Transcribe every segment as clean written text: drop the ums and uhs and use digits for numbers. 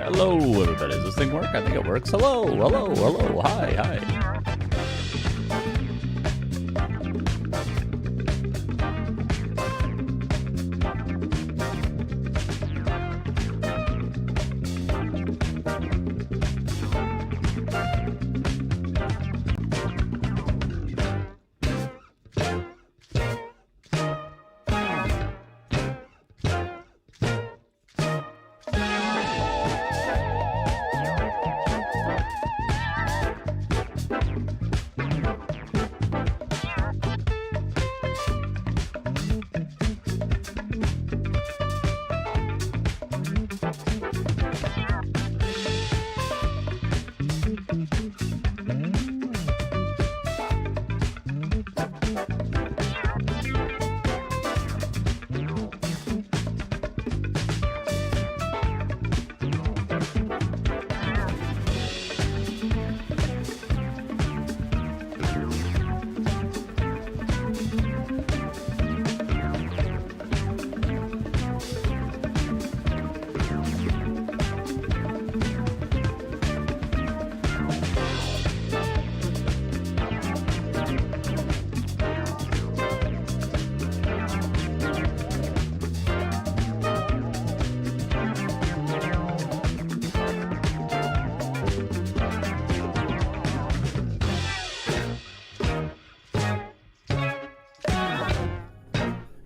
Hello, everybody. Does this thing work? I think it works. Hello, hello, hello. Hi, hi.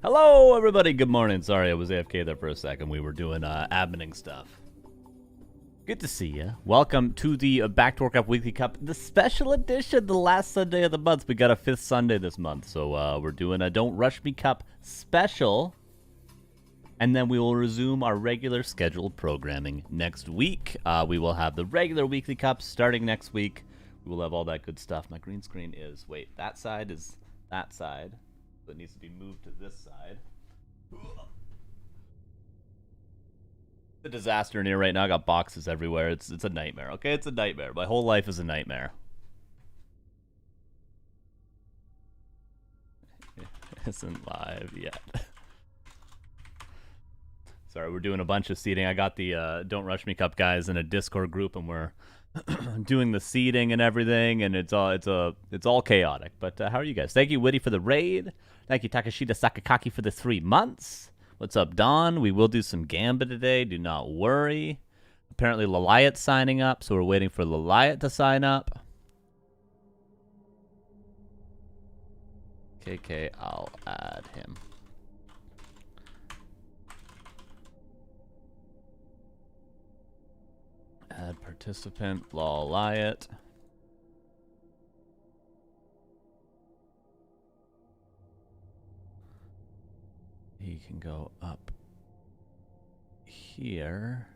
Hello, everybody. Good morning. Sorry, I was AFK there for a second. We were doing adminning stuff. Good to see you. Welcome to the Back to Warcraft Weekly Cup, the special edition, the last Sunday of the month. We got a 5th Sunday this month, so we're doing a Don't Rush Me Cup special, and then we will resume our regular scheduled programming next week. We will have the regular Weekly Cup starting next week. We will have all that good stuff. My green screen is, wait, that side is that side. So it needs to be moved to this side. It's a disaster in here right now. I got boxes everywhere. It's a nightmare, okay? It's a nightmare. My whole life is a nightmare. It isn't live yet. Sorry, we're doing a bunch of seeding. I got the Don't Rush Me Cup guys in a Discord group, and we're doing the seeding and everything, and it's all chaotic. But how are you guys? Thank you, Witty, for the raid. Thank you, Takashita Sakakaki, for the 3 months. What's up, Don? We will do some Gamba today. Do not worry. Apparently, Liat's signing up, so we're waiting for Liat to sign up. KK, I'll add him. Add participant, Liat. He can go up here.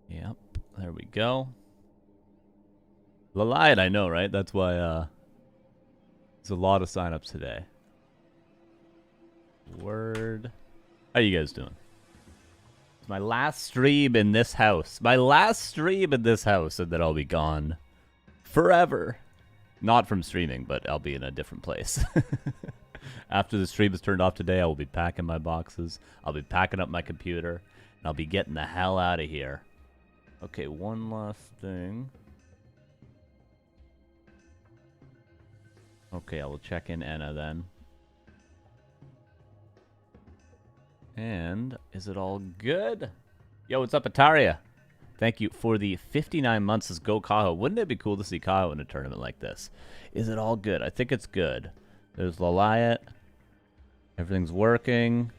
Yep, there we go. Liat, I know, right? That's why there's a lot of signups today. Word. How you guys doing? It's my last stream in this house. My last stream in this house, and then I'll be gone forever. Not from streaming, but I'll be in a different place. After the stream is turned off today, I will be packing my boxes. I'll be packing up my computer, and I'll be getting the hell out of here. Okay, one last thing. Okay, I will check in Anna then. And is it all good? Yo, what's up, Ataria? Thank you for the 59 months as Go Kaho. Wouldn't it be cool to see Kaho in a tournament like this? Is it all good? I think it's good. There's Liat. Everything's working.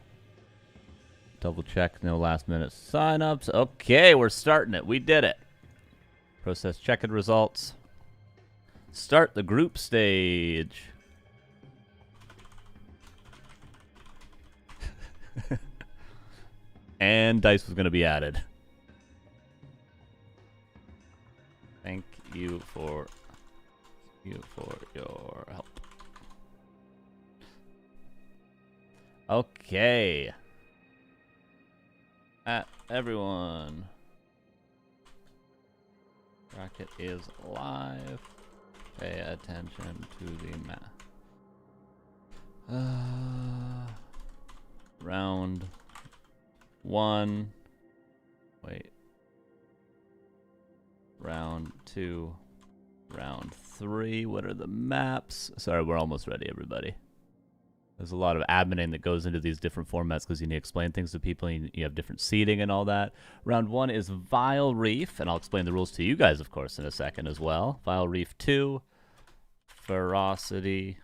Double check, no last minute signups. Okay, we're starting it. We did it. Process checking results. Start the group stage. And dice was going to be added. Thank you for your help. Okay. Everyone. Bracket is live. Pay attention to the map. Round 1. Wait. Round 2. Round 3. What are the maps? Sorry, we're almost ready, everybody. There's a lot of admin that goes into these different formats because you need to explain things to people. And you have different seating and all that. Round 1 is Vile Reef, and I'll explain the rules to you guys, of course, in a second as well. Vile Reef 2, Ferocity,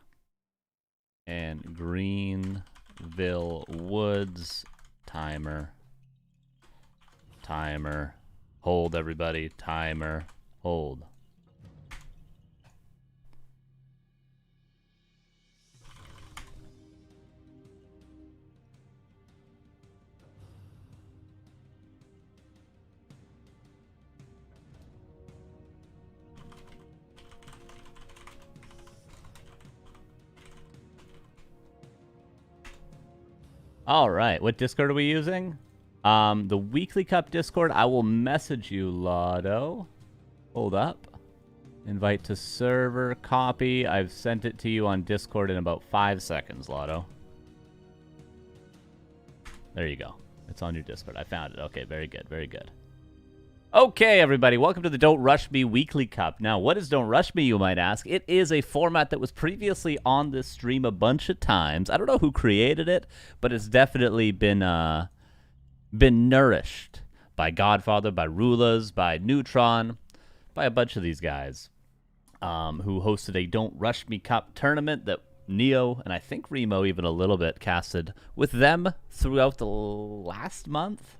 and Greenville Woods. Timer. Timer. Hold, everybody. Timer. Hold. All right, what Discord are we using? The Weekly Cup Discord. I will message you, Lotto. Hold up. Invite to server, copy. I've sent it to you on Discord in about 5 seconds, Lotto. There you go. It's on your Discord. I found it. Okay, very good, very good. Okay, everybody, welcome to the Don't Rush Me Weekly Cup. Now, what is Don't Rush Me, you might ask? It is a format that was previously on this stream a bunch of times. I don't know who created it, but it's definitely been nourished by Godfather, by Rulas, by Neutron, by a bunch of these guys who hosted a Don't Rush Me Cup tournament that Neo, and I think Remo even a little bit, casted with them throughout the last month.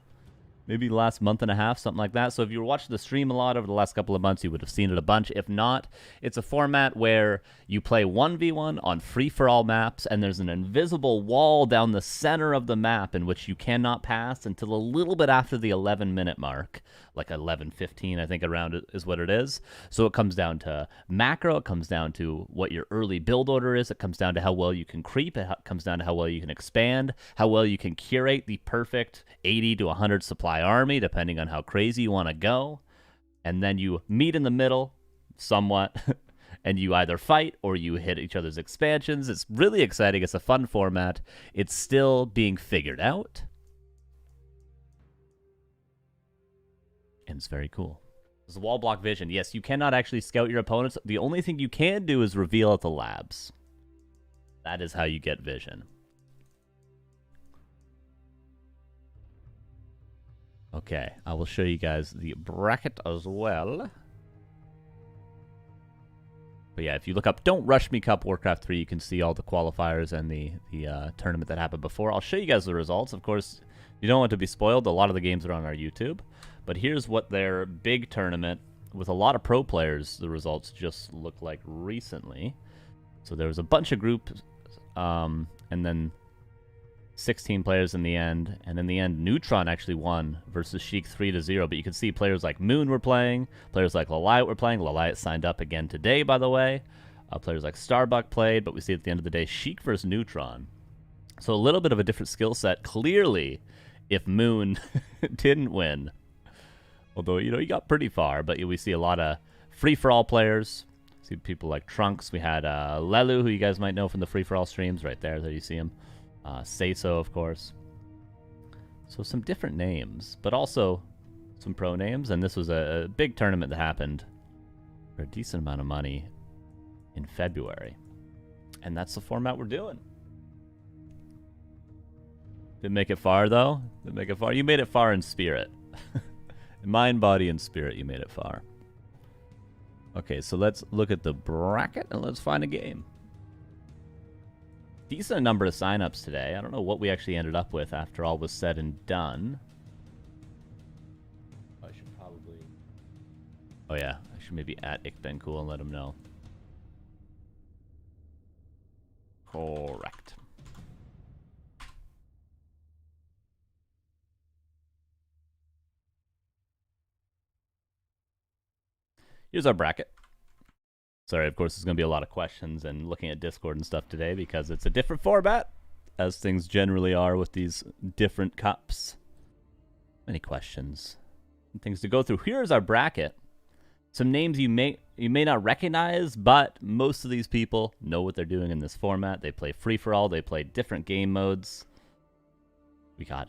Maybe the last month and a half, something like that. So if you were watching the stream a lot over the last couple of months, you would have seen it a bunch. If not, it's a format where you play 1v1 on free-for-all maps, and there's an invisible wall down the center of the map in which you cannot pass until a little bit after the 11-minute mark. Like 11:15, I think, around it is what it is. So it comes down to macro. It comes down to what your early build order is. It comes down to how well you can creep. It comes down to how well you can expand, how well you can curate the perfect 80 to 100 supply army, depending on how crazy you want to go. And then you meet in the middle, somewhat, and you either fight or you hit each other's expansions. It's really exciting. It's a fun format. It's still being figured out. And it's very cool. There's wall block vision. Yes, you cannot actually scout your opponents. The only thing you can do is reveal at the labs. That is how you get vision. Okay, I will show you guys the bracket as well. But yeah, if you look up Don't Rush Me Cup Warcraft 3, you can see all the qualifiers and the tournament that happened before. I'll show you guys the results. Of course, you don't want to be spoiled. A lot of the games are on our YouTube. But here's what their big tournament, with a lot of pro players, the results just look like recently. So there was a bunch of groups, and then 16 players in the end. And in the end, Neutron actually won versus Sheik 3-0. But you can see players like Moon were playing, players like Liat were playing. Liat signed up again today, by the way. Players like Starbuck played, but we see at the end of the day, Sheik versus Neutron. So a little bit of a different skill set. Clearly, if Moon didn't win, although, you know, he got pretty far, but we see a lot of free-for-all players. See people like Trunks. We had Lelu, who you guys might know from the free-for-all streams. Right there you see him. Seiso, of course. So some different names, but also some pro names. And this was a big tournament that happened for a decent amount of money in February. And that's the format we're doing. Didn't make it far, though. Didn't make it far. You made it far in spirit. Mind, body, and spirit, you made it far. Okay, so let's look at the bracket and let's find a game. Decent number of signups today. I don't know what we actually ended up with after all was said and done. I should probably... Oh yeah, I should maybe at Ikbencool and let him know. Correct. Here's our bracket. Sorry, of course, there's going to be a lot of questions and looking at Discord and stuff today because it's a different format, as things generally are with these different cups. Many questions and things to go through. Here's our bracket. Some names you may not recognize, but most of these people know what they're doing in this format. They play free-for-all. They play different game modes. We got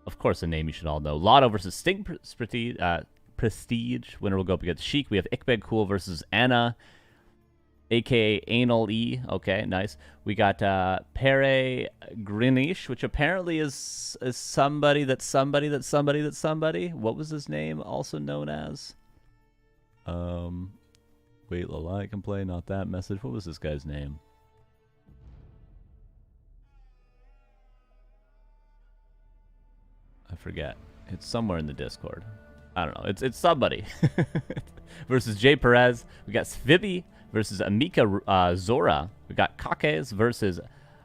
Of course, a name you should all know. Lotto versus Sting Prestige. Winner will go up against Sheik. We have Ikbeg versus Anna, a.k.a. Anal E. Okay, nice. We got Pere Grinish, which apparently is somebody that's somebody that's somebody that's somebody. What was his name? Also known as... Wait, Liat can play, not that message. What was this guy's name? I forget. It's somewhere in the Discord. I don't know. It's somebody. Versus Jay Perez. We got Svibi versus Amika Zora. We got Kakes versus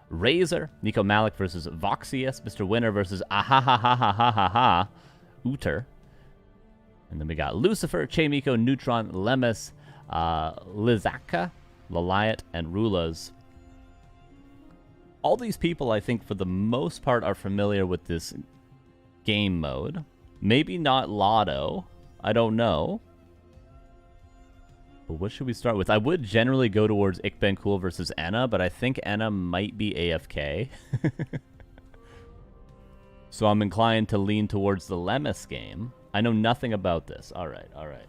Razor. Nico Malik versus Voxius. Mr. Winner versus Ahahahahahaha. Uter. And then we got Lucifer, Miko, Neutron, Lemus, Lizaka, Liat, and Rulas. All these people, I think, for the most part, are familiar with this game mode. Maybe not Lotto. I don't know. But what should we start with? I would generally go towards Ikben versus Anna, but I think Anna might be AFK. So I'm inclined to lean towards the Lemus game. I know nothing about this. All right, all right.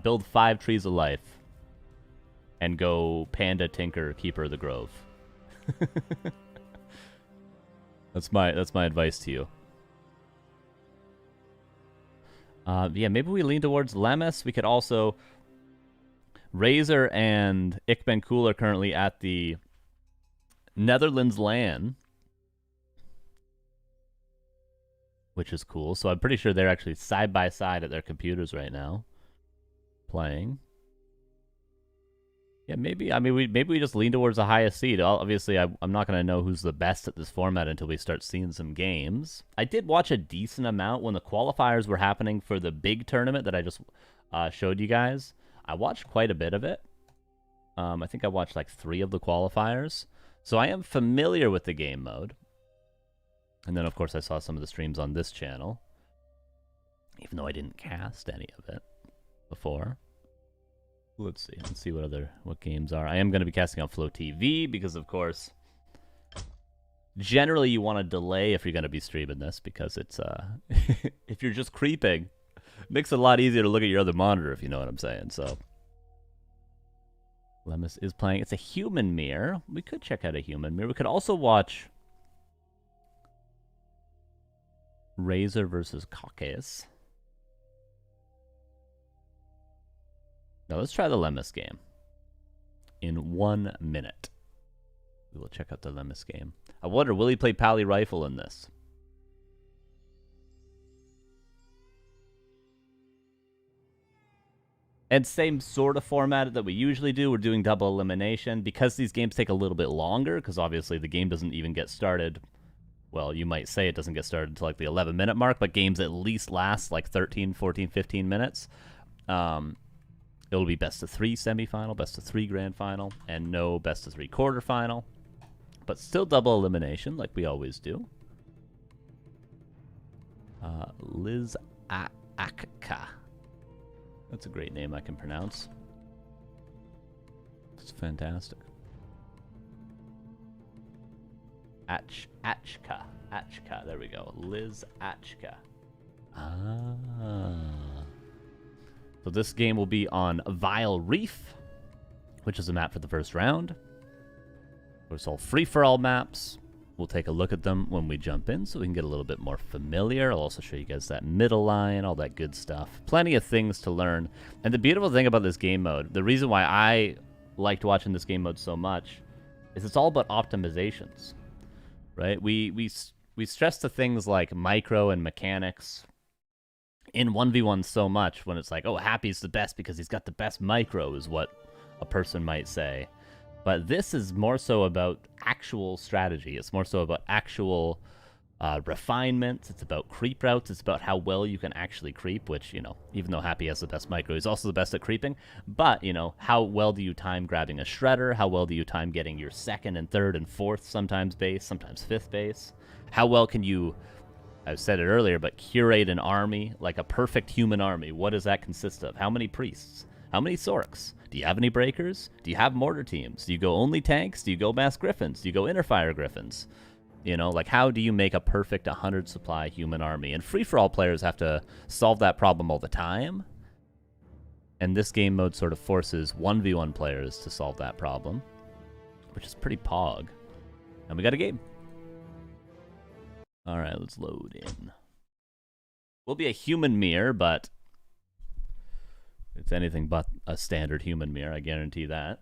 Build 5 trees of life. And go Panda, Tinker, Keeper of the Grove. That's my advice to you. Yeah, maybe we lean towards Lemus. We could also... Razor and Ikben are currently at the Netherlands LAN. Which is cool. So I'm pretty sure they're actually side by side at their computers right now. Playing. Yeah, maybe. I mean, maybe we just lean towards the highest seed. Obviously, I'm not going to know who's the best at this format until we start seeing some games. I did watch a decent amount when the qualifiers were happening for the big tournament that I just showed you guys. I watched quite a bit of it. I think I watched like 3 of the qualifiers. So I am familiar with the game mode. And then, of course, I saw some of the streams on this channel. Even though I didn't cast any of it before. Let's see. Let's see what games are. I am going to be casting on Flow TV because, of course, generally you want to delay if you're going to be streaming this because it's if you're just creeping, it makes it a lot easier to look at your other monitor if you know what I'm saying. So Lemus is playing. It's a human mirror. We could check out a human mirror. We could also watch Razor versus Kakes. Now let's try the Lemus game. In 1 minute. We will check out the Lemus game. I wonder, will he play Pally Rifle in this? And same sort of format that we usually do. We're doing double elimination. Because these games take a little bit longer, because obviously the game doesn't even get started. Well, you might say it doesn't get started until like the 11-minute mark, but games at least last like 13, 14, 15 minutes. It'll be best of 3 semifinal, best of 3 grand final, and no best of 3 quarterfinal. But still double elimination like we always do. Liz Akka. That's a great name I can pronounce. It's fantastic. Achka. There we go. Liz Achka. So this game will be on Vile Reef, which is a map for the first round. It's all free-for-all maps. We'll take a look at them when we jump in so we can get a little bit more familiar. I'll also show you guys that middle line, all that good stuff. Plenty of things to learn. And the beautiful thing about this game mode, the reason why I liked watching this game mode so much, is it's all about optimizations, right? We stress the things like micro and mechanics in 1v1 so much when it's like, oh, Happy's the best because he's got the best micro is what a person might say. But this is more so about actual strategy. It's more so about actual refinements. It's about creep routes. It's about how well you can actually creep, which, you know, even though Happy has the best micro, he's also the best at creeping. But, you know, how well do you time grabbing a shredder? How well do you time getting your 2nd and 3rd and 4th, sometimes base, sometimes 5th base? How well can you... I've said it earlier, but curate an army, like a perfect human army. What does that consist of? How many priests? How many Sorks? Do you have any breakers? Do you have mortar teams? Do you go only tanks? Do you go mass griffins? Do you go inner fire griffins? You know, like how do you make a perfect 100 supply human army? And free-for-all players have to solve that problem all the time. And this game mode sort of forces 1v1 players to solve that problem, which is pretty pog. And we got a game. All right, let's load in. Will be a human mirror, but it's anything but a standard human mirror, I guarantee that.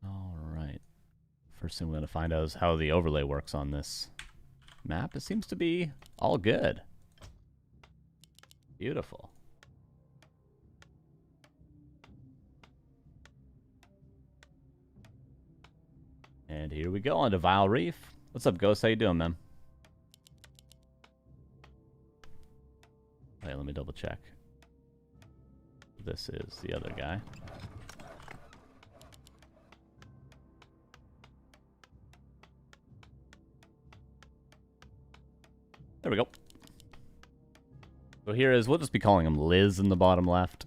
All right. First thing we're going to find out is how the overlay works on this map. It seems to be all good. Beautiful. And here we go on to Vile Reef. What's up, Ghost? How you doing, man? Wait, let me double check. This is the other guy. There we go. So here is, we'll just be calling him Liz in the bottom left.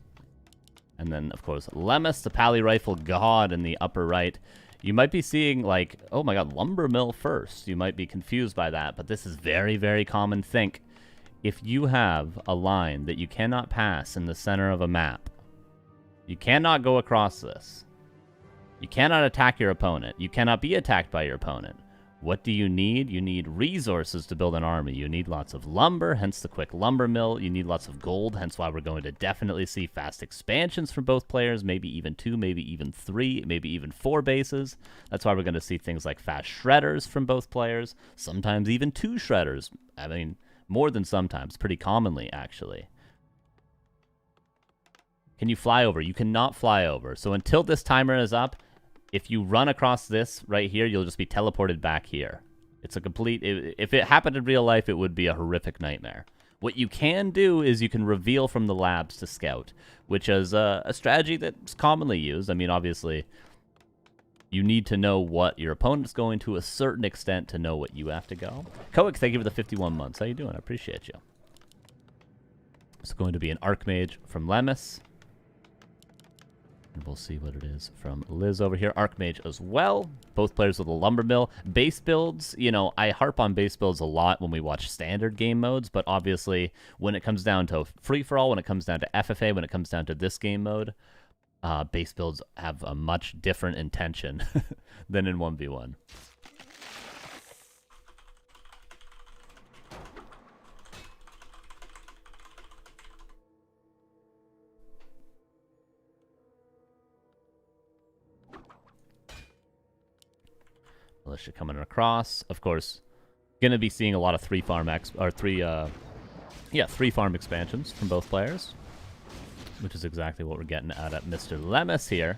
And then, of course, Lemus, the Pally Rifle God in the upper right. You might be seeing, like, oh my god, Lumber Mill first. You might be confused by that, but this is very, very common. Think, if you have a line that you cannot pass in the center of a map, you cannot go across this. You cannot attack your opponent. You cannot be attacked by your opponent. What do you need? You need resources to build an army. You need lots of lumber, hence the quick lumber mill. You need lots of gold, hence why we're going to definitely see fast expansions from both players, maybe even 2, maybe even 3, maybe even 4 bases. That's why we're going to see things like fast shredders from both players, sometimes even 2 shredders. I mean, more than sometimes, pretty commonly, actually. Can you fly over? You cannot fly over. So until this timer is up, if you run across this right here, you'll just be teleported back here. It's a complete... If it happened in real life, it would be a horrific nightmare. What you can do is you can reveal from the labs to scout, which is a strategy that's commonly used. I mean, obviously, you need to know what your opponent's going to a certain extent to know what you have to go. Koic, thank you for the 51 months. How you doing? I appreciate you. It's going to be an Archmage from Lemus. And we'll see what it is from Liz over here. Archmage as well. Both players with a lumber mill. Base builds, you know, I harp on base builds a lot when we watch standard game modes, but obviously when it comes down to free-for-all, when it comes down to FFA, when it comes down to this game mode, base builds have a much different intention than in 1v1. Militia coming across. Of course, gonna be seeing a lot of 3 farm expansions from both players, which is exactly what we're getting out at Mr. Lemus here.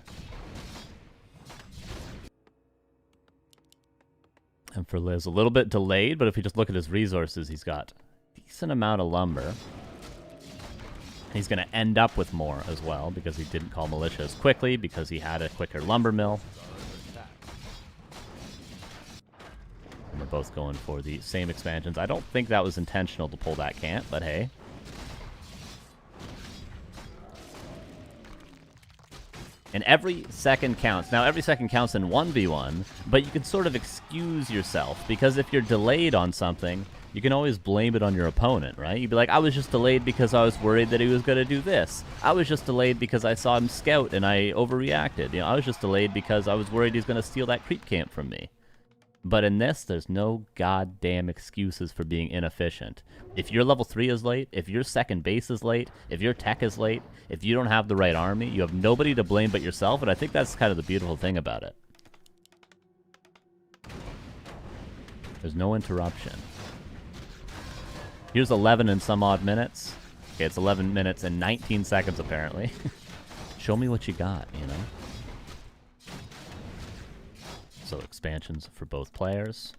And for Liz, a little bit delayed, but if you just look at his resources, he's got a decent amount of lumber. He's gonna end up with more as well, because he didn't call militia as quickly, because he had a quicker lumber mill. And they're both going for the same expansions. I don't think that was intentional to pull that camp, but hey. And every second counts. Now, every second counts in 1v1, but you can sort of excuse yourself, because if you're delayed on something, you can always blame it on your opponent, right? You'd be like, I was just delayed because I was worried that he was going to do this. I was just delayed because I saw him scout and I overreacted. You know, I was just delayed because I was worried he's going to steal that creep camp from me. But in this, there's no goddamn excuses for being inefficient. If your level 3 is late, if your second base is late, if your tech is late, if you don't have the right army, you have nobody to blame but yourself, and I think that's kind of the beautiful thing about it. There's no interruption. Here's 11 and some odd minutes. Okay, it's 11 minutes and 19 seconds apparently. Show me what you got, you know? So expansions for both players.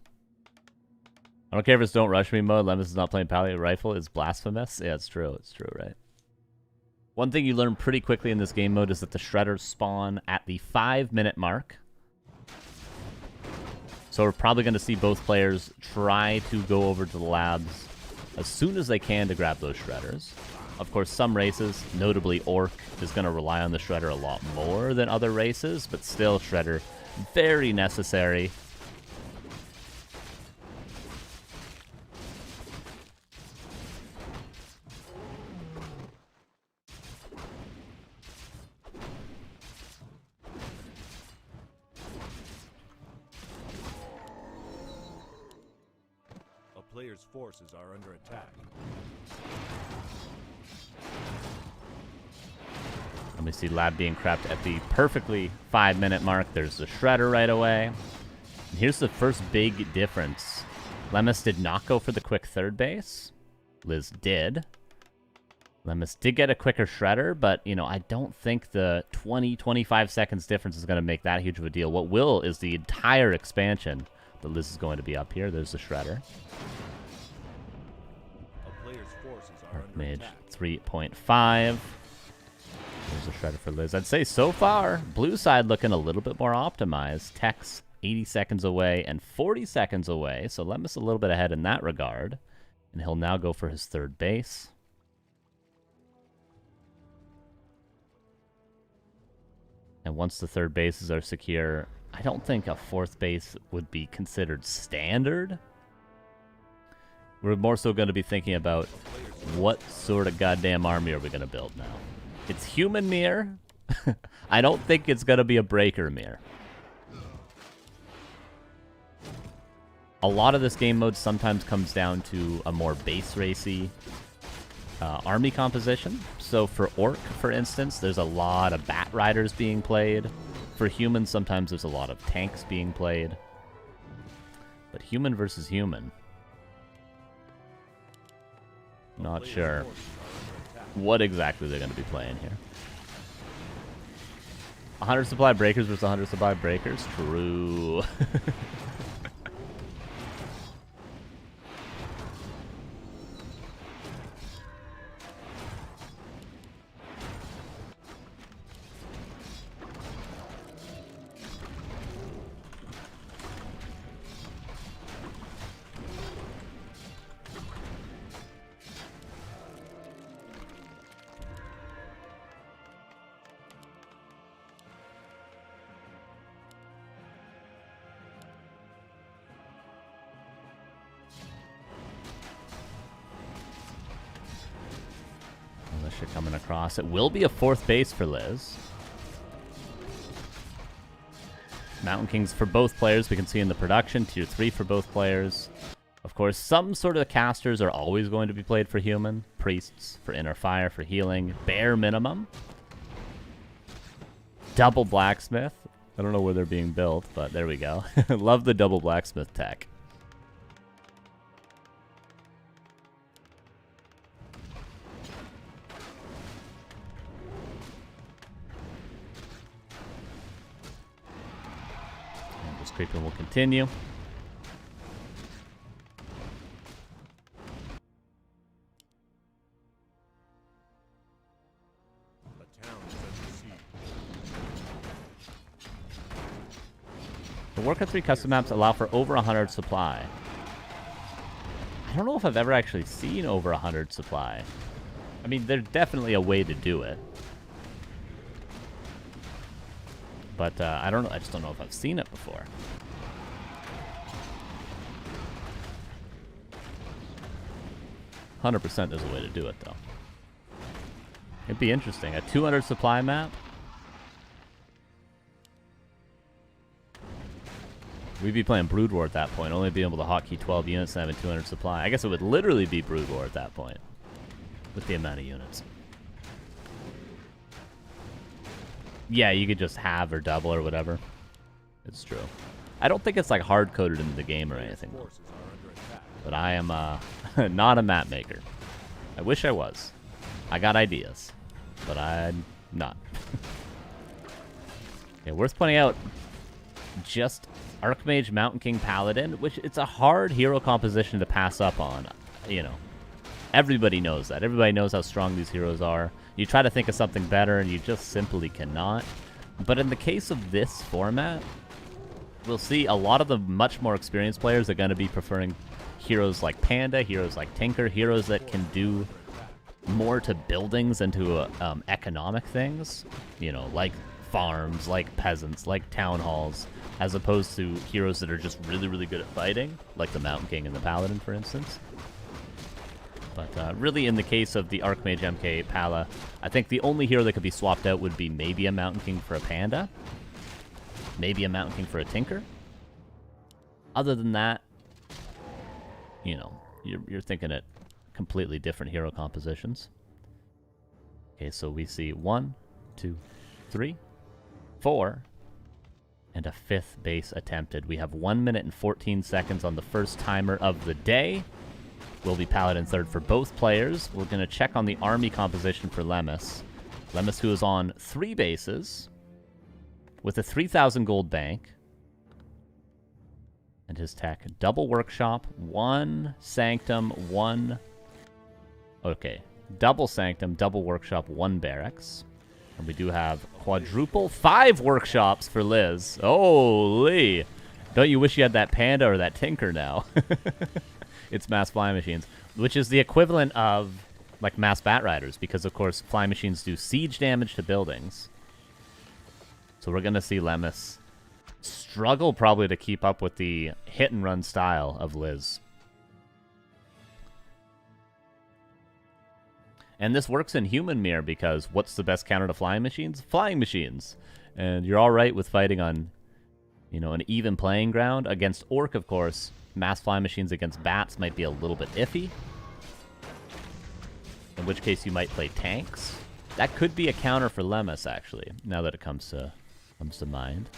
I don't care if it's Don't Rush Me mode. Lemus is not playing Pally Rifle. It's blasphemous. Yeah, it's true. It's true, right? One thing you learn pretty quickly in this game mode is that the shredders spawn at the 5-minute mark. So we're probably going to see both players try to go over to the labs as soon as they can to grab those shredders. Of course, some races, notably Orc, is going to rely on the shredder a lot more than other races, but still shredder very necessary. Player's forces are under attack. Let me see Lab being crept at the perfectly 5-minute mark. There's the shredder right away. And here's the first big difference. Lemus did not go for the quick third base. Liz did. Lemus did get a quicker shredder, but, you know, I don't think the 20-25 seconds difference is going to make that huge of a deal. What will is the entire expansion that Liz is going to be up here. There's the shredder. Mage 3.5. There's a shredder for Liz. I'd say so far, blue side looking a little bit more optimized. Tech's 80 seconds away and 40 seconds away, so Lemus a little bit ahead in that regard. And he'll now go for his third base. And once the third bases are secure, I don't think a fourth base would be considered standard. We're more so going to be thinking about what sort of goddamn army are we going to build now. It's human mirror. I don't think it's going to be a breaker mirror. A lot of this game mode sometimes comes down to a more base racy army composition. So for Orc, for instance, there's a lot of Bat Riders being played. For humans, sometimes there's a lot of tanks being played. But human versus human. Not sure what exactly they're going to be playing here. 100 supply breakers versus 100 supply breakers? True. Coming across. It will be a fourth base for Liz. Mountain Kings for both players. We can see in the production. Tier 3 for both players. Of course, some sort of casters are always going to be played for human. Priests for inner fire, for healing. Bare minimum. Double blacksmith. I don't know where they're being built, but there we go. Love the double blacksmith tech. Creeping will continue. The Warcraft 3 custom maps allow for over 100 supply. I don't know if I've ever actually seen over 100 supply. I mean, there's definitely a way to do it. But I don't know. I just don't know if I've seen it before. 100% there's a way to do it, though. It'd be interesting. A 200 supply map. We'd be playing Brood War at that point. Only being able to hotkey 12 units and having 200 supply. I guess it would literally be Brood War at that point. With the amount of units. Yeah, you could just have or double or whatever. It's true. I don't think it's like hard-coded into the game or anything. But I am not a map maker. I wish I was. I got ideas. But I'm not. Okay, worth pointing out, just Archmage, Mountain King, Paladin, which it's a hard hero composition to pass up on. You know, everybody knows that. Everybody knows how strong these heroes are. You try to think of something better, and you just simply cannot. But in the case of this format, we'll see a lot of the much more experienced players are going to be preferring heroes like Panda, heroes like Tinker, heroes that can do more to buildings and to economic things, you know, like farms, like peasants, like town halls, as opposed to heroes that are just really, really good at fighting, like the Mountain King and the Paladin, for instance. But really, in the case of the Archmage MK Pala, I think the only hero that could be swapped out would be maybe a Mountain King for a Panda, maybe a Mountain King for a Tinker. Other than that, you know, you're thinking it completely different hero compositions. Okay, so we see 1, 2, 3, 4, and a 5th base attempted. We have 1 minute and 14 seconds on the first timer of the day. Will be Paladin third for both players. We're going to check on the army composition for Lemus. Lemus, who is on 3 bases with a 3,000 gold bank. And his tech, double workshop, 1 sanctum, 1... Okay, double sanctum, double workshop, 1 barracks. And we do have quadruple 5 workshops for Liz. Holy! Don't you wish you had that Panda or that Tinker now? It's mass flying machines, which is the equivalent of like mass bat riders, because of course flying machines do siege damage to buildings. So we're gonna see Lemus struggle probably to keep up with the hit and run style of Liz. And this works in human mirror, because what's the best counter to flying machines? Flying machines. And you're all right with fighting on, you know, an even playing ground. Against Orc, of course, mass flying machines against bats might be a little bit iffy. In which case you might play tanks. That could be a counter for Lemus, actually, now that it comes to mind.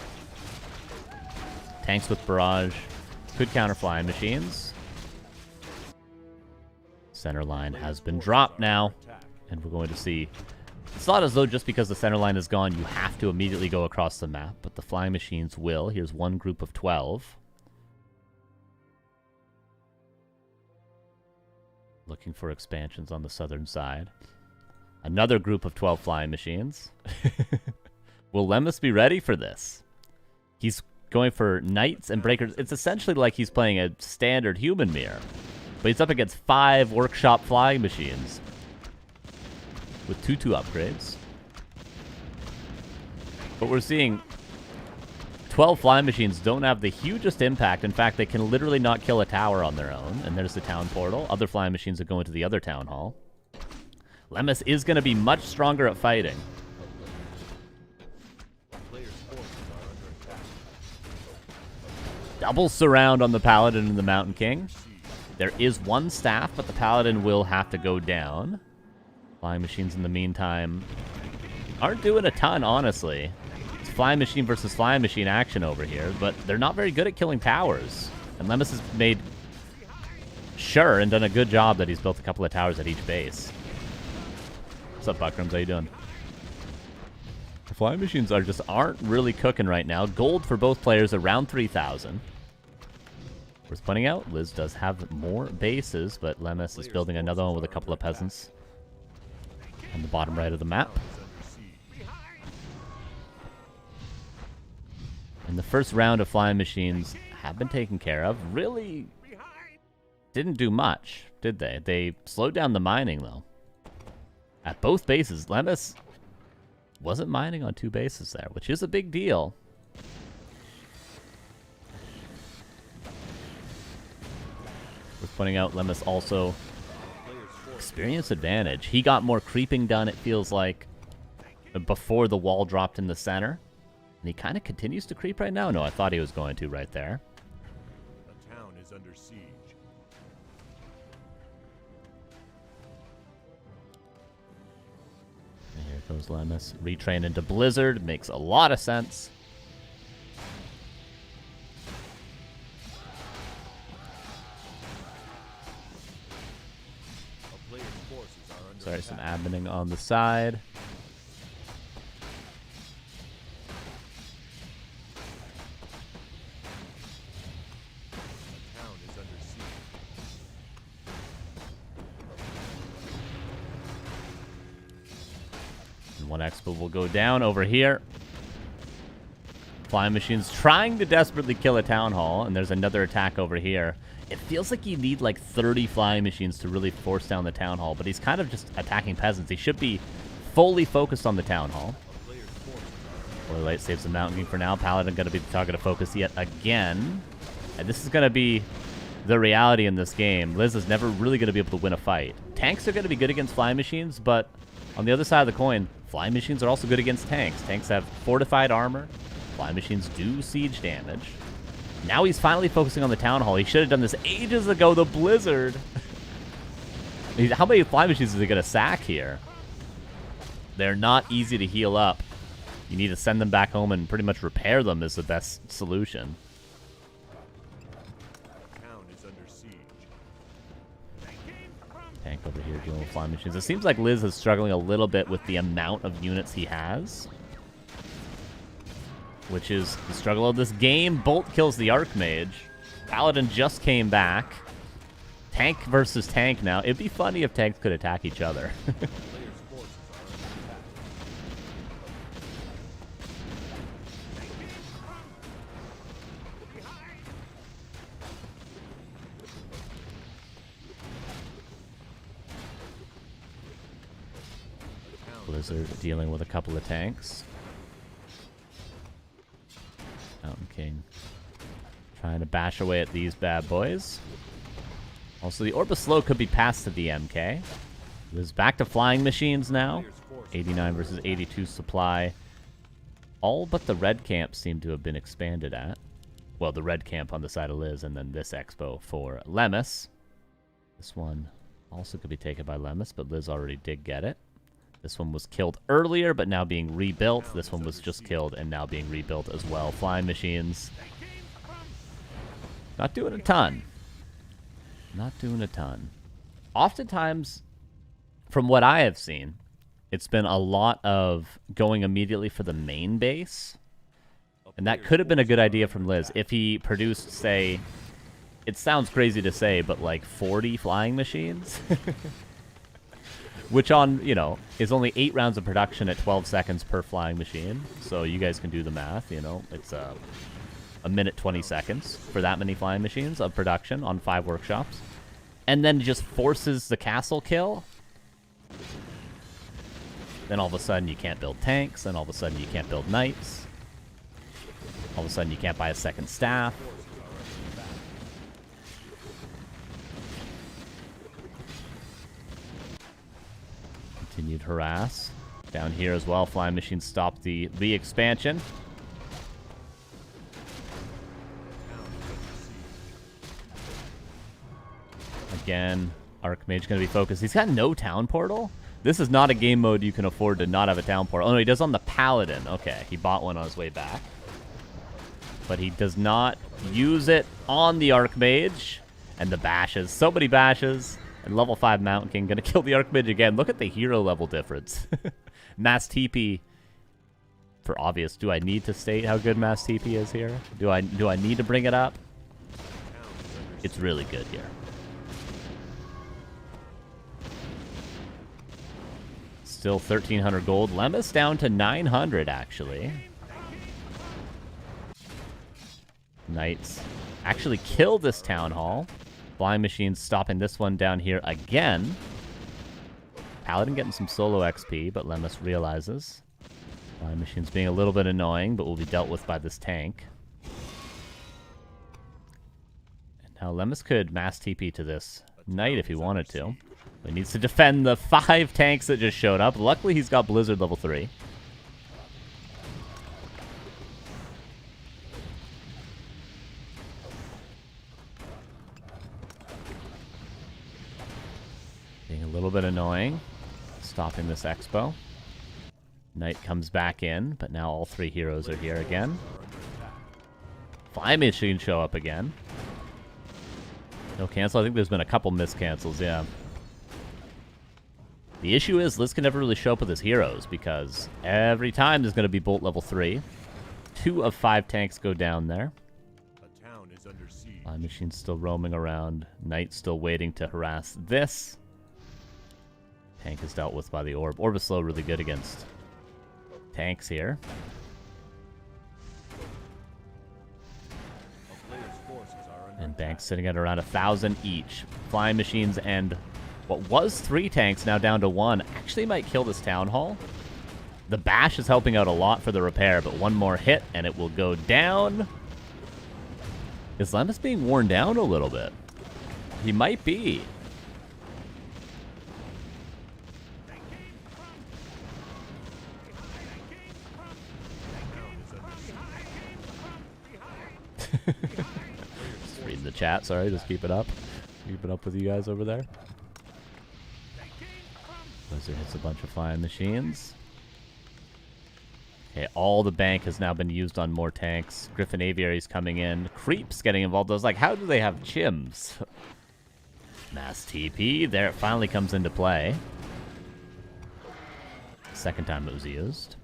Tanks with barrage could counter flying machines. Center line has been dropped now, and we're going to see... It's not as though just because the center line is gone, you have to immediately go across the map, but the flying machines will. Here's one group of 12. Looking for expansions on the southern side. Another group of 12 flying machines. Will Lemus be ready for this? He's going for knights and breakers. It's essentially like he's playing a standard human mirror. But he's up against 5 workshop flying machines. With 2/2 upgrades. But we're seeing 12 flying machines don't have the hugest impact. In fact, they can literally not kill a tower on their own. And there's the town portal. Other flying machines are going to the other town hall. Lemus is going to be much stronger at fighting. Double surround on the Paladin and the Mountain King. There is 1 staff, but the Paladin will have to go down. Flying machines in the meantime aren't doing a ton, honestly. It's flying machine versus flying machine action over here, but they're not very good at killing towers. And Lemus has made sure and done a good job that he's built a couple of towers at each base. What's up, Buckrams? How you doing? The flying machines aren't really cooking right now. Gold for both players, around 3,000. Worth pointing out, Liz does have more bases, but Lemus is building another one with a couple of peasants on the bottom right of the map. And the first round of flying machines have been taken care of. Really didn't do much, did they? They slowed down the mining, though. At both bases, Lemus wasn't mining on 2 bases there, which is a big deal. Worth pointing out, Lemus also experience advantage. He got more creeping done, it feels like, before the wall dropped in the center. And he kind of continues to creep right now. No, I thought he was going to right there. The town is under siege. And here goes Lemus. Retrain into Blizzard. Makes a lot of sense. Sorry, some adminning on the side. The town is under siege. And 1 expo will go down over here. Flying Machine's trying to desperately kill a Town Hall, and there's another attack over here. It feels like you need like 30 Flying Machines to really force down the Town Hall, but he's kind of just attacking peasants. He should be fully focused on the Town Hall. Light saves the Mountain King for now. Paladin going to be the target of focus yet again. And this is going to be the reality in this game. Liz is never really going to be able to win a fight. Tanks are going to be good against Flying Machines, but on the other side of the coin, Flying Machines are also good against tanks. Tanks have fortified armor. Flying Machines do siege damage. Now he's finally focusing on the Town Hall. He should have done this ages ago. The Blizzard. How many Flying Machines is he going to sack here? They're not easy to heal up. You need to send them back home and pretty much repair them is the best solution. Town is under siege. Tank over here dealing with Flying Machines. It seems like Liz is struggling a little bit with the amount of units he has, which is the struggle of this game. Bolt kills the Archmage. Paladin just came back. Tank versus tank now. It'd be funny if tanks could attack each other. Blizzard dealing with a couple of tanks. Mountain King trying to bash away at these bad boys. Also, the Orb of Slow could be passed to the MK. Liz back to Flying Machines now. 89 versus 82 supply. All but the red camp seem to have been expanded at. Well, the red camp on the side of Liz, and then this expo for Lemus. This one also could be taken by Lemus, but Liz already did get it. This one was killed earlier, but now being rebuilt. This one was just killed and now being rebuilt as well. Flying Machines. Not doing a ton. Not doing a ton. Oftentimes, from what I have seen, it's been a lot of going immediately for the main base. And that could have been a good idea from Liz. If he produced, say, it sounds crazy to say, but like 40 Flying Machines. Which on, you know, is only 8 rounds of production at 12 seconds per Flying Machine. So you guys can do the math, you know. It's a minute 20 seconds for that many Flying Machines of production on 5 workshops. And then just forces the castle kill. Then all of a sudden you can't build tanks. Then all of a sudden you can't build knights. All of a sudden you can't buy a second staff. Continued harass. Down here as well, Flying Machines stopped the re-expansion. Again, Archmage going to be focused. He's got no town portal. This is not a game mode you can afford to not have a town portal. Oh, no, he does on the Paladin. Okay, he bought one on his way back. But he does not use it on the Archmage. And the bashes. So many bashes. And level 5 Mountain King going to kill the Archmage again. Look at the hero level difference. Mass TP. For obvious. Do I need to state how good Mass TP is here? Do I need to bring it up? It's really good here. Still 1,300 gold. Lemus down to 900, actually. Knights actually kill this Town Hall. Flying Machines stopping this one down here again. Paladin getting some solo XP, but Lemus realizes. Flying Machines being a little bit annoying, but will be dealt with by this tank. And now Lemus could mass TP to this Knight if he wanted to. He needs to defend the 5 tanks that just showed up. Luckily, he's got Blizzard level 3. Being a little bit annoying. Stopping this expo. Knight comes back in, but now all 3 heroes are here again. Flying Machine show up again. No cancel. I think there's been a couple miscancels, yeah. The issue is Liz can never really show up with his heroes because every time there's going to be Bolt level 3. 2 of 5 tanks go down there. A town is under siege. Flying Machine's still roaming around. Knight still waiting to harass this. Tank is dealt with by the Orb. Orb is slow, really good against tanks here. And banks sitting at around 1,000 each. Flying machines and what was 3 tanks now down to 1. Actually might kill this town hall. The bash is helping out a lot for the repair, but one more hit and it will go down. Is Lemus being worn down a little bit? He might be. Just reading the chat, sorry, just keep it up. Keep it up with you guys over there. Blizzard hits a bunch of flying machines. Okay, all the bank has now been used on more tanks. Griffin Aviary's coming in. Creeps getting involved. I was like, how do they have chims? Mass TP. There it finally comes into play. Second time it was used.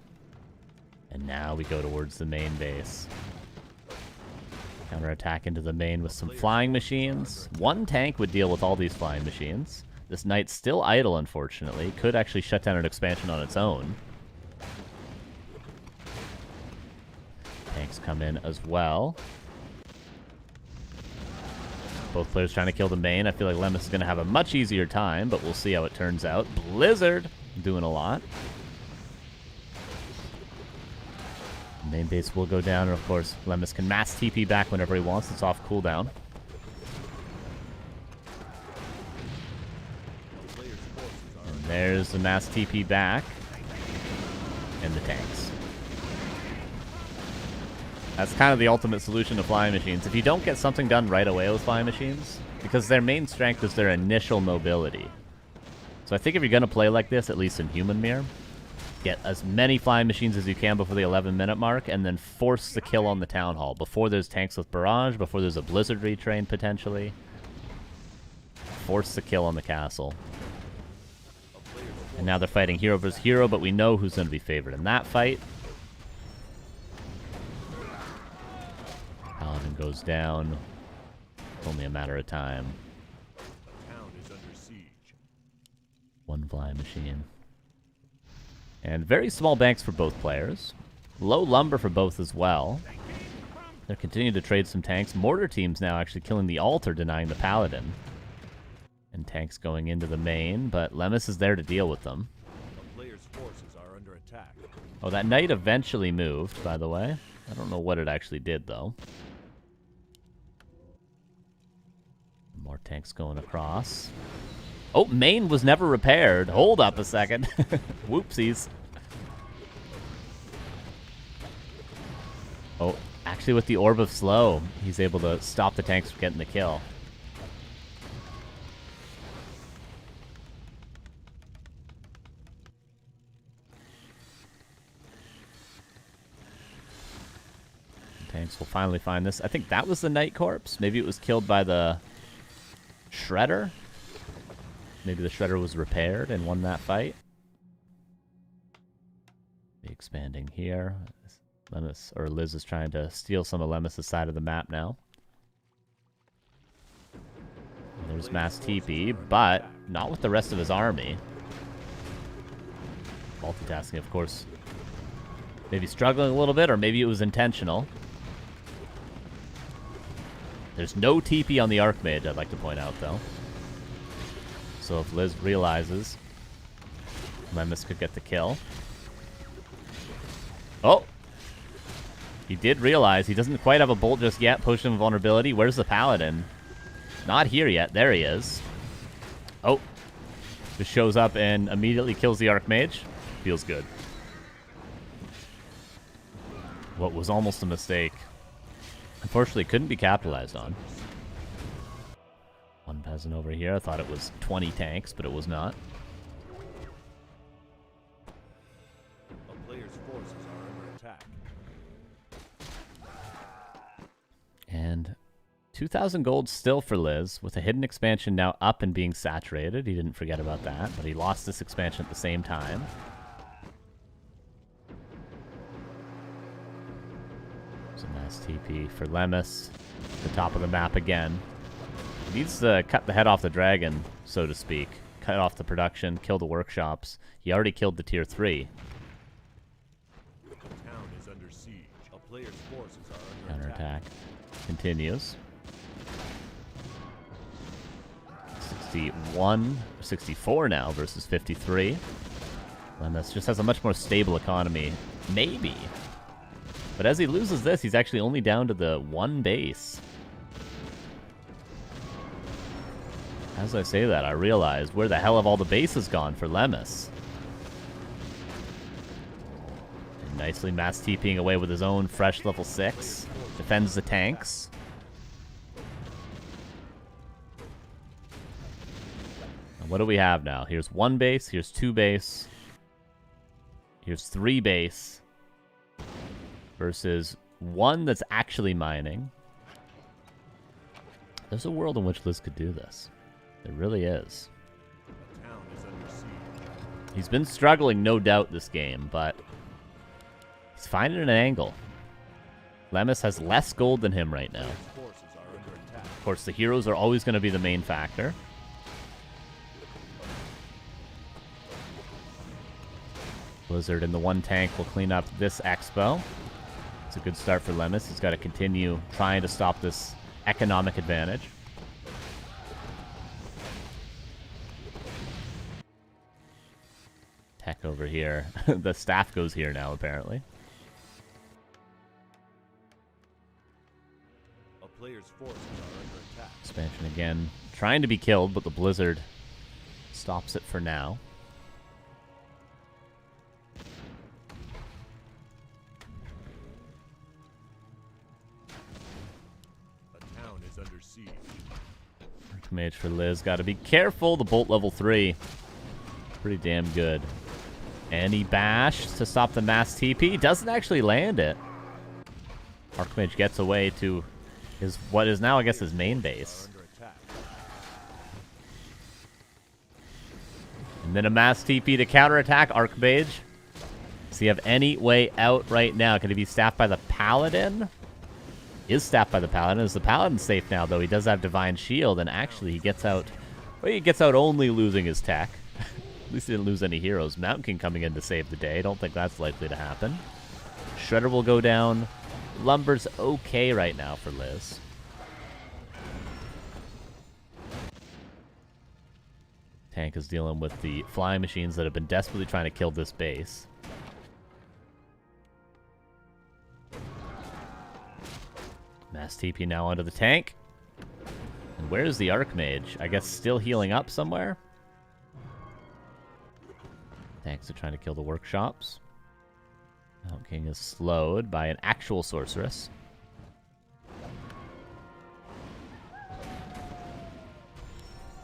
And now we go towards the main base. Counterattack into the main with some flying machines. One tank would deal with all these flying machines. This knight's still idle, unfortunately. Could actually shut down an expansion on its own. Tanks come in as well. Both players trying to kill the main. I feel like Lemus is going to have a much easier time, but we'll see how it turns out. Blizzard doing a lot. Main base will go down, and of course, Lemus can mass TP back whenever he wants. It's off cooldown. And there's the mass TP back. And the tanks. That's kind of the ultimate solution to flying machines. If you don't get something done right away with flying machines, because their main strength is their initial mobility. So I think if you're going to play like this, at least in Human Mirror, get as many flying machines as you can before the 11-minute mark, and then force the kill on the Town Hall. Before there's tanks with barrage, before there's a Blizzard retrain, potentially. Force the kill on the castle. And now they're fighting hero versus hero, but we know who's going to be favored in that fight. Paladin goes down. It's only a matter of time. The town is under siege. One flying machine. And very small banks for both players. Low lumber for both as well. They're continuing to trade some tanks. Mortar teams now actually killing the altar, denying the paladin. And tanks going into the main, but Lemus is there to deal with them. The player's forces are under attack. Oh, that knight eventually moved, by the way. I don't know what it actually did, though. More tanks going across. Oh, main was never repaired. Hold up a second. Whoopsies. Oh, actually with the Orb of Slow, he's able to stop the tanks from getting the kill. Tanks will finally find this. I think that was the Knight Corpse. Maybe it was killed by the Shredder. Maybe the Shredder was repaired and won that fight. Expanding here. Lemus, or Liz is trying to steal some of Lemus' side of the map now. There's mass TP, but not with the rest of his army. Multitasking, of course. Maybe struggling a little bit, or maybe it was intentional. There's no TP on the Archmage, I'd like to point out, though. So if Liz realizes, Lemus could get the kill. Oh! He did realize he doesn't quite have a bolt just yet. Potion of Vulnerability. Where's the Paladin? Not here yet. There he is. Oh. Just shows up and immediately kills the Archmage. Feels good. What was almost a mistake. Unfortunately, couldn't be capitalized on. One peasant over here. I thought it was 20 tanks, but it was not. The player's forces are under attack. And 2,000 gold still for Liz, with a hidden expansion now up and being saturated. He didn't forget about that, but he lost this expansion at the same time. There's a nice TP for Lemus. The top of the map again. He needs to cut the head off the dragon, so to speak. Cut off the production, kill the workshops. He already killed the tier 3. The town is under siege. A player's forces are under Counterattack continues. 61, 64 now versus 53. Lemus just has a much more stable economy. Maybe. But as he loses this, he's actually only down to the 1 base. As I say that, I realize where the hell have all the bases gone for Lemus? And nicely mass TPing away with his own fresh level 6. Defends the tanks. And what do we have now? Here's 1 base, here's 2 base, here's 3 base. Versus 1 that's actually mining. There's a world in which Liz could do this. There really is. The town is under siege. He's been struggling, no doubt, this game, but he's finding an angle. Lemus has less gold than him right now. Forces are under attack. Of course, the heroes are always going to be the main factor. Blizzard in the 1 tank will clean up this expo. It's a good start for Lemus. He's got to continue trying to stop this economic advantage. Tech over here. The staff goes here now, apparently. A player's forces are under attack. Expansion again. Trying to be killed, but the Blizzard stops it for now. The town is under siege. Mage for Liz. Got to be careful. The Bolt level 3. Pretty damn good. And he bashed to stop the mass TP. Doesn't actually land it. Archmage gets away to his what is now, I guess, his main base. And then a mass TP to counterattack Archmage. Does he have any way out right now? Can he be staffed by the Paladin? Is staffed by the Paladin. Is the Paladin safe now, though? He does have Divine Shield, and actually he gets out... Well, he gets out only losing his tech. At least he didn't lose any heroes. Mountain King coming in to save the day. Don't think that's likely to happen. Shredder will go down. Lumber's okay right now for Liz. Tank is dealing with the flying machines that have been desperately trying to kill this base. Mass TP now onto the tank. And where's the Archmage? I guess still healing up somewhere? Tanks are trying to kill the workshops. Mountain King is slowed by an actual sorceress.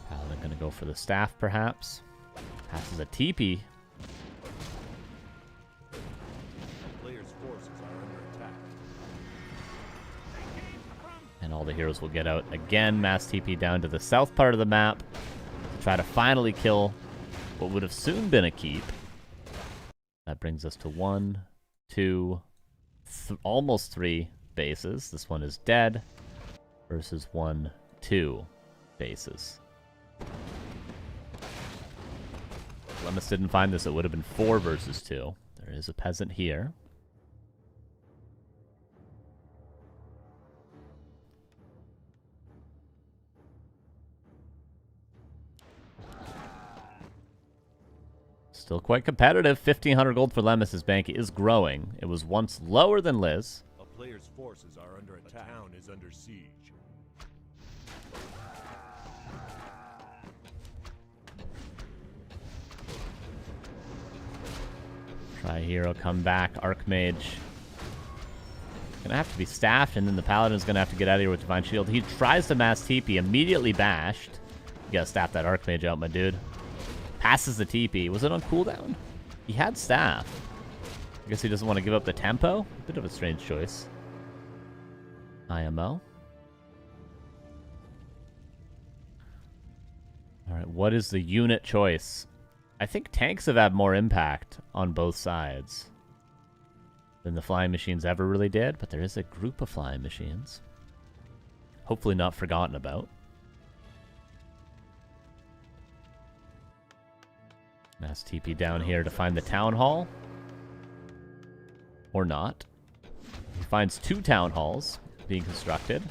Paladin gonna go for the staff, perhaps. Passes a TP. Player's forces are under attack. And all the heroes will get out again. Mass TP down to the south part of the map to try to finally kill what would have soon been a keep. That brings us to 1, 2, almost 3 bases. This one is dead versus 1, 2 bases. Lemus didn't find this. It would have been 4 versus 2. There is a peasant here. Still quite competitive. 1,500 gold for Lemus. His bank is growing. It was once lower than Liz. A player's forces are under attack. The town is under siege. Try hero, come back. Archmage. Gonna have to be staffed, and then the Paladin's gonna have to get out of here with Divine Shield. He tries to mass TP, immediately bashed. You gotta staff that Archmage out, my dude. Passes the TP. Was it on cooldown? He had staff. I guess he doesn't want to give up the tempo. Bit of a strange choice. IMO. Alright, what is the unit choice? I think tanks have had more impact on both sides than the flying machines ever really did, but there is a group of flying machines. Hopefully not forgotten about. Mass TP down here to find the town hall. Or not. He finds 2 town halls being constructed.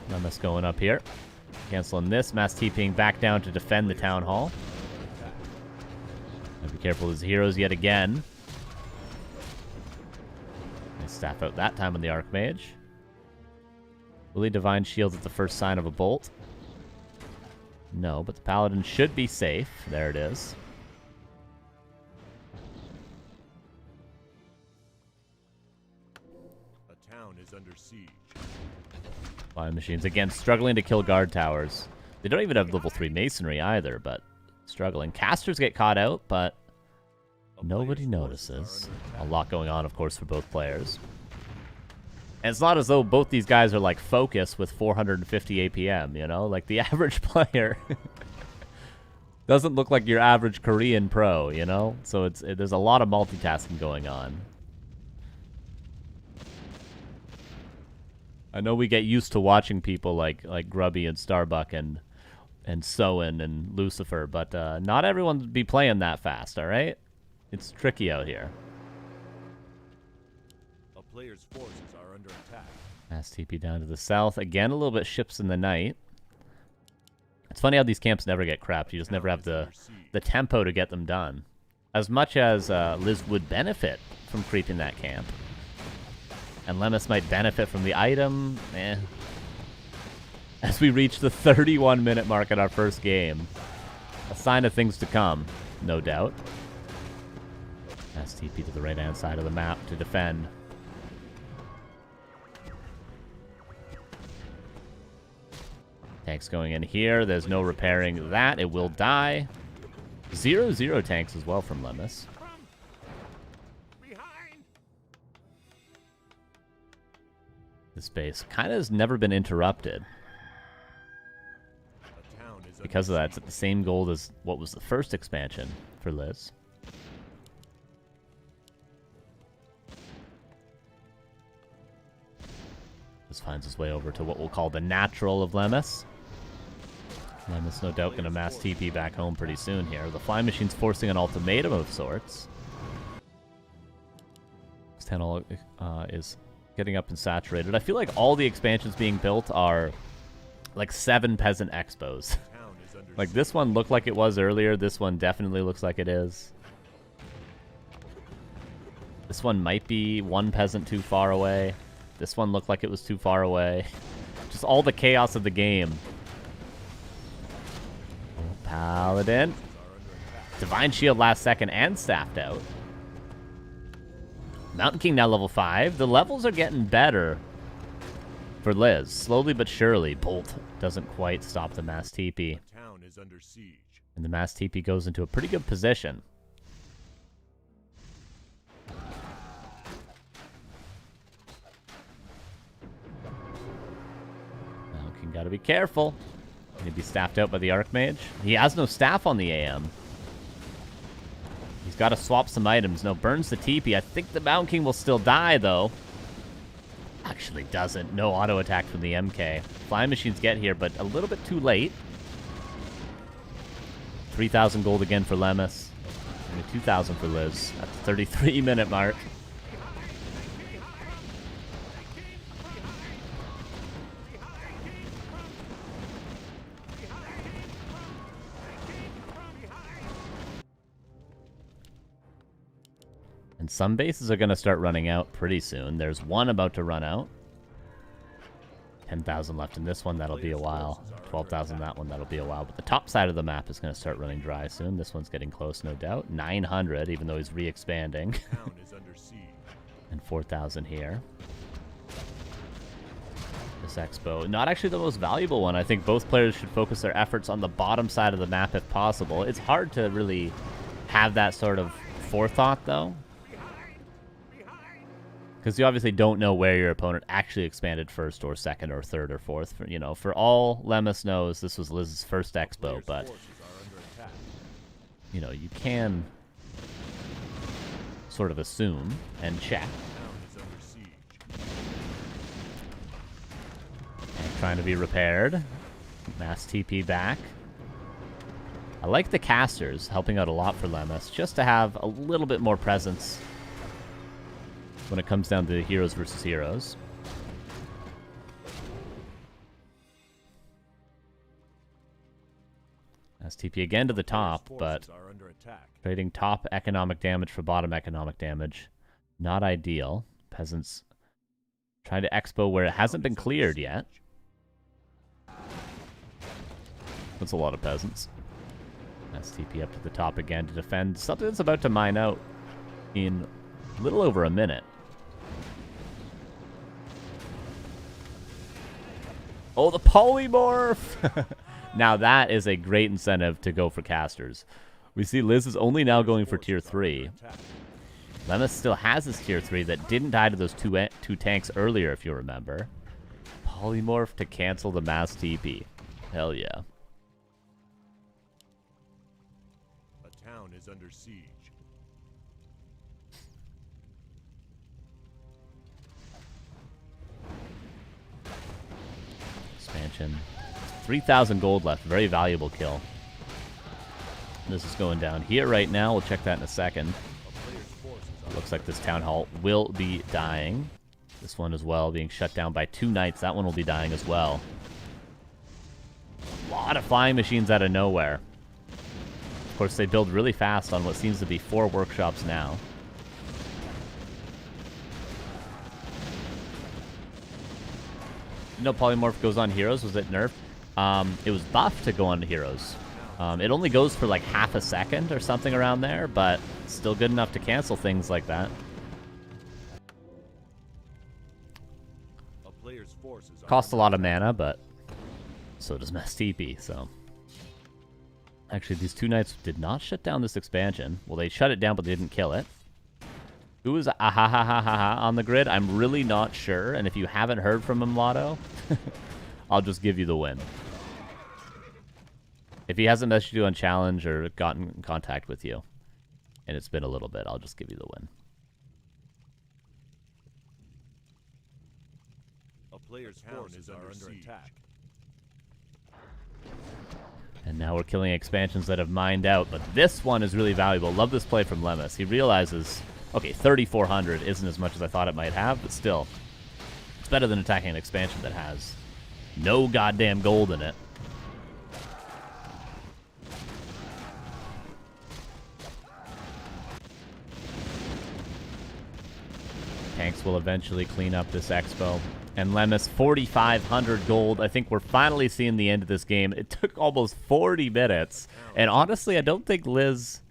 Lemus going up here. Canceling this. Mass TPing back down to defend the Town Hall. Be careful of his heroes yet again. Nice staff out that time on the Archmage. Will he Divine Shield at the first sign of a bolt? No, but the Paladin should be safe. There it is. A town is under siege. Flying machines, again, struggling to kill guard towers. They don't even have level 3 masonry either, but struggling. Casters get caught out, but nobody notices. A lot going on, of course, for both players. And it's not as though both these guys are, like, focused with 450 APM, you know? Like, the average player doesn't look like your average Korean pro, you know? So there's a lot of multitasking going on. I know we get used to watching people like Grubby and Starbuck and Soen and Lucifer, but not everyone would be playing that fast, all right? It's tricky out here. A player's forces are under attack. Mass TP down to the south. Again, a little bit ships in the night. It's funny how these camps never get crapped. You just never have the tempo to get them done. As much as Liz would benefit from creeping that camp, and Lemus might benefit from the item, as we reach the 31-minute mark at our first game. A sign of things to come, no doubt. Mass TP to the right-hand side of the map to defend. Tanks going in here. There's no repairing that. It will die. 0-0 tanks as well from Lemus. This base kind of has never been interrupted. Because of that, it's at the same gold as what was the first expansion for Liz. This finds his way over to what we'll call the natural of Lemus. Lemus, no doubt, going to mass TP back home pretty soon here. The flying machine's forcing an ultimatum of sorts. This tunnel is getting up and saturated. I feel like all the expansions being built are like 7 peasant expos. Like this one looked like it was earlier. This one definitely looks like it is. This one might be 1 peasant too far away. This one looked like it was too far away. Just all the chaos of the game. Paladin. Divine Shield last second and staffed out. Mountain King now level 5. The levels are getting better for Liz. Slowly but surely. Bolt doesn't quite stop the mass TP. Town is under siege. And the mass TP goes into a pretty good position. Mountain King gotta be careful. Gonna be staffed out by the Archmage. He has no staff on the AM. He's got to swap some items. No, burns the TP. I think the Mountain King will still die, though. Actually doesn't. No auto attack from the MK. Flying machines get here, but a little bit too late. 3,000 gold again for Lemus. Only 2,000 for Liz at the 33-minute mark. And some bases are going to start running out pretty soon. There's one about to run out. 10,000 left in this one. That'll be a while. 12,000 that one. That'll be a while. But the top side of the map is going to start running dry soon. This one's getting close, no doubt. 900, even though he's re-expanding. And 4,000 here. This expo. Not actually the most valuable one. I think both players should focus their efforts on the bottom side of the map if possible. It's hard to really have that sort of forethought, though. Because you obviously don't know where your opponent actually expanded first or second or third or fourth. You know, for all Lemus knows, this was Liz's first expo, but, you know, you can sort of assume and check. And trying to be repaired. Mass TP back. I like the casters, helping out a lot for Lemus, just to have a little bit more presence when it comes down to heroes versus heroes. STP again to the top, but Are under attack. trading top economic damage for bottom economic damage. Not ideal. Peasants trying to expo where it hasn't been cleared yet. That's a lot of peasants. STP up to the top again to defend something that's about to mine out in a little over a minute. Oh, the polymorph! Now that is a great incentive to go for casters. We see Liz is only now going for tier 3. Lemus still has his tier 3 that didn't die to those two tanks earlier, if you remember. Polymorph to cancel the mass TP. Hell yeah. A town is under siege. Expansion. 3,000 gold left. Very valuable kill. This is going down here right now. We'll check that in a second. Looks like this town hall will be dying. This one as well being shut down by 2 knights. That one will be dying as well. A lot of flying machines out of nowhere. Of course, they build really fast on what seems to be 4 workshops now. No polymorph goes on heroes. Was it nerfed? It was buffed to go on heroes. It only goes for like half a second or something around there, but still good enough to cancel things like that. Costs a lot of mana, but so does mass TP, so. Actually, these 2 knights did not shut down this expansion. Well, they shut it down, but they didn't kill it. Who is ahahahaha on the grid? I'm really not sure, and if you haven't heard from him, Lotto, I'll just give you the win. If he hasn't messaged you on challenge or gotten in contact with you, and it's been a little bit, I'll just give you the win. A player's forces are under attack. And now we're killing expansions that have mined out, but this one is really valuable. Love this play from Lemus. He realizes, okay, 3,400 isn't as much as I thought it might have, but still, it's better than attacking an expansion that has no goddamn gold in it. Tanks will eventually clean up this expo. And Lemus, 4,500 gold. I think we're finally seeing the end of this game. It took almost 40 minutes. And honestly, I don't think Liz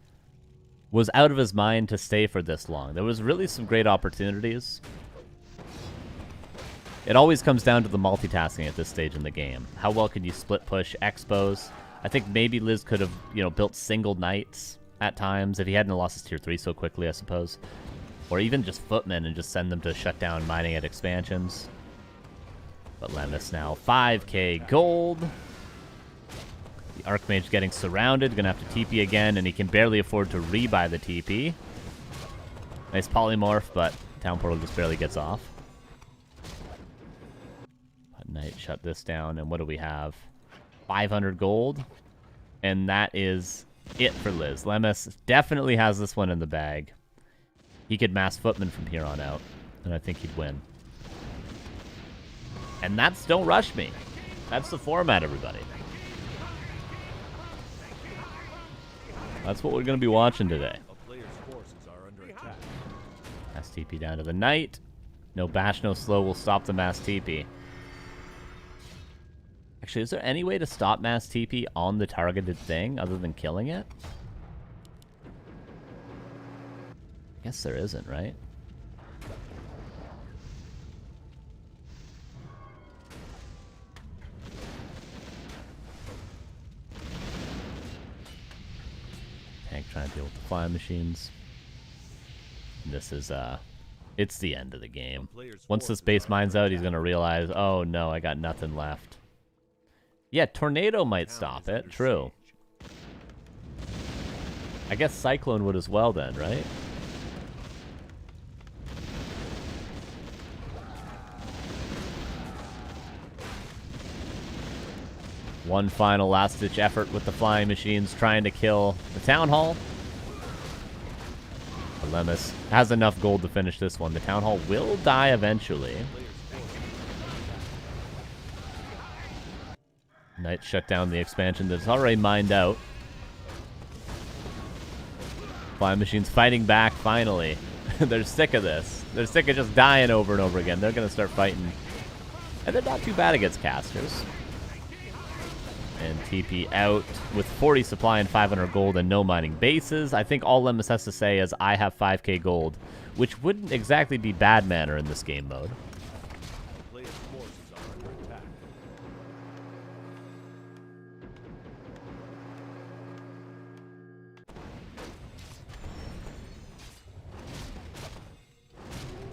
was out of his mind to stay for this long. There was really some great opportunities. It always comes down to the multitasking at this stage in the game. How well can you split push expos? I think maybe Liz could have, built single knights at times if he hadn't lost his tier 3 so quickly, I suppose. Or even just footmen and just send them to shut down mining at expansions. But Lemus now 5k gold. The Archmage getting surrounded. Gonna have to TP again, and he can barely afford to rebuy the TP. Nice polymorph, but Town Portal just barely gets off. But Knight shut this down, and what do we have? 500 gold. And that is it for Liz. Lemus definitely has this one in the bag. He could mass footman from here on out, and I think he'd win. And that's Don't Rush Me. That's the format, everybody. That's what we're going to be watching today. Mass TP down to the Knight. No bash, no slow will stop the mass TP. Actually, is there any way to stop mass TP on the targeted thing other than killing it? I guess there isn't, right? Tank trying to deal with the flying machines. This is, it's the end of the game. Once this base mine's out, he's going to realize, oh no, I got nothing left. Yeah, Tornado might stop it, true. I guess Cyclone would as well then, right? One final last-ditch effort with the flying machines trying to kill the Town Hall. Lemus has enough gold to finish this one. The Town Hall will die eventually. Might shut down the expansion that's already mined out. Flying Machine's fighting back, finally. They're sick of this. They're sick of just dying over and over again. They're going to start fighting. And they're not too bad against casters. And TP out with 40 supply and 500 gold and no mining bases. I think all Lemus has to say is, I have 5k gold, which wouldn't exactly be bad manner in this game mode. Player's forces are under attack.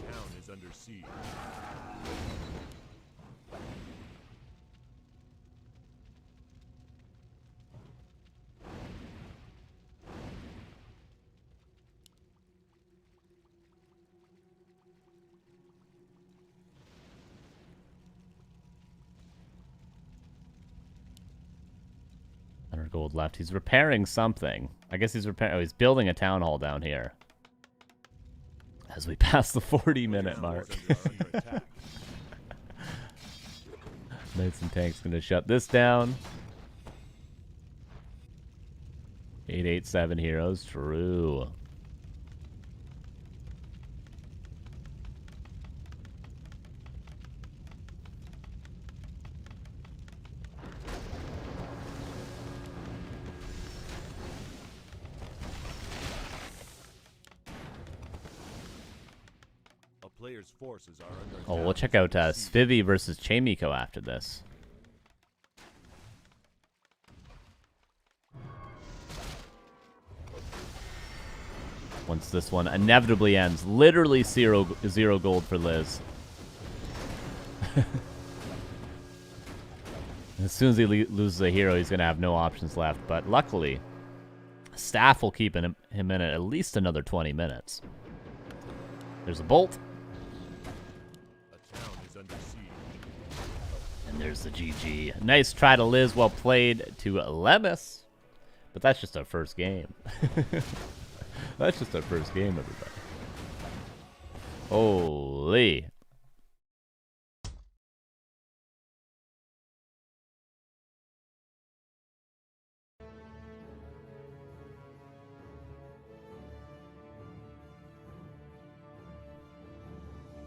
Town is under siege. Gold left. He's repairing something. I guess he's repairing. Oh, he's building a town hall down here. As we pass the 40-minute mark. Knights and Tanks gonna shut this down. 887 heroes. True. Player's forces are under Oh, we'll check out Svivi versus Chamiko after this. Once this one inevitably ends. Literally zero gold for Liz. As soon as he loses a hero, he's going to have no options left. But luckily, staff will keep him in at least another 20 minutes. There's a bolt. And there's the GG. Nice try to Liz, well played to Lemus. But that's just our first game. That's just our first game, everybody. Holy.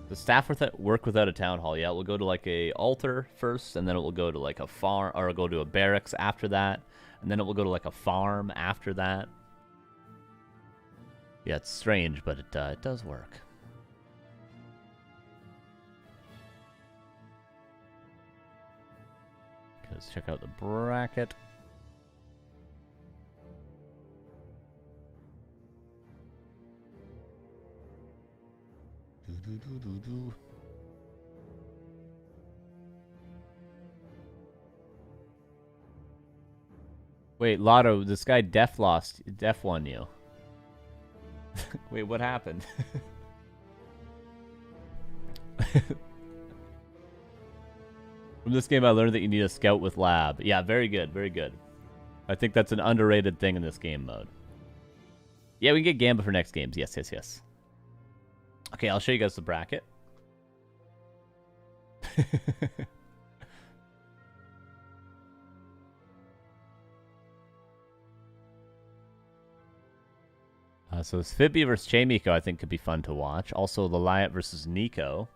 The staff work without a town hall. Yeah, we'll go to like a altar first, and then it will go to like a farm, or go to a barracks after that, and then it will go to like a farm after that. Yeah, it's strange, but it does work. Okay, let's check out the bracket. Wait, Lotto, this guy Def won you. Wait, what happened? From this game, I learned that you need a scout with lab. Yeah, very good, very good. I think that's an underrated thing in this game mode. Yeah, we can get Gamba for next games. Yes, yes, yes. Okay, I'll show you guys the bracket. So Svibi versus Chamiko, I think, could be fun to watch. Also, the Liat versus Nico.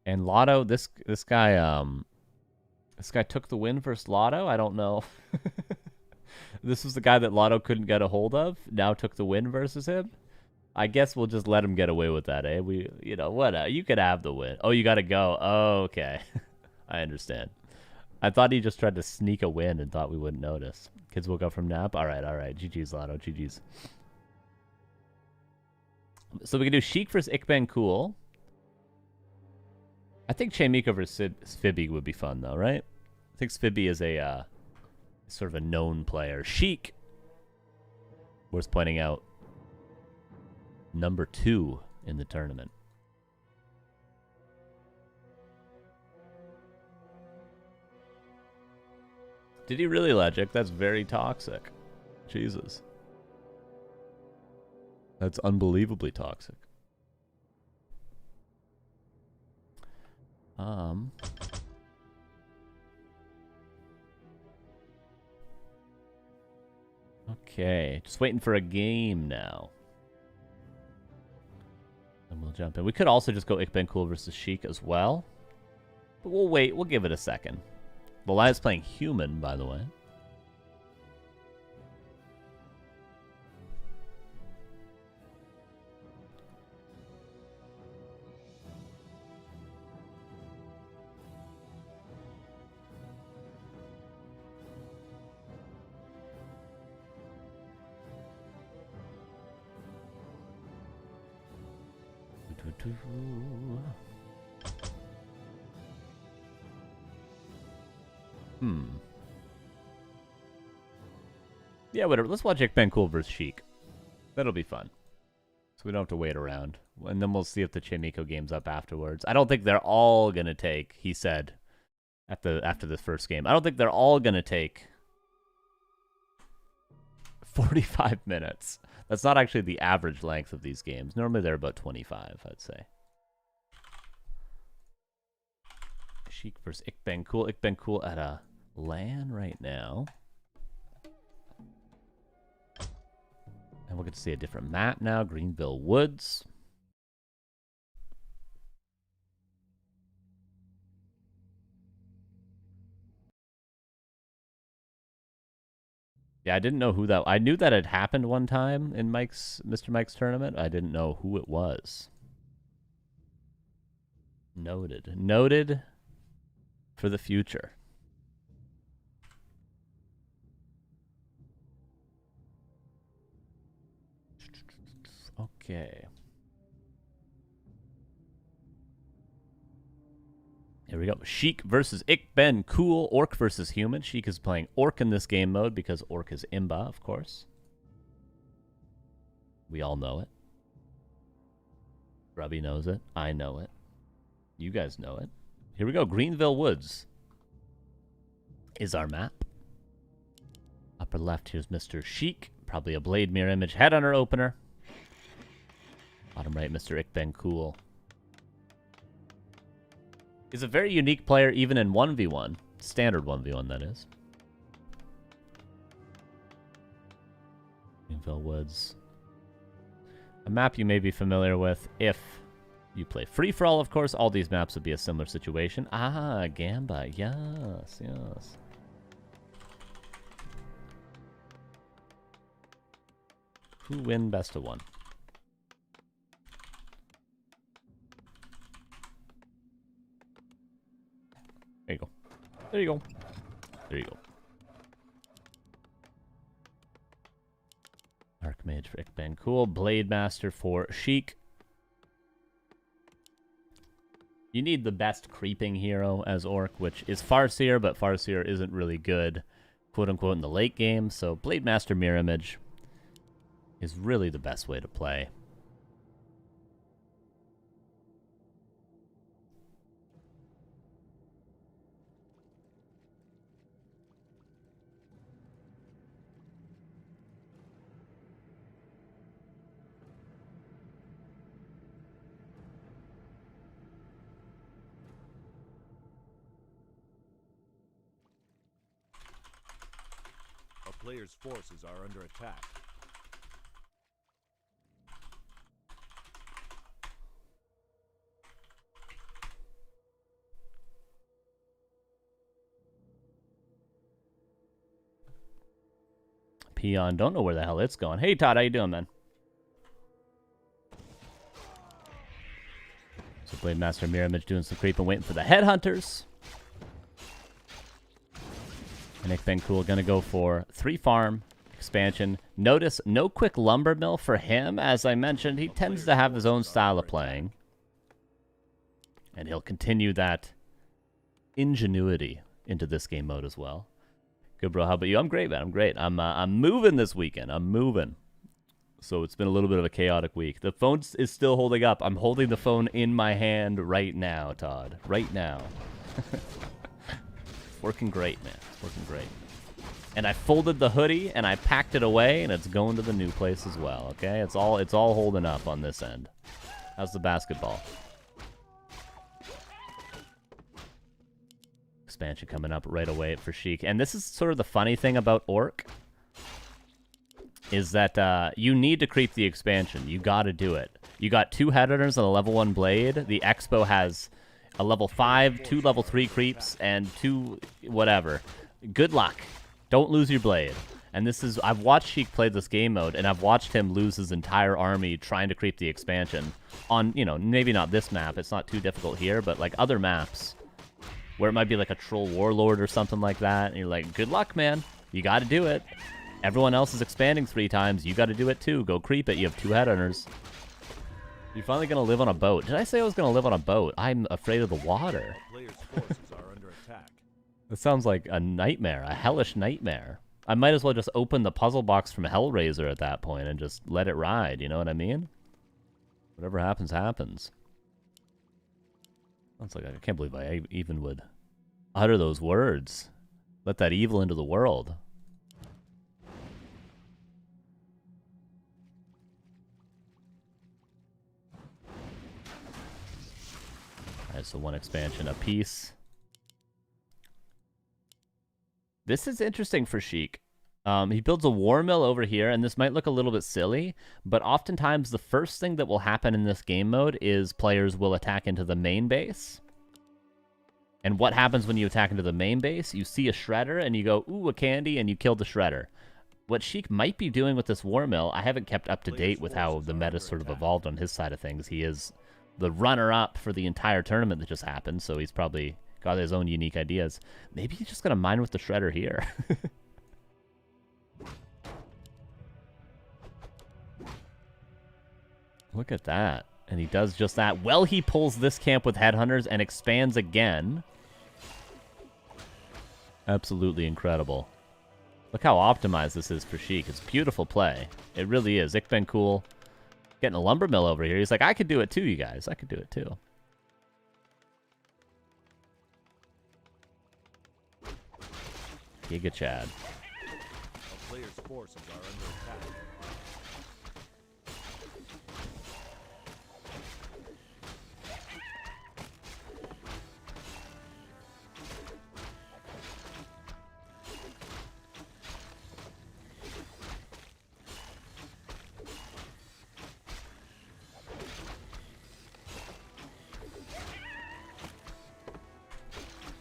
And Lotto, this guy took the win versus Lotto. I don't know. This was the guy that Lotto couldn't get a hold of. Now took the win versus him. I guess we'll just let him get away with that, eh? What? You could have the win. Oh, you got to go. Oh, okay. I understand. I thought he just tried to sneak a win and thought we wouldn't notice. Kids woke up from nap. All right, all right. GG's, Lotto. GG's. So we can do Sheik versus Ikben Cool. I think Chamiko versus Svibi would be fun, though, right? I think Svibi is a sort of a known player. Chic, worth pointing out, number 2 in the tournament. Did he really, Logic? That's very toxic. Jesus. That's unbelievably toxic. Okay, just waiting for a game now. And we'll jump in. We could also just go Cool versus Sheik as well. But we'll wait. We'll give it a second. The Liat's playing human, by the way. Yeah, whatever. Let's watch Cool versus Sheik. That'll be fun. So we don't have to wait around. And then we'll see if the Chimiko game's up afterwards. I don't think they're all going to take, he said, after this first game. I don't think they're all going to take 45 minutes. That's not actually the average length of these games. Normally they're about 25, I'd say. Sheik versus Cool. Cool at a LAN right now. And we'll get to see a different map now. Greenville Woods. Yeah, I didn't know who that... I knew that had happened one time in Mr. Mike's tournament. I didn't know who it was. Noted. Noted for the future. Okay. Here we go. Sheik versus Cool. Orc versus human. Sheik is playing Orc in this game mode because Orc is Imba, of course. We all know it. Grubby knows it. I know it. You guys know it. Here we go. Greenville Woods is our map. Upper left, here's Mr. Sheik. Probably a blade mirror image. Headhunter opener. Bottom right, Mr. Cool. Is a very unique player even in 1v1. Standard 1v1, that is. Greenville Woods. A map you may be familiar with if you play free-for-all, of course. All these maps would be a similar situation. Ah, Gamba. Yes, yes. Who win best of one? There you go. There you go. There you go. Archmage for Cool. Blade Master for Sheik. You need the best creeping hero as Orc, which is Farseer, but Farseer isn't really good, quote-unquote, in the late game, so Blade Master Mirror Image is really the best way to play. A player's forces are under attack. Peon, don't know where the hell it's going. Hey, Todd, how you doing, man? So Blade Master Mirror Image doing some creeping, waiting for the Headhunters. And Cool gonna go for 3 farm expansion. Notice no quick lumber mill for him. As I mentioned, he tends to have his own style of playing. And he'll continue that ingenuity into this game mode as well. Good, bro. How about you? I'm great, man. I'm great. I'm moving this weekend. I'm moving. So it's been a little bit of a chaotic week. The phone is still holding up. I'm holding the phone in my hand right now, Todd. Right now. It's working great, man. It's working great. And I folded the hoodie, and I packed it away, and it's going to the new place as well, okay? It's all holding up on this end. How's the basketball? Expansion coming up right away for Sheik. And this is sort of the funny thing about Orc, is that you need to creep the expansion. You gotta do it. You got 2 headhunters and a level 1 blade. The Expo has a level 5, 2 level 3 creeps, and 2 whatever. Good luck. Don't lose your blade. And this is... I've watched Sheik play this game mode, and I've watched him lose his entire army trying to creep the expansion. On, you know, maybe not this map. It's not too difficult here, but like other maps where it might be like a troll warlord or something like that, and you're like, good luck, man. You gotta do it. Everyone else is expanding 3 times. You gotta do it too. Go creep it. You have 2 headhunters. You're finally gonna live on a boat. Did I say I was gonna live on a boat? I'm afraid of the water. Players' forces are under attack. That sounds like a nightmare, a hellish nightmare. I might as well just open the puzzle box from Hellraiser at that point and just let it ride, you know what I mean? Whatever happens, happens. It's like, I can't believe I even would utter those words. Let that evil into the world. Alright, so 1 expansion apiece. This is interesting for Sheik. He builds a war mill over here, and this might look a little bit silly, but oftentimes the first thing that will happen in this game mode is players will attack into the main base. And what happens when you attack into the main base? You see a shredder, and you go, ooh, a candy, and you kill the shredder. What Sheik might be doing with this war mill, I haven't kept up to date with how the meta sort of evolved on his side of things. He is the runner-up for the entire tournament that just happened, so he's probably got his own unique ideas. Maybe he's just going to mine with the shredder here. Look at that. And he does just that. Well, he pulls this camp with headhunters and expands again. Absolutely incredible. Look how optimized this is for Sheik. It's beautiful play. It really is. Ick been cool. Getting a lumber mill over here. He's like, I could do it too, you guys. I could do it too. Giga Chad. A player's forces are under attack.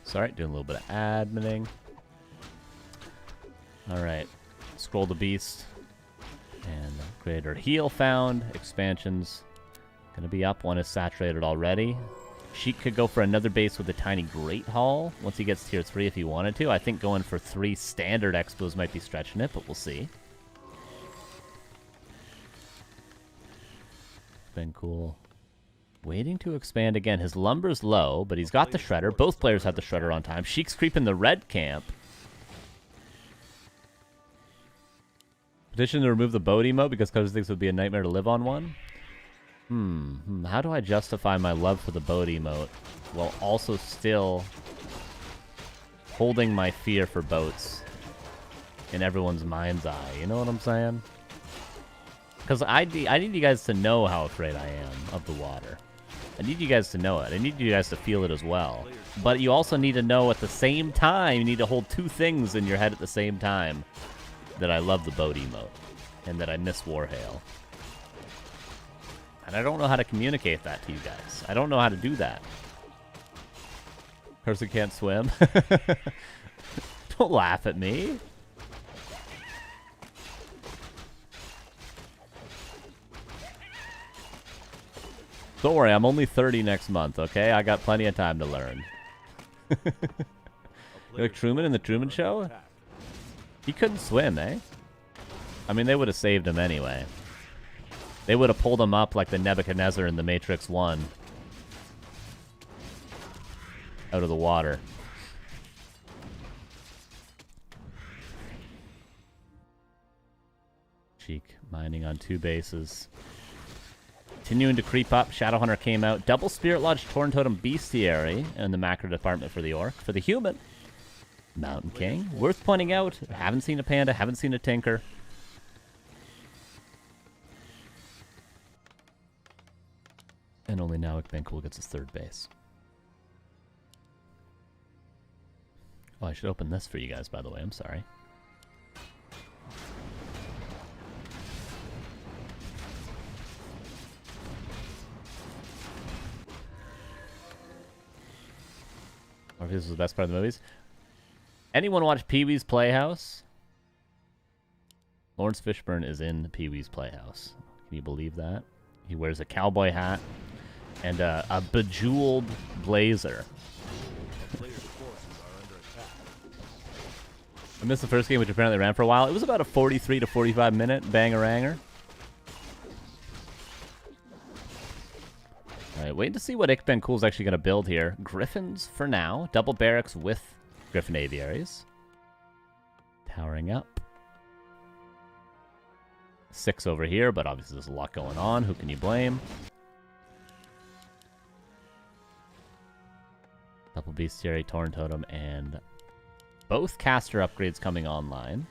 Sorry, doing a little bit of adminning. Alright, scroll the beast. And greater heal found. Expansions. Gonna be up. 1 is saturated already. Sheik could go for another base with a tiny Great Hall once he gets tier 3 if he wanted to. I think going for 3 standard expos might be stretching it, but we'll see. Been cool. Waiting to expand again. His lumber's low, but he's got the shredder. Both players have the shredder on time. Sheik's creeping the red camp. Petition to remove the boat emote because Coach thinks it would be a nightmare to live on one. How do I justify my love for the boat emote while also still holding my fear for boats in everyone's mind's eye? You know what I'm saying? Because I need you guys to know how afraid I am of the water. I need you guys to know it. I need you guys to feel it as well. But you also need to know at the same time, you need to hold 2 things in your head at the same time. That I love the boat emote, and that I miss Warhail. And I don't know how to communicate that to you guys. I don't know how to do that. Person can't swim. Don't laugh at me. Don't worry, I'm only 30 next month, okay? I got plenty of time to learn. You like Truman in the Truman Show? He couldn't swim, eh? I mean, they would have saved him anyway. They would have pulled him up like the Nebuchadnezzar in The Matrix 1. Out of the water. Chic mining on 2 bases. Continuing to creep up. Shadowhunter came out. Double Spirit Lodge, Torn Totem, Bestiary in the macro department for the Orc. For the human, Mountain King. Worth pointing out, haven't seen a Panda, haven't seen a Tinker. And only now Cool gets his third base. Oh, I should open this for you guys, by the way. I'm sorry. Or if this was the best part of the movies. Anyone watch Pee-wee's Playhouse? Lawrence Fishburne is in Pee-wee's Playhouse. Can you believe that? He wears a cowboy hat and a bejeweled blazer. I missed the first game, which apparently ran for a while. It was about a 43 to 45 minute bang-a-ranger. Alright, waiting to see what Cool's actually going to build here. Griffins for now. Double barracks with Griffin aviaries. Towering up. 6 over here, but obviously there's a lot going on. Who can you blame? Double bestiary, Torn Totem, and both caster upgrades coming online.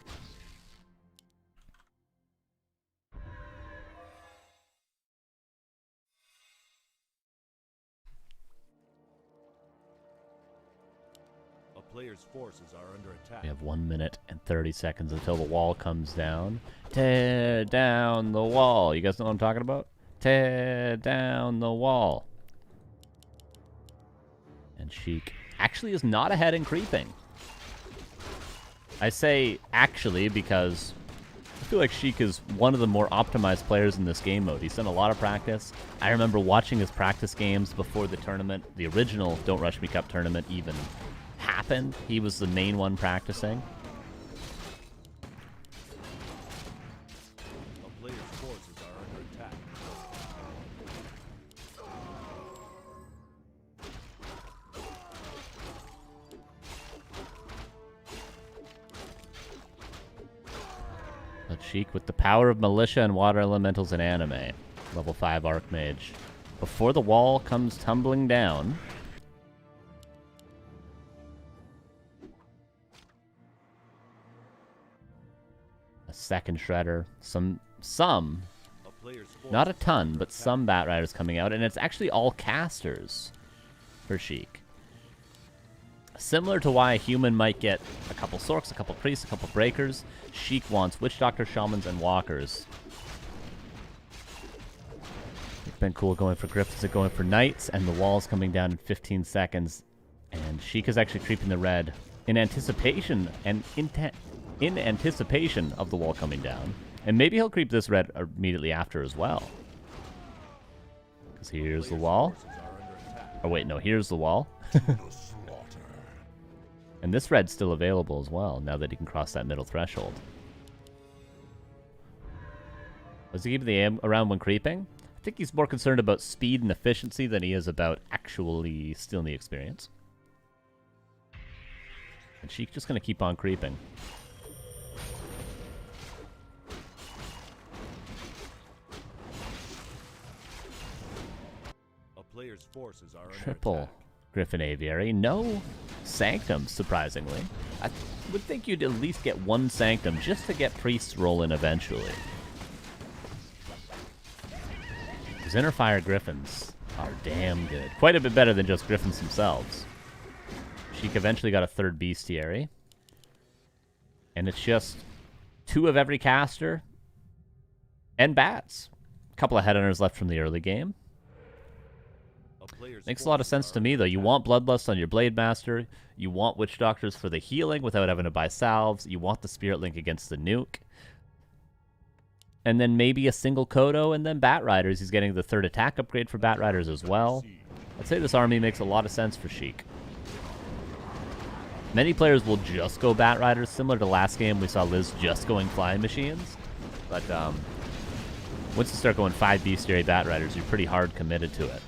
A player's forces are under attack. We have 1 minute and 30 seconds until the wall comes down. Tear down the wall. You guys know what I'm talking about? Tear down the wall. And Sheik actually is not ahead in creeping. I say actually because I feel like Sheik is one of the more optimized players in this game mode. He's done a lot of practice. I remember watching his practice games before the tournament, the original Don't Rush Me Cup tournament even happened. He was the main one practicing. A player's forces are under attack. But Sheik with the power of militia and water elementals and anime. Level 5 Archmage. Before the wall comes tumbling down. A second Shredder. Some, not a ton, but some Bat Riders coming out. And it's actually all casters for Sheik. Similar to why a human might get a couple Sorks, a couple Priests, a couple Breakers, Sheik wants Witch Doctor, Shamans, and Walkers. It's been cool going for Griffins, going for Knights, and the wall's coming down in 15 seconds. And Sheik is actually creeping the red in anticipation and in anticipation of the wall coming down. And maybe he'll creep this red immediately after as well. Because here's the wall. Oh wait, no, here's the wall. And this red's still available as well, now that he can cross that middle threshold. Was he keeping the aim around when creeping? I think he's more concerned about speed and efficiency than he is about actually stealing the experience. And Sheik's just going to keep on creeping. A player's forces are under Triple attack. Griffin Aviary. No Sanctum, surprisingly. I would think you'd at least get one Sanctum just to get Priests rolling eventually. These Interfire Griffins are damn good. Quite a bit better than just Griffins themselves. Sheik eventually got a third Bestiary. And it's just 2 of every caster and Bats. A couple of Headhunters left from the early game. Makes a lot of sense to me, though. You want Bloodlust on your Blade Master. You want Witch Doctors for the healing without having to buy salves. You want the Spirit Link against the nuke. And then maybe a single Kodo and then Bat Riders. He's getting the third attack upgrade for Bat Riders as well. I'd say this army makes a lot of sense for Sheik. Many players will just go Bat Riders. Similar to last game, we saw Liz just going Flying Machines. But once you start going 5 Bestiary Bat Riders, you're pretty hard committed to it.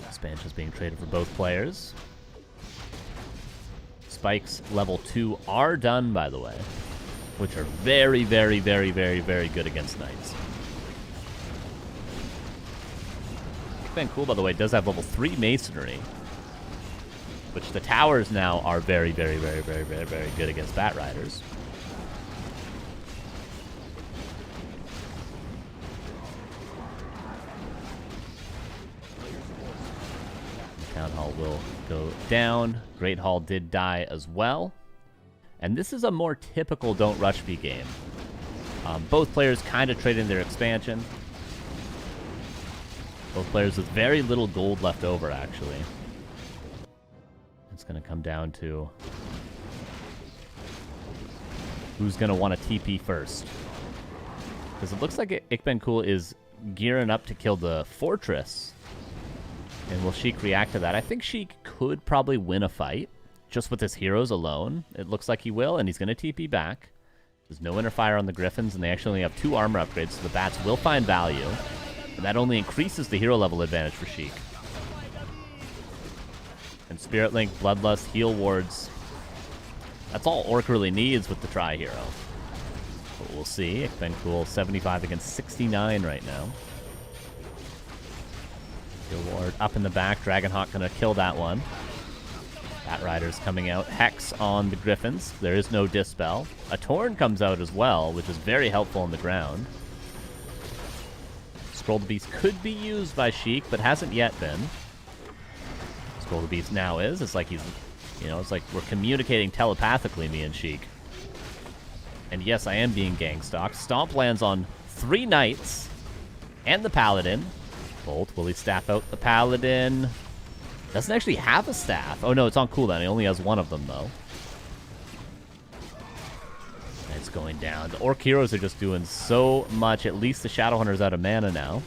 Expansions being traded for both players. Spikes level 2 are done, by the way, which are very, very, very, very, very good against Knights. Been cool, by the way, does have level 3 Masonry. which the towers now are very, very, very, very, very, very good against Bat Riders. Town Hall will go down. Great Hall did die as well. And this is a more typical Don't Rush Me game. Both players kind of trade in their expansion. Both players with very little gold left over, actually. It's going to come down to who's going to want to TP first. Because it looks like Ikbencool is gearing up to kill the fortress. And will Sheik react to that? I think Sheik could probably win a fight. Just with his heroes alone. It looks like he will, and he's going to TP back. There's no inner fire on the Griffins, and they actually only have 2 armor upgrades, so the Bats will find value. And that only increases the hero level advantage for Sheik. And Spirit Link, Bloodlust, Heal Wards. That's all Orc really needs with the Tri-Hero. But we'll see. Ikbencool 75 against 69 right now. Heal Ward up in the back. Dragonhawk going to kill that one. Bat Riders coming out. Hex on the Griffins. There is no Dispel. A Torn comes out as well, which is very helpful on the ground. Scroll the Beast could be used by Sheik, but hasn't yet been. Scroll the Beast now is. It's like he's, you know, it's like we're communicating telepathically, me and Sheik. And yes, I am being gang stalked. Stomp lands on 3 Knights and the Paladin. Bolt, will he staff out the Paladin? Doesn't actually have a staff. Oh no, it's on cooldown. He only has 1 of them, though. And it's going down. The Orc heroes are just doing so much. At least the Shadowhunter's out of mana now.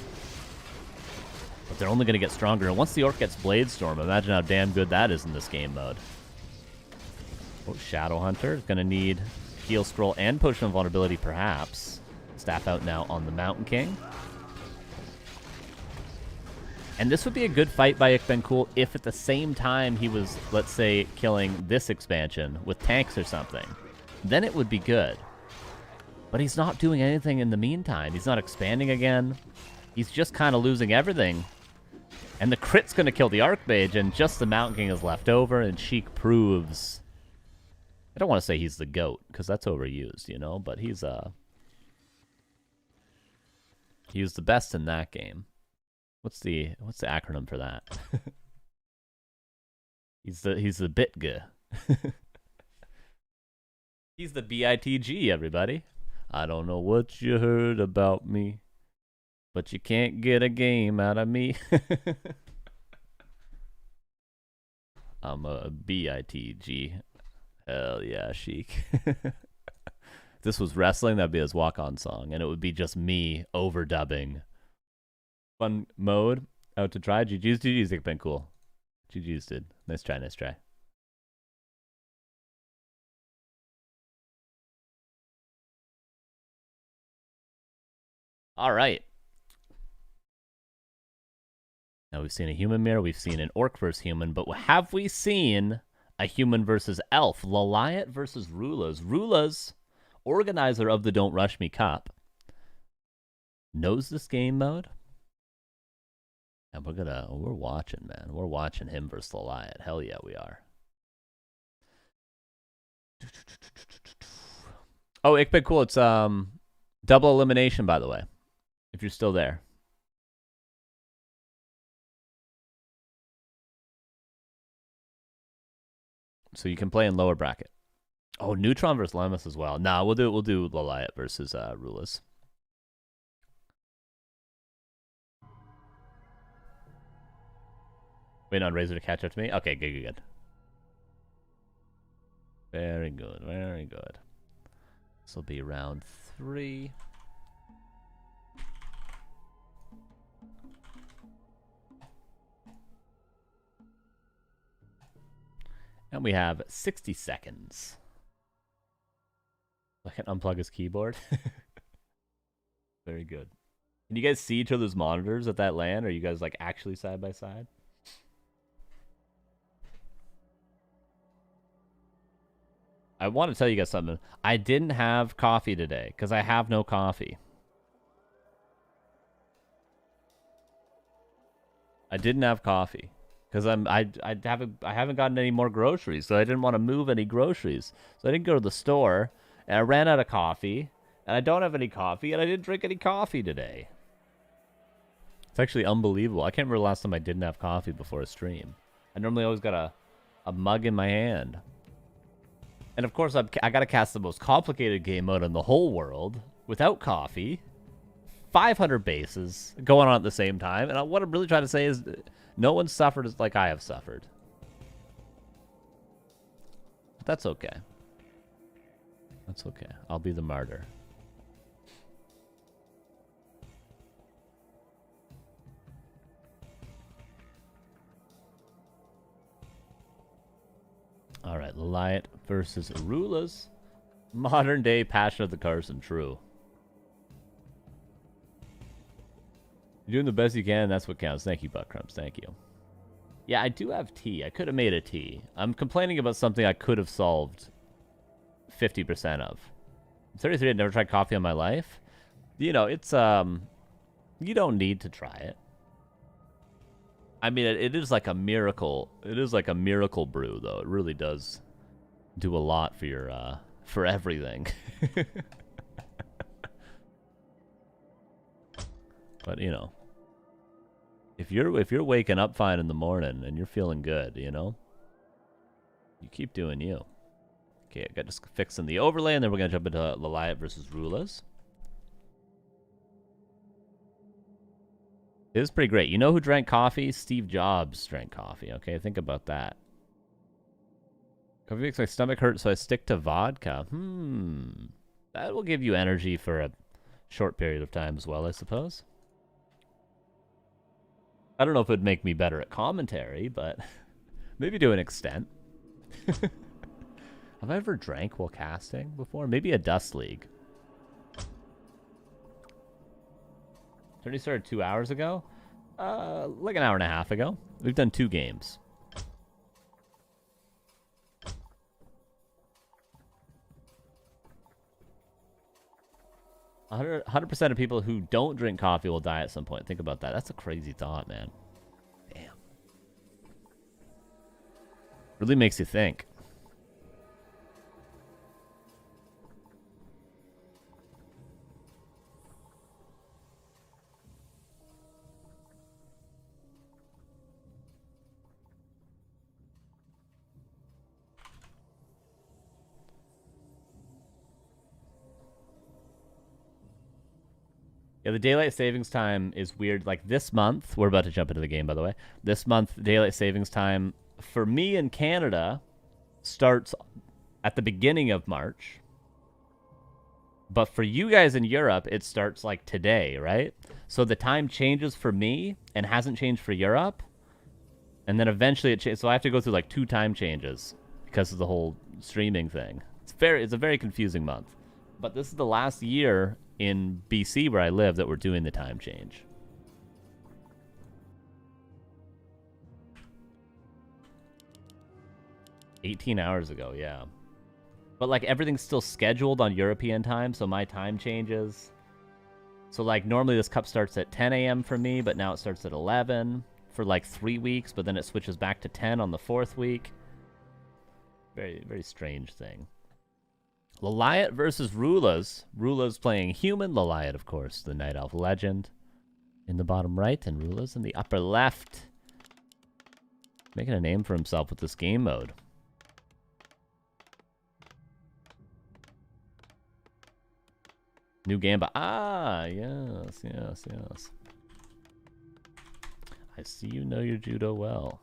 But they're only going to get stronger. And once the Orc gets Bladestorm, imagine how damn good that is in this game mode. Oh, Shadowhunter is going to need Heal Scroll and Potion of Vulnerability, perhaps. Staff out now on the Mountain King. And this would be a good fight by Ikbencool if at the same time he was, let's say, killing this expansion with tanks or something. Then it would be good. But he's not doing anything in the meantime. He's not expanding again. He's just kind of losing everything. And the crit's going to kill the Archmage, and just the Mountain King is left over, and Sheik proves... I don't want to say he's the GOAT, because that's overused, you know? But he's the best in that game. What's the acronym for that? he's the BitG. He's the BITG, everybody. I don't know what you heard about me, but you can't get a game out of me. I'm a BITG. Hell yeah, Sheik. If this was wrestling, that'd be his walk-on song, and it would be just me overdubbing. Fun mode out to try. GG's Ikbencool. GG's, dude. Nice try, nice try. All right. Now we've seen a human mirror, we've seen an orc versus human, but have we seen a human versus elf? Liat versus Rulas. Rulas, organizer of the Don't Rush Me Cup, knows this game mode. And we're watching, man. We're watching him versus Liat. Hell yeah, we are. Oh, Ikbencool, it's double elimination, by the way. If you're still there. So you can play in lower bracket. Oh, Neutron versus Lemus as well. Nah, we'll do Liat versus Rulas. Wait on Razor to catch up to me? Okay, good. Very good, very good. This will be round 3. And we have 60 seconds. I can unplug his keyboard. Very good. Can you guys see each other's monitors at that LAN? Are you guys like actually side by side? I want to tell you guys something. I didn't have coffee today because I have no coffee. I didn't have coffee. because I haven't gotten any more groceries, so I didn't want to move any groceries, so I didn't go to the store, and I ran out of coffee, and I don't have any coffee, and I didn't drink any coffee today. It's actually unbelievable. I can't remember the last time I didn't have coffee before a stream. I normally always got a mug in my hand. And of course, I got to cast the most complicated game mode in the whole world without coffee. 500 bases going on at the same time. And what I'm really trying to say is no one suffered like I have suffered. But that's okay. That's okay. I'll be the martyr. All right, Liat versus Rulas. Modern day Passion of the Carson, true. You're doing the best you can, that's what counts. Thank you, Buttcrumbs, thank you. Yeah, I do have tea. I could have made a tea. I'm complaining about something I could have solved 50% of. I'm 33, I've never tried coffee in my life. You know, it's, you don't need to try it. I mean, it is like a miracle. It is like a miracle brew, though. It really does do a lot for your, for everything. But, you know, if you're waking up fine in the morning and you're feeling good, you know, you keep doing you. Okay, I got just fixing the overlay, and then we're gonna jump into Liat versus Rulas. It was pretty great. You know who drank coffee? Steve Jobs drank coffee, okay? Think about that. Coffee makes my stomach hurt, so I stick to vodka. That will give you energy for a short period of time as well, I suppose. I don't know if it would make me better at commentary, but maybe to an extent. Have I ever drank while casting before? Maybe a Dust League. Tourney started 2 hours ago? Like an hour and a half ago. We've done 2 games. A 100% of people who don't drink coffee will die at some point. Think about that. That's a crazy thought, man. Damn. Really makes you think. Yeah, the daylight savings time is weird. Like this month, we're about to jump into the game, by the way. This month, daylight savings time for me in Canada starts at the beginning of March. But for you guys in Europe, it starts like today, right? So the time changes for me and hasn't changed for Europe. And then eventually it changes. So I have to go through like 2 time changes because of the whole streaming thing. It's a very confusing month. But this is the last year in BC where I live that we're doing the time change. $18 hours ago, yeah. But like everything's still scheduled on European time, so my time changes. So like normally this cup starts at 10 a.m. for me, but now it starts at 11 for like 3 weeks, but then it switches back to 10 on the 4th week. Very, very strange thing. Liat versus Rulas. Rulas playing human. Liat, of course, the Night Elf legend. In the bottom right, and Rulas in the upper left. Making a name for himself with this game mode. New Gamba. Ah, yes, yes, yes. I see you know your judo well.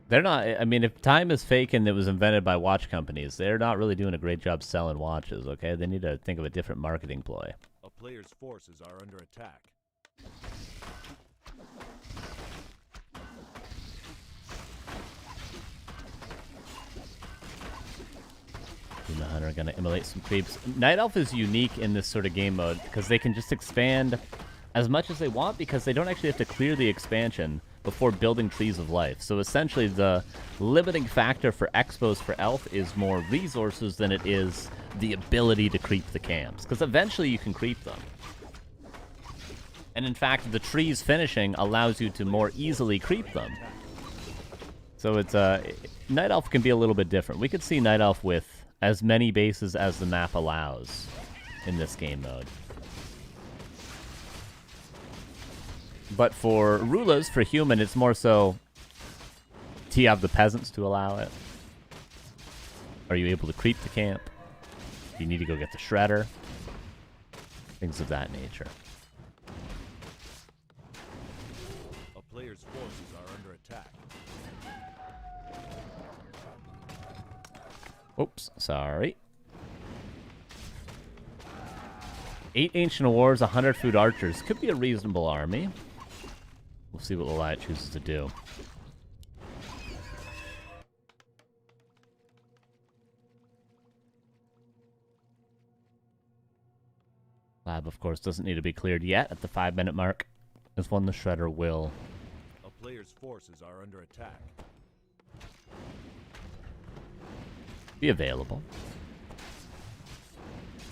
They're not, I mean, if time is fake and it was invented by watch companies, they're not really doing a great job selling watches, okay? They need to think of a different marketing ploy. A player's forces are under attack. Doing are going to immolate some creeps. Night Elf is unique in this sort of game mode because they can just expand as much as they want because they don't actually have to clear the expansion before building trees of life. So essentially the limiting factor for expos for Elf is more resources than it is the ability to creep the camps, because eventually you can creep them. And in fact, the trees finishing allows you to more easily creep them. So it's Night Elf can be a little bit different. We could see Night Elf with as many bases as the map allows in this game mode. But for Rulas, for human, it's more so, do you have the peasants to allow it? Are you able to creep the camp? Do you need to go get the shredder? Things of that nature. A player's forces are under attack. Oops, sorry. 8 Ancient Wars, 100 Food Archers. Could be a reasonable army. We'll see what Liat chooses to do. Lab, of course, doesn't need to be cleared yet at the 5-minute mark. Is when the shredder will. A player's forces are under attack. Be available.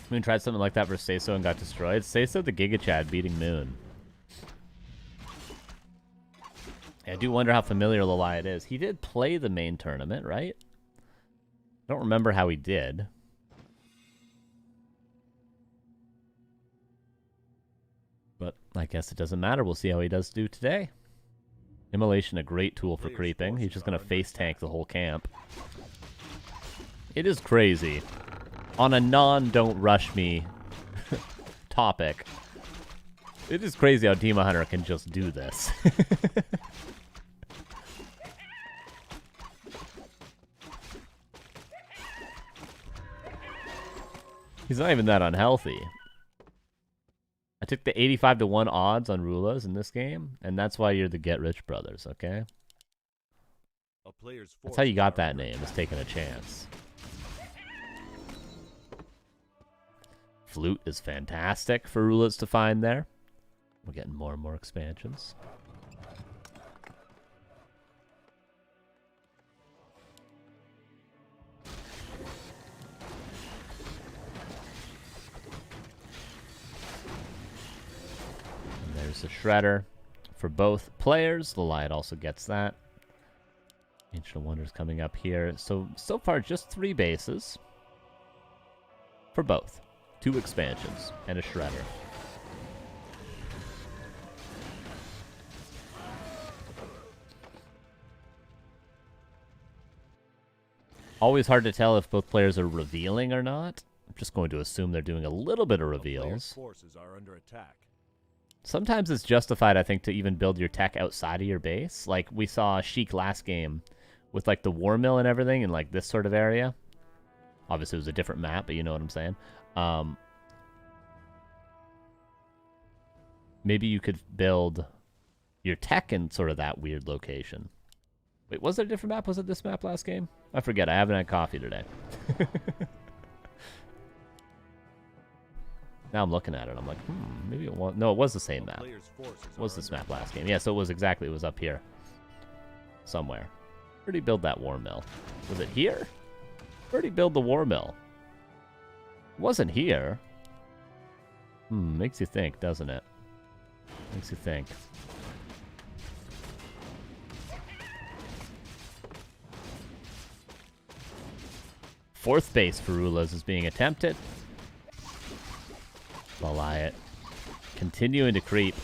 Moon tried something like that for Seiso and got destroyed. Seiso the Giga Chad beating Moon. I do wonder how familiar Liat is. He did play the main tournament, right? I don't remember how he did. But I guess it doesn't matter. We'll see how he does do today. Immolation, a great tool for creeping. He's just going to face tank the whole camp. It is crazy. On a non-don't rush me topic, it is crazy how Demon Hunter can just do this. He's not even that unhealthy. I took the 85-1 odds on Rulas in this game, and that's why you're the Get Rich Brothers, okay? That's how you got that name, is taking a chance. Flute is fantastic for Rulas to find there. We're getting more and more expansions. And there's the shredder for both players. The Liat also gets that. Ancient Wonders coming up here. So far, just 3 bases for both. 2 expansions and a shredder. Always hard to tell if both players are revealing or not. I'm just going to assume they're doing a little bit of reveals. Forces are under attack. Sometimes it's justified, I think, to even build your tech outside of your base. Like we saw Sheik last game with like the war mill and everything in like this sort of area. Obviously it was a different map, but you know what I'm saying. Maybe you could build your tech in sort of that weird location. Wait, was there a different map? Was it this map last game? I forget. I haven't had coffee today. Now I'm looking at it. I'm like, maybe it was... No, it was the same map. It was this map last game. Yeah, so it was exactly... It was up here. Somewhere. Where did he build that war mill? Was it here? Where did he build the war mill? It wasn't here. Makes you think, doesn't it? Makes you think. Fourth base for Rulas is being attempted. Liat continuing to creep.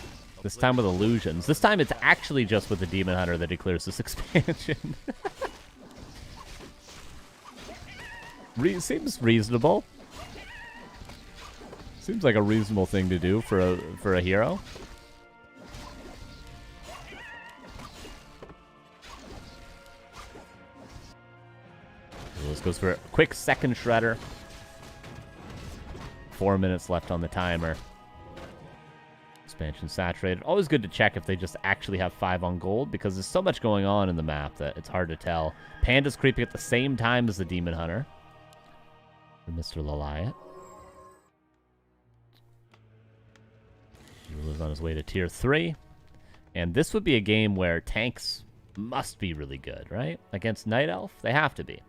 This time with illusions. This time it's actually just with the Demon Hunter that he clears this expansion. Seems reasonable. Seems like a reasonable thing to do for a hero. This goes for a quick second shredder. 4 minutes left on the timer. Expansion saturated. Always good to check if they just actually have 5 on gold, because there's so much going on in the map that it's hard to tell. Panda's creeping at the same time as the Demon Hunter. for Mr. Liat. Rulas on his way to tier 3. And this would be a game where tanks must be really good, right? Against Night Elf? They have to be.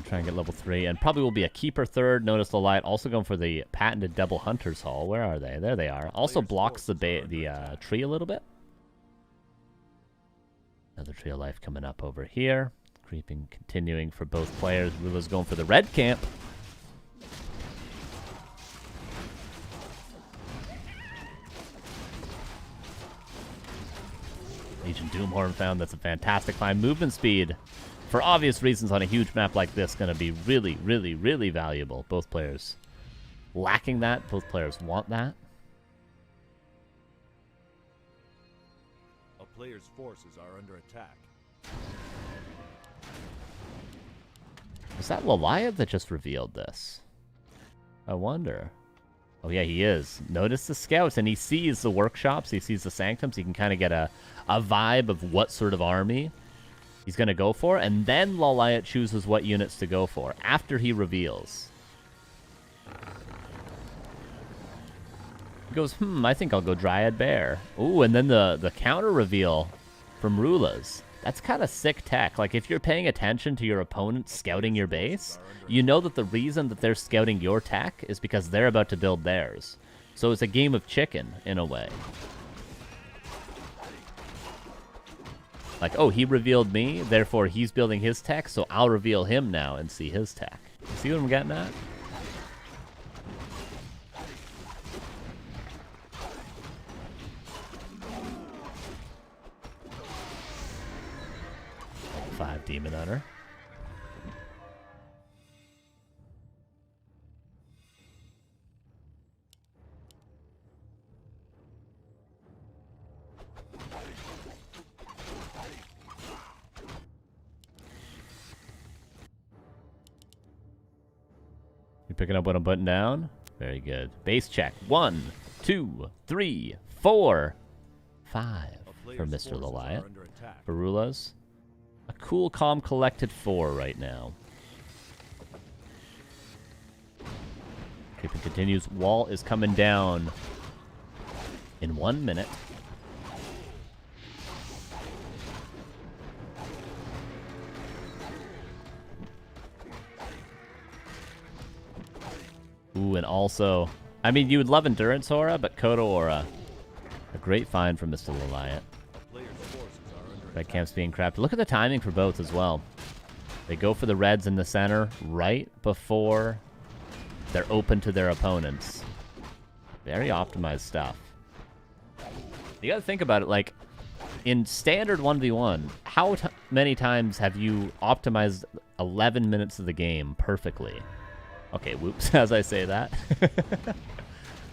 Try and get level 3, and probably will be a keeper third. Notice the Liat also going for the patented double Hunter's Hall. Where are they? There they are. Also blocks the tree a little bit. Another tree of life coming up over here. Creeping continuing for both players. Rula's going for the red camp. Legion Doomhorn found that's a fantastic find. Movement speed, for obvious reasons on a huge map like this, going to be really, really, really valuable. Both players lacking that. Both players want that. A player's forces are under attack. Is that Liat that just revealed this? I wonder. Oh yeah, he is. Notice the scouts, and he sees the workshops, he sees the sanctums. He can kind of get a vibe of what sort of army he's going to go for, and then Liat chooses what units to go for after he reveals. He goes, I think I'll go Dryad Bear. Ooh, and then the counter reveal from Rulas. That's kind of sick tech. Like, if you're paying attention to your opponent scouting your base, you know that the reason that they're scouting your tech is because they're about to build theirs. So it's a game of chicken, in a way. Like, oh, he revealed me, therefore he's building his tech, so I'll reveal him now and see his tech. See what I'm getting at? Five Demon Hunter. You picking up what I'm putting down? Very good. Base check. 1, 2, 3, 4, 5 for Mr. Liat. For Rulas. A cool, calm, collected 4 right now. Creeping continues. Wall is coming down in 1 minute. Ooh, and also, I mean, you would love Endurance Aura, but Kodo Aura, a great find from Mr. Liat. Red camp's being crapped. Look at the timing for both as well. They go for the reds in the center right before they're open to their opponents. Very optimized stuff. You gotta think about it, like, in standard 1v1, how many times have you optimized 11 minutes of the game perfectly? Okay, whoops, as I say that.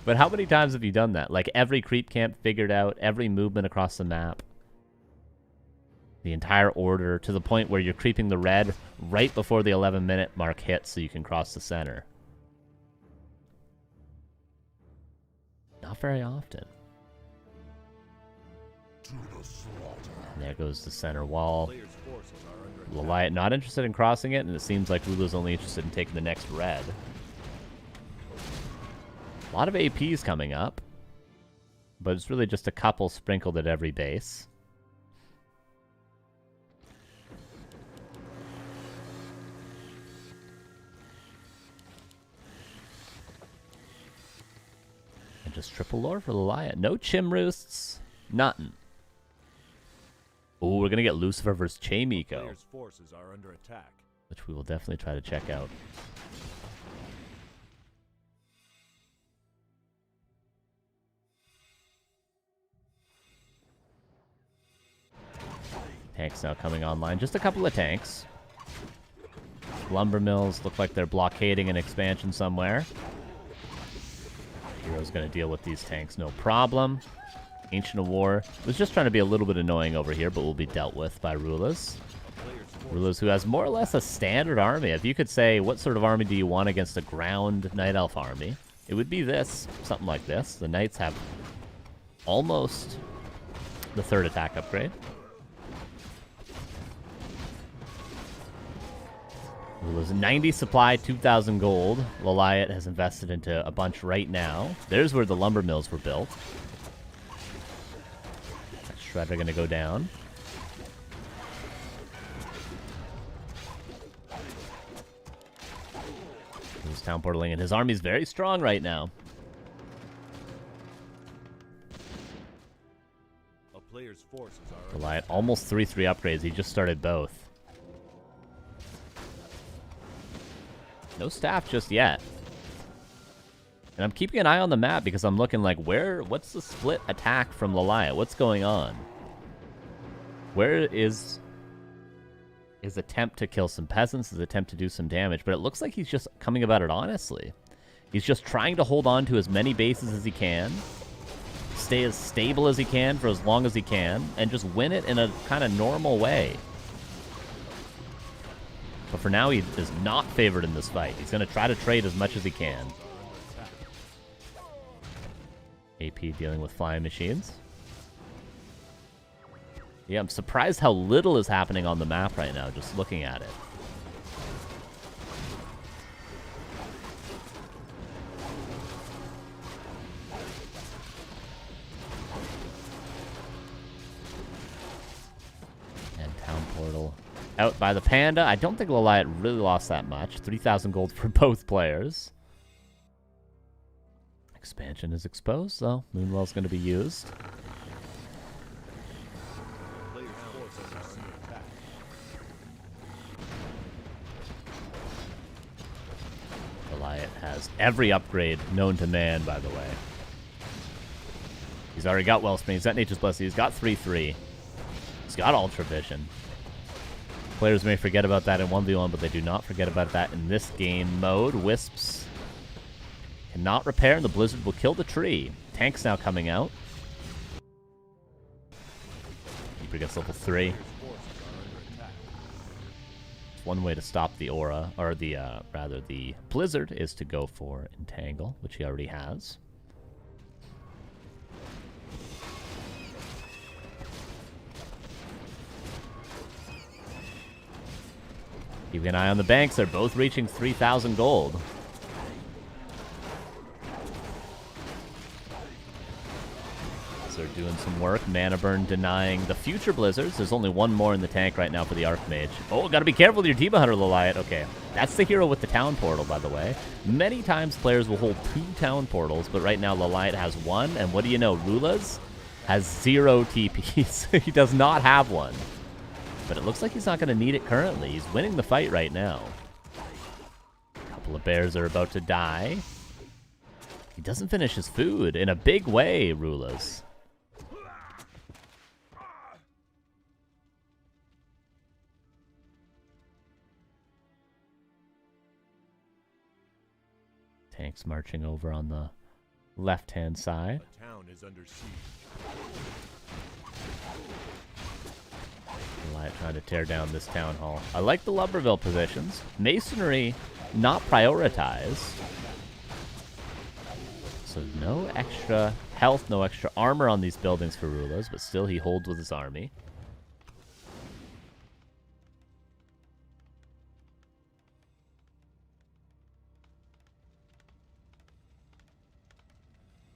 But how many times have you done that? Like, every creep camp figured out, every movement across the map. The entire order, to the point where you're creeping the red right before the 11-minute mark hits so you can cross the center. Not very often. And there goes the center wall. Liat not interested in crossing it, and it seems like Rula's only interested in taking the next red. A lot of APs coming up, but it's really just a couple sprinkled at every base. And just triple lore for the Liat. No Chim Roosts, nothing. Oh, we're going to get Lucifer versus Chic, Forces are under attack. which we will definitely try to check out. Tanks now coming online. Just a couple of tanks. Lumber mills look like they're blockading an expansion somewhere. Hero's going to deal with these tanks, no problem. Ancient of War was just trying to be a little bit annoying over here, but will be dealt with by Rulas. Rulas, who has more or less a standard army. If you could say, what sort of army do you want against a ground Night Elf army? It would be this, something like this. The Knights have almost the 3rd attack upgrade. Rulas, 90 supply, 2,000 gold. Liat has invested into a bunch right now. There's where the lumber mills were built. Shredder going to go down. He's town portaling, and his army's very strong right now. A player's forces are Liat almost 3/3 upgrades. He just started both. No staff just yet. And I'm keeping an eye on the map because I'm looking like, what's the split attack from Liat? What's going on? Where is his attempt to kill some peasants, his attempt to do some damage? But it looks like he's just coming about it honestly. He's just trying to hold on to as many bases as he can, stay as stable as he can for as long as he can, and just win it in a kind of normal way. But for now, he is not favored in this fight. He's going to try to trade as much as he can. AP dealing with flying machines. Yeah, I'm surprised how little is happening on the map right now, just looking at it. And Town Portal out by the Panda. I don't think Liat really lost that much. 3,000 gold for both players. Expansion is exposed, though. Moonwell's going to be used. Liat has every upgrade known to man, by the way. He's already got Wellspring. He's got Nature's Blessing. He's got 3/3. He's got Ultra Vision. Players may forget about that in 1v1, but they do not forget about that in this game mode. Wisps cannot repair, and the Blizzard will kill the tree. Tank's now coming out. Keeper gets level 3. One way to stop the aura, or the, rather, the Blizzard, is to go for Entangle, which he already has. Keeping an eye on the banks. They're both reaching 3,000 gold. So they're doing some work. Mana Burn denying the future Blizzards. There's only one more in the tank right now for the Archmage. Oh, gotta be careful with your Demon Hunter, Liat. Okay, that's the hero with the Town Portal, by the way. Many times players will hold 2 Town Portals, but right now Liat has 1, and what do you know? Rulas has 0 TPs. He does not have one. But it looks like he's not going to need it currently. He's winning the fight right now. A couple of bears are about to die. He doesn't finish his food in a big way, Rulas. Tanks marching over on the left-hand side. a town is under siege. Liat trying to tear down this town hall. I like the Lumberville positions. Masonry not prioritized. So no extra health, no extra armor on these buildings for Rulas, but still he holds with his army.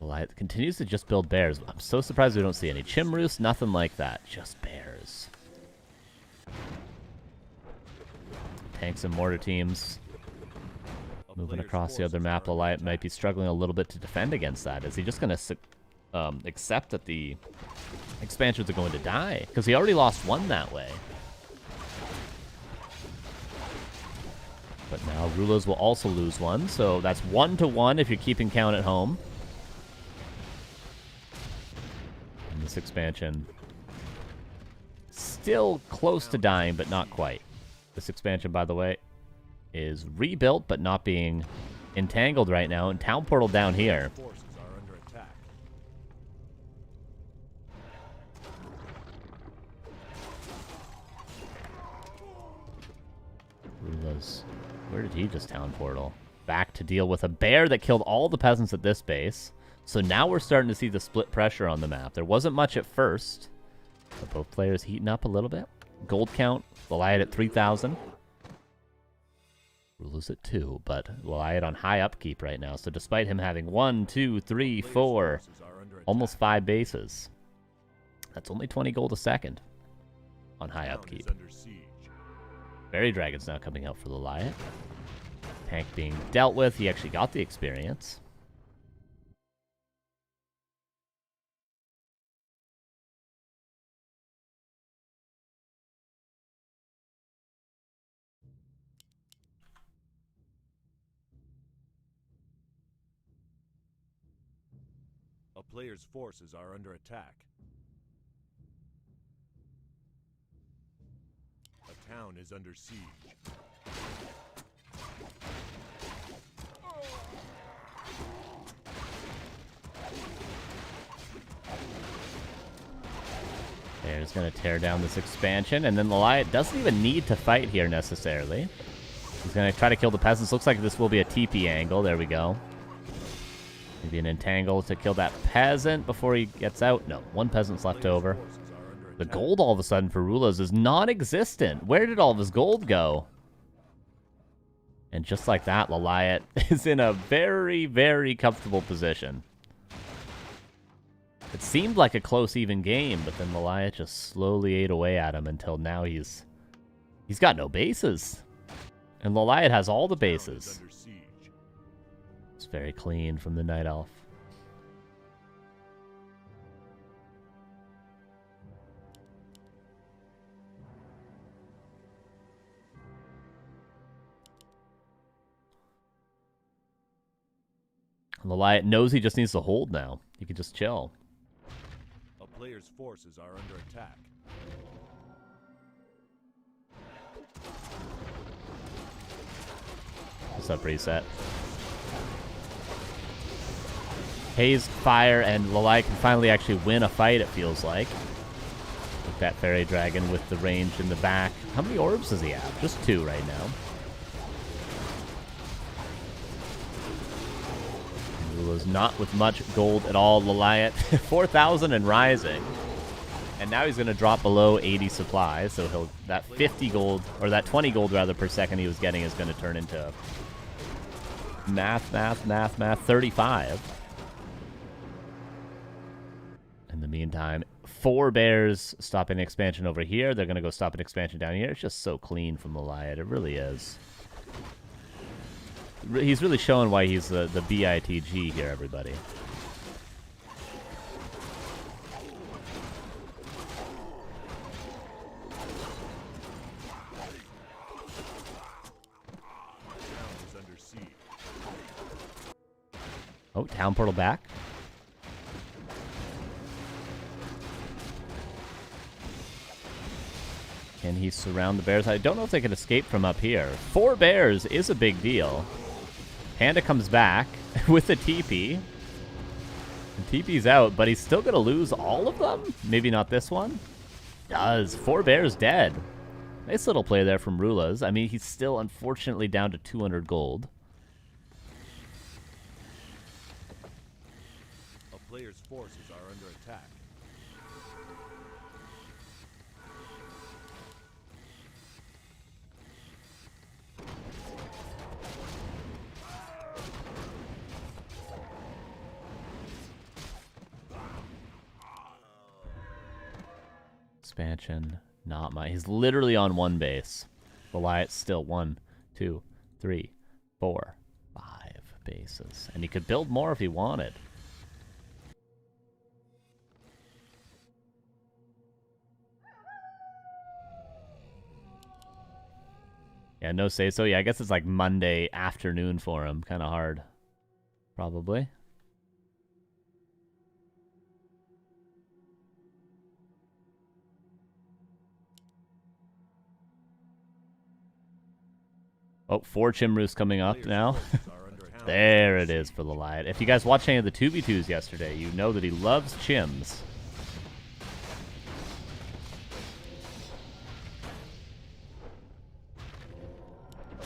Liat continues to just build bears. I'm so surprised we don't see any Chimroos, nothing like that. Just bears. Tanks and mortar teams moving across the other map. Liat might be struggling a little bit to defend against that. Is he just going to accept that the expansions are going to die? Because he already lost one that way. But now Rulas will also lose one, so that's 1-1 if you're keeping count at home. And this expansion still close to dying, but not quite. This expansion, by the way, is rebuilt, but not being entangled right now. And Town Portal down here. Forces are under attack. Where did he just town portal? Back to deal with a bear that killed all the peasants at this base. So now we're starting to see the split pressure on the map. There wasn't much at first, but both players heating up a little bit. Gold count, Liat at 3,000. Rulas at 2, but Liat on high upkeep right now. So despite him having 1, 2, 3, 4, almost 5 bases, that's only 20 gold a second on high upkeep. Fairy Dragon's now coming out for the Liat. Tank being dealt with. He actually got the experience. A player's forces are under attack. A town is under siege. Bear's going to tear down this expansion, and then the Liat doesn't even need to fight here necessarily. He's going to try to kill the peasants. Looks like this will be a TP angle. There we go. Maybe an entangle to kill that peasant before he gets out. No, one peasant's left over. The gold all of a sudden for Rulas is non-existent. Where did all of his gold go? And just like that, Liat is in a very, very comfortable position. It seemed like a close, even game, but then Liat just slowly ate away at him until now he's got no bases. And Liat has all the bases. It's very clean from the Night Elf. And Liat knows he just needs to hold now. He can just chill. A player's forces are under attack. What's up, reset? Haze, fire, and Liat can finally actually win a fight, it feels like. With that Fairy Dragon with the range in the back. How many orbs does he have? Just 2 right now. Rulas not with much gold at all. Liat 4,000 and rising. And now he's going to drop below 80 supply, so that 50 gold, or that 20 gold rather per second he was getting is going to turn into math, 35. In the meantime, 4 bears stopping expansion over here. They're going to go stop an expansion down here. It's just so clean from Liat. It really is. He's really showing why he's the BITG here, everybody. Oh, town portal back. Can he surround the bears? I don't know if they can escape from up here. 4 bears is a big deal. Panda comes back with a TP. The TP's out, but he's still going to lose all of them? Maybe not this one? Does. 4 bears dead. Nice little play there from Rulas. I mean, he's still unfortunately down to 200 gold. A player's forces are under attack. Expansion, not mine. He's literally on 1 base. Liat's still 1, 2, 3, 4, 5 bases. And he could build more if he wanted. Yeah, no say so. Yeah, I guess it's like Monday afternoon for him. Kind of hard. Probably. Oh, 4 Chimroos coming up now. There it is for the Liat. If you guys watched any of the 2v2s yesterday, you know that he loves chims.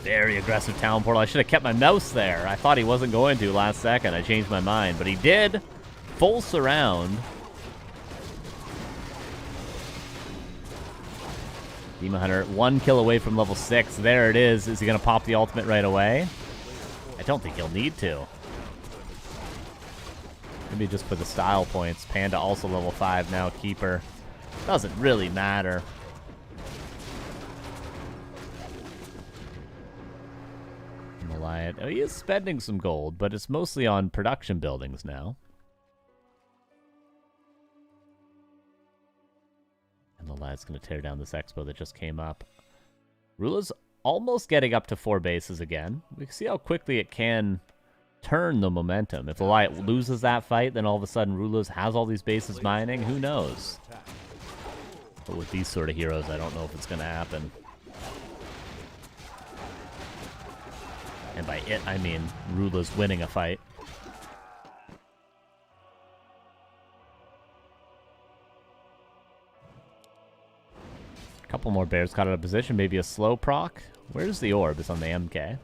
Very aggressive town portal. I should have kept my mouse there. I thought he wasn't going to last second. I changed my mind, but he did. Full surround. Demon Hunter, 1 kill away from level 6. There it is. Is he going to pop the ultimate right away? I don't think he'll need to. Maybe just for the style points. Panda also level 5 now. Keeper. Doesn't really matter. Liat. Oh, he is spending some gold, but it's mostly on production buildings now. And the Liat's going to tear down this expo that just came up. Rulas almost getting up to 4 bases again. We can see how quickly it can turn the momentum. If the Liat loses that fight, then all of a sudden Rulas has all these bases mining. Who knows? But with these sort of heroes, I don't know if it's going to happen. And by it, I mean Rulas winning a fight. A couple more bears caught out of position. Maybe a slow proc. Where's the orb? It's on the MK.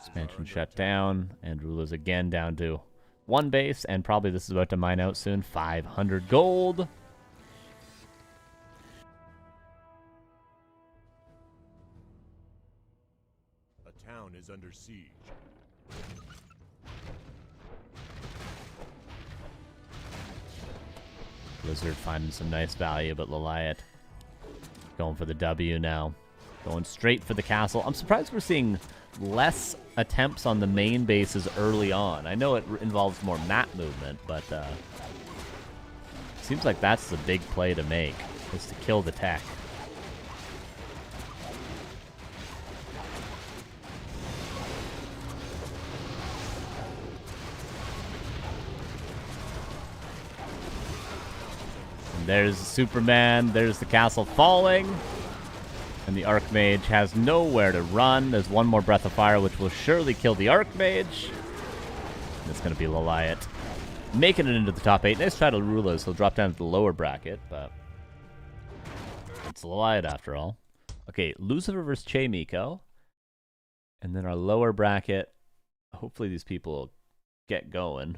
Expansion shut down, and Rulas again down to 1 base, and probably this is about to mine out soon. 500 gold. A town is under siege. Blizzard finding some nice value, but Liat going for the W now. Going straight for the castle. I'm surprised we're seeing less attempts on the main bases early on. I know it involves more map movement, but seems like that's the big play to make, is to kill the tech. And there's Superman, there's the castle falling. And the Archmage has nowhere to run. There's one more Breath of Fire, which will surely kill the Archmage. And it's going to be Liat making it into the top 8. Nice try to Rulas. He'll drop down to the lower bracket, but it's Liat after all. Okay, Lucifer versus Che Miko. And then our lower bracket. Hopefully these people will get going.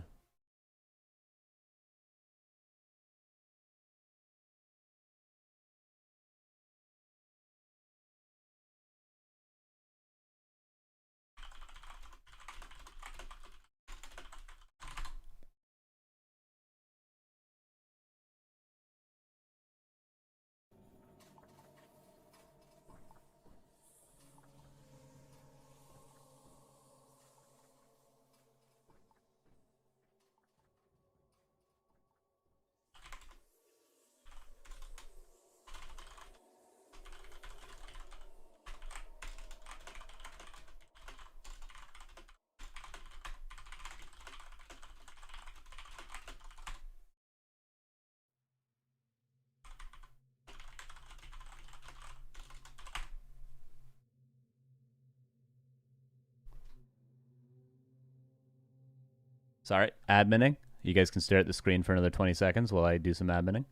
Sorry, adminning. You guys can stare at the screen for another 20 seconds while I do some adminning.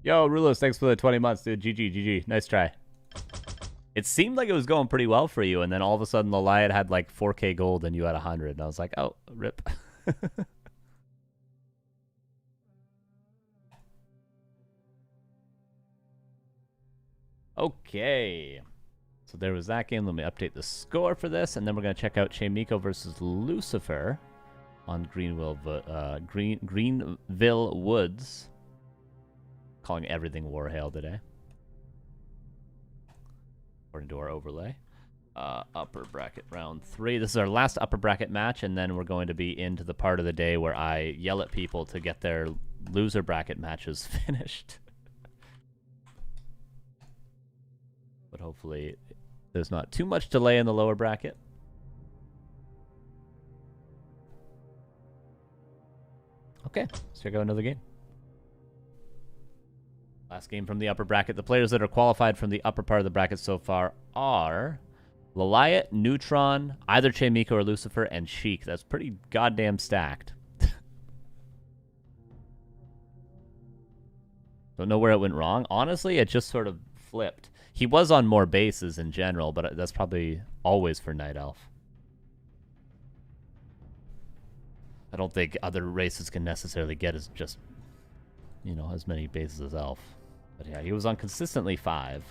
Yo, Rulas, thanks for the 20 months, dude. GG, GG. Nice try. It seemed like it was going pretty well for you, and then all of a sudden the Liat had like 4k gold and you had 100, and I was like, oh, rip. Okay. So there was that game. Let me update the score for this, and then we're going to check out Chic versus Lucifer on Greenville Woods. Calling everything Warhail today, according to our overlay. Upper bracket round 3. This is our last upper bracket match, and then we're going to be into the part of the day where I yell at people to get their loser bracket matches finished. But hopefully there's not too much delay in the lower bracket. Okay, let's check out another game. Last game from the upper bracket. The players that are qualified from the upper part of the bracket so far are Liat, Neutron, either Chic or Lucifer, and Sheik. That's pretty goddamn stacked. Don't know where it went wrong. Honestly, it just sort of flipped. He was on more bases in general, but that's probably always for Night Elf. I don't think other races can necessarily get as just, you know, as many bases as Elf. But yeah, he was on consistently 5.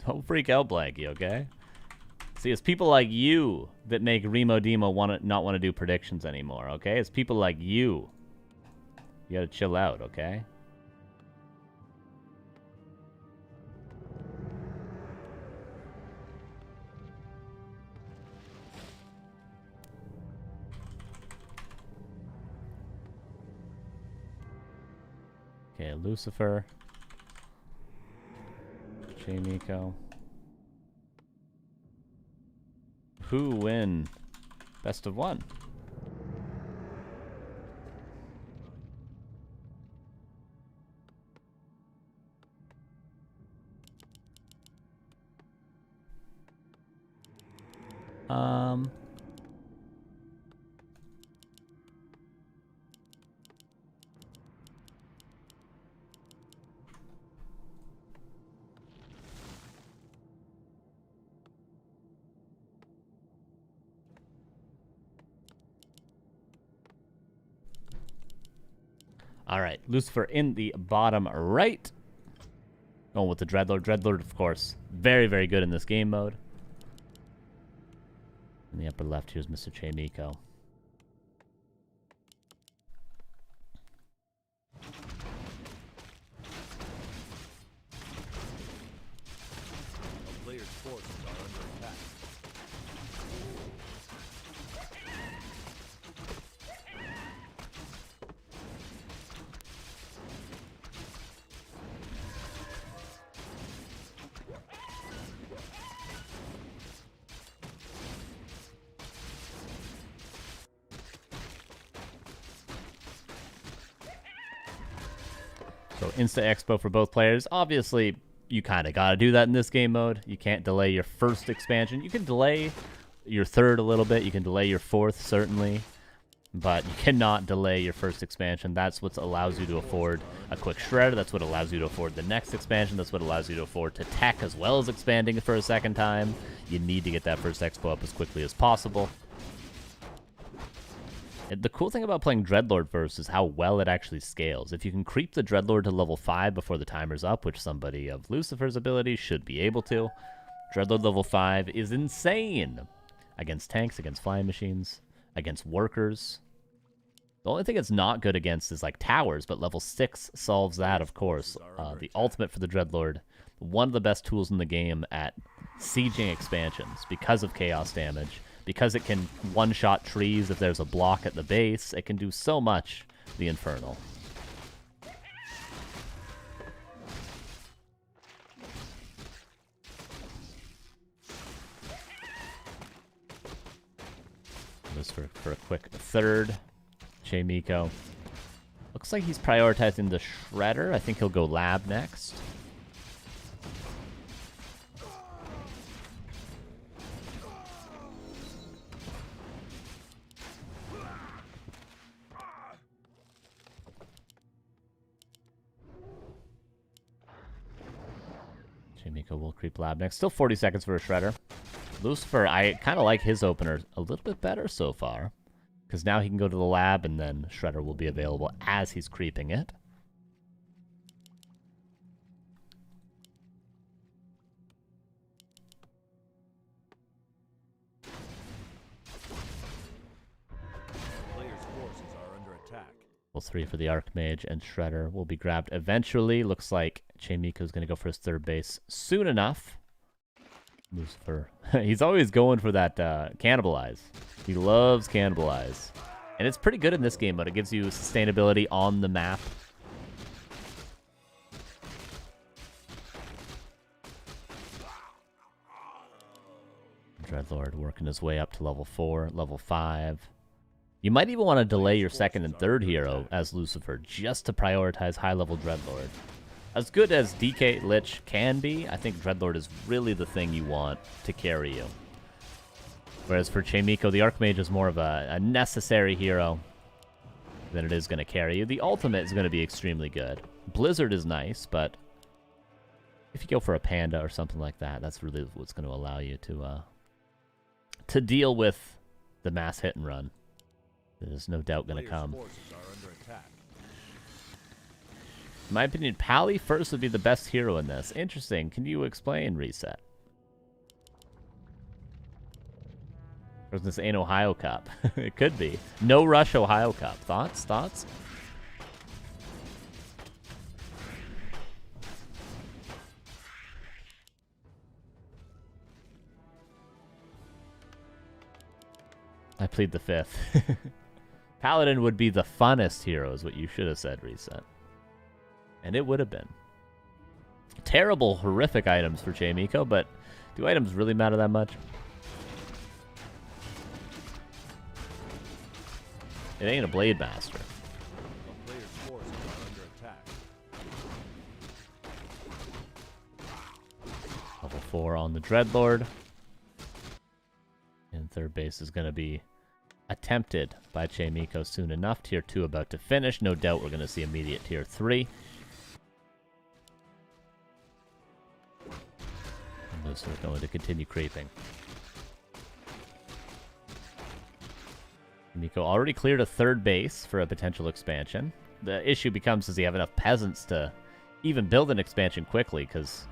Don't freak out, Blanky, okay? See, it's people like you that make Remo Demo not want to do predictions anymore, okay? It's people like you. You gotta chill out, okay? Okay, Lucifer. Chic. Who win? Best of 1. All right, Lucifer in the bottom right. Going with the Dreadlord. Dreadlord, of course, very, very good in this game mode. In the upper left, here's Mr. Chic. A player's forces are under attack. So Insta Expo for both players. Obviously, you kind of got to do that in this game mode. You can't delay your first expansion. You can delay your third a little bit. You can delay your fourth, certainly. But you cannot delay your first expansion. That's what allows you to afford a quick shredder. That's what allows you to afford the next expansion. That's what allows you to afford to tech as well as expanding for a second time. You need to get that first expo up as quickly as possible. The cool thing about playing Dreadlord first is how well it actually scales. If you can creep the Dreadlord to level 5 before the timer's up, which somebody of Lucifer's ability should be able to, Dreadlord level 5 is insane against tanks, against flying machines, against workers. The only thing it's not good against is like towers, but level 6 solves that, of course. The ultimate for the Dreadlord, one of the best tools in the game at sieging expansions because of chaos damage. Because it can one-shot trees if there's a block at the base, it can do so much, the Infernal. This for a quick third. Chic. Looks like he's prioritizing the Shredder. I think he'll go Lab next. Miko will creep lab next. Still 40 seconds for a Shredder. Lucifer, I kind of like his opener a little bit better so far. Because now he can go to the lab, and then Shredder will be available as he's creeping it. Players' forces are under attack. Well, 3 for the Archmage, and Shredder will be grabbed eventually. Looks like Miko's going to go for his third base soon enough. Lucifer. He's always going for that cannibalize. He loves cannibalize. And it's pretty good in this game, but it gives you sustainability on the map. Dreadlord working his way up to level 4, level 5. You might even want to delay your second and third hero as Lucifer, just to prioritize high-level Dreadlord. As good as DK Lich can be, I think Dreadlord is really the thing you want to carry you. Whereas for Miko, the Archmage is more of a necessary hero than it is going to carry you. The ultimate is going to be extremely good. Blizzard is nice, but if you go for a Panda or something like that, that's really what's going to allow you to deal with the mass hit and run. There's no doubt going to come. In my opinion, Pally first would be the best hero in this. Interesting. Can you explain, Reset? Or this ain't Ohio Cup. It could be. No Rush Ohio Cup. Thoughts? Thoughts? I plead the fifth. Paladin would be the funnest hero is what you should have said, Reset. And it would have been. Terrible, horrific items for Miko, but do items really matter that much? It ain't a Blade Master. A player's forces are under attack. Level 4 on the Dreadlord. And third base is going to be attempted by Miko soon enough. Tier 2 about to finish. No doubt we're going to see immediate Tier 3. And those are going to continue creeping. Miko already cleared a third base for a potential expansion. The issue becomes, does he have enough peasants to even build an expansion quickly? Because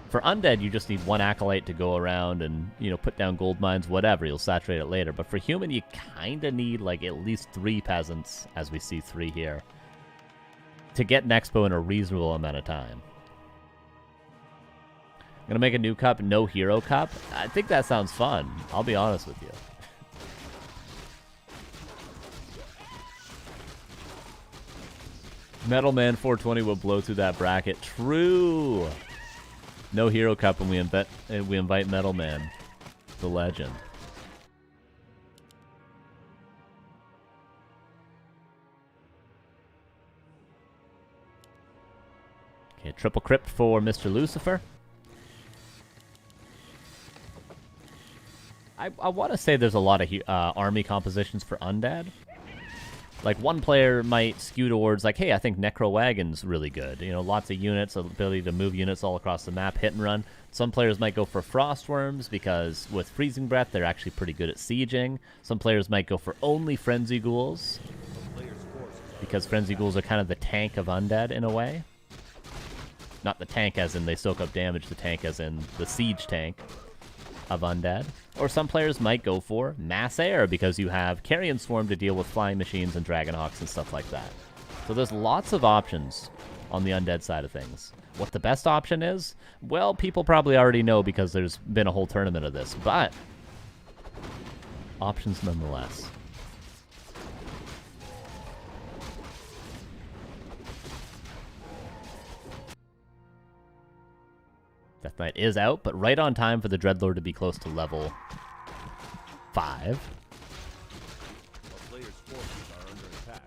for Undead, you just need one Acolyte to go around and, you know, put down gold mines, whatever. You'll saturate it later. But for Human, you kind of need, like, at least 3 peasants, as we see 3 here, to get an Expo in a reasonable amount of time. I'm going to make a new cup, no hero cup. I think that sounds fun. I'll be honest with you. Metal Man 420 will blow through that bracket. True. No hero cup, and we invite Metal Man, the legend. Okay, triple crypt for Mr. Lucifer. I want to say there's a lot of army compositions for Undead. Like, one player might skew towards, like, hey, I think Necro Wagon's really good. You know, lots of units, ability to move units all across the map, hit and run. Some players might go for Frostworms, because with Freezing Breath, they're actually pretty good at sieging. Some players might go for only Frenzy Ghouls, because Frenzy Ghouls are kind of the tank of Undead, in a way. Not the tank as in they soak up damage, the tank as in the siege tank of Undead. Or some players might go for Mass Air, because you have Carrion Swarm to deal with flying machines and Dragonhawks and stuff like that. So there's lots of options on the Undead side of things. What the best option is? Well, people probably already know because there's been a whole tournament of this, but options nonetheless. Death Knight is out, but right on time for the Dreadlord to be close to level 5. A player's forces are under attack.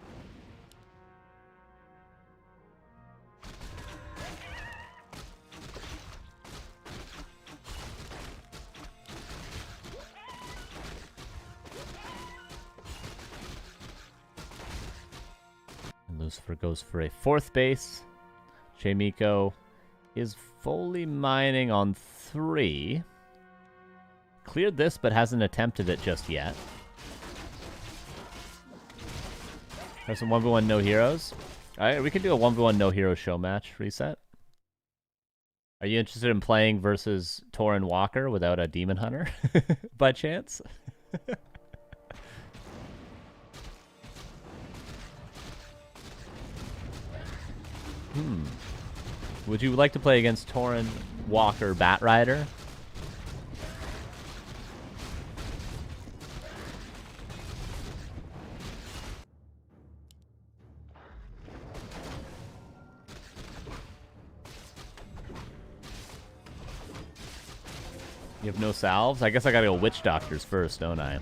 And Lucifer goes for a 4th base. Miko is fully mining on 3. Cleared this, but hasn't attempted it just yet. There's some 1v1 no heroes. Alright, we can do a 1v1 no hero show match reset. Are you interested in playing versus Torin Walker without a Demon Hunter? By chance? Would you like to play against Torin Walker Bat Rider? You have no salves? I guess I gotta go Witch Doctors first, don't I?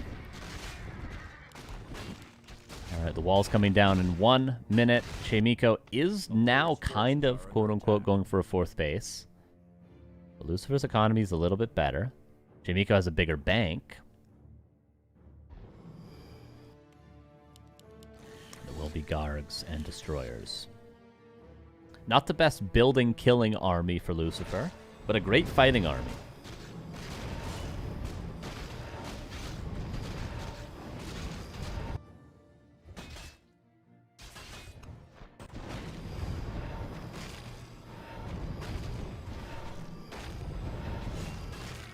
Alright, the wall's coming down in 1 minute. Sheik is now kind of, quote-unquote, going for a 4th base. But Lucifer's economy is a little bit better. Sheik has a bigger bank. There will be Gargs and Destroyers. Not the best building-killing army for Lucifer, but a great fighting army.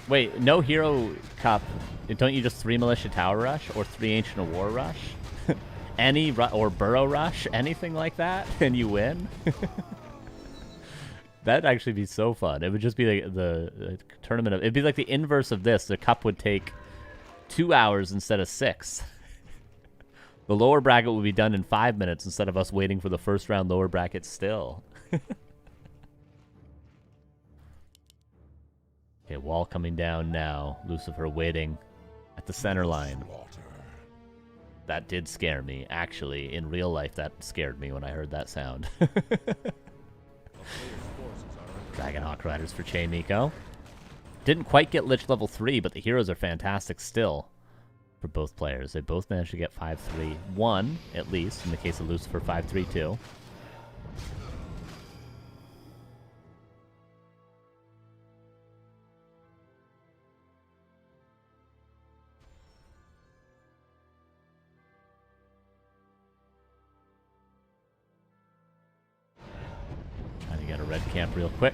Wait, no Hero Cup. Don't you just 3 Militia Tower Rush or 3 Ancient of War Rush? Or Burrow Rush? Anything like that? And you win? That'd actually be so fun. It would just be like the tournament of... It'd be like the inverse of this. The cup would take 2 hours instead of 6. The lower bracket would be done in 5 minutes instead of us waiting for the first round lower bracket still. Okay, wall coming down now. Lucifer waiting at the center line. That did scare me. Actually, in real life, that scared me when I heard that sound. Dragonhawk Riders for Sheik. Didn't quite get Lich level 3, but the heroes are fantastic still for both players. They both managed to get 5-3-1, at least, in the case of Lucifer, 5-3-2. Red camp real quick.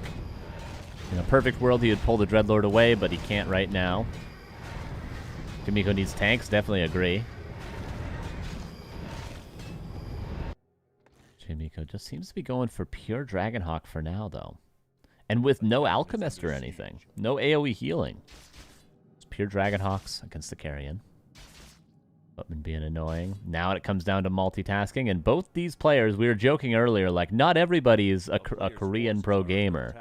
In a perfect world, he would pull the Dreadlord away, but he can't right now. Sheik needs tanks, definitely agree. Sheik just seems to be going for pure Dragonhawk for now, though. And with no Alchemist or anything. No AoE healing. It's pure Dragonhawks against the Carrion. Butman being annoying. Now it comes down to multitasking, and both these players, we were joking earlier, like, not everybody is a Korean pro gamer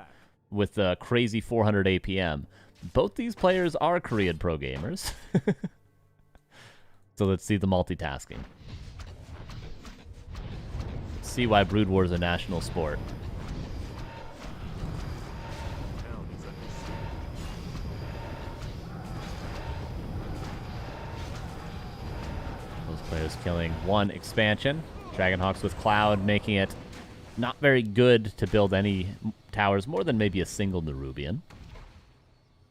with a crazy 400 APM. Both these players are Korean pro gamers. So let's see the multitasking. Let's see why Brood War is a national sport. Players killing 1 expansion. Dragonhawks with Cloud, making it not very good to build any towers, more than maybe a single Nerubian.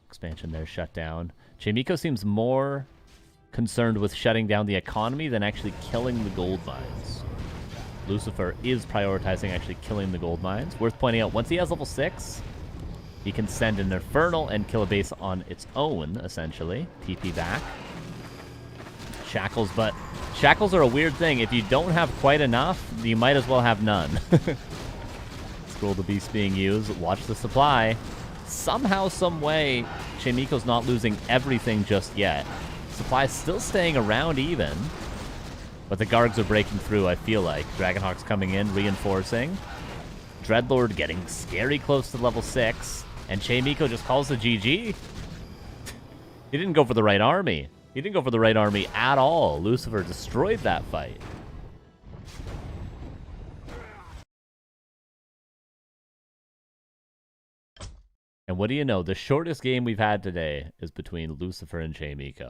Expansion there shut down. Sheik seems more concerned with shutting down the economy than actually killing the gold mines. Lucifer is prioritizing actually killing the gold mines. Worth pointing out, once he has level 6, he can send an Infernal and kill a base on its own, essentially. TP back. Shackles, but shackles are a weird thing. If you don't have quite enough, you might as well have none. Scroll the Beast being used. Watch the supply. Somehow, some way, Sheik's not losing everything just yet. Supply's still staying around even. But the Gargs are breaking through, I feel like. Dragonhawk's coming in, reinforcing. Dreadlord getting scary close to level 6. And Sheik just calls the GG. He didn't go for the right army. He didn't go for the right army at all. Lucifer destroyed that fight. And what do you know? The shortest game we've had today is between Lucifer and Sheik.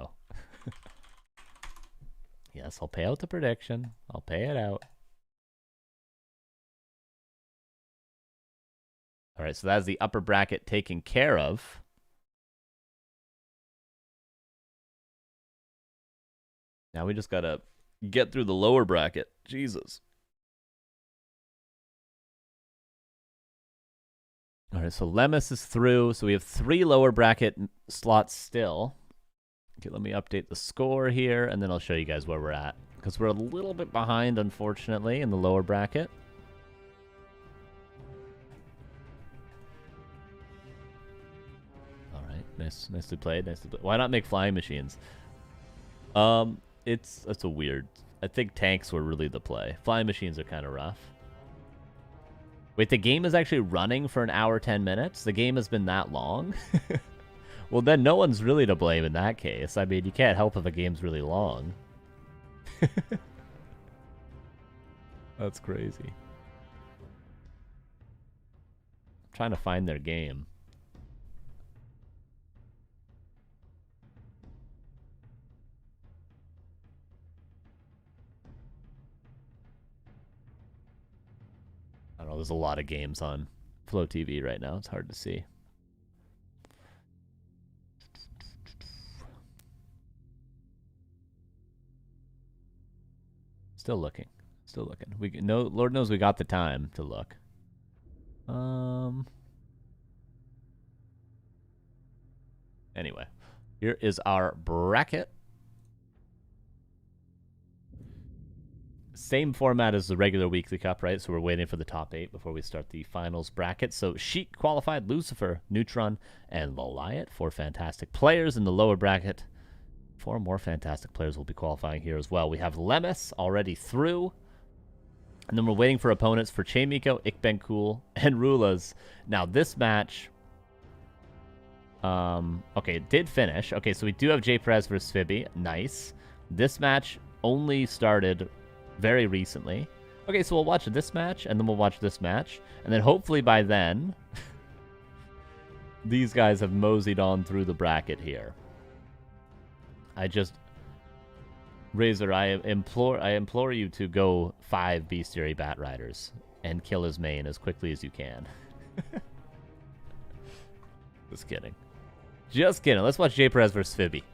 Yes, I'll pay out the prediction. I'll pay it out. All right, so that's the upper bracket taken care of. Now we just got to get through the lower bracket. Jesus. All right, so Lemus is through. So we have 3 lower bracket slots still. Okay, let me update the score here, and then I'll show you guys where we're at. Because we're a little bit behind, unfortunately, in the lower bracket. All right, nicely played, nicely played. Why not make flying machines? That's a weird. I think tanks were really the play. Flying machines are kind of rough. Wait, the game is actually running for an hour, 10 minutes? The game has been that long? Well, then no one's really to blame in that case. I mean, you can't help if a game's really long. That's crazy. I'm trying to find their game. I don't know, there's a lot of games on Flow TV right now. It's hard to see. Still looking. Still looking. Lord knows we got the time to look. Anyway, here is our bracket. Same format as the regular weekly cup, right? So we're waiting for the top 8 before we start the finals bracket. So Sheik qualified, Lucifer, Neutron, and Liat. 4 fantastic players in the lower bracket. 4 more fantastic players will be qualifying here as well. We have Lemus already through. And then we're waiting for opponents for Cheimiko, Ikbenkul, and Rulas. Now this match... okay, it did finish. Okay, so we do have J Perez versus Phoebe. Nice. This match only started very recently. Okay, so we'll watch this match, and then we'll watch this match. And then hopefully by then, these guys have moseyed on through the bracket here. Razor, I implore you to go 5 Bestiary Bat Riders and kill his main as quickly as you can. Just kidding. Just kidding. Let's watch J Perez versus Phoebe.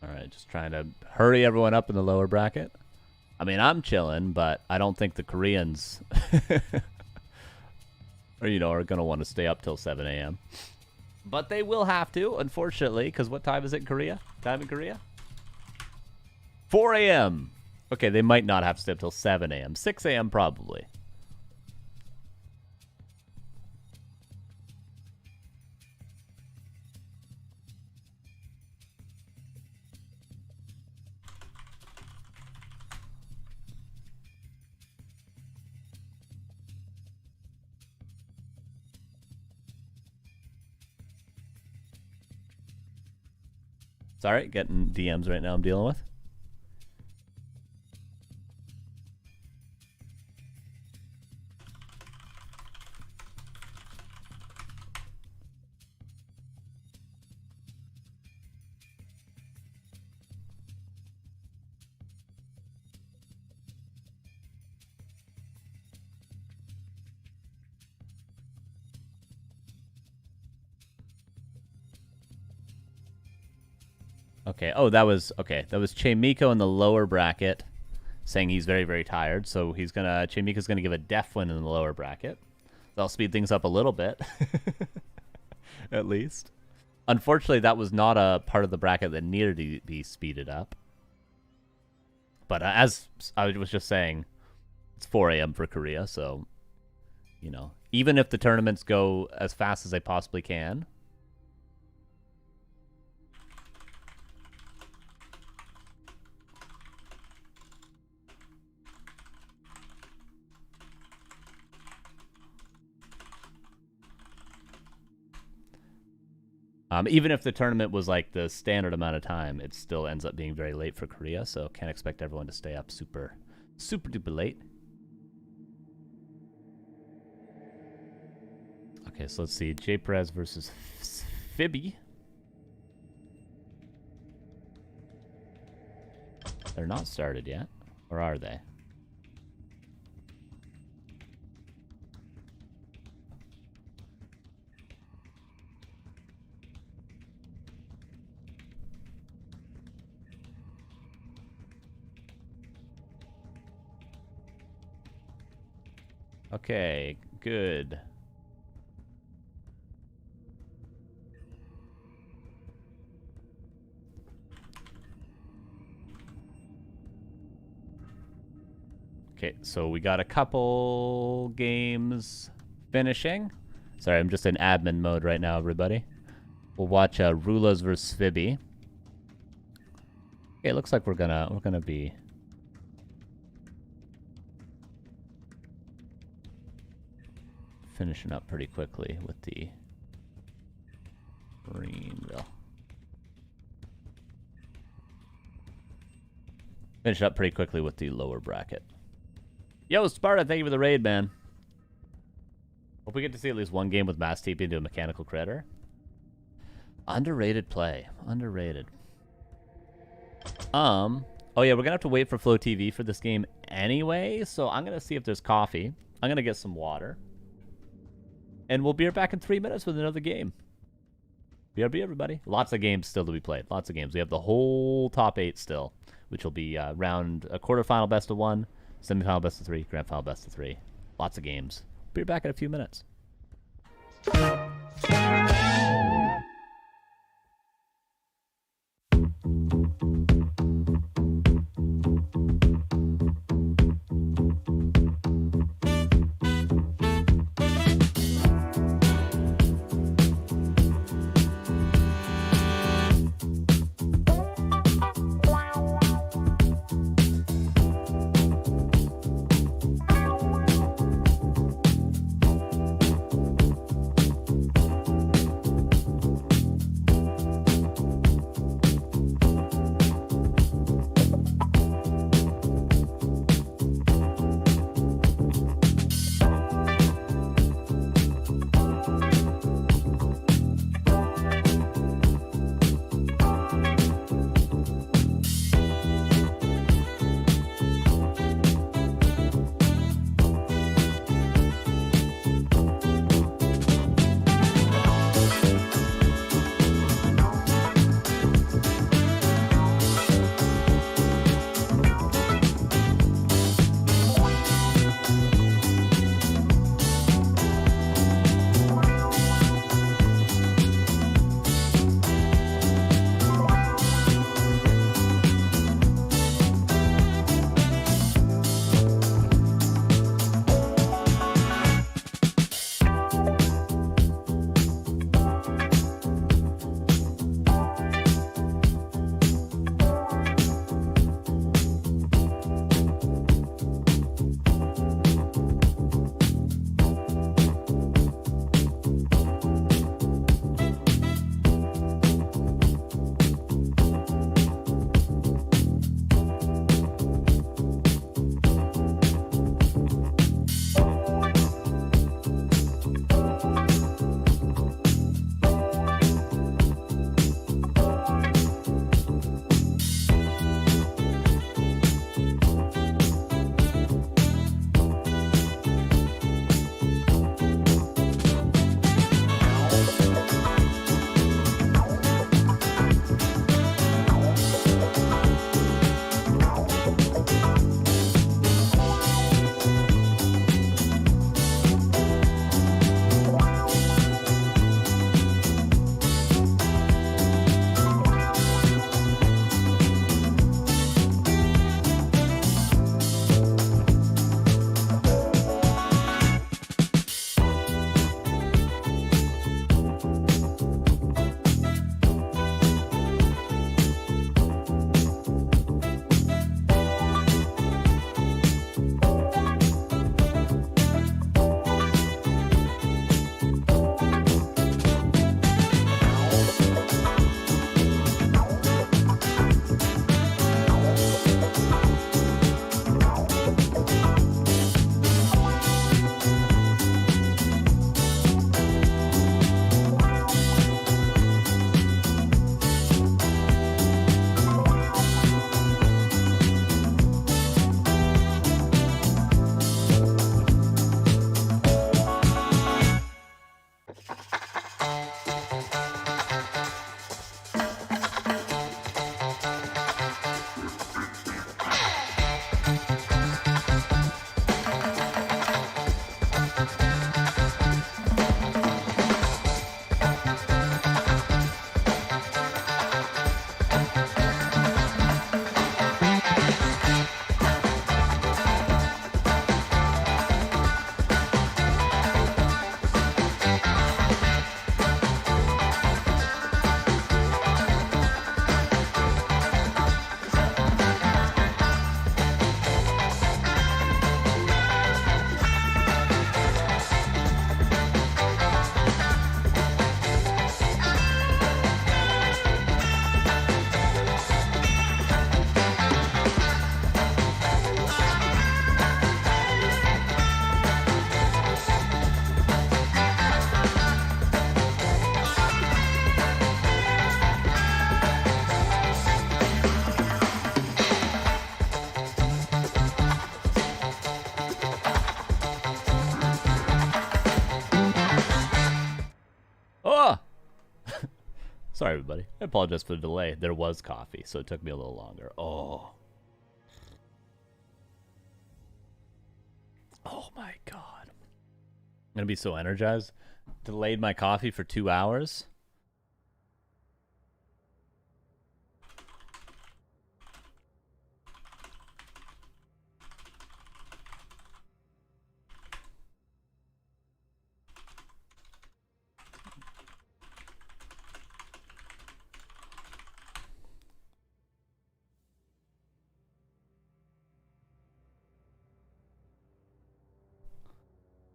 Alright, just trying to hurry everyone up in the lower bracket. I mean, I'm chilling, but I don't think the Koreans are going to want to stay up till 7 a.m. But they will have to, unfortunately, because what time is it in Korea? Time in Korea? 4 a.m. Okay, they might not have to stay up till 7 a.m. 6 a.m. probably. Sorry, getting DMs right now I'm dealing with. Okay. Oh, that was Cheimiko in the lower bracket, saying he's very, very tired. So Cheimiko's gonna give a def win in the lower bracket. That'll speed things up a little bit, at least. Unfortunately, that was not a part of the bracket that needed to be speeded up. But as I was just saying, it's 4 a.m. for Korea, so You know, even if the tournaments go as fast as they possibly can. Even if the tournament was like the standard amount of time, it still ends up being very late for Korea, so can't expect everyone to stay up super duper late. Okay, so let's see. J Perez versus Fibby. They're not started yet, or are they? Okay, good. Okay, so we got a couple games finishing. Sorry, I'm just in admin mode right now, everybody. We'll watch Rulas versus Fibby. Okay, it looks like we're gonna be finishing up pretty quickly with the Greenville. Finish up pretty quickly with the lower bracket. Yo, Sparta, thank you for the raid, man. Hope we get to see at least one game with Mass TP into a mechanical critter. Underrated play. Underrated. Oh yeah, we're gonna have to wait for Flow TV for this game anyway, so I'm gonna see if there's coffee. I'm gonna get some water. And we'll be right back in 3 minutes with another game. BRB, everybody. Lots of games still to be played. Lots of games. We have the whole top 8 still, which will be round a quarterfinal best of 1, semifinal best of 3, grand final best of 3. Lots of games. Be back in a few minutes. Sorry, everybody. I apologize for the delay. There was coffee, so it took me a little longer. Oh. Oh my god. I'm gonna be so energized. Delayed my coffee for 2 hours.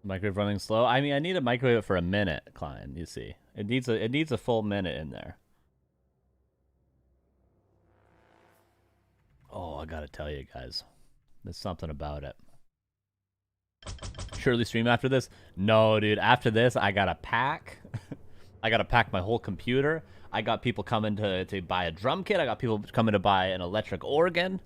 Microwave running slow. I mean, I need a microwave for a minute, Klein. You see, it needs a full minute in there. Oh, I gotta tell you guys, there's something about it. Surely stream after this? No, dude. After this, I gotta pack. I gotta pack my whole computer. I got people coming to buy a drum kit. I got people coming to buy an electric organ.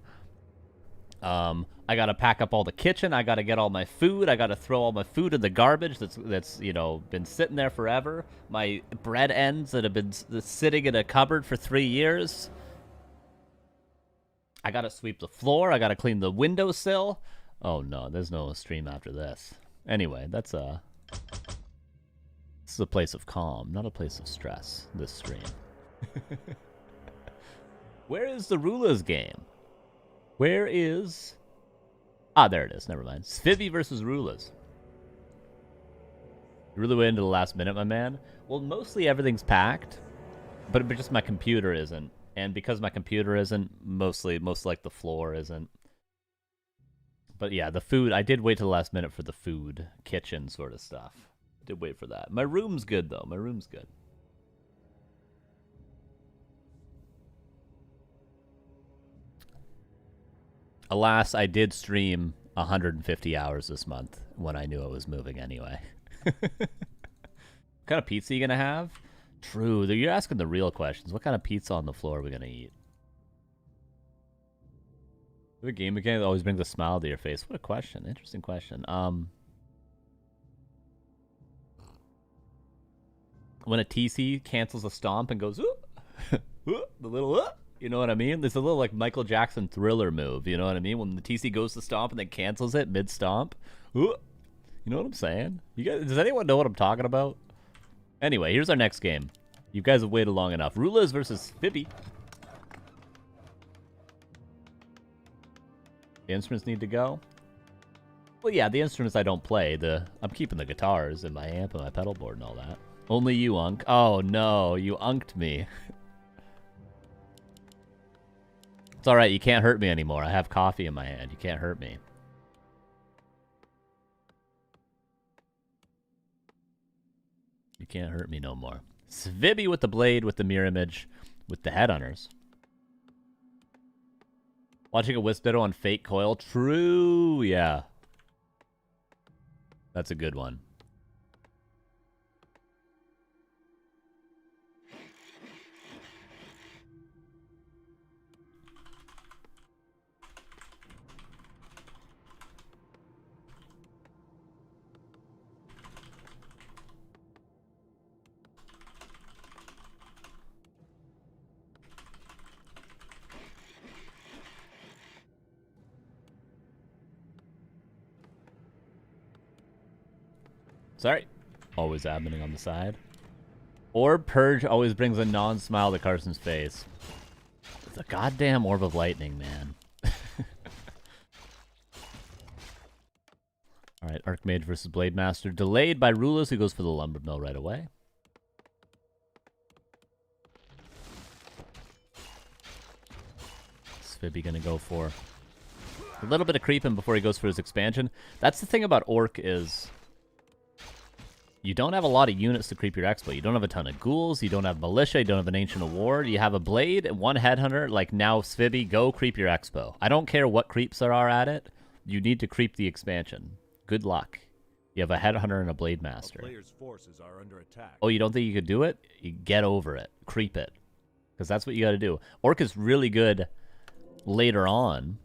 I gotta pack up all the kitchen. I gotta get all my food. I gotta throw all my food in the garbage that's you know, been sitting there forever. My bread ends that have been sitting in a cupboard for 3 years. I gotta sweep the floor. I gotta clean the windowsill. Oh no, there's no stream after this. Anyway, this is a place of calm, not a place of stress. This stream. Where is the Rulas game? Where is... Ah, there it is. Never mind. Svivy versus Rulas. You really went into the last minute, my man? Well, mostly everything's packed, but just my computer isn't. And because my computer isn't, most like the floor isn't. But yeah, the food, I did wait till the last minute for the food, kitchen sort of stuff. Did wait for that. My room's good, though. My room's good. Alas, I did stream 150 hours this month when I knew I was moving anyway. What kind of pizza you gonna have? True, you're asking the real questions. What kind of pizza on the floor are we gonna eat? The game mechanic always brings a smile to your face. What a question. Interesting question. When a TC cancels a stomp and goes, ooh, ooh, the little, ooh. You know what I mean? There's a little like Michael Jackson Thriller move. You know what I mean? When the TC goes to stomp and then cancels it mid stomp. Ooh. You know what I'm saying? You guys, does anyone know what I'm talking about? Anyway, here's our next game. You guys have waited long enough. Rulas versus Fibby. The instruments need to go. Well, yeah, the instruments I don't play. I'm keeping the guitars and my amp and my pedal board and all that. Only you, Unk. Oh no, you unked me. It's alright, you can't hurt me anymore. I have coffee in my hand. You can't hurt me. You can't hurt me no more. Svibby with the blade, with the mirror image, with the headhunters. Watching a wisp on fake coil. True, yeah. That's a good one. Sorry. Always happening on the side. Orb Purge always brings a non-smile to Carson's face. It's a goddamn Orb of Lightning, man. Alright, Archmage versus Blade Master. Delayed by Rulas, who goes for the Lumber Mill right away. Svibby gonna go for a little bit of creeping before he goes for his expansion. That's the thing about Orc is... you don't have a lot of units to creep your expo. You don't have a ton of ghouls. You don't have militia. You don't have an ancient award. You have a blade and one headhunter. Like now, Svibby, go creep your expo. I don't care what creeps there are at it. You need to creep the expansion. Good luck. You have a headhunter and a blade master. Player's forces are under attack. Oh, you don't think you could do it? You get over it. Creep it. Because that's what you got to do. Orc is really good later on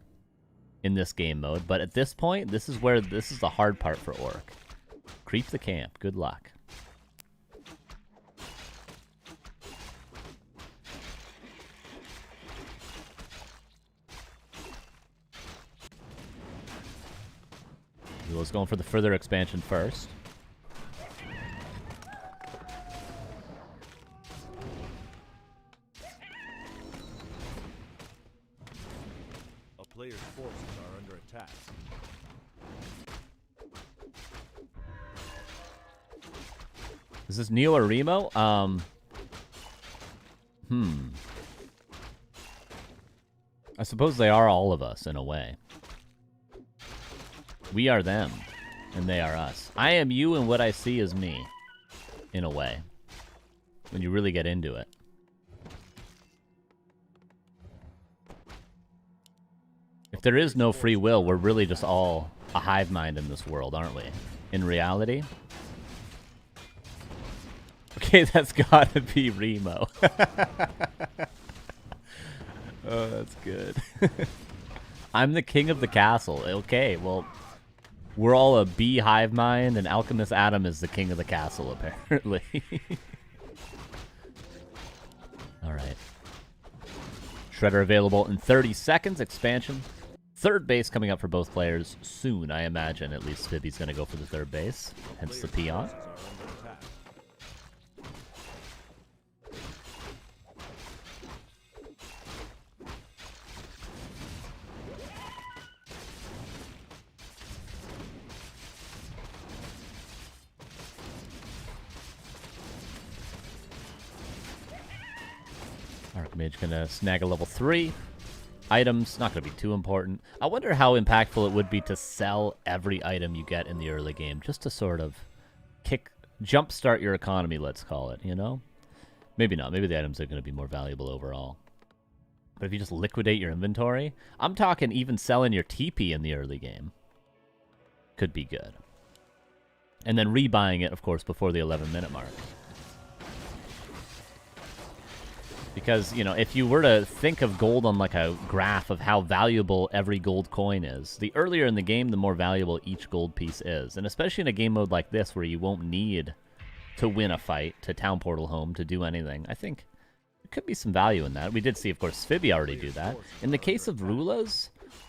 in this game mode. But at this point, this is the hard part for Orc. Creep the camp. Good luck. Let's go for the further expansion first. A player's forces are under attack. Is this Neo or Remo? I suppose they are all of us, in a way. We are them, and they are us. I am you, and what I see is me, in a way, when you really get into it. If there is no free will, we're really just all a hive mind in this world, aren't we? In reality? Okay, that's gotta be Remo. Oh, that's good. I'm the king of the castle. Okay, well, we're all a bee hive mind, and Alchemist Adam is the king of the castle, apparently. Alright. Shredder available in 30 seconds. Expansion. Third base coming up for both players soon, I imagine. At least Fibby's going to go for the third base, hence the peon. Archmage gonna snag a level 3. Items, not gonna be too important. I wonder how impactful it would be to sell every item you get in the early game, just to sort of jumpstart your economy, let's call it, you know? Maybe not. Maybe the items are gonna be more valuable overall. But if you just liquidate your inventory, I'm talking even selling your TP in the early game. Could be good. And then rebuying it, of course, before the 11-minute mark. Because, you know, if you were to think of gold on like a graph of how valuable every gold coin is, the earlier in the game, the more valuable each gold piece is. And especially in a game mode like this where you won't need to win a fight, to town portal home, to do anything, I think there could be some value in that. We did see, of course, Fibby already do that. In the case of Rulas,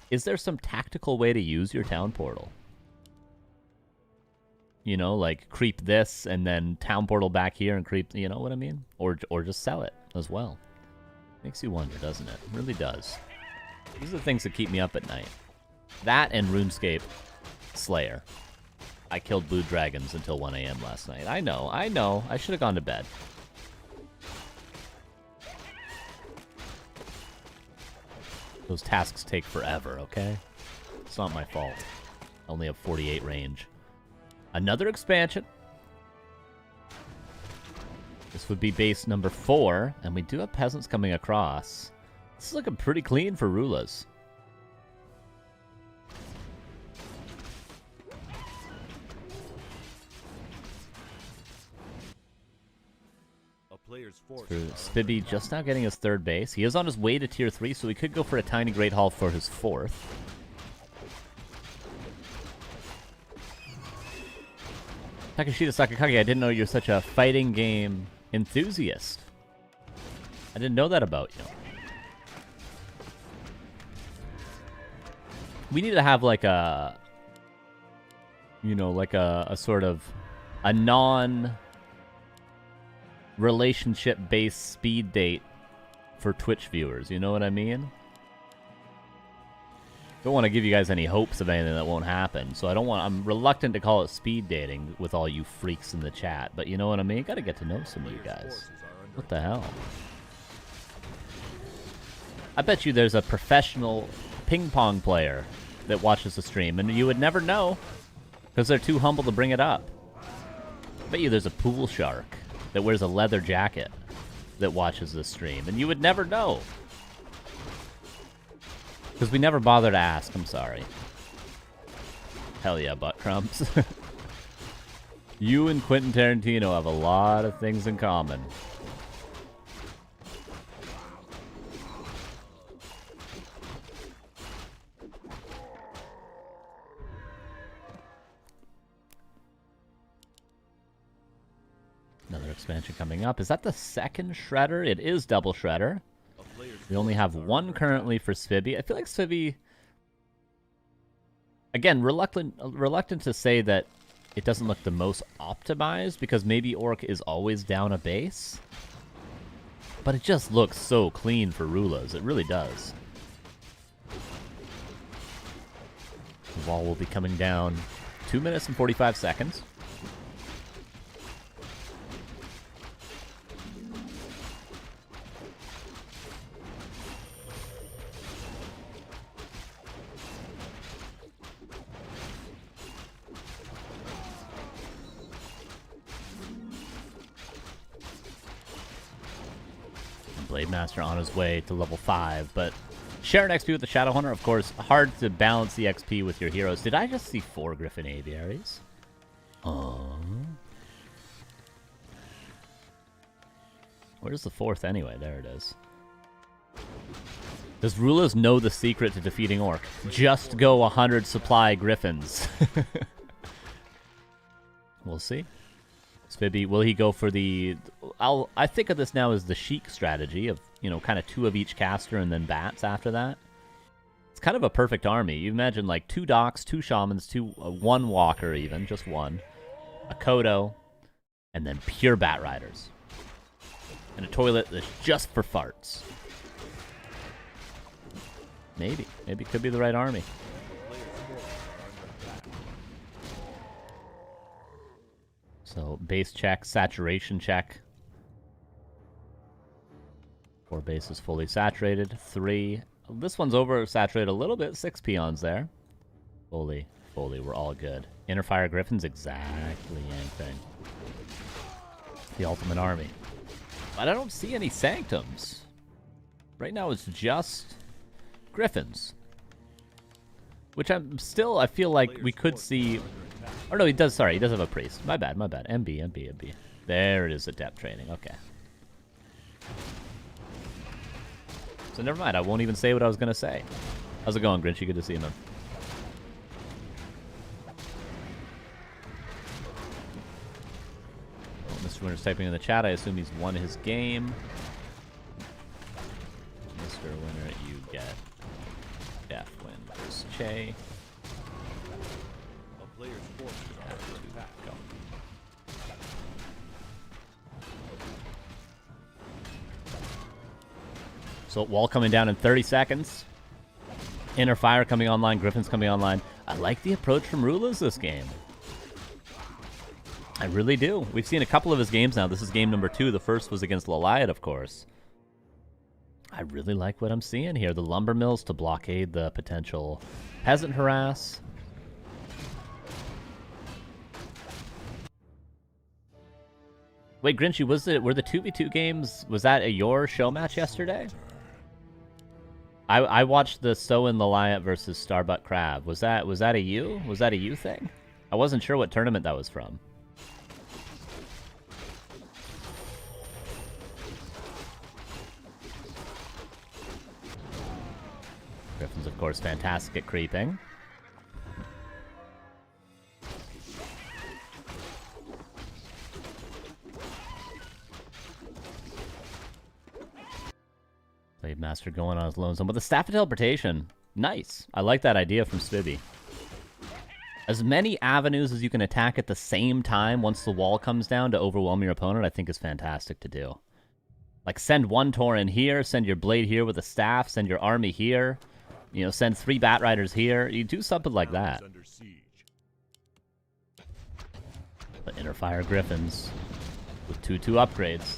is there some tactical way to use your town portal? You know, like creep this and then town portal back here and creep, you know what I mean? Or just sell it as well. Makes you wonder, doesn't it? It really does. These are the things that keep me up at night. That and RuneScape Slayer. I killed blue dragons until 1 a.m. last night. I know. I should have gone to bed. Those tasks take forever, okay? It's not my fault. I only have 48 range. Another expansion. This would be base number 4, and we do have peasants coming across. This is looking pretty clean for Rulas. Spibby just now getting his third base. He is on his way to tier 3, so he could go for a tiny Great Hall for his 4th. Takashita Sakakage, I didn't know you're such a fighting game enthusiast. I didn't know that about you. We need to have like a, you know, like a sort of a non-relationship-based speed date for Twitch viewers. You know what I mean? Don't want to give you guys any hopes of anything that won't happen, so I'm reluctant to call it speed dating with all you freaks in the chat, but you know what I mean? Gotta get to know some of you guys. What the hell? I bet you there's a professional ping pong player that watches the stream, and you would never know, because they're too humble to bring it up. I bet you there's a pool shark that wears a leather jacket that watches the stream, and you would never know. Because we never bother to ask, I'm sorry. Hell yeah, butt crumbs. You and Quentin Tarantino have a lot of things in common. Another expansion coming up. Is that the second Shredder? It is double Shredder. We only have one currently for Svibby. I feel like Svibby... Again, reluctant to say that it doesn't look the most optimized, because maybe Orc is always down a base. But it just looks so clean for Rulas. It really does. The wall will be coming down 2 minutes and 45 seconds. Blade Master on his way to level 5, but sharing XP with the Shadow Hunter, of course, hard to balance the XP with your heroes. Did I just see 4 Griffin Aviaries? Where's the 4th anyway? There it is. Does Rulas know the secret to defeating Orc? Just go 100 supply Griffins. We'll see. Spibby, will he go for the... I think of this now as the Sheik strategy of, you know, kind of 2 of each caster and then bats after that. It's kind of a perfect army. You imagine like 2 Docs, 2 Shamans, 1 Walker even, just 1. A Kodo, and then pure Bat Riders. And a toilet that's just for farts. Maybe. Maybe it could be the right army. So, base check, saturation check. 4 bases fully saturated. 3. This one's oversaturated a little bit. 6 peons there. Fully. We're all good. Inner Fire Griffins, exactly Yang thing. The ultimate army. But I don't see any Sanctums. Right now it's just Griffins. Which I feel like we could see... Oh no, he does, sorry, he does have a priest. My bad. MB. There it is, adept training, okay. So never mind, I won't even say what I was going to say. How's it going, Grinchy? Good to see you, man. Oh, Mr. Winter's typing in the chat. I assume he's won his game. Mr. Winter, you get Death Win versus Che. So wall coming down in 30 seconds. Inner Fire coming online. Griffins coming online. I like the approach from Rulas this game. I really do. We've seen a couple of his games now. This is game number 2. The first was against Liat, of course. I really like what I'm seeing here. The lumber mills to blockade the potential peasant harass. Wait, Grinchy, were the 2v2 games, was that your show match yesterday? I watched the So in the Liat versus Starbuck Crab. Was that a you? Was that a you thing? I wasn't sure what tournament that was from. Griffin's, of course, fantastic at creeping. Blade Master going on his lone zone. But the Staff of Teleportation, nice. I like that idea from Spibby. As many avenues as you can attack at the same time once the wall comes down to overwhelm your opponent, I think is fantastic to do. Like, send 1 Tauren here, send your Blade here with a staff, send your army here. You know, send 3 Bat Riders here. You do something like that. The Inner Fire Griffins with 2/2 upgrades.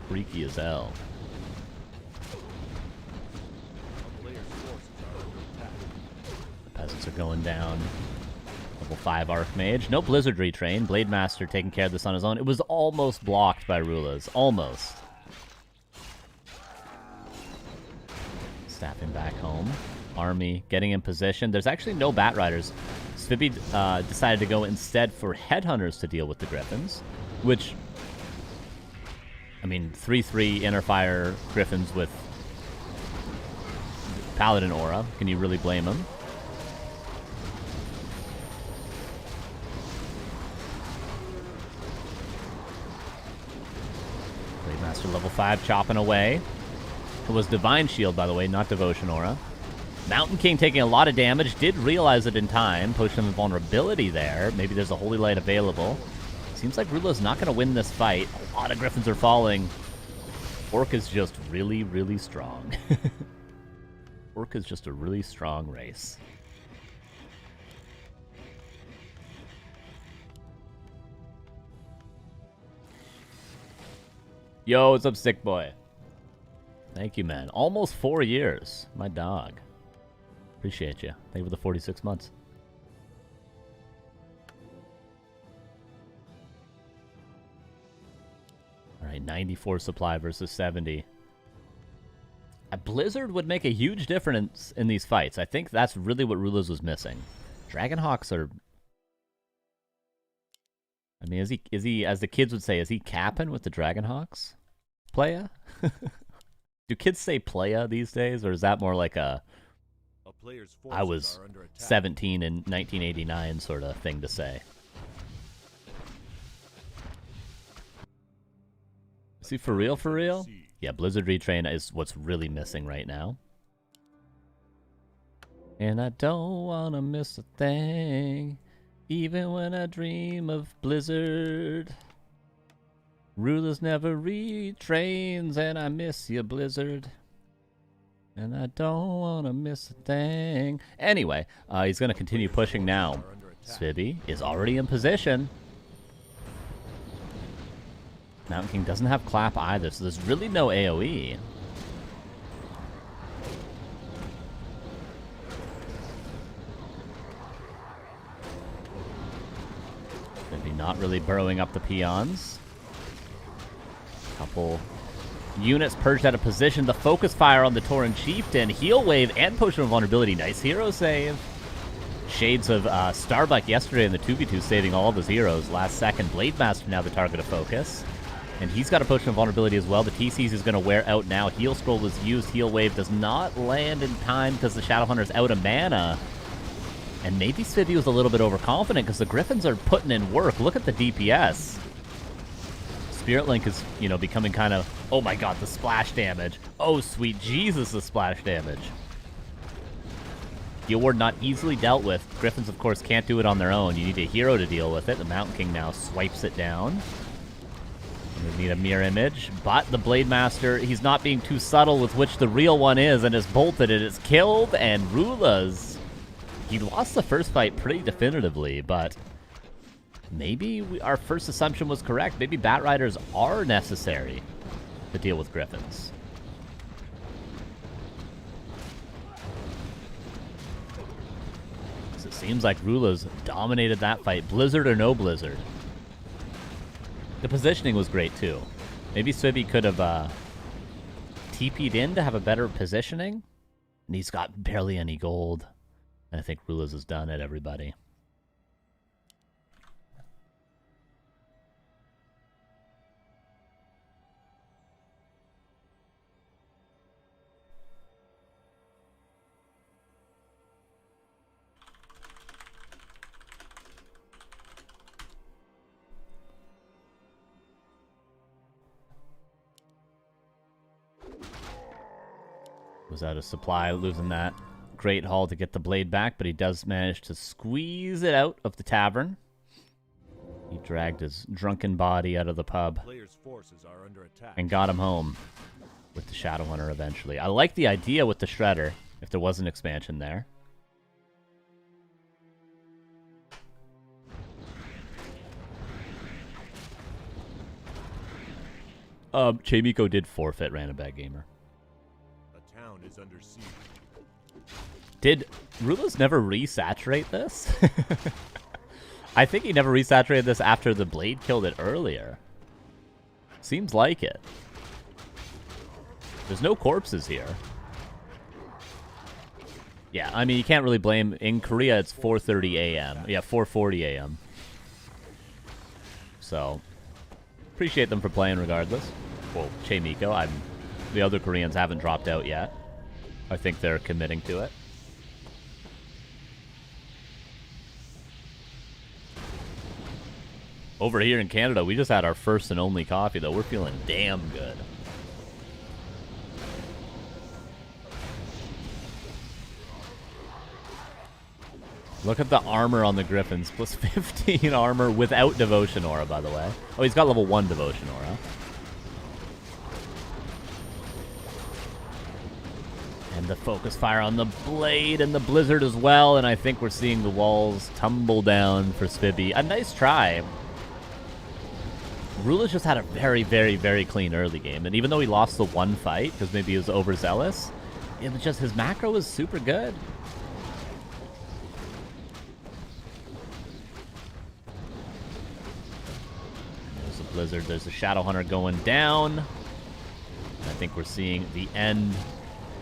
Freaky as hell. The peasants are going down. Level 5 Archmage. No Blizzard retrain. Blade Master taking care of this on his own. It was almost blocked by Rulas. Almost. Staffing back home. Army getting in position. There's actually no Bat Riders. Spibby decided to go instead for Headhunters to deal with the Griffins, which... I mean, 3/3 Inner Fire Griffins with Paladin Aura. Can you really blame him? Blade Master level 5 chopping away. It was Divine Shield, by the way, not Devotion Aura. Mountain King taking a lot of damage. Did realize it in time. Pushed him vulnerability there. Maybe there's a Holy Light available. Seems like Rula's not going to win this fight. A lot of Griffins are falling. Orc is just really, really strong. Orc is just a really strong race. Yo, what's up, Sick Boy? Thank you, man. Almost 4 years. My dog. Appreciate you. Thank you for the 46 months. All right, 94 supply versus 70. A Blizzard would make a huge difference in these fights. I think that's really what Rulas was missing. Dragonhawks are... I mean, is he, as the kids would say, is he capping with the Dragonhawks? Playa? Do kids say playa these days, or is that more like a I was 17 in 1989 sort of thing to say? Is he for real, for real? Yeah, Blizzard Retrain is what's really missing right now. And I don't want to miss a thing, even when I dream of Blizzard. Rulers never retrains, and I miss you, Blizzard. And I don't want to miss a thing. Anyway, he's going to continue pushing now. Svibi is already in position. Mountain King doesn't have clap either, so there's really no AoE. Svibi not really burrowing up the peons. Couple units purged out of position. The focus fire on the Tauren Chieftain. Heal wave and potion of vulnerability. Nice hero save. Shades of Starbuck yesterday in the 2v2 saving all of his heroes. Last second. Blade Master now the target of focus. And he's got a potion of vulnerability as well. The TCs is going to wear out now. Heal scroll was used. Heal wave does not land in time because the Shadowhunter's out of mana. And maybe Svibi was a little bit overconfident because the Griffins are putting in work. Look at the DPS. Spirit Link is, you know, becoming kind of, oh my god, the splash damage. Oh, sweet Jesus, the splash damage. Heal Ward not easily dealt with. Griffins, of course, can't do it on their own. You need a hero to deal with it. The Mountain King now swipes it down. We need a mirror image. But the Blade Master, he's not being too subtle with which the real one is, and is bolted. It is killed, and Rulas, he lost the first fight pretty definitively, but... maybe our first assumption was correct. Maybe Bat Riders are necessary to deal with Griffins. So it seems like Rulas dominated that fight. Blizzard or no Blizzard. The positioning was great too. Maybe Svibi could have TP'd in to have a better positioning. And he's got barely any gold. And I think Rulas has done it, everybody. Was out of supply, losing that great haul to get the blade back, but he does manage to squeeze it out of the tavern. He dragged his drunken body out of the pub and got him home with the Shadowhunter eventually. I like the idea with the Shredder, if there was an expansion there. Chamiko did forfeit Random Bad Gamer. Is under siege. Did Rulas never resaturate this? I think he never resaturated this after the blade killed it earlier. Seems like it. There's no corpses here. Yeah, I mean, you can't really blame... in Korea, it's 4:30 a.m. Yeah, 4:40 a.m. So, appreciate them for playing regardless. Well, Chamiko, the other Koreans haven't dropped out yet. I think they're committing to it. Over here in Canada, we just had our first and only coffee, though. We're feeling damn good. Look at the armor on the Griffins. Plus 15 armor without Devotion Aura, by the way. Oh, he's got level 1 Devotion Aura. And the focus fire on the blade and the blizzard as well. And I think we're seeing the walls tumble down for Spibby. A nice try. Rulas just had a very, very, very clean early game. And even though he lost the one fight, because maybe he was overzealous, it was just his macro was super good. There's a blizzard. There's a Shadow Hunter going down. I think we're seeing the end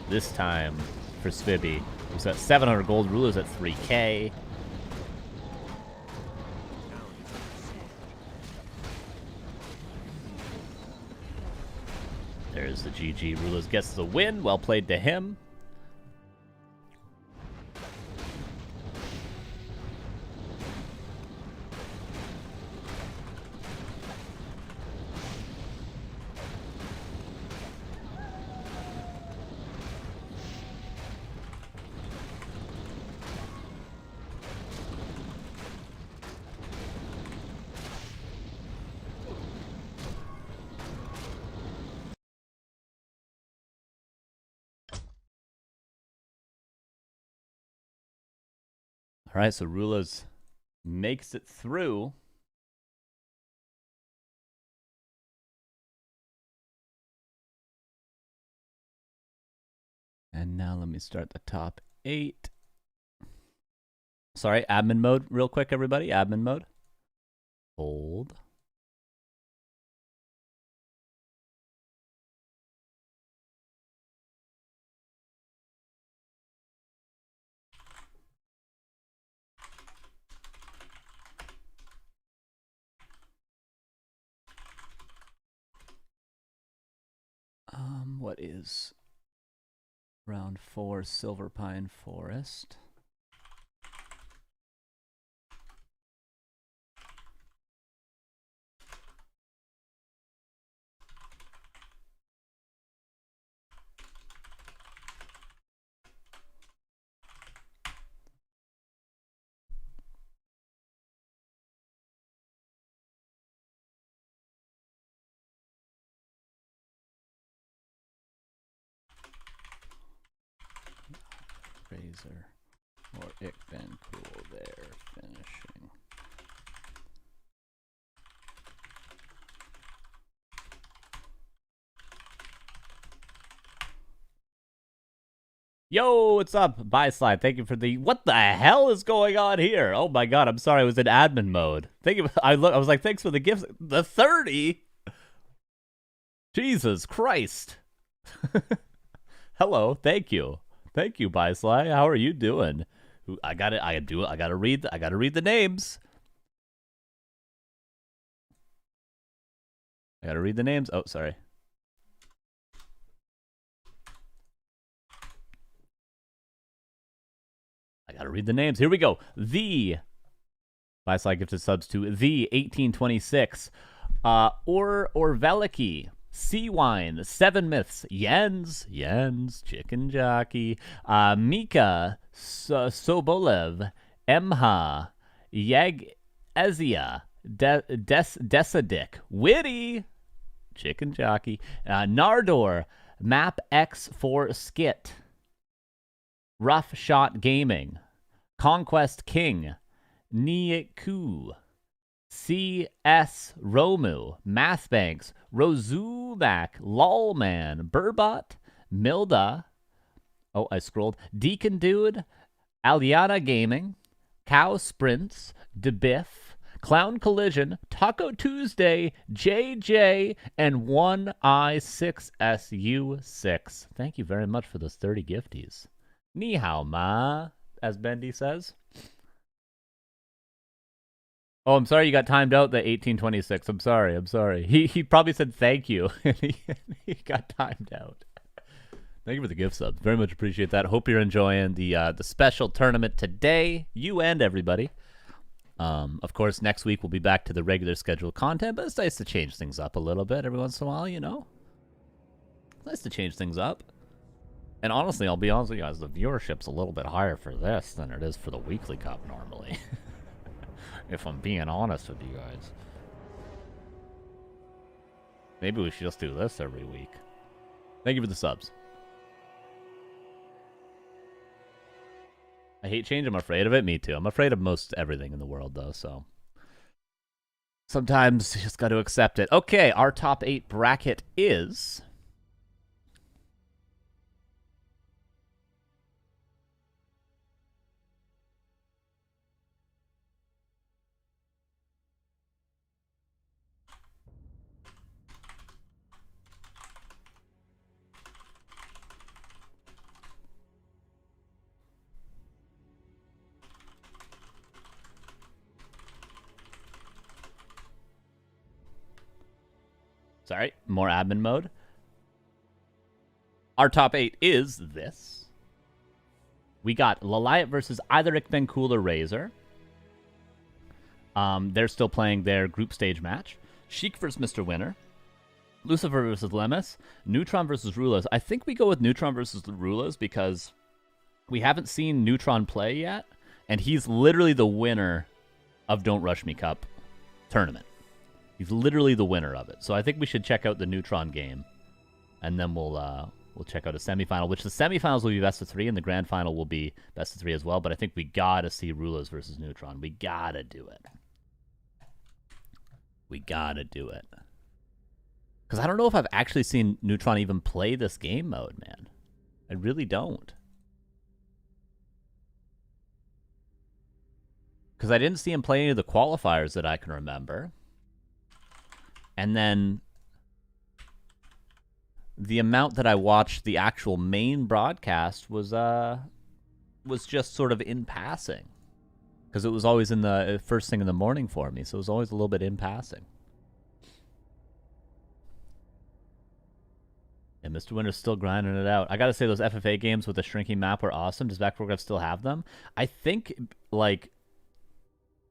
this time for Spibby. He's at 700 gold. Ruler's at 3k. There's the GG. Rulas gets the win. Well played to him. All right, so Rulas makes it through. And now let me start the top 8. Sorry, admin mode real quick, everybody. Admin mode. Hold. What is round 4 Silver Pine Forest? Razor or Ik Ben Cool there finishing. Yo, what's up? Bye slide. Thank you for the what the hell is going on here? Oh my god, I'm sorry, I was in admin mode. Thank you. I was like, thanks for the gifts. The 30? Jesus Christ. Hello, thank you. Thank you, Bysly. How are you doing? I gotta read the names. I gotta read the names. Oh, sorry. I gotta read the names. Here we go. The Bysly gifted subs to the 1826. Orveliki. Sea Wine, 7 Myths, Jens, Chicken Jockey, Mika, Sobolev, Emha, Yeg Ezia, Desadik, Witty, Chicken Jockey, Nardor, Map X4 Skit, Rough Shot Gaming, Conquest King, Nieku, C.S. Romu, Mathbanks, Rozulak, Lolman, Burbot, Milda, oh, I scrolled, Deacon Dude, Aliana Gaming, Cow Sprints, DeBiff, Clown Collision, Taco Tuesday, JJ, and 1I6SU6. Thank you very much for those 30 gifties. Ni hao ma, as Bendy says. Oh, I'm sorry you got timed out, the 1826. I'm sorry. He probably said thank you, and he got timed out. Thank you for the gift subs. Very much appreciate that. Hope you're enjoying the special tournament today, you and everybody. Of course, next week we'll be back to the regular scheduled content, but it's nice to change things up a little bit every once in a while, you know? It's nice to change things up. And honestly, I'll be honest with you guys, the viewership's a little bit higher for this than it is for the weekly cup normally. If I'm being honest with you guys. Maybe we should just do this every week. Thank you for the subs. I hate change. I'm afraid of it. Me too. I'm afraid of most everything in the world, though, so. Sometimes you just got to accept it. Okay, our top 8 bracket is... Sorry, more admin mode. Our top 8 is this. We got Liat versus either Ikben or Razor. They're still playing their group stage match. Sheik versus Mr. Winner. Lucifer versus Lemus. Neutron versus Rulas. I think we go with Neutron versus Rulas because we haven't seen Neutron play yet, and he's literally the winner of Don't Rush Me Cup tournament. He's literally the winner of it. So I think we should check out the Neutron game, and then we'll check out a semifinal, which the semifinals will be best of 3, and the grand final will be best of 3 as well. But I think we gotta see Rulas versus Neutron. We gotta do it. We gotta do it. Because I don't know if I've actually seen Neutron even play this game mode, man. I really don't. Because I didn't see him play any of the qualifiers that I can remember. And then the amount that I watched the actual main broadcast was just sort of in passing. Because it was always in the first thing in the morning for me, so it was always a little bit in passing. And Mr. Winter's still grinding it out. I gotta say, those FFA games with the shrinking map were awesome. Does Back Warcraft still have them? I think, like...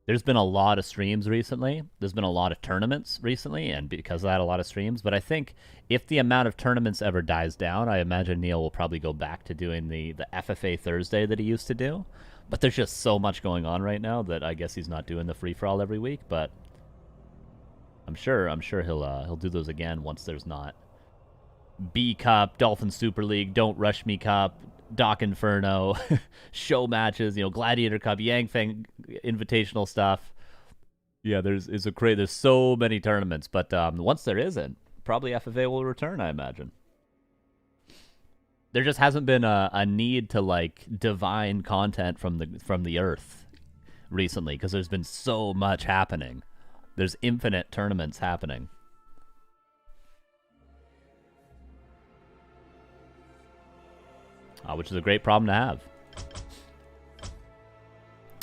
There's been a lot of streams recently. There's been a lot of tournaments recently, and because of that, a lot of streams. But I think if the amount of tournaments ever dies down, I imagine Neil will probably go back to doing the FFA Thursday that he used to do. But there's just so much going on right now that I guess he's not doing the free-for-all every week. But I'm sure he'll do those again once there's not B Cup, Dolphin Super League, Don't Rush Me Cup, Dock Inferno, show matches, Gladiator Cup, Yangfeng Invitational stuff. Yeah, there's so many tournaments, but once there isn't, probably FFA will return, I imagine. There just hasn't been a need to like divine content from the earth recently because there's been so much happening. There's infinite tournaments happening. Which is a great problem to have.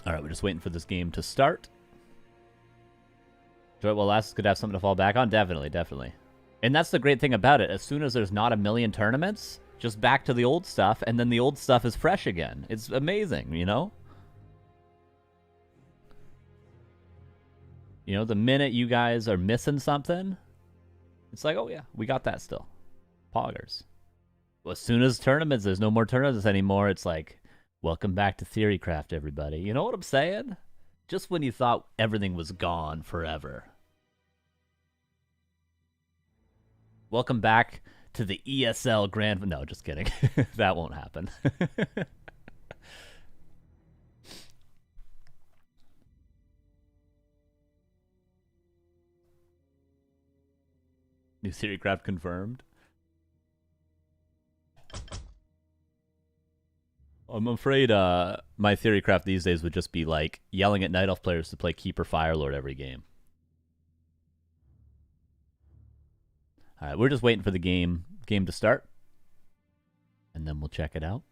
All right, we're just waiting for this game to start. Enjoy it while it lasts. Could have something to fall back on. Definitely. And that's the great thing about it. As soon as there's not a million tournaments, just back to the old stuff, and then the old stuff is fresh again. It's amazing, the minute you guys are missing something, it's like, oh yeah, we got that still. Poggers. Well, as soon as tournaments, there's no more tournaments anymore. It's like, welcome back to Theorycraft, everybody. You know what I'm saying? Just when you thought everything was gone forever. Welcome back to the ESL Grand... No, just kidding. That won't happen. New Theorycraft confirmed. I'm afraid my Theorycraft these days would just be like yelling at Night Elf players to play Keeper Firelord every game. All right, we're just waiting for the game to start, and then we'll check it out.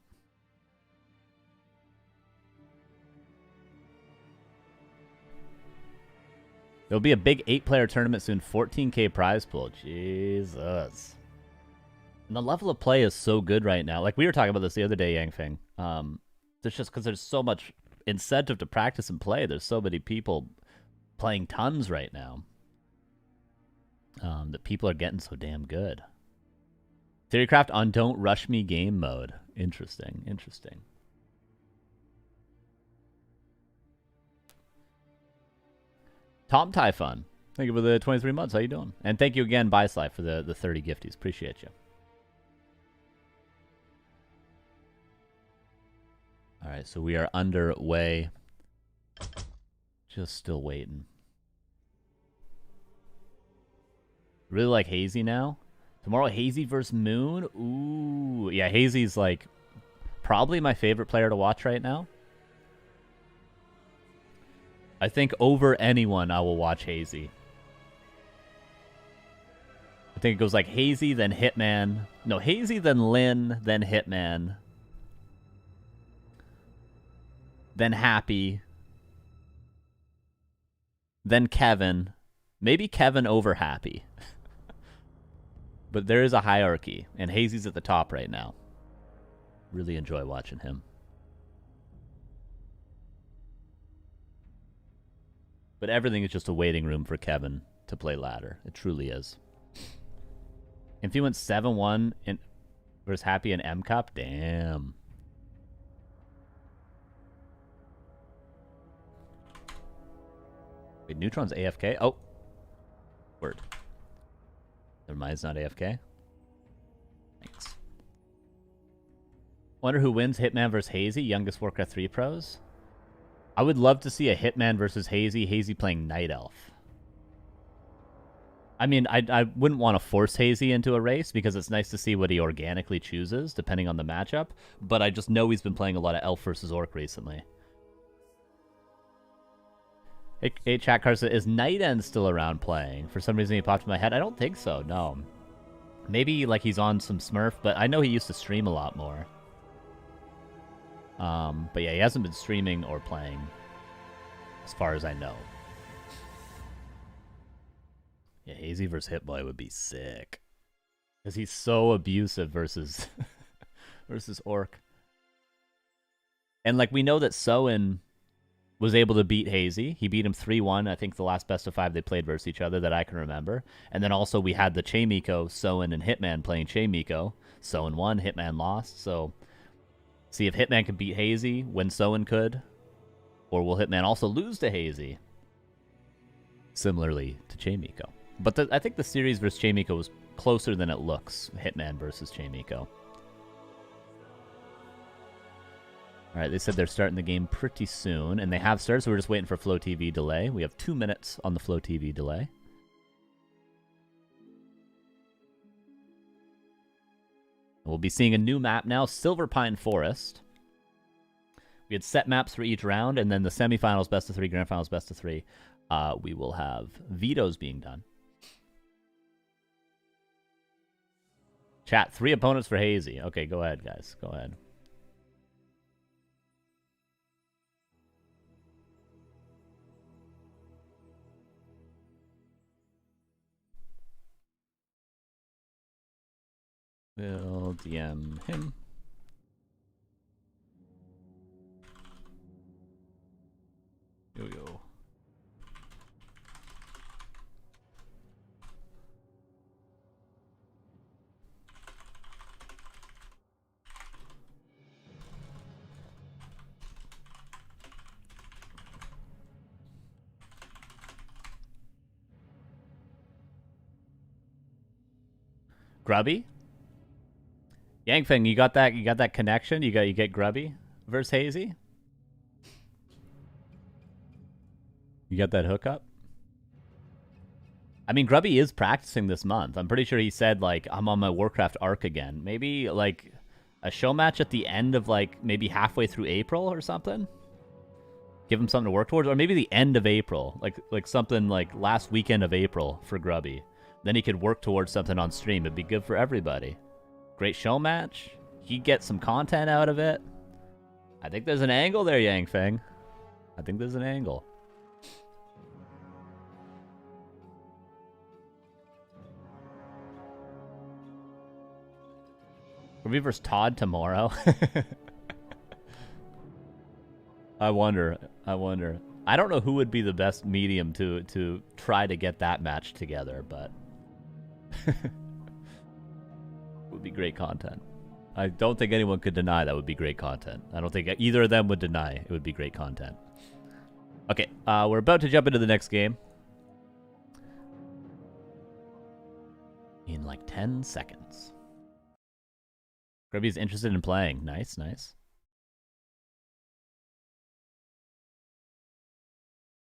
There'll be a big 8-player tournament soon, 14K prize pool. Jesus. And the level of play is so good right now. Like, we were talking about this the other day, Yangfeng. There's just because there's so much incentive to practice and play. There's so many people playing tons right now that people are getting so damn good. Theorycraft on Don't Rush Me game mode. Interesting, interesting. Tom Typhon, thank you for the 23 months. How you doing? And thank you again, Byslife, for the 30 gifties. Appreciate you. All right, so we are underway. Just still waiting. Really like Hazy now. Tomorrow, Hazy versus Moon. Ooh, yeah, Hazy's like probably my favorite player to watch right now. I think over anyone, I will watch Hazy. I think it goes like Hazy, then Hitman. No, Hazy, then Lin, then Hitman. Then Happy. Then Kevin. Maybe Kevin over Happy. But there is a hierarchy, and Hazy's at the top right now. Really enjoy watching him. But everything is just a waiting room for Kevin to play ladder. It truly is. If he went 7-1 versus Happy in M Cup, damn. Wait, Neutron's AFK? Oh. Word. Never mind, it's not AFK. Thanks. Wonder who wins Hitman versus Hazy, youngest Warcraft 3 pros? I would love to see a Hitman versus Hazy, Hazy playing Night Elf. I mean, I wouldn't want to force Hazy into a race because it's nice to see what he organically chooses, depending on the matchup. But I just know he's been playing a lot of Elf versus Orc recently. Hey, Chat Carson, is Night End still around playing? For some reason he popped in my head. I don't think so, no. Maybe like he's on some Smurf, but I know he used to stream a lot more. But yeah, he hasn't been streaming or playing as far as I know. Yeah, Hazy versus Hitboy would be sick. Because he's so abusive versus versus Orc. And like we know that Soen was able to beat Hazy. He beat him 3-1, I think the last best of 5 they played versus each other that I can remember. And then also we had the Che-Miko, Soen, and Hitman playing Che-Miko. Soen won, Hitman lost. So see if Hitman can beat Hazy when Soen could. Or will Hitman also lose to Hazy? Similarly to Che-Miko. But I think the series versus Che-Miko was closer than it looks. Hitman versus Che-Miko. All right, they said they're starting the game pretty soon, and they have started, so we're just waiting for Flow TV delay. We have 2 minutes on the Flow TV delay. We'll be seeing a new map now, Silver Pine Forest. We had set maps for each round, and then the semifinals, best of 3, grand finals, best of 3. We will have vetoes being done. Chat, 3 opponents for Hazy. Okay, go ahead, guys. Go ahead. We'll DM him. Yo. Grubby? Yangfeng, you got that connection? You get Grubby versus Hazy? You got that hookup? I mean, Grubby is practicing this month. I'm pretty sure he said, like, I'm on my Warcraft arc again. Maybe, like, a show match at the end of, like, maybe halfway through April or something? Give him something to work towards? Or maybe the end of April. Like something like last weekend of April for Grubby. Then he could work towards something on stream. It'd be good for everybody. Great show match. He'd get some content out of it. I think there's an angle there, Yangfeng. I think there's an angle. Grubby versus Todd tomorrow? I wonder. I don't know who would be the best medium to try to get that match together, but... Would be great content. I don't think anyone could deny that would be great content. I don't think either of them would deny it would be great content. Okay, we're about to jump into the next game. In like 10 seconds. Grubby's interested in playing. Nice, nice.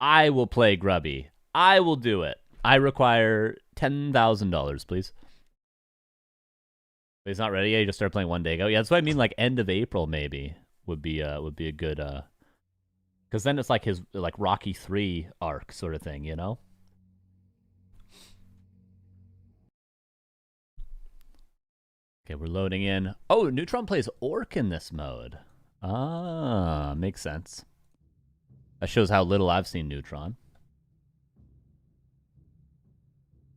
I will play Grubby. I will do it. I require $10,000, please. But he's not ready yet. He just started playing one day ago. Yeah, that's what I mean. Like end of April, maybe would be a good. Because then it's like his like Rocky III arc sort of thing, you know. Okay, we're loading in. Oh, Neutron plays Orc in this mode. Ah, makes sense. That shows how little I've seen Neutron.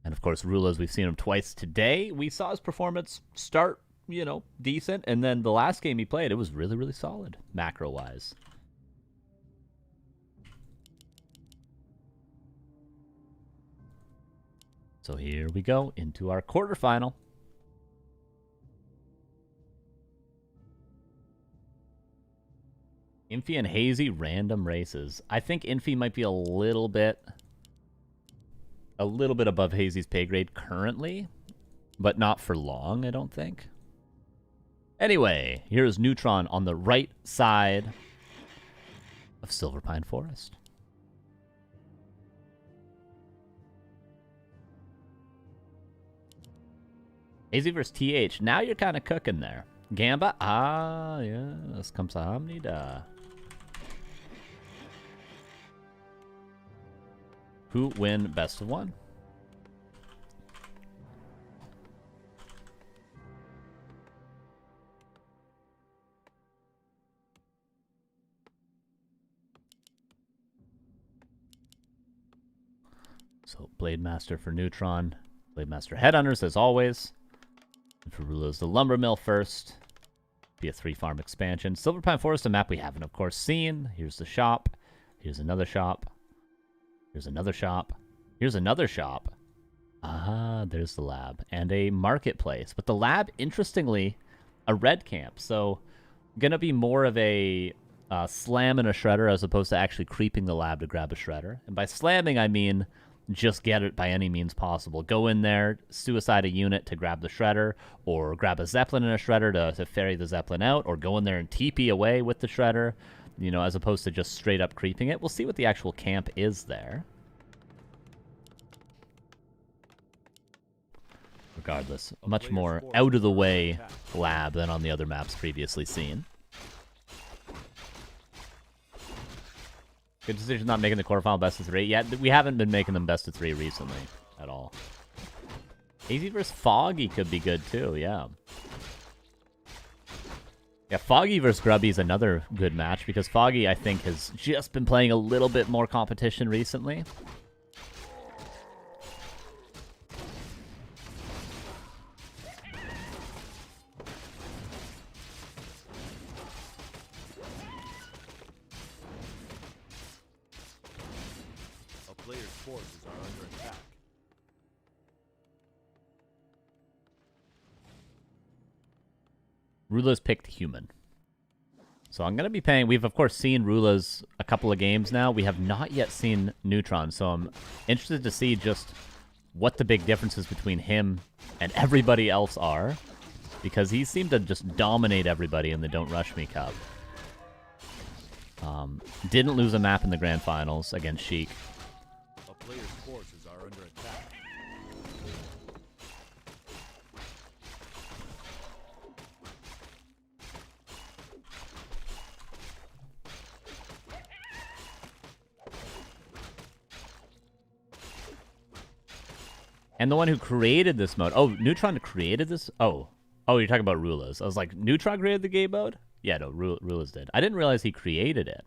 And of course, Rulas, we've seen him twice today. We saw his performance start, you know, decent. And then the last game he played, it was really, really solid, macro-wise. So here we go into our quarterfinal. Infi and Hazy, random races. I think Infi might be a little bit above Hazy's pay grade currently, but not for long, I don't think. Anyway, here's Neutron on the right side of Silverpine Forest. Hazy versus TH. Now you're kind of cooking there. Gamba. Ah, yes. Kamsahamnida. Who win best of one? So Blade Master for Neutron. Blade Master Headhunters as always. And for Rulas, the Lumber Mill first. Be a 3-farm expansion. Silverpine Forest, a map we haven't, of course, seen. Here's the shop. Here's another shop. Here's another shop. Here's another shop. Ah, there's the lab. And a marketplace. But the lab, interestingly, a red camp. So, gonna be more of a slam and a shredder as opposed to actually creeping the lab to grab a shredder. And by slamming, I mean just get it by any means possible. Go in there, suicide a unit to grab the shredder, or grab a Zeppelin and a shredder to ferry the Zeppelin out, or go in there and TP away with the shredder, you know, as opposed to just straight up creeping it. We'll see what the actual camp is there. Regardless, much more out-of-the-way lab than on the other maps previously seen. Good decision not making the quarterfinal best of 3. Yeah, we haven't been making them best of 3 recently at all. Hazy versus Foggy could be good too, yeah. Yeah, Foggy versus Grubby is another good match because Foggy, I think, has just been playing a little bit more competition recently. Rulas picked human. So I'm going to be paying... We've, of course, seen Rulas a couple of games now. We have not yet seen Neutron, so I'm interested to see just what the big differences between him and everybody else are, because he seemed to just dominate everybody in the Don't Rush Me Cup. Didn't lose a map in the Grand Finals against Sheik. A player's forces are under attack. And the one who created this mode... Oh, Neutron created this? Oh, you're talking about Rulas. I was like, Neutron created the game mode? Yeah, no, Rulas did. I didn't realize he created it.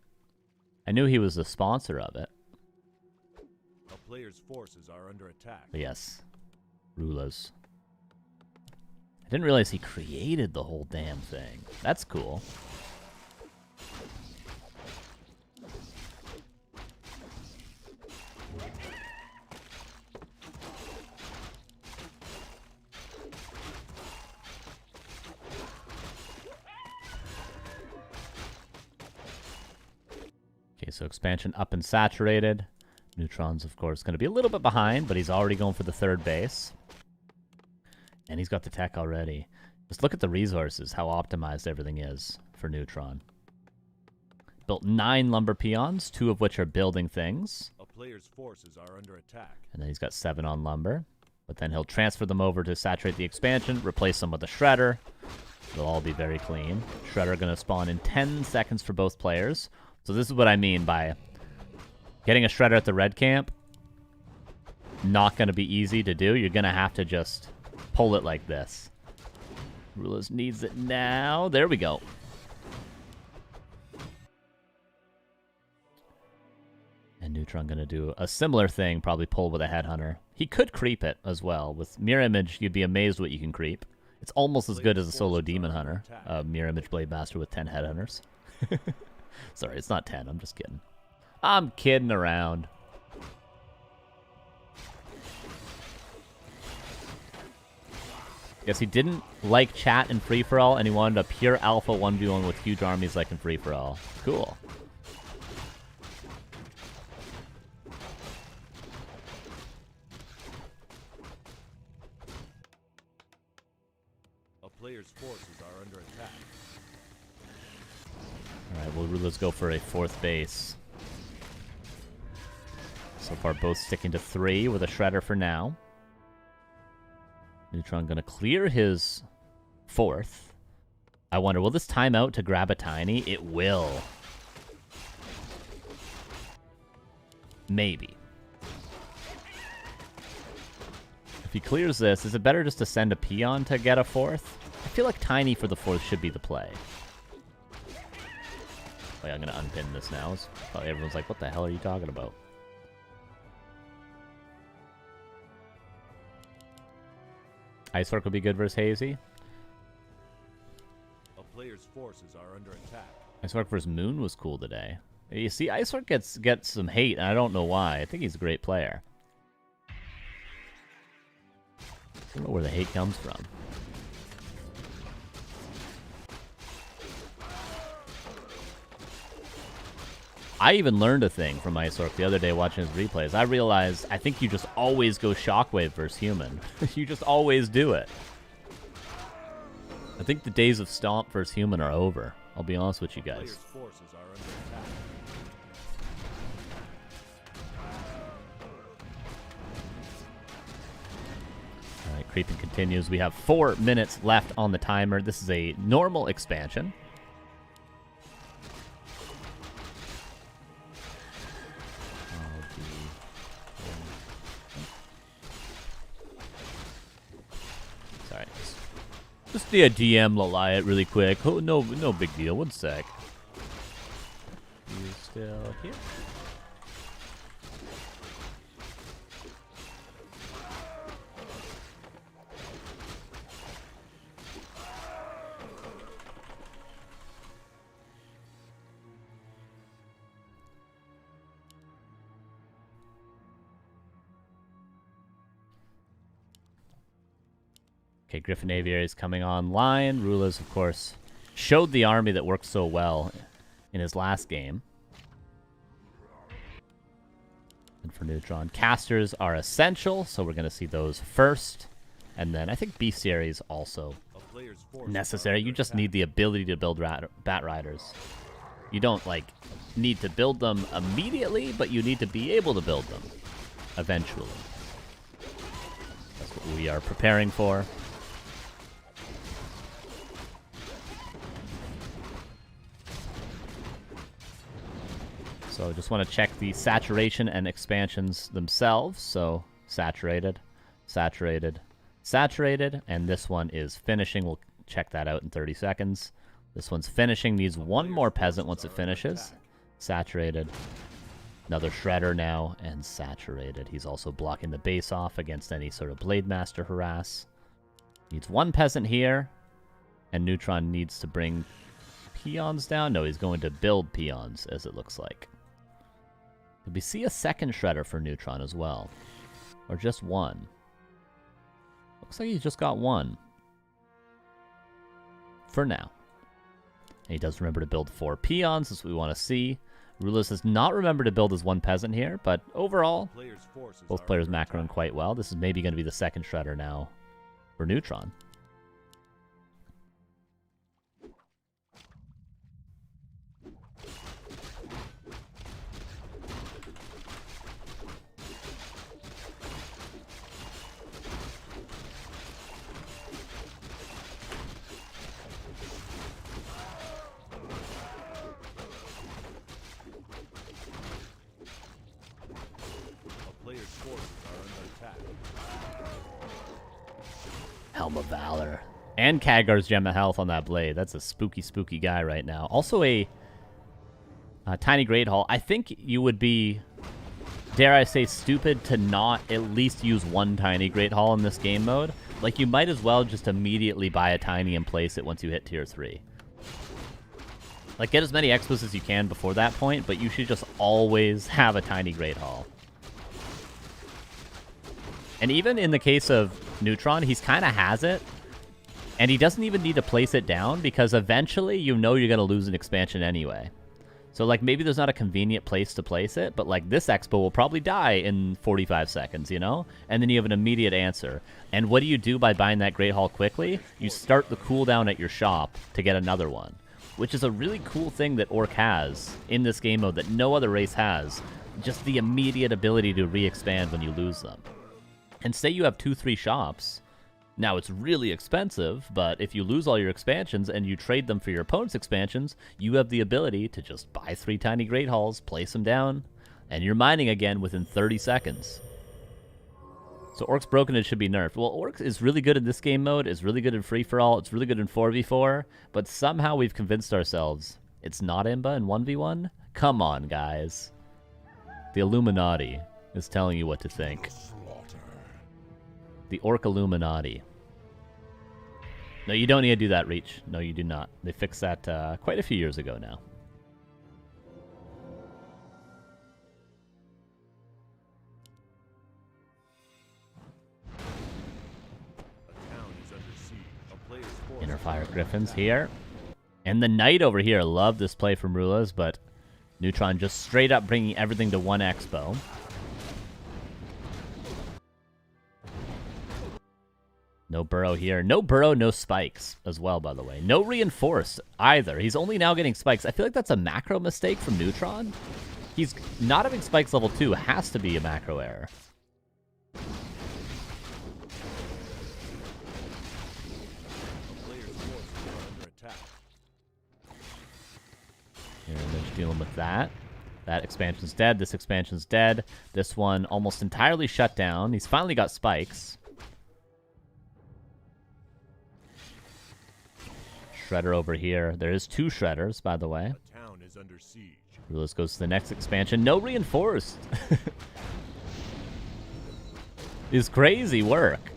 I knew he was the sponsor of it. A player's forces are under attack. But yes, Rulas. I didn't realize he created the whole damn thing. That's cool. Okay, so expansion up and saturated. Neutron's, of course, going to be a little bit behind, but he's already going for the third base. And he's got the tech already. Just look at the resources, how optimized everything is for Neutron. Built 9 lumber peons, 2 of which are building things. A player's forces are under attack. And then he's got 7 on lumber. But then he'll transfer them over to saturate the expansion, replace them with a shredder. They'll all be very clean. Shredder going to spawn in 10 seconds for both players. So this is what I mean by getting a shredder at the red camp. Not going to be easy to do. You're going to have to just pull it like this. Rulas needs it now. There we go. And Neutron going to do a similar thing, probably pull with a headhunter. He could creep it as well. With Mirror Image, you'd be amazed what you can creep. It's almost as good as a solo Demon Hunter. Mirror Image Blade Master with 10 headhunters. Sorry, it's not 10. I'm just kidding. I'm kidding around. Guess he didn't like chat in free-for-all, and he wanted a pure alpha 1v1 with huge armies like in free-for-all. Cool. A player's forces are under attack. Alright, well, Rulas go for a 4th base. So far, both sticking to 3 with a shredder for now. Neutron gonna clear his 4th. I wonder, will this time out to grab a tiny? It will. Maybe. If he clears this, is it better just to send a peon to get a 4th? I feel like tiny for the 4th should be the play. Wait, I'm gonna unpin this now. Probably everyone's like, what the hell are you talking about? Icework would be good versus Hazy. A player's forces are under attack. Icework versus Moon was cool today. You see, Icework gets some hate, and I don't know why. I think he's a great player. I don't know where the hate comes from. I even learned a thing from Icework the other day watching his replays. I realized I think you just always go Shockwave versus Human. You just always do it. I think the days of Stomp versus Human are over. I'll be honest with you guys. Forces are under attack. Alright, creeping continues. We have 4 minutes left on the timer. This is a normal expansion. Just do a DM Liat really quick. Oh, no big deal. 1 sec. You still here? Okay, Griffin Aviary is coming online. Rulas, of course, showed the army that worked so well in his last game. And for Neutron, casters are essential, so we're going to see those first. And then I think bestiaries also necessary. You just need the ability to build Bat Riders. You don't, like, need to build them immediately, but you need to be able to build them eventually. That's what we are preparing for. So just want to check the saturation and expansions themselves. So saturated, saturated, saturated, and this one is finishing. We'll check that out in 30 seconds. This one's finishing, needs 1 more peasant once it finishes. Saturated. Another shredder now, and saturated. He's also blocking the base off against any sort of Blade Master harass. Needs 1 peasant here, and Neutron needs to bring peons down. No, he's going to build peons, as it looks like. Did we see a second shredder for Neutron as well? Or just 1? Looks like he's just got 1. For now. And he does remember to build 4 peons, as we want to see. Rulas has not remembered to build his one peasant here, but overall, Players' forces both are players under macroing attack. quite well. This is maybe going to be the second shredder now for Neutron. A player's forces are under attack. Helm of Valor. And Khadgar's Gem of Health on that blade. That's a spooky, spooky guy right now. Also a Tiny Great Hall. I think you would be, dare I say, stupid to not at least use one Tiny Great Hall in this game mode. Like, you might as well just immediately buy a Tiny and place it once you hit Tier 3. Like, get as many expos as you can before that point, but you should just always have a Tiny Great Hall. And even in the case of Neutron, he's kind of has it. And he doesn't even need to place it down because eventually you know you're going to lose an expansion anyway. So, like, maybe there's not a convenient place to place it, but, like, this expo will probably die in 45 seconds, you know? And then you have an immediate answer. And what do you do by buying that Great Hall quickly? You start the cooldown at your shop to get another one, which is a really cool thing that Orc has in this game mode that no other race has. Just the immediate ability to re-expand when you lose them. And say you have 2-3 shops. Now, it's really expensive, but if you lose all your expansions and you trade them for your opponent's expansions, you have the ability to just buy 3 Tiny Great Halls, place them down, and you're mining again within 30 seconds. So Orc's Brokenage should be nerfed. Well, Orc is really good in this game mode, is really good in free-for-all, it's really good in 4v4, but somehow we've convinced ourselves it's not Imba in 1v1? Come on, guys. The Illuminati is telling you what to think. The Orc Illuminati. No, you don't need to do that, Reach. No, you do not. They fixed that quite a few years ago now. A town is under siege. A player's forces Inner Fire are under Griffins attack. here. And the Knight over here. Love this play from Rulas, but Neutron just straight up bringing everything to one expo. No burrow here. No burrow, no spikes as well, by the way. No reinforce either. He's only now getting spikes. I feel like that's a macro mistake from Neutron. He's not having spikes level 2 has to be a macro error. A player's forces are under attack. Here, they're just dealing with that. That expansion's dead. This expansion's dead. This one almost entirely shut down. He's finally got spikes. Shredder over here. There is 2 shredders, by the way. A town is under siege. Rulas goes to the next expansion. No reinforced. Is crazy work.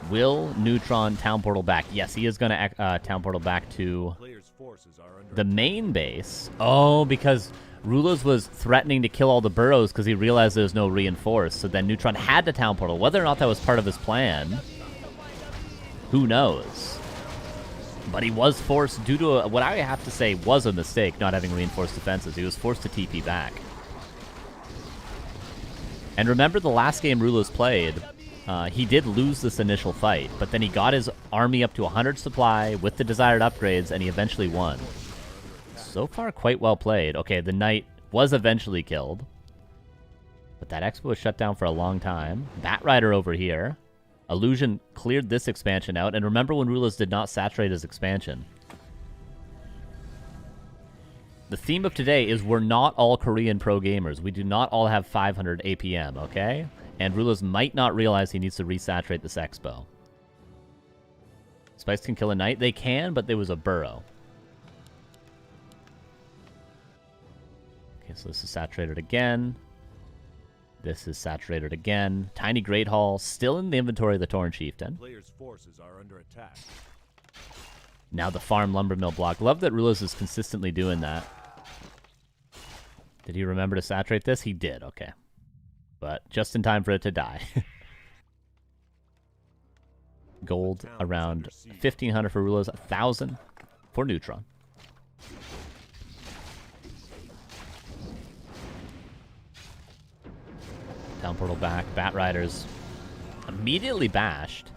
Will Neutron town portal back? Yes, he is going to town portal back to Players' forces are under the main base. Oh, because Rulas was threatening to kill all the burrows because he realized there was no reinforce. So then Neutron had to town portal. Whether or not that was part of his plan, who knows? But he was forced, due to what I have to say was a mistake, not having reinforced defenses. He was forced to TP back. And remember the last game Rulas played, he did lose this initial fight, but then he got his army up to 100 supply with the desired upgrades, and he eventually won. So far, quite well played. Okay, the Knight was eventually killed. But that expo was shut down for a long time. Batrider over here. Illusion cleared this expansion out. And remember when Rulas did not saturate his expansion. The theme of today is we're not all Korean pro gamers. We do not all have 500 APM, okay? And Rulas might not realize he needs to resaturate this expo. Spikes can kill a Knight. They can, but there was a burrow. Okay, so this is saturated again. This is saturated again. Tiny Great Hall, still in the inventory of the Torn Chieftain. Players' forces are under attack. Now the Farm Lumber Mill block. Love that Rulas is consistently doing that. Did he remember to saturate this? He did, okay. But just in time for it to die. Gold around 1,500 for Rulas, 1,000 for Neutron. Town portal back. Bat Riders immediately bashed.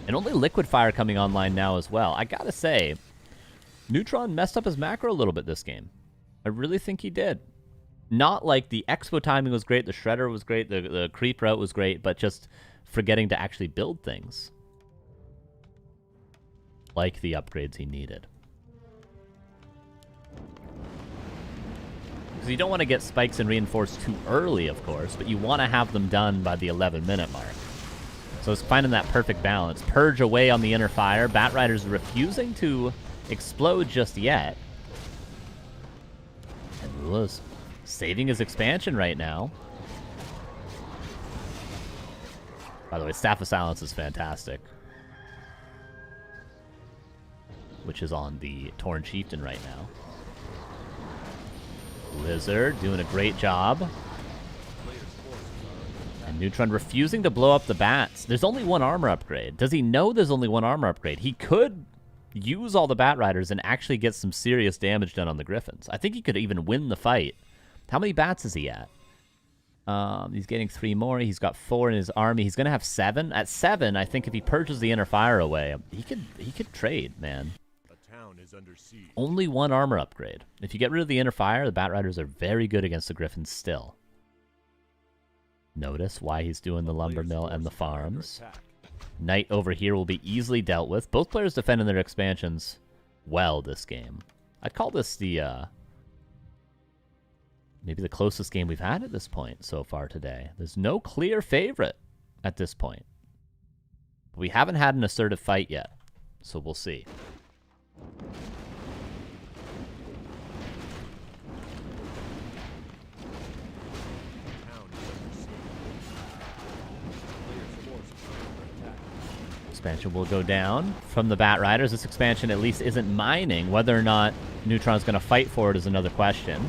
And only Liquid Fire coming online now as well. I gotta say, Neutron messed up his macro a little bit this game. I really think he did. Not like the expo timing was great, the shredder was great, the creep route was great, but just forgetting to actually build things. Like the upgrades he needed. Because you don't want to get spikes and reinforce too early, of course, but you want to have them done by the 11-minute mark. So it's finding that perfect balance. Purge away on the inner fire. Bat Rider's refusing to explode just yet. And Rulas saving his expansion right now. By the way, Staff of Silence is fantastic. Which is on the Torn Chieftain right now. Lizard doing a great job. And Neutron refusing to blow up the bats. There's only one armor upgrade. Does he know there's only one armor upgrade? He could use all the Bat Riders and actually get some serious damage done on the Griffins. I think he could even win the fight. How many bats is he at? He's getting 3 more. He's got 4 in his army. He's going to have 7. At 7, I think if he purges the inner fire away, he could trade, man. Under siege. Only one armor upgrade. If you get rid of the inner fire, the Bat Riders are very good against the Griffins still. Notice why he's doing the lumber mill and the farms. Knight over here will be easily dealt with. Both players defending their expansions well this game. I'd call this the maybe the closest game we've had at this point so far today. There's no clear favorite at this point. But we haven't had an assertive fight yet, so we'll see. Expansion will go down from the Bat Riders. This expansion at least isn't mining. Whether or not Neutron's going to fight for it is another question.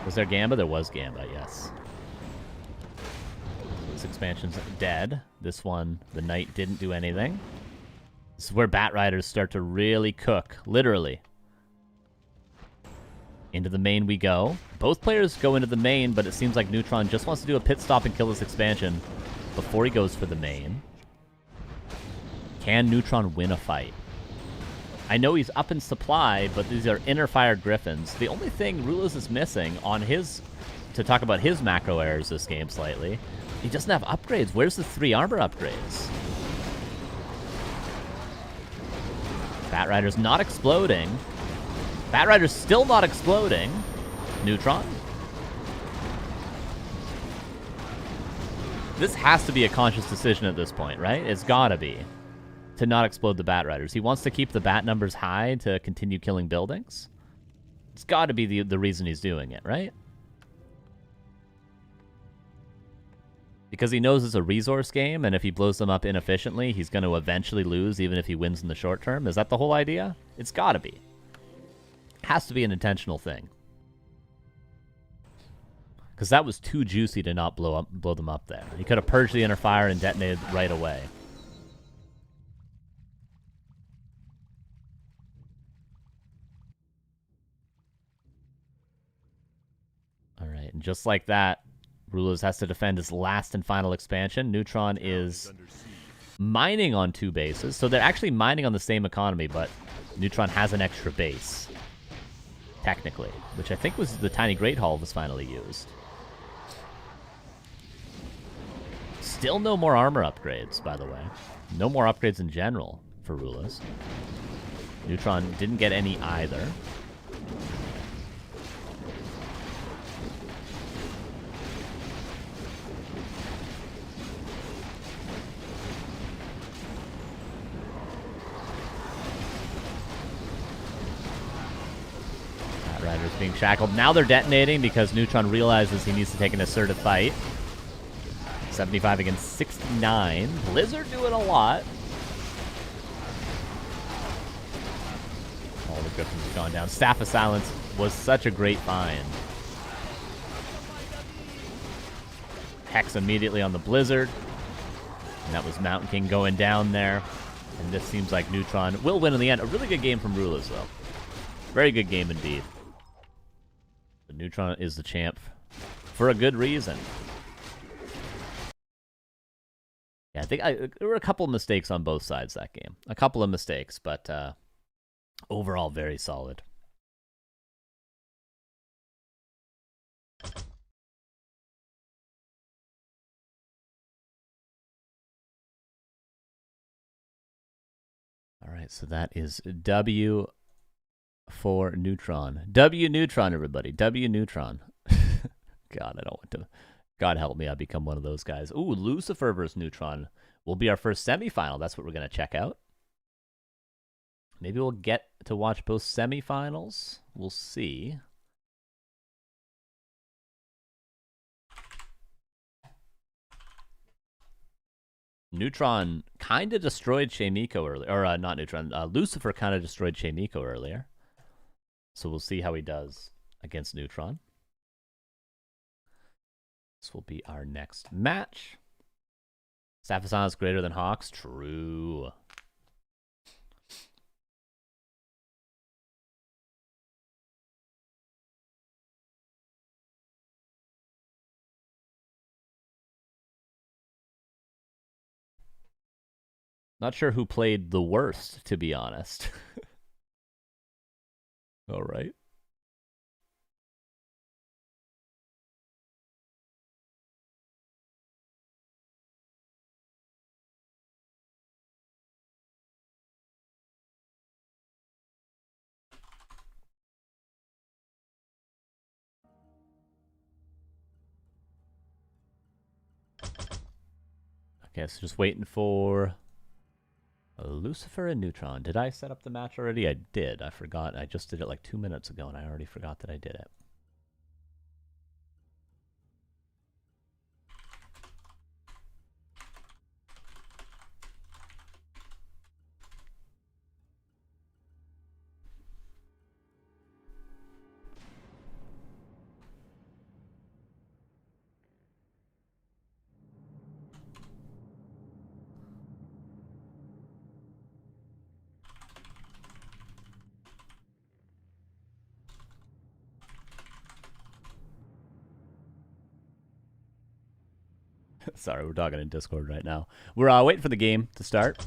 Was there Gamba? There was Gamba, yes. This expansion's dead. This one, the Knight didn't do anything. This is where Bat Riders start to really cook, literally. Into the main we go. Both players go into the main, but it seems like Neutron just wants to do a pit stop and kill this expansion before he goes for the main. Can Neutron win a fight? I know he's up in supply, but these are inner fire Griffins. The only thing Rulas is missing on his, to talk about his macro errors this game slightly, he doesn't have upgrades. Where's the 3 armor upgrades? Bat Rider's not exploding. Bat Rider's still not exploding. Neutron? This has to be a conscious decision at this point, right? It's gotta be. To not explode the Bat Riders. He wants to keep the bat numbers high to continue killing buildings. It's gotta be the reason he's doing it, right? Because he knows it's a resource game, and if he blows them up inefficiently, he's going to eventually lose, even if he wins in the short term. Is that the whole idea? It's got to be. Has to be an intentional thing. Because that was too juicy to not blow them up there. He could have purged the inner fire and detonated right away. All right, and just like that, Rulas has to defend his last and final expansion. Neutron is mining on 2 bases. So they're actually mining on the same economy, but Neutron has an extra base. Technically. Which I think was the Tiny Great Hall was finally used. Still no more armor upgrades, by the way. No more upgrades in general for Rulas. Neutron didn't get any either. Riders being shackled. Now they're detonating because Neutron realizes he needs to take an assertive fight. 75 against 69. Blizzard doing a lot. All the Griffins have gone down. Staff of Silence was such a great find. Hex immediately on the Blizzard. And that was Mountain King going down there. And this seems like Neutron will win in the end. A really good game from Rulas, though. Very good game indeed. But Neutron is the champ for a good reason. Yeah, I think there were a couple of mistakes on both sides that game. A couple of mistakes, but overall very solid. All right, so that is W for Neutron. W Neutron, everybody. W Neutron. God, I don't want to. God help me, I become one of those guys. Ooh, Lucifer versus Neutron will be our first semifinal. That's what we're going to check out. Maybe we'll get to watch both semifinals. We'll see. Neutron kind of destroyed Sheiko earlier. Or not Neutron. Lucifer kind of destroyed Sheiko earlier. So we'll see how he does against Neutron. This will be our next match. Semifinal is greater than Hawks. True. Not sure who played the worst, to be honest. All right. Okay, so just waiting for Lucifer and Neutron. Did I set up the match already? I did. I forgot. I just did it like 2 minutes ago, and I already forgot that I did it. Sorry, we're talking in Discord right now. We're waiting for the game to start.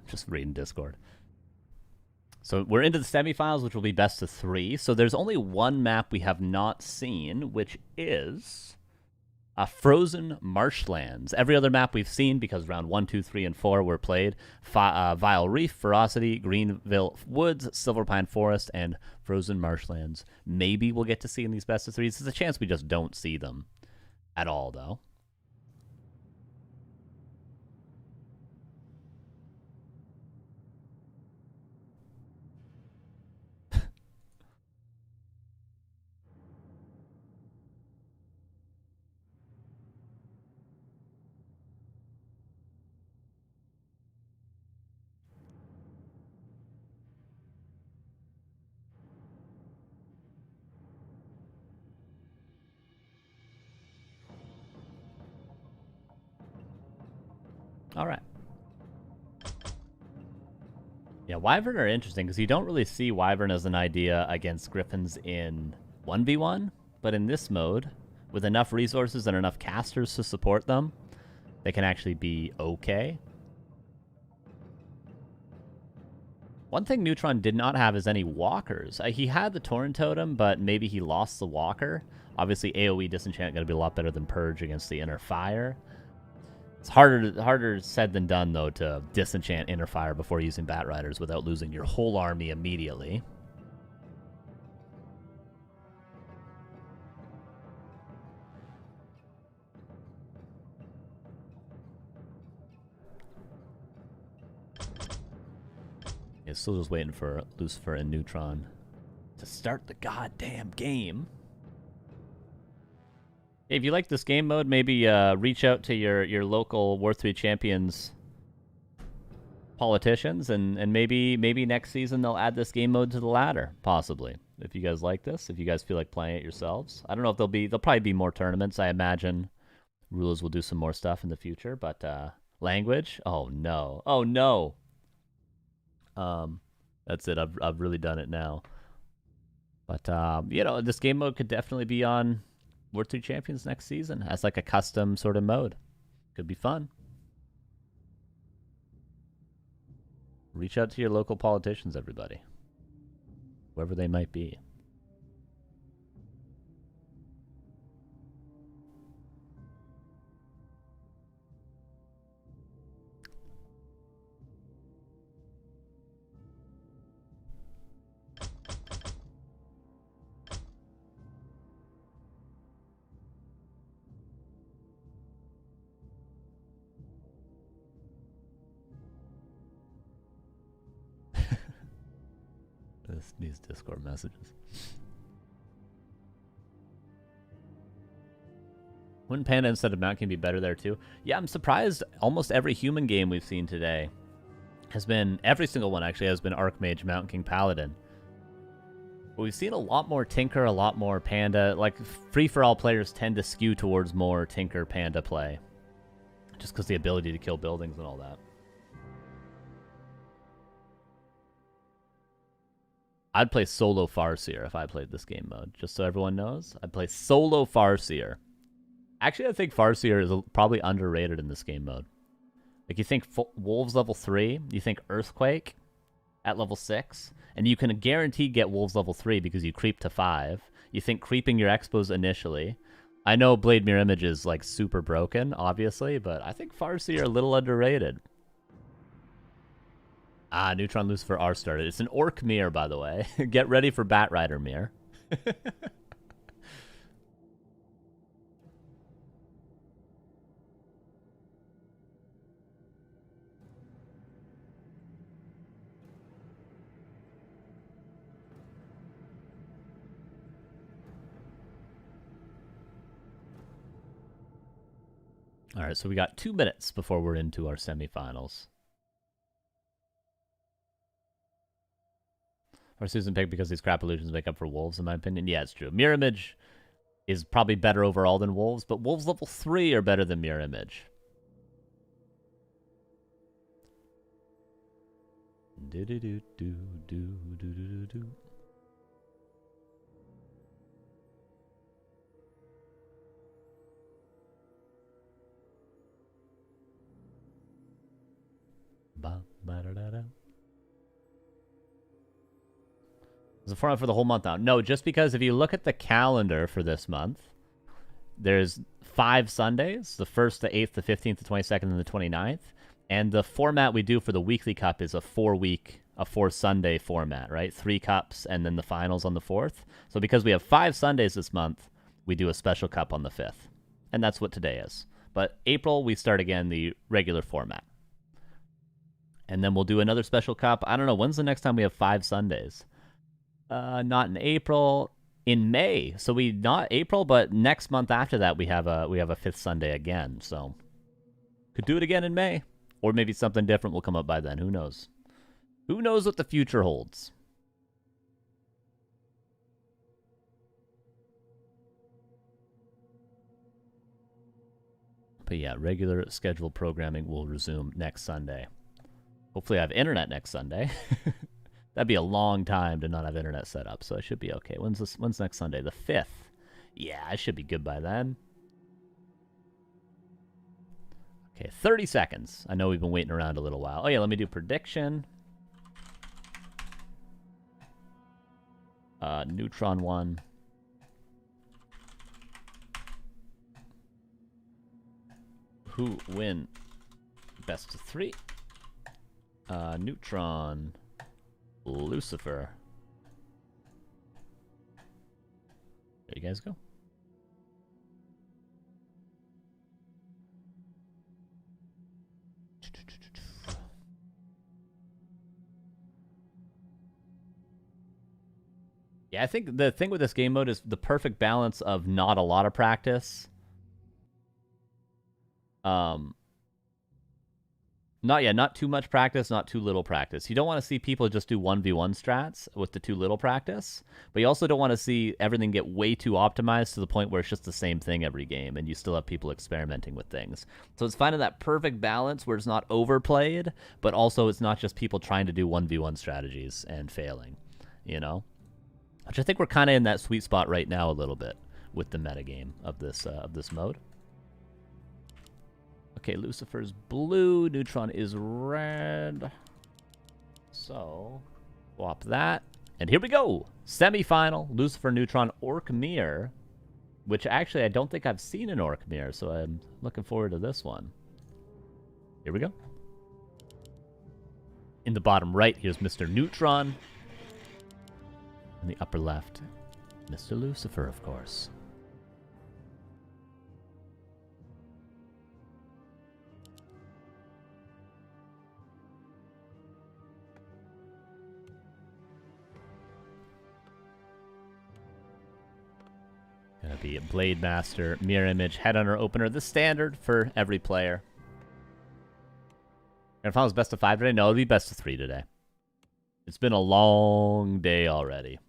Just reading Discord. So we're into the semifinals, which will be best of 3. So there's only one map we have not seen, which is Frozen Marshlands. Every other map we've seen, because round 1, 2, 3, and 4 were played. Vile Reef, Ferocity, Greenville Woods, Silverpine Forest, and Frozen Marshlands. Maybe we'll get to see in these best of 3s. There's a chance we just don't see them at all, though. All right. Yeah, Wyvern are interesting because you don't really see Wyvern as an idea against Griffins in 1v1, but in this mode, with enough resources and enough casters to support them, they can actually be okay. One thing Neutron did not have is any walkers. He had the Torrent Totem, but maybe he lost the walker. Obviously, AoE Disenchant going to be a lot better than Purge against the Inner Fire. It's harder said than done, though, to disenchant Inner Fire before using Bat Riders without losing your whole army immediately. still just waiting for Lucifer and Neutron to start the goddamn game. Hey, if you like this game mode, maybe reach out to your local War 3 champions politicians, and maybe next season they'll add this game mode to the ladder, possibly. If you guys like this, if you guys feel like playing it yourselves. I don't know if there'll probably be more tournaments. I imagine Rulas will do some more stuff in the future, but language? Oh no. Oh no. That's it. I've really done it now. But you know, this game mode could definitely be on War 3 Champions next season as like a custom sort of mode. Could be fun. Reach out to your local politicians, everybody. Whoever they might be. These Discord messages. Wouldn't Panda instead of Mount King be better there too? Yeah, I'm surprised almost every human game we've seen today has been, every single one actually has been Archmage, Mount King, Paladin. But we've seen a lot more Tinker, a lot more Panda. Like, free-for-all players tend to skew towards more Tinker, Panda play. Just because the ability to kill buildings and all that. I'd play solo Farseer if I played this game mode, just so everyone knows. I'd play solo Farseer. Actually, I think Farseer is probably underrated in this game mode. Like, you think Wolves level 3, you think Earthquake at level 6, and you can guarantee get Wolves level 3 because you creep to 5. You think creeping your Expos initially. I know Blade Mirror Image is, like, super broken, obviously, but I think Farseer a little underrated. Ah, Neutron Lucifer R started. It's an Orc mirror, by the way. Get ready for Bat Rider mirror. All right, so we got 2 minutes before we're into our semifinals. Or Susan picked because these crap illusions make up for Wolves, in my opinion. Yeah, it's true. Mirror Image is probably better overall than Wolves, but Wolves level 3 are better than Mirror Image. Do-do-do-do-do-do-do-do-do. Ba-ba-da-da-da. Is the format for the whole month now? No, just because if you look at the calendar for this month, there's 5 Sundays, the 1st, the 8th, the 15th, the 22nd, and the 29th. And the format we do for the weekly cup is a 4-Sunday format, right? 3 cups and then the finals on the 4th. So because we have 5 Sundays this month, we do a special cup on the 5th. And that's what today is. But April, we start again the regular format. And then we'll do another special cup. I don't know, when's the next time we have 5 Sundays? Not in April, in May. So we not April, but next month after that we have a 5th Sunday again. So could do it again in May, or maybe something different will come up by then. Who knows? Who knows what the future holds? But yeah, regular scheduled programming will resume next Sunday. Hopefully I have internet next Sunday. That'd be a long time to not have internet set up, so I should be okay. When's next Sunday? The 5th. Yeah, I should be good by then. Okay, 30 seconds. I know we've been waiting around a little while. Oh yeah, let me do prediction. Neutron 1. Who win? Best of 3. Neutron. Lucifer. There you guys go. Yeah, I think the thing with this game mode is the perfect balance of not a lot of practice. Not too much practice, not too little practice. You don't want to see people just do 1v1 strats with the too little practice, but you also don't want to see everything get way too optimized to the point where it's just the same thing every game and you still have people experimenting with things. So it's finding that perfect balance where it's not overplayed, but also it's not just people trying to do 1v1 strategies and failing, you know? Which I think we're kind of in that sweet spot right now a little bit with the metagame of this mode. Okay, Lucifer's blue, Neutron is red. So, swap that. And here we go! Semifinal, Lucifer, Neutron, Orc Mirror. Which actually I don't think I've seen an Orc Mirror, so I'm looking forward to this one. Here we go. In the bottom right, here's Mr. Neutron. In the upper left, Mr. Lucifer, of course. Gonna be a Blade Master, Mirror Image, Headhunter Opener, the standard for every player. Grand Finals best of 5 today? No, it'll be best of 3 today. It's been a long day already.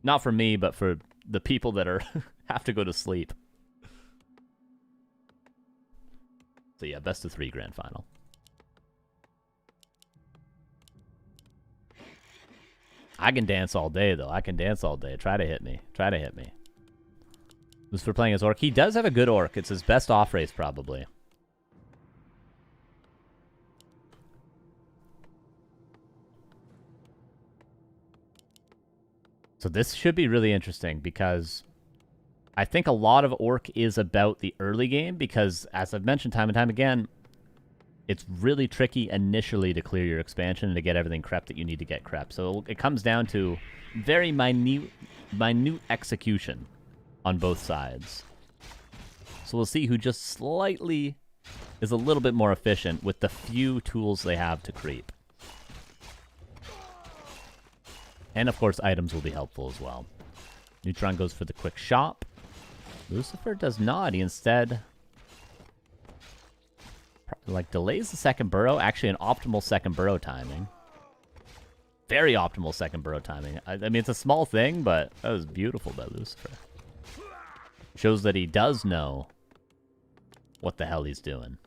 Not for me, but for the people that are have to go to sleep. So yeah, best of 3 Grand Final. I can dance all day, though. I can dance all day. Try to hit me. Try to hit me. Lucifer playing his Orc. He does have a good Orc. It's his best off race, probably. So this should be really interesting because I think a lot of Orc is about the early game because, as I've mentioned time and time again, it's really tricky initially to clear your expansion and to get everything crept that you need to get crept. So it comes down to very minute execution on both sides. So we'll see who just slightly is a little bit more efficient with the few tools they have to creep. And of course, items will be helpful as well. Neutron goes for the quick shop. Lucifer does not. He instead delays the second burrow. Actually, an optimal second burrow timing. Very optimal second burrow timing. I mean, it's a small thing, but that was beautiful by Lucifer. Shows that he does know what the hell he's doing.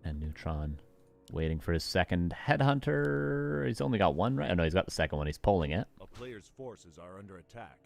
And Neutron waiting for his second Headhunter. He's only got one, right? Oh, no, he's got the second one. He's pulling it. A player's forces are under attack.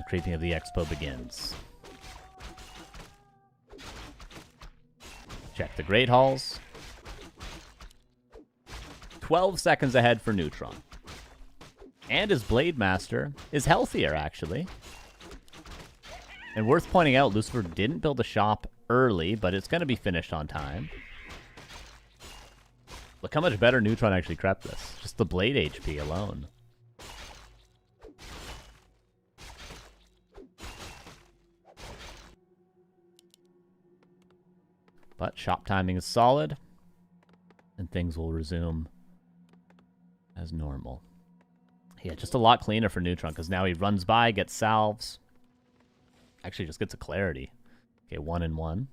Creeping of the Expo begins. Check the Great Halls. 12 seconds ahead for Neutron. And his Blade Master is healthier, actually. And worth pointing out, Lucifer didn't build a shop early, but it's going to be finished on time. Look how much better Neutron actually crept this. Just the Blade HP alone. But shop timing is solid, and things will resume as normal. Yeah, just a lot cleaner for Neutron, because now he runs by, gets salves. Actually, just gets a clarity. Okay, 1 and 1.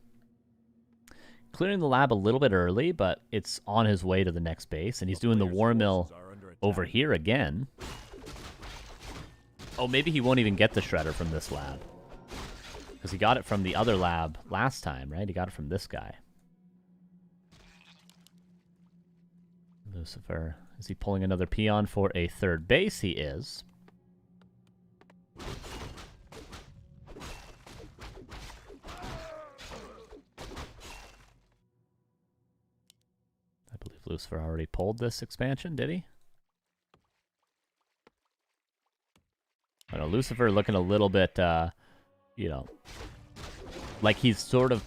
Clearing the lab a little bit early, but it's on his way to the next base, and he's doing the War Mill over here again. Oh, maybe he won't even get the Shredder from this lab. Because he got it from the other lab last time, right? He got it from this guy. Lucifer. Is he pulling another peon for a third base? He is. I believe Lucifer already pulled this expansion, did he? I know, Lucifer looking a little bit, you know, Like he's sort of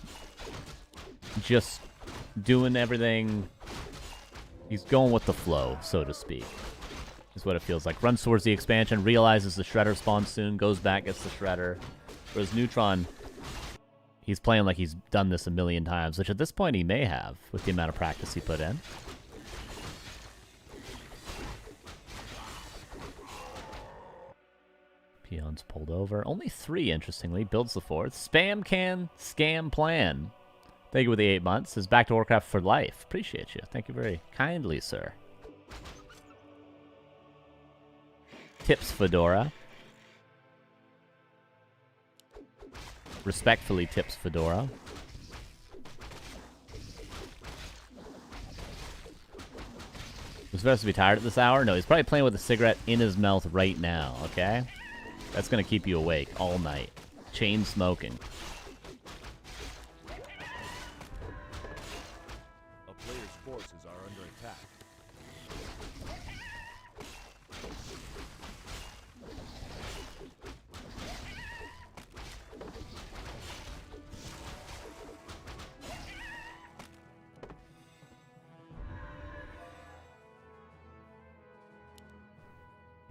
just doing everything. He's going with the flow, so to speak. Is what it feels like. Runs towards the expansion, realizes the Shredder spawns soon, goes back, gets the Shredder. Whereas Neutron, he's playing like he's done this a million times, which at this point he may have, with the amount of practice he put in. Peons pulled over. Only 3, interestingly. Builds the 4th. Spam can, scam plan. Thank you for the 8 months. Is back to Warcraft for life. Appreciate you. Thank you very kindly, sir. Tips Fedora. Respectfully tips Fedora. Was supposed to be tired at this hour? No, he's probably playing with a cigarette in his mouth right now, okay? That's gonna keep you awake all night. Chain smoking. A player's forces are under attack.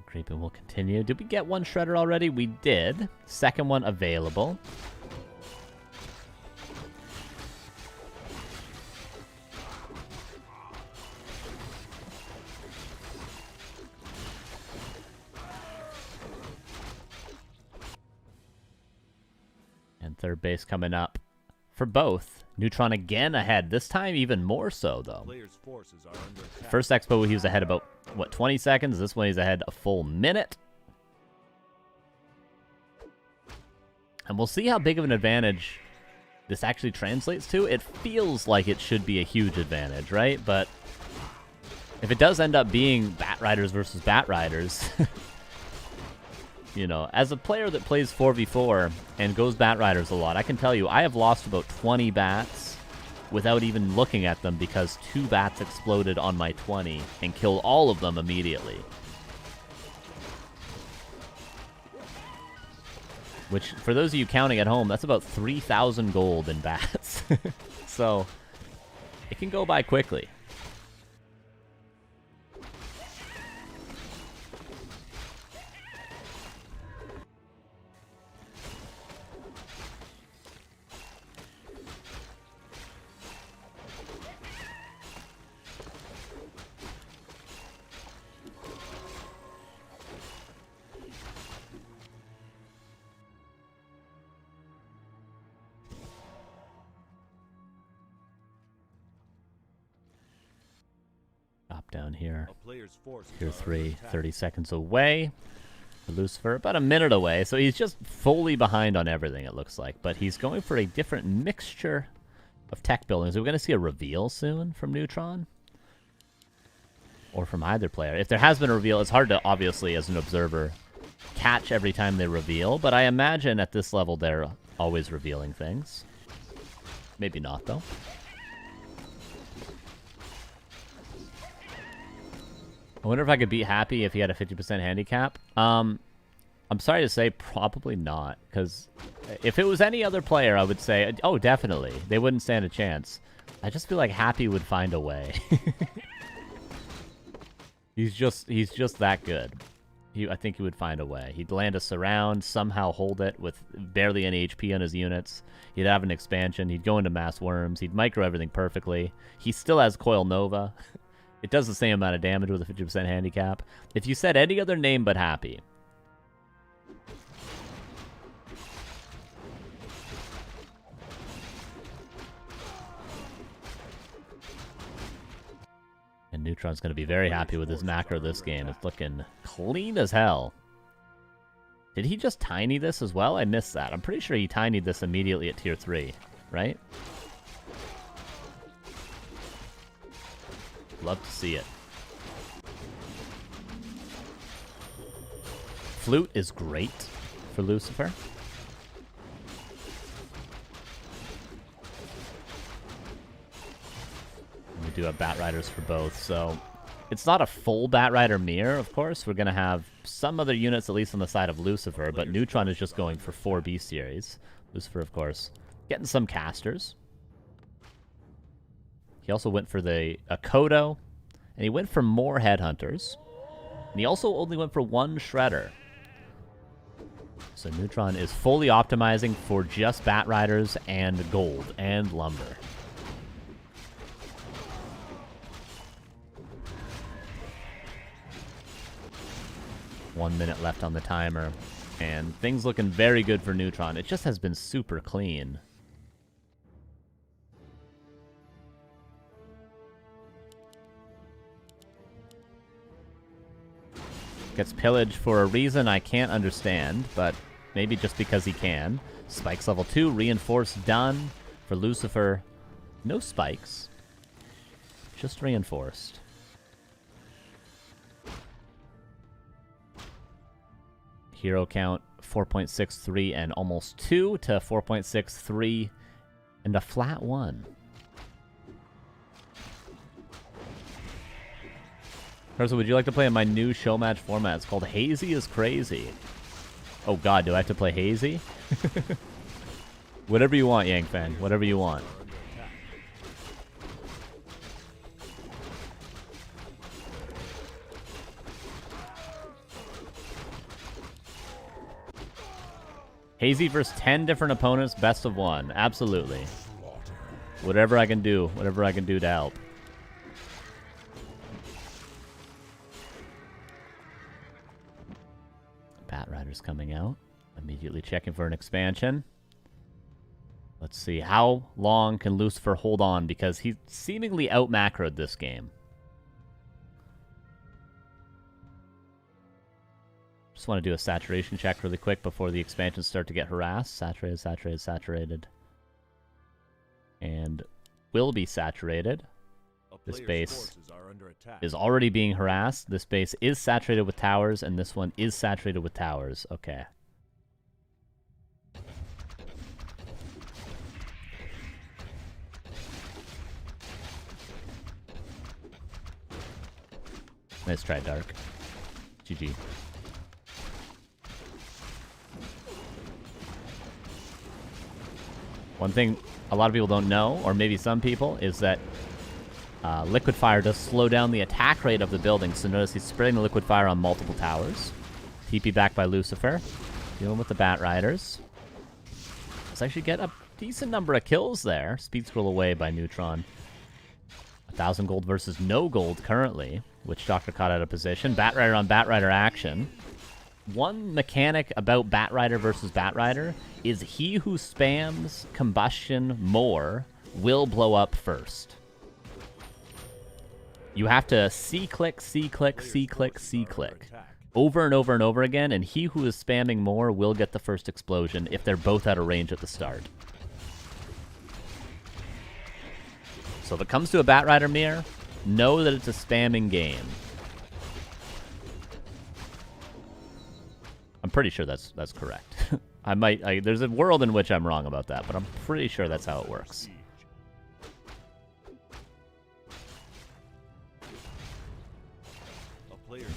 Creeping will continue. Did we get one Shredder already? We did. Second one available. And third base coming up for both. Neutron again ahead. This time even more so, though. Player's forces are under attack. First expo he was ahead about, what, 20 seconds? This one he's ahead a full minute. And we'll see how big of an advantage this actually translates to. It feels like it should be a huge advantage, right? But if it does end up being Bat Riders versus Bat Riders, you know, as a player that plays 4v4 and goes Bat Riders a lot, I can tell you I have lost about 20 bats without even looking at them because 2 bats exploded on my 20 and killed all of them immediately. Which, for those of you counting at home, that's about 3,000 gold in bats. So, it can go by quickly. Down here. Tier 3, 30 seconds away. Lucifer, about a minute away. So he's just fully behind on everything, it looks like. But he's going for a different mixture of tech buildings. Are we going to see a reveal soon from Neutron? Or from either player? If there has been a reveal, it's hard to, obviously, as an observer, catch every time they reveal. But I imagine at this level they're always revealing things. Maybe not, though. I wonder if I could beat Happy if he had a 50% handicap. I'm sorry to say, probably not. Because if it was any other player, I would say, oh, definitely. They wouldn't stand a chance. I just feel like Happy would find a way. He's just that good. I think he would find a way. He'd land a surround, somehow hold it with barely any HP on his units. He'd have an expansion. He'd go into mass worms. He'd micro everything perfectly. He still has Coil Nova. It does the same amount of damage with a 50% handicap. If you said any other name but Happy. And Neutron's going to be very happy with his macro this game. It's looking clean as hell. Did he just tiny this as well? I missed that. I'm pretty sure he tinied this immediately at tier 3, right? Love to see it. Flute is great for Lucifer. And we do have Bat Riders for both, so it's not a full Bat Rider mirror, of course. We're going to have some other units, at least on the side of Lucifer, but Neutron is just going for 4 bestiaries. Lucifer, of course, Getting some casters. He also went for the Akodo, and he went for more Headhunters. And he also only went for one Shredder. So Neutron is fully optimizing for just Bat Riders and gold and lumber. One minute left on the timer, and things looking very good for Neutron. It just has been super clean. Gets pillage for a reason I can't understand, but maybe just because he can. Spikes level 2, reinforced done for Lucifer. No spikes, just reinforced. Hero count 4.63 and almost 2 to 4.63 and a flat 1. Carson, would you like to play in my new show match format? It's called Hazy is Crazy. Oh god, do I have to play Hazy? Whatever you want, Yank fan. Whatever you want. Hazy versus 10 different opponents, best of 1. Absolutely. Whatever I can do to help. Bat Rider's coming out. Immediately checking for an expansion. Let's see, how long can Lucifer hold on? Because he seemingly out-macroed this game. Just want to do a saturation check really quick before the expansions start to get harassed. Saturated, saturated, saturated. And will be saturated. This base is already being harassed. This base is saturated with towers, and this one is saturated with towers. Okay. Nice try, Dark. GG. One thing a lot of people don't know, or maybe some people, is that liquid fire does slow down the attack rate of the building. So notice he's spreading the liquid fire on multiple towers. TP back by Lucifer. Dealing with the Bat Riders. Let's actually get a decent number of kills there. Speed scroll away by Neutron. 1,000 gold versus no gold currently. Witch Doctor caught out of position. Bat Rider on Bat Rider action. One mechanic about Bat Rider versus Bat Rider is he who spams combustion more will blow up first. You have to C-click, C-click, C-click, C-click over and over and over again, and he who is spamming more will get the first explosion if they're both out of range at the start. So if it comes to a Bat Rider mirror, know that it's a spamming game. I'm pretty sure that's correct. There's a world in which I'm wrong about that, but I'm pretty sure that's how it works.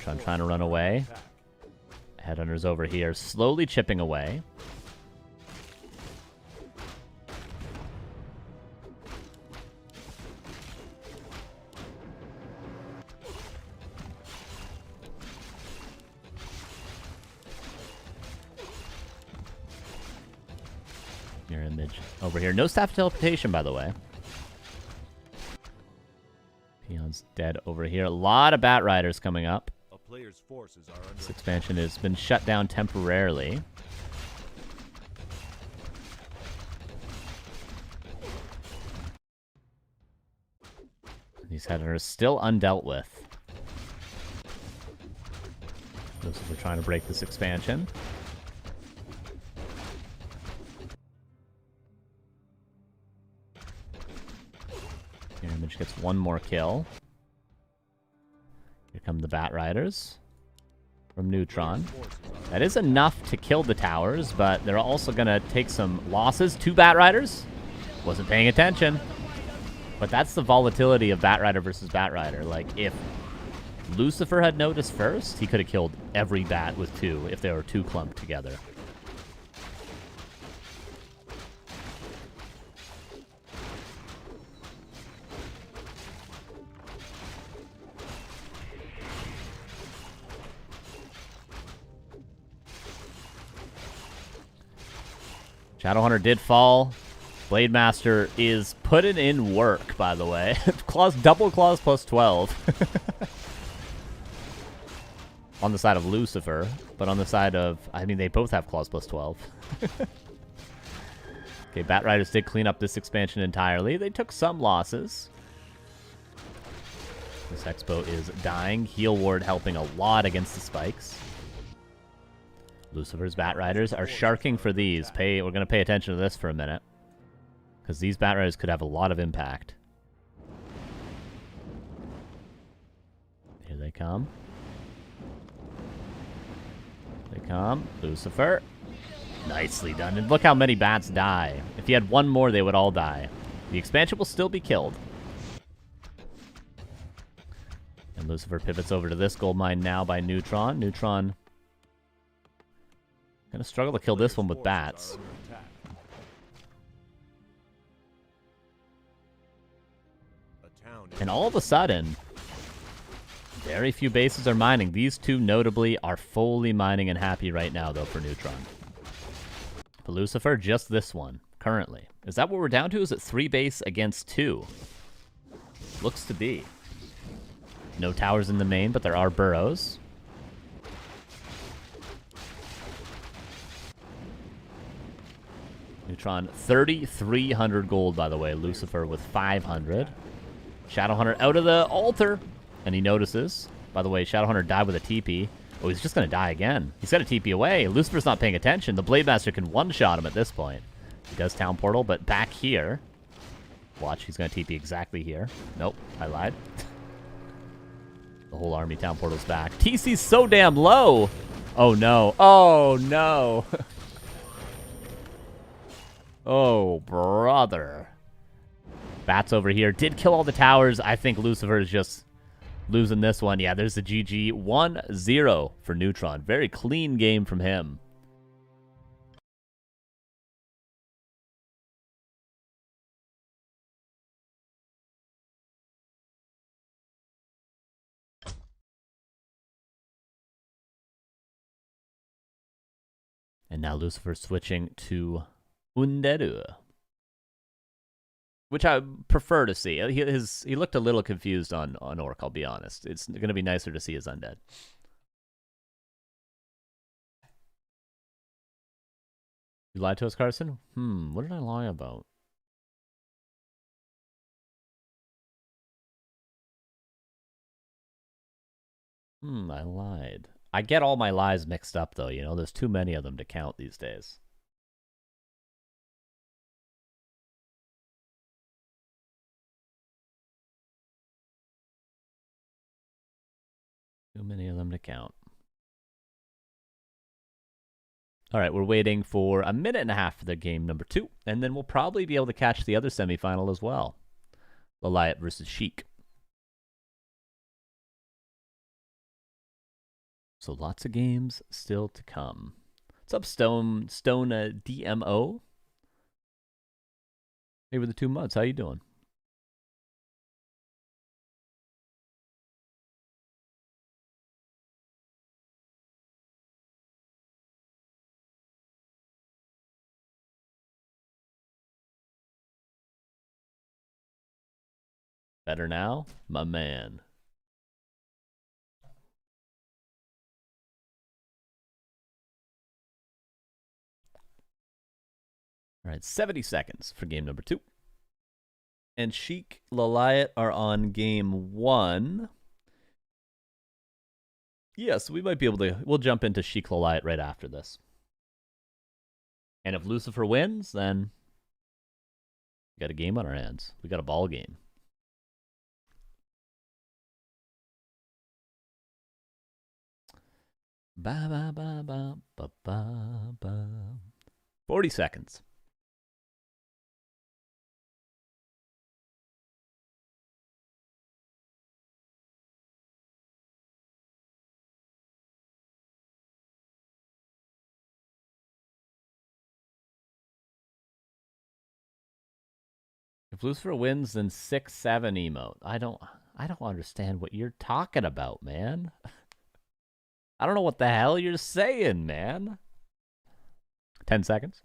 I'm trying to run away. Headhunter's over here, slowly chipping away. Mirror image over here. No staff teleportation, by the way. Peon's dead over here. A lot of Bat Riders coming up. This expansion has been shut down temporarily. These Headhunters still undealt with. Lucifer trying to break this expansion. Mirror image gets one more kill. Here come the Bat Riders from Neutron. That is enough to kill the towers, but they're also going to take some losses. 2 Bat Riders. Wasn't paying attention. But that's the volatility of Bat Rider versus Bat Rider. Like, if Lucifer had noticed first, he could have killed every bat with 2 if they were 2 clumped together. Shadowhunter did fall. Blade Master is putting in work, by the way. Double claws plus 12. On the side of Lucifer, but on the side of... I mean, they both have claws plus 12. Okay, Bat Riders did clean up this expansion entirely. They took some losses. This Expo is dying. Heal Ward helping a lot against the spikes. Lucifer's Bat Riders are sharking for these. We're going to pay attention to this for a minute. Because these Bat Riders could have a lot of impact. Here they come. They come. Lucifer. Nicely done. And look how many bats die. If he had one more, they would all die. The expansion will still be killed. And Lucifer pivots over to this gold mine now by Neutron. Neutron gonna struggle to kill this one with bats. And all of a sudden, very few bases are mining. These two, notably, are fully mining and happy right now, though, for Neutron. But Lucifer, just this one, currently. Is that what we're down to? Is it 3 base against 2? Looks to be. No towers in the main, but there are burrows. Neutron, 3,300 gold, by the way. Lucifer with 500. Shadowhunter out of the altar. And he notices. By the way, Shadowhunter died with a TP. Oh, he's just going to die again. He's got a TP away. Lucifer's not paying attention. The Blade Master can one-shot him at this point. He does Town Portal, but back here. Watch, he's going to TP exactly here. Nope, I lied. The whole army Town Portal's back. TC's so damn low. Oh, no. Oh, no. Oh, brother. Bats over here. Did kill all the towers. I think Lucifer is just losing this one. Yeah, there's the GG. 1-0 for Neutron. Very clean game from him. And now Lucifer switching to Underu, which I prefer to see. He looked a little confused on Orc, I'll be honest. It's going to be nicer to see his Undead. You lied to us, Carson? What did I lie about? I lied. I get all my lies mixed up, though. You know, there's too many of them to count these days. Too many of them to count. All right, we're waiting for a minute and a half for the game number 2, and then we'll probably be able to catch the other semifinal as well. Liat versus Sheik. So lots of games still to come. What's up, Stone DMO? Hey, with the 2 months, how you doing? Better now? My man. All right, 70 seconds for game number 2. And Sheik, Liat are on game 1. Yes, we might be able to... We'll jump into Sheik, Liat right after this. And if Lucifer wins, then we got a game on our hands. We got a ball game. Ba ba ba ba ba ba ba. 40 seconds. If Lucifer wins, then 6-7 emote. I don't understand what you're talking about, man. I don't know what the hell you're saying, man. 10 seconds.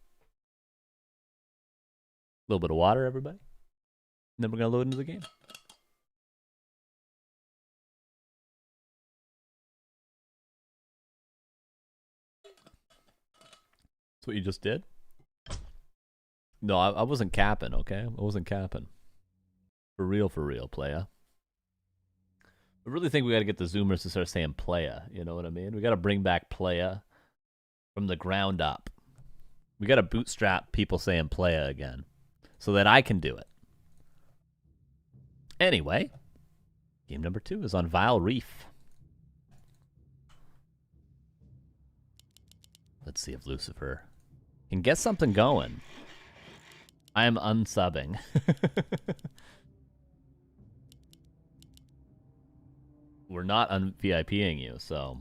little bit of water, everybody. And then we're going to load into the game. That's what you just did? No, I wasn't capping, okay? I wasn't capping. For real, playa. I really think we got to get the Zoomers to start saying playa. You know what I mean? We got to bring back playa from the ground up. We got to bootstrap people saying playa again so that I can do it. Anyway, game number 2 is on Vile Reef. Let's see if Lucifer can get something going. I am unsubbing. We're not un-VIPing you, so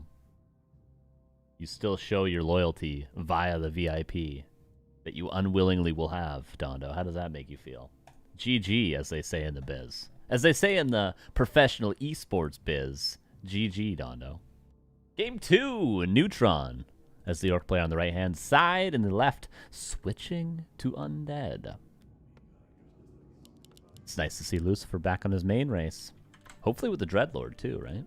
you still show your loyalty via the VIP that you unwillingly will have, Dondo. How does that make you feel? GG, as they say in the biz. As they say in the professional esports biz, GG, Dondo. Game 2, Neutron. As the orc player on the right-hand side and the left, switching to undead. It's nice to see Lucifer back on his main race. Hopefully with the Dreadlord too, right?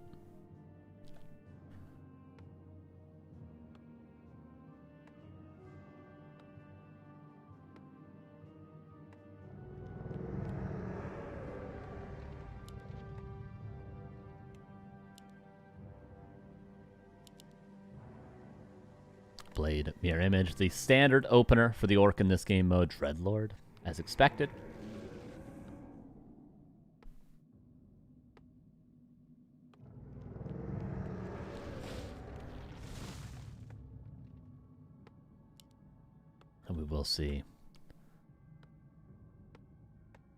Blade mirror image, the standard opener for the orc in this game mode, Dreadlord, as expected. And we will see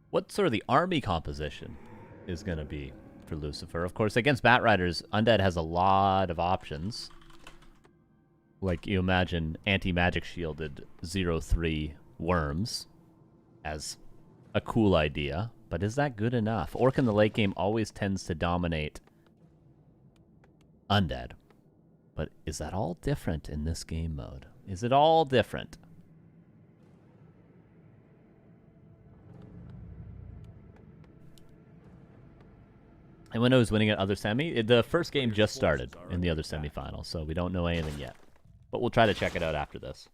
what sort of the army composition is going to be for Lucifer. Of course, against Bat Riders, Undead has a lot of options. Like, you imagine anti-magic shielded 0-3 worms as a cool idea, but is that good enough? Orc in the late game always tends to dominate Undead. But is that all different in this game mode? Is it all different? Anyone knows winning at other semi? The first game just started in the other semifinal, so we don't know anything yet. But we'll try to check it out after this.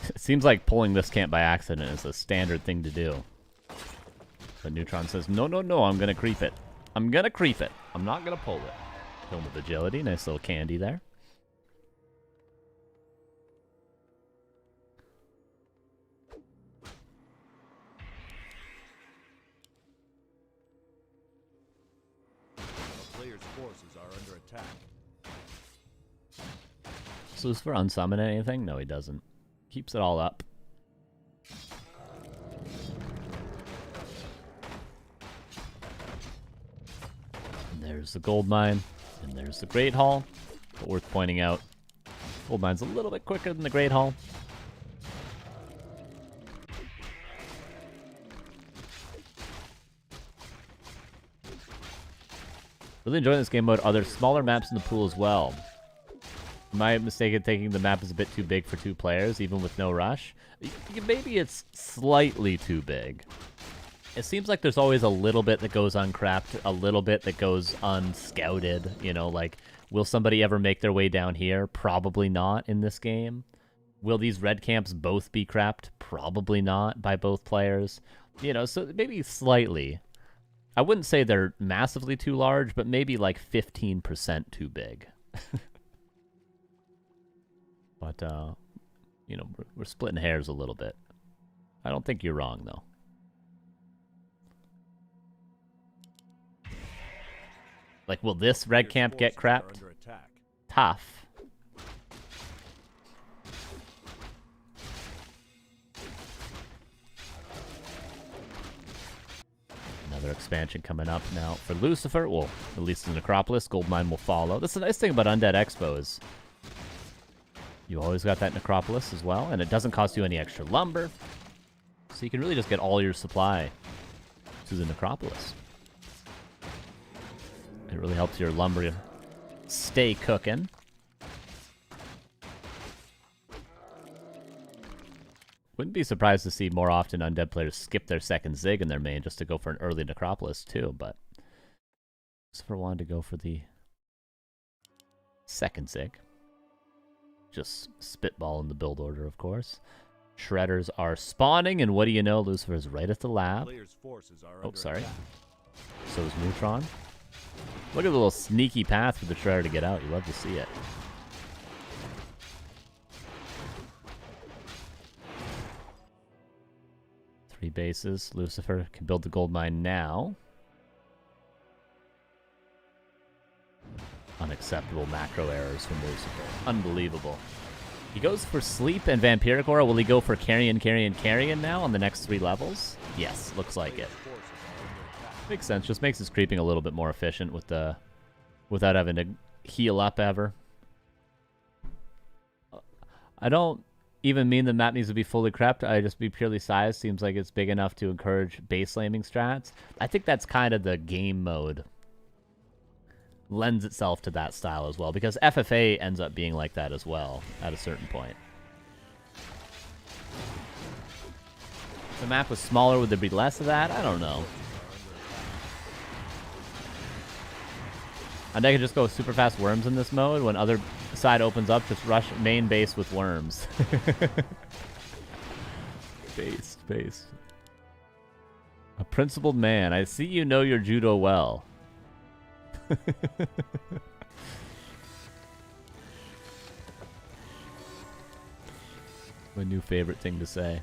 It seems like pulling this camp by accident is a standard thing to do. But Neutron says, no, no, no, I'm going to creep it. I'm going to creep it. I'm not going to pull it. Kill him with agility. Nice little candy there. So is for unsummon anything? No, he doesn't. Keeps it all up. And there's the gold mine. And there's the Great Hall. But worth pointing out, gold mine's a little bit quicker than the Great Hall. Really enjoying this game mode. Are there smaller maps in the pool as well? Am I mistaken thinking the map is a bit too big for 2 players, even with no rush? Maybe it's slightly too big. It seems like there's always a little bit that goes uncrapped, a little bit that goes unscouted. You know, like, will somebody ever make their way down here? Probably not in this game. Will these red camps both be crapped? Probably not by both players. You know, so maybe slightly. I wouldn't say they're massively too large, but maybe like 15% too big. But, you know, we're splitting hairs a little bit. I don't think you're wrong, though. Like, will this red camp get crapped? Tough. Another expansion coming up now for Lucifer. Well, at least in Necropolis. Goldmine will follow. That's the nice thing about Undead Expo is you always got that Necropolis as well, and it doesn't cost you any extra lumber. So you can really just get all your supply to the Necropolis. It really helps your lumber stay cooking. Wouldn't be surprised to see more often undead players skip their second Zig in their main just to go for an early Necropolis too, but Lucifer wanted to go for the second Zig. Just spitball in the build order, of course. Shredders are spawning, and what do you know? Lucifer's right at the lab. Oh, sorry. So is Neutron. Look at the little sneaky path for the Shredder to get out. You love to see it. Three bases. Lucifer can build the gold mine now. Unacceptable macro errors from Lucifer. Unbelievable. He goes for Sleep and Vampiric Aura. Will he go for Carrion now on the next 3 levels? Yes, looks like it. Makes sense. Just makes his creeping a little bit more efficient with the, without having to heal up ever. I don't even mean the map needs to be fully crept. I just be purely size. Seems like it's big enough to encourage base laming strats. I think that's kind of the game mode. Lends itself to that style as well, because FFA ends up being like that as well at a certain point. If the map was smaller, would there be less of that? I don't know. And I could just go super fast worms in this mode. When other side opens up, just rush main base with worms. Base. A principled man. I see you know your judo well. My new favorite thing to say.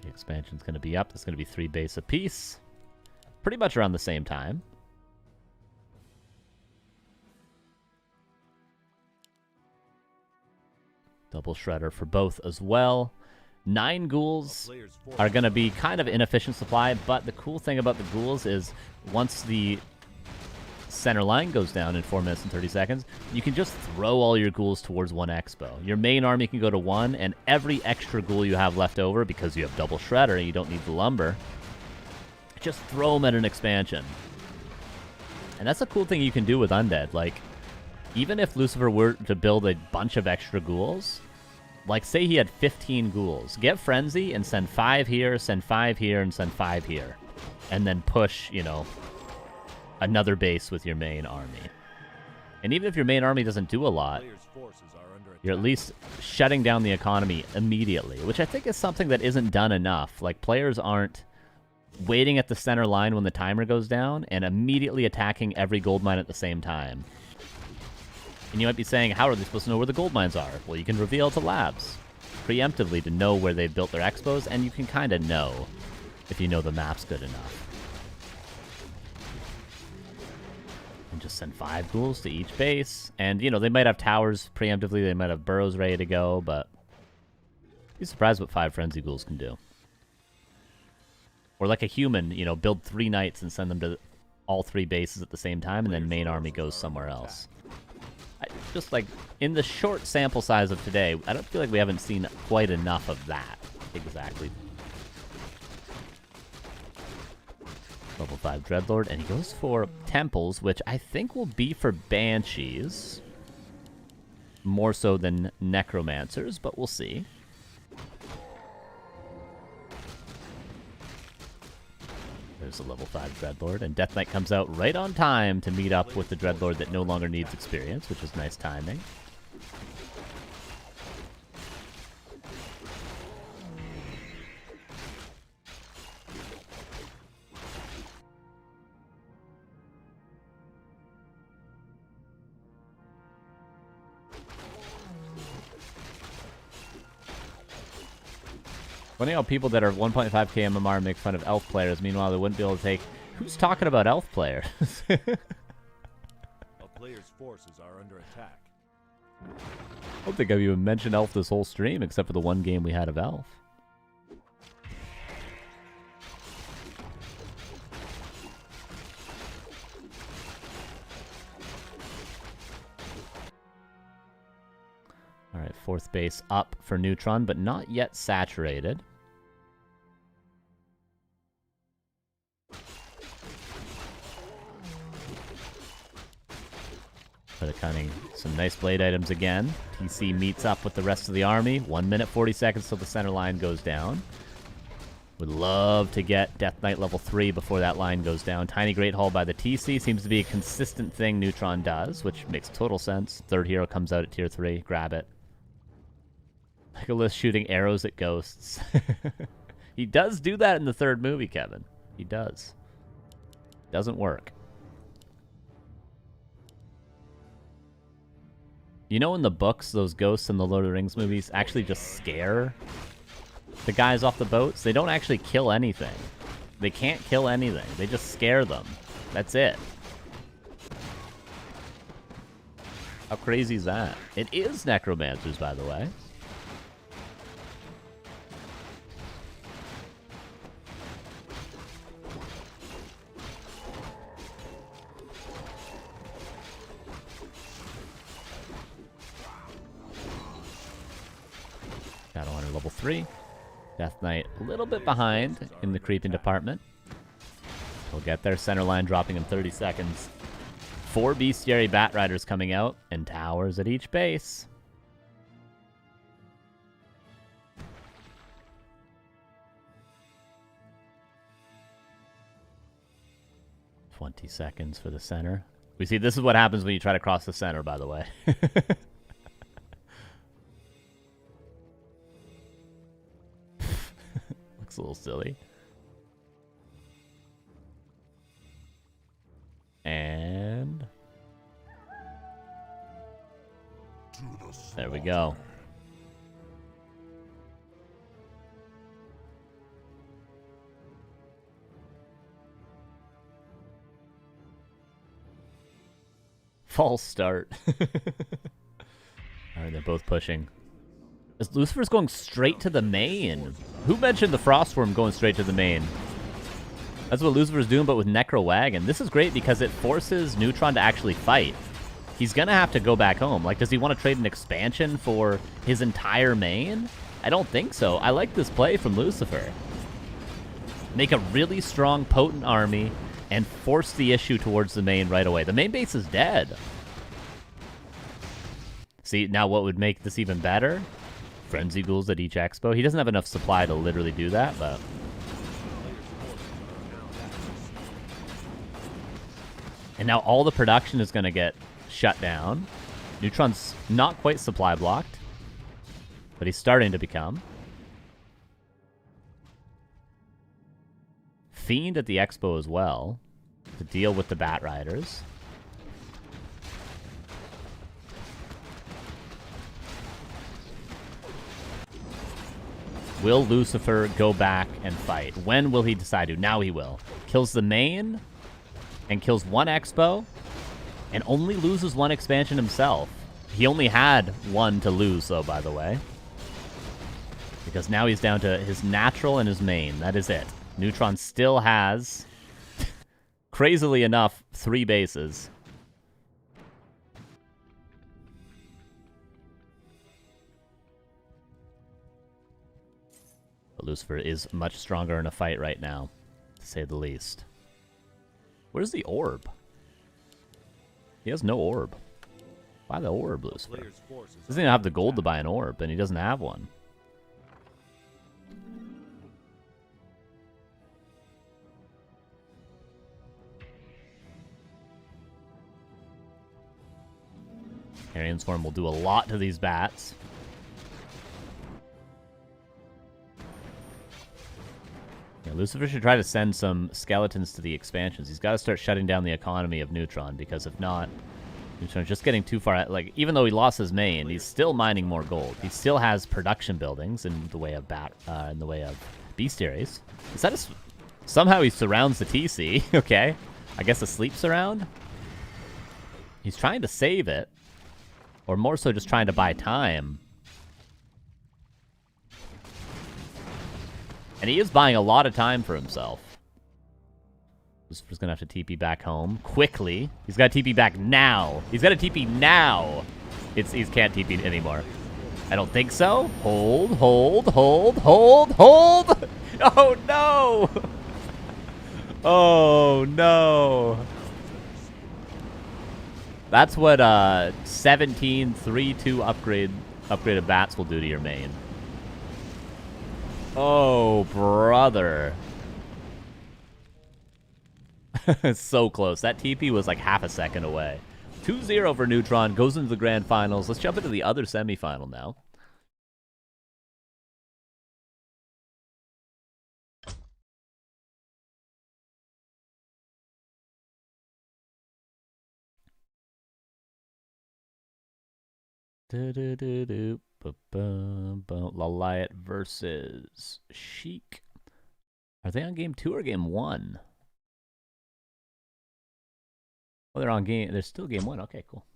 The expansion's going to be up. It's going to be 3 base apiece. Pretty much around the same time. Double shredder for both as well. 9 ghouls are going to be kind of inefficient supply, but the cool thing about the ghouls is once the center line goes down in 4 minutes and 30 seconds, you can just throw all your ghouls towards 1 expo. Your main army can go to 1, and every extra ghoul you have left over, because you have double shredder and you don't need the lumber, just throw them at an expansion. And that's a cool thing you can do with undead. Like, even if Lucifer were to build a bunch of extra ghouls, like say he had 15 ghouls, get Frenzy and send 5 here, send 5 here, and send 5 here. And then push, you know, another base with your main army. And even if your main army doesn't do a lot, you're at least shutting down the economy immediately, which I think is something that isn't done enough. Like, players aren't waiting at the center line when the timer goes down and immediately attacking every gold mine at the same time. And you might be saying, how are they supposed to know where the gold mines are? Well, you can reveal to labs preemptively to know where they've built their expos, and you can kind of know if you know the map's good enough. And just send 5 ghouls to each base. And, you know, they might have towers preemptively, they might have burrows ready to go, but be surprised what 5 frenzy ghouls can do. Or like a human, you know, build 3 knights and send them to all 3 bases at the same time, and then main army goes somewhere else. Just like, in the short sample size of today, I don't feel like we haven't seen quite enough of that. Exactly. Level 5 Dreadlord, and he goes for Temples, which I think will be for Banshees. More so than Necromancers, but we'll see. There's a level 5 Dreadlord, and Death Knight comes out right on time to meet up with the Dreadlord that no longer needs experience, which is nice timing. Funny how people that are 1.5k MMR make fun of elf players, meanwhile they wouldn't be able to take... Who's talking about elf players? A player's forces are under attack. I don't think I've even mentioned elf this whole stream, except for the one game we had of elf. Alright, 4th base up for Neutron, but not yet saturated. For the cunning. Some nice blade items again. TC meets up with the rest of the army. 1 minute, 40 seconds till the center line goes down. Would love to get Death Knight level 3 before that line goes down. Tiny Great Hall by the TC seems to be a consistent thing Neutron does, which makes total sense. Third hero comes out at tier 3. Grab it. Legolas shooting arrows at ghosts. He does do that in the third movie, Kevin. He does. Doesn't work. You know in the books, those ghosts in the Lord of the Rings movies actually just scare the guys off the boats? They don't actually kill anything. They can't kill anything. They just scare them. That's it. How crazy is that? It is necromancers, by the way. Shadowhunter level 3. Death Knight a little bit behind in the creeping department. He'll get there. Center line dropping in 30 seconds. 4 bestiary bat riders coming out and towers at each base. $20 seconds for the center. We see this is what happens when you try to cross the center, by the way. Looks a little silly. And there we go. False start. Alright, they're both pushing. Lucifer's going straight to the main. Who mentioned the Frostworm going straight to the main? That's what Lucifer's doing, but with Necro Wagon. This is great because it forces Neutron to actually fight. He's gonna have to go back home. Like, does he want to trade an expansion for his entire main? I don't think so. I like this play from Lucifer. Make a really strong, potent army and force the issue towards the main right away. The main base is dead. See, now what would make this even better? Frenzy Ghouls at each expo. He doesn't have enough supply to literally do that, but... And now all the production is going to get shut down. Neutron's not quite supply blocked, but he's starting to become. Fiend at the expo as well to deal with the Bat Riders. Will Lucifer go back and fight? When will he decide to? Now he will. Kills the main and kills one expo and only loses one expansion himself. He only had one to lose, though, by the way. Because now he's down to his natural and his main. That is it. Neutron still has, crazily enough, 3 bases. But Lucifer is much stronger in a fight right now, to say the least. Where's the orb? He has no orb. Buy the orb, Lucifer. Doesn't even have the gold to buy an orb, and he doesn't have one. Carrion Swarm will do a lot to these bats. Yeah, Lucifer should try to send some skeletons to the expansions. He's got to start shutting down the economy of Neutron, because if not, Neutron's just getting too far out. Like, even though he lost his main, he's still mining more gold. He still has production buildings in the way of bestiaries. Is that somehow he surrounds the TC? Okay, I guess a sleep surround. He's trying to save it. Or more so just trying to buy time. And he is buying a lot of time for himself. Lucifer's going to have to TP back home quickly. He's got to TP back now. He's got to TP now. He can't TP anymore. I don't think so. Hold, hold, hold, hold, hold. Oh, no. Oh, no. That's what 17 3-2 upgraded bats will do to your main. Oh, brother. So close. That TP was like half a second away. 2-0 for Neutron. Goes into the grand finals. Let's jump into the other semifinal now. Liat versus Sheik. Are they on game 2 or game 1? Oh, they're on game. They're still game 1. Okay, cool.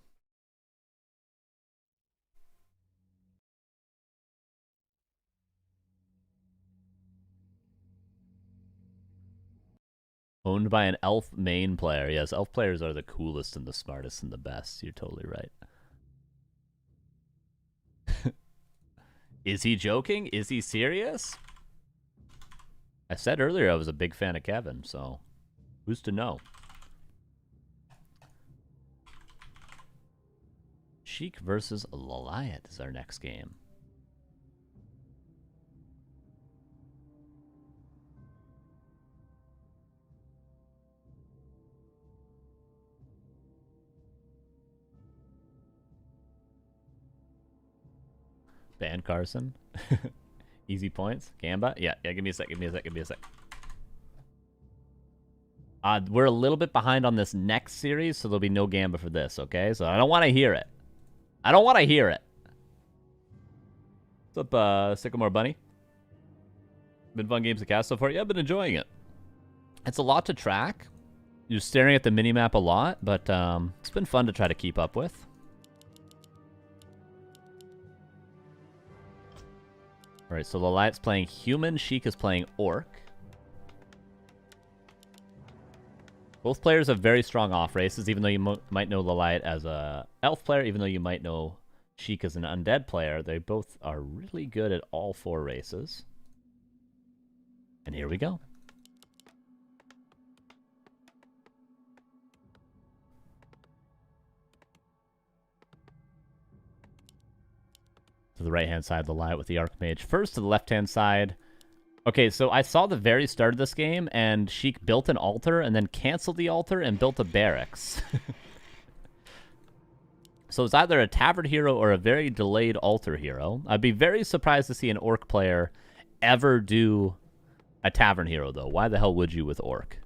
Owned by an elf main player. Yes, elf players are the coolest and the smartest and the best. You're totally right. Is he joking? Is he serious? I said earlier I was a big fan of Kevin, so who's to know? Sheik versus Liat is our next game. Ban Carson. Easy points. Gamba. Yeah, give me a sec. We're a little bit behind on this next series, so there'll be no Gamba for this, okay? So I don't want to hear it. What's up, Sycamore Bunny? Been fun games to cast so far? Yeah, I've been enjoying it. It's a lot to track. You're staring at the minimap a lot, but it's been fun to try to keep up with. Alright, so Liat's playing human, Sheik is playing orc. Both players have very strong off races, even though you might know Liat as a elf player, even though you might know Sheik as an undead player. They both are really good at all 4 races. And here we go. To the right-hand side, the Liat with the Archmage. First to the left-hand side. Okay, so I saw the very start of this game, and Sheik built an altar, and then canceled the altar and built a barracks. So it's either a tavern hero or a very delayed altar hero. I'd be very surprised to see an orc player ever do a tavern hero, though. Why the hell would you with orc?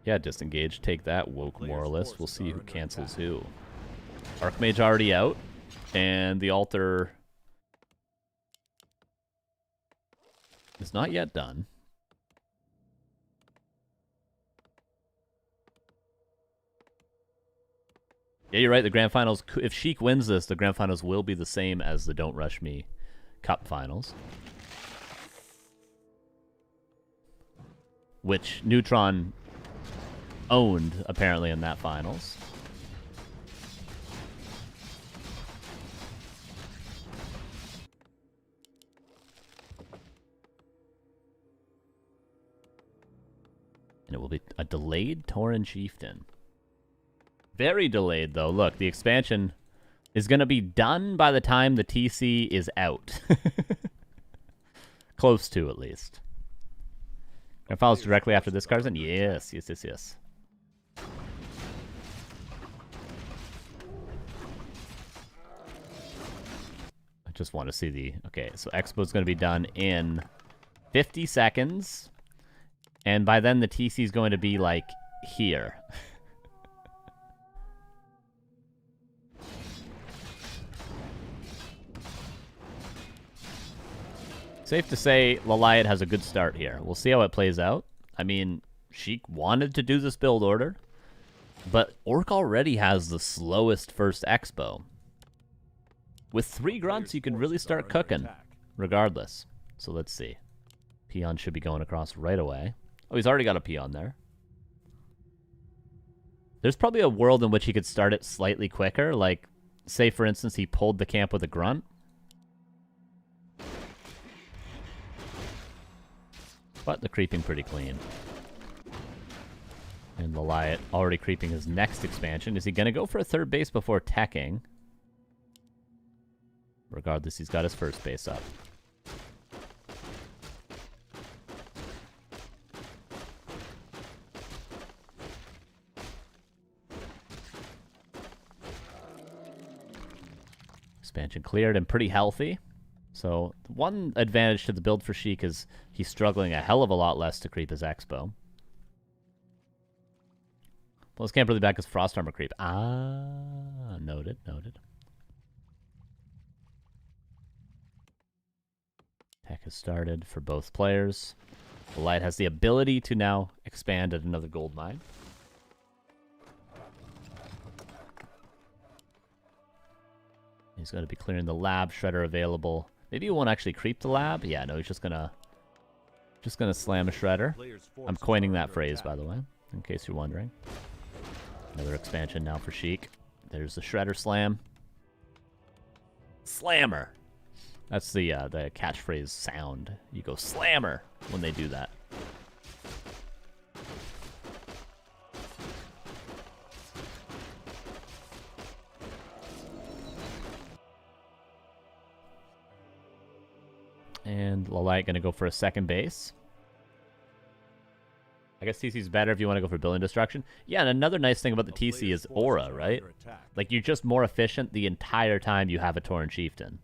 Yeah, disengage. Take that, woke moralist. We'll see who cancels who. Archmage already out, and the altar is not yet done. Yeah, you're right. The grand finals, if Sheik wins this, the grand finals will be the same as the Don't Rush Me Cup finals. Which Neutron owned, apparently, in that finals. And it will be a delayed Tauren Chieftain. Very delayed, though. Look, the expansion is going to be done by the time the TC is out. Close to, at least. It follows directly after this, Carson? Yes. I just want to see the... Okay, so Expo's going to be done in 50 seconds. And by then, the TC is going to be, like, here. Safe to say, Liat has a good start here. We'll see how it plays out. I mean, Sheik wanted to do this build order, but Orc already has the slowest first Expo. With 3 grunts, you can really start cooking, regardless. So let's see. Peon should be going across right away. Oh, he's already got a peon there. There's probably a world in which he could start it slightly quicker. Like, say, for instance, he pulled the camp with a grunt. But the creeping pretty clean. And the Liat already creeping his next expansion. Is he going to go for a third base before teching? Regardless, he's got his first base up. Expansion cleared and pretty healthy. So one advantage to the build for Sheik is he's struggling a hell of a lot less to creep his Expo. Plus can't really back his Frost Armor creep. Ah, noted, noted. Tech has started for both players. The Liat has the ability to now expand at another gold mine. He's going to be clearing the lab, Shredder available. Maybe he won't actually creep the lab. Yeah, no, he's just gonna slam a Shredder. I'm coining that phrase, by the way, in case you're wondering. Another expansion now for Sheik. There's the Shredder slam. Slammer. That's the catchphrase sound. You go slammer when they do that. And Liat gonna go for a second base. I guess TC's better if you want to go for building destruction. Yeah, and another nice thing about the TC is aura, right? Like, you're just more efficient the entire time you have a Tauren Chieftain.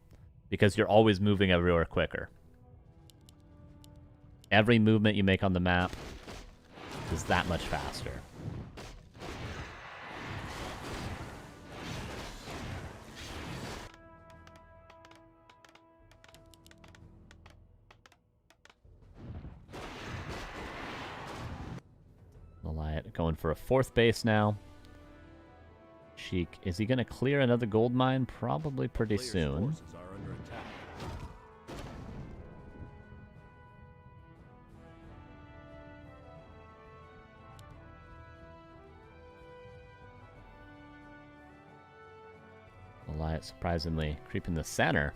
Because you're always moving everywhere quicker. Every movement you make on the map is that much faster. Liat going for a fourth base now. Chic, is he going to clear another gold mine? Probably pretty soon. Liat surprisingly creeping the center.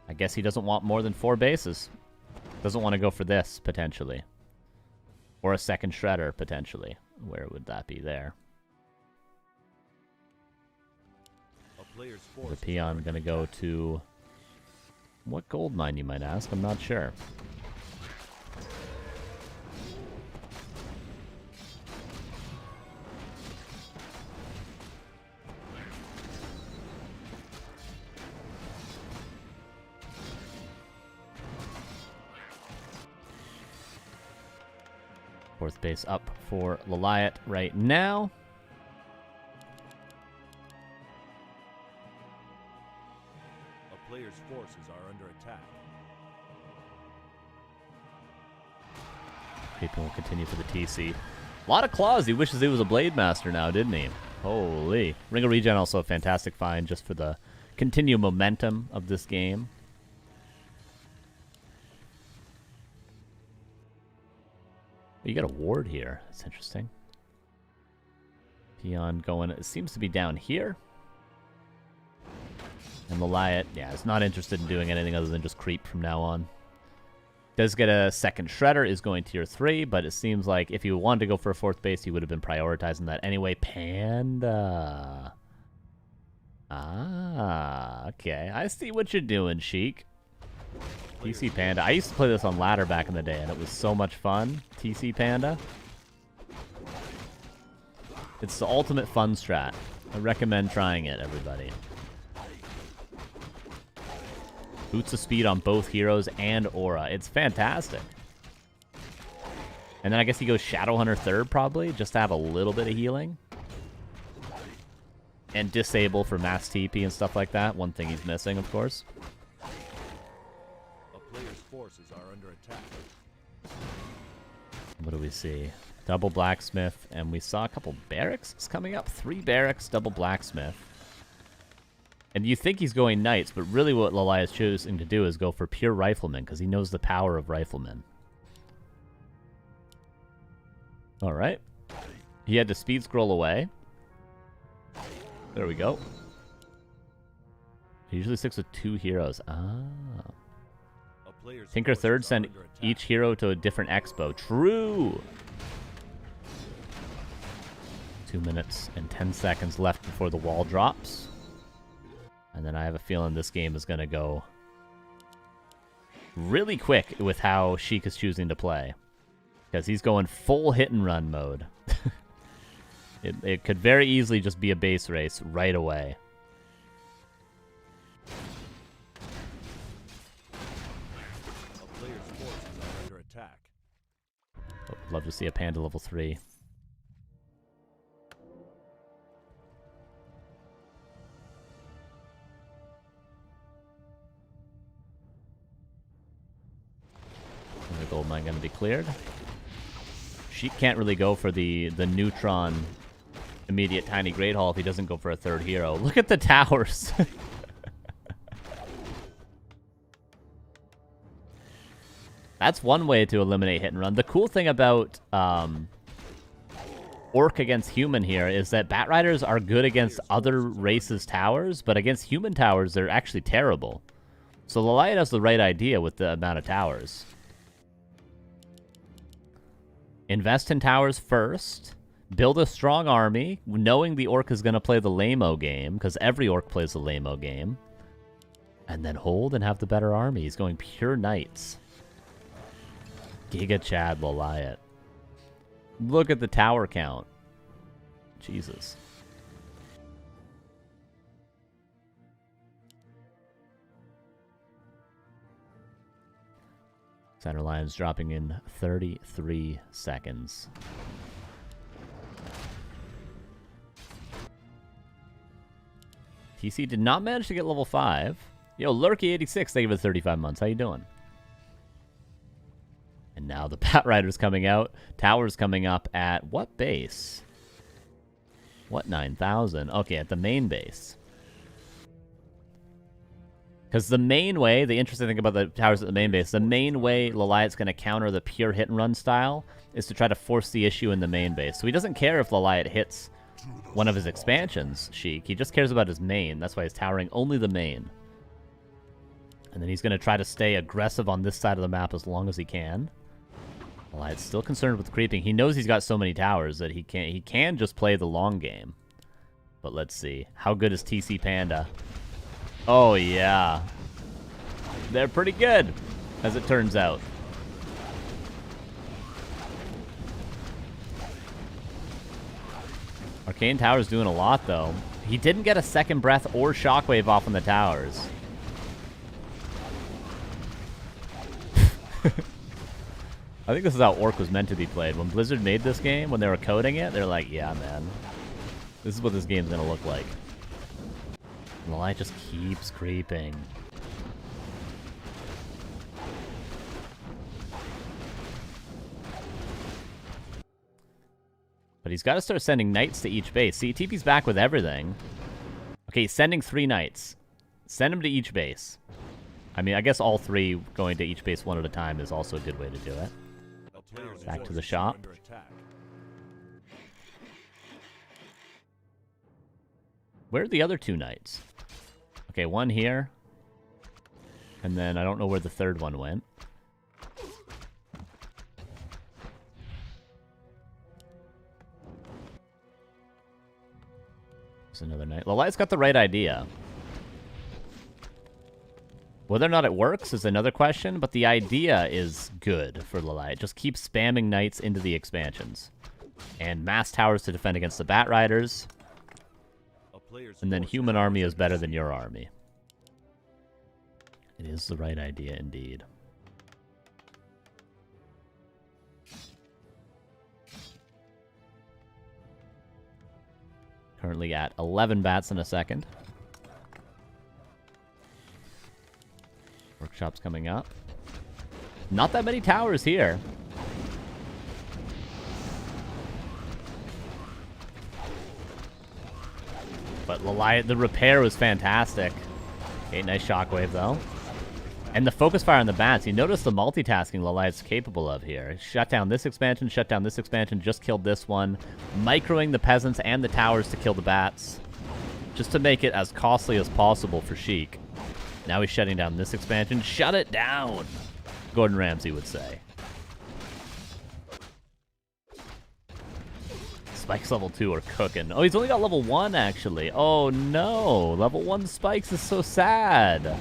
I guess he doesn't want more than 4 bases. Doesn't want to go for this, potentially. Or a second Shredder, potentially. Where would that be there? The peon going to go to... What gold mine, you might ask? I'm not sure. Fourth base up for Liat right now. A player's forces are under attack. Creeping will continue for the TC. A lot of claws. He wishes he was a Blade Master now, didn't he? Holy. Ring of Regen also a fantastic find just for the continued momentum of this game. You got a ward here. That's interesting. Peon going, it seems to be down here. And the Liat, yeah, is not interested in doing anything other than just creep from now on. Does get a second Shredder, is going tier 3, but it seems like if he wanted to go for a fourth base, he would have been prioritizing that anyway. Panda. Ah, okay. I see what you're doing, Sheik. TC Panda. I used to play this on ladder back in the day, and it was so much fun. TC Panda. It's the ultimate fun strat. I recommend trying it, everybody. Boots of speed on both heroes and aura. It's fantastic. And then I guess he goes Shadowhunter third, probably, just to have a little bit of healing. And disable for mass TP and stuff like that. One thing he's missing, of course. Forces are under attack. What do we see? Double blacksmith, and we saw a couple barracks coming up. 3 barracks, double blacksmith. And you think he's going knights, but really what Liat is choosing to do is go for pure rifleman, because he knows the power of riflemen. Alright. He had to speed scroll away. There we go. He usually sticks with 2 heroes. Ah. player's Tinker forces third, are send under attack. each hero to a different expo. True! 2 minutes and 10 seconds left before the wall drops. And then I have a feeling this game is going to go really quick with how Sheik is choosing to play. Because he's going full hit and run mode. It could very easily just be a base race right away. A player's forces are under attack. Oh, love to see a Panda level 3. The gold mine going to be cleared. She can't really go for the Neutron immediate tiny Great Hall if he doesn't go for a third hero. Look at the towers. That's one way to eliminate hit and run. The cool thing about Orc against human here is that Bat Riders are good against other races' towers, but against human towers, they're actually terrible. So Liat has the right idea with the amount of towers. Invest in towers first. Build a strong army, knowing the Orc is going to play the Lamo game, because every Orc plays the Lamo game. And then hold and have the better army. He's going pure Knights. Giga Chad Liat. Look at the tower count. Jesus. Center line's dropping in 33 seconds. TC did not manage to get level 5. Yo, Lurky86, thank you for 35 months. How you doing? And now the Bat Rider's coming out. Tower's coming up at what base? What 9,000? Okay, at the main base. Because the main way, the interesting thing about the towers at the main base, the main way Liat's going to counter the pure hit and run style is to try to force the issue in the main base. So he doesn't care if Liat hits one of his expansions, Sheik. He just cares about his main. That's why he's towering only the main. And then he's going to try to stay aggressive on this side of the map as long as he can. Liat's still concerned with creeping. He knows he's got so many towers that he can just play the long game. But let's see. How good is TC Panda? Oh, yeah. They're pretty good, as it turns out. Arcane Tower's doing a lot, though. He didn't get a second breath or shockwave off on the towers. I think this is how Orc was meant to be played. When Blizzard made this game, when they were coding it, they're like, yeah, man. This is what this game's gonna look like. And the light just keeps creeping. But he's got to start sending knights to each base. See, TP's back with everything. Okay, he's sending 3 knights. Send them to each base. I mean, I guess all 3 going to each base one at a time is also a good way to do it. Back to the shop. Where are the other 2 knights? Okay, one here. And then I don't know where the third one went. There's another knight. Liat's got the right idea. Whether or not it works is another question, but the idea is good for Liat. Just keep spamming knights into the expansions. And mass towers to defend against the Bat Riders. And then human army is better than your army. It is the right idea indeed. Currently at 11 bats in a second. Workshop's coming up. Not that many towers here. But Liat, the repair was fantastic. Okay, nice shockwave though. And the focus fire on the bats. You notice the multitasking Liat's capable of here. Shut down this expansion, shut down this expansion, just killed this one. Microing the peasants and the towers to kill the bats. Just to make it as costly as possible for Sheik. Now he's shutting down this expansion. Shut it down! Gordon Ramsay would say. Spikes level 2 are cooking. Oh, he's only got level 1, actually. Oh, no. Level 1 Spikes is so sad.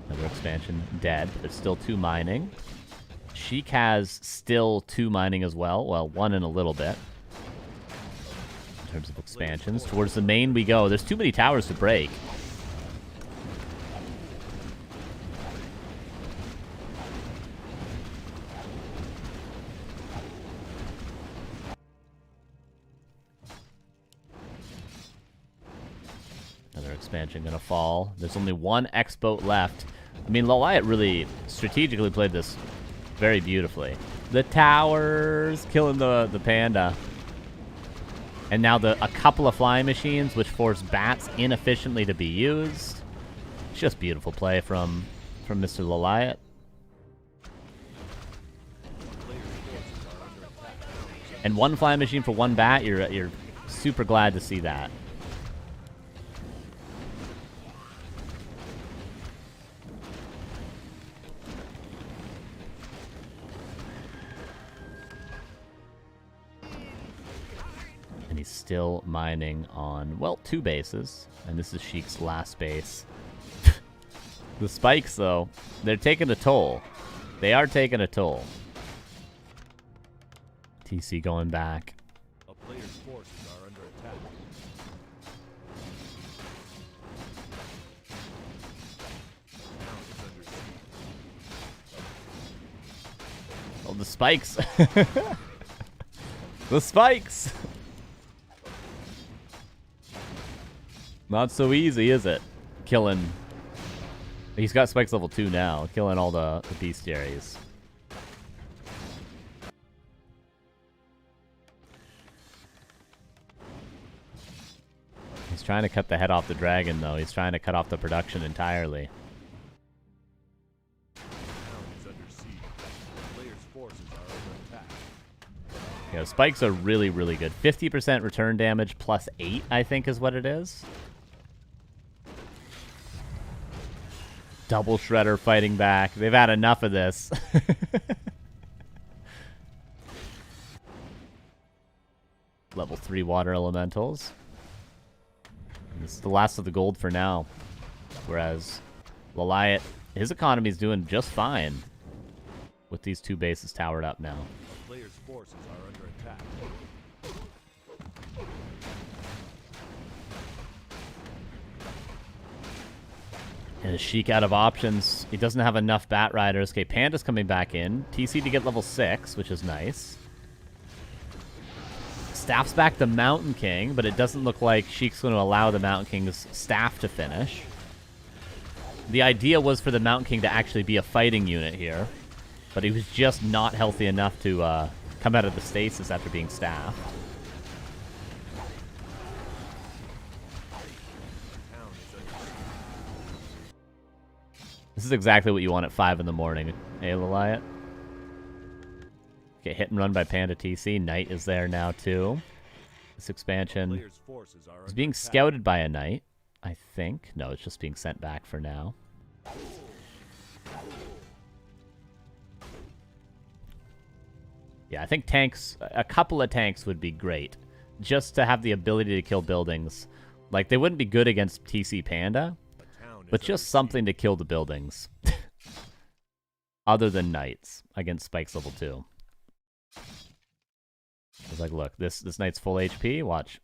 Another expansion dead. There's still 2 mining. Sheik has still 2 mining as well. Well, 1 in a little bit. In terms of expansions. Towards the main we go. There's too many towers to break. Another expansion gonna fall. There's only 1 X-Boat left. I mean, Liat really strategically played this very beautifully. The towers killing the panda. And now a couple of flying machines, which force bats inefficiently to be used. It's just beautiful play from Mr. Liat. And 1 flying machine for 1 bat, you're super glad to see that. And he's still mining on, well, 2 bases. And this is Sheik's last base. The spikes, though, they're taking a toll. They are taking a toll. TC going back. A player's forces are under attack. Oh, the spikes. The spikes. Not so easy, is it? Killing. He's got spikes level 2 now. Killing all the bestiaries. He's trying to cut the head off the dragon, though. He's trying to cut off the production entirely. Yeah, spikes are really, really good. 50% return damage plus 8, I think, is what it is. Double Shredder fighting back. They've had enough of this. Level 3 water elementals. This is the last of the gold for now. Whereas Liat, his economy is doing just fine with these 2 bases towered up now. The player's forces are under attack. And is Sheik out of options? He doesn't have enough Bat Riders. Okay, Panda's coming back in. TC to get level 6, which is nice. Staff's back the Mountain King, but it doesn't look like Sheik's going to allow the Mountain King's staff to finish. The idea was for the Mountain King to actually be a fighting unit here, but he was just not healthy enough to come out of the stasis after being staffed. This is exactly what you want at 5 in the morning, eh, Liat? Get hit and run by Panda TC. Knight is there now, too. This expansion is being scouted by a Knight, I think. No, it's just being sent back for now. Yeah, I think tanks, a couple of tanks would be great. Just to have the ability to kill buildings. Like, they wouldn't be good against TC Panda, but just something to kill the buildings. Other than Knights against Spikes level 2. I was like, look, this Knight's full HP. Watch.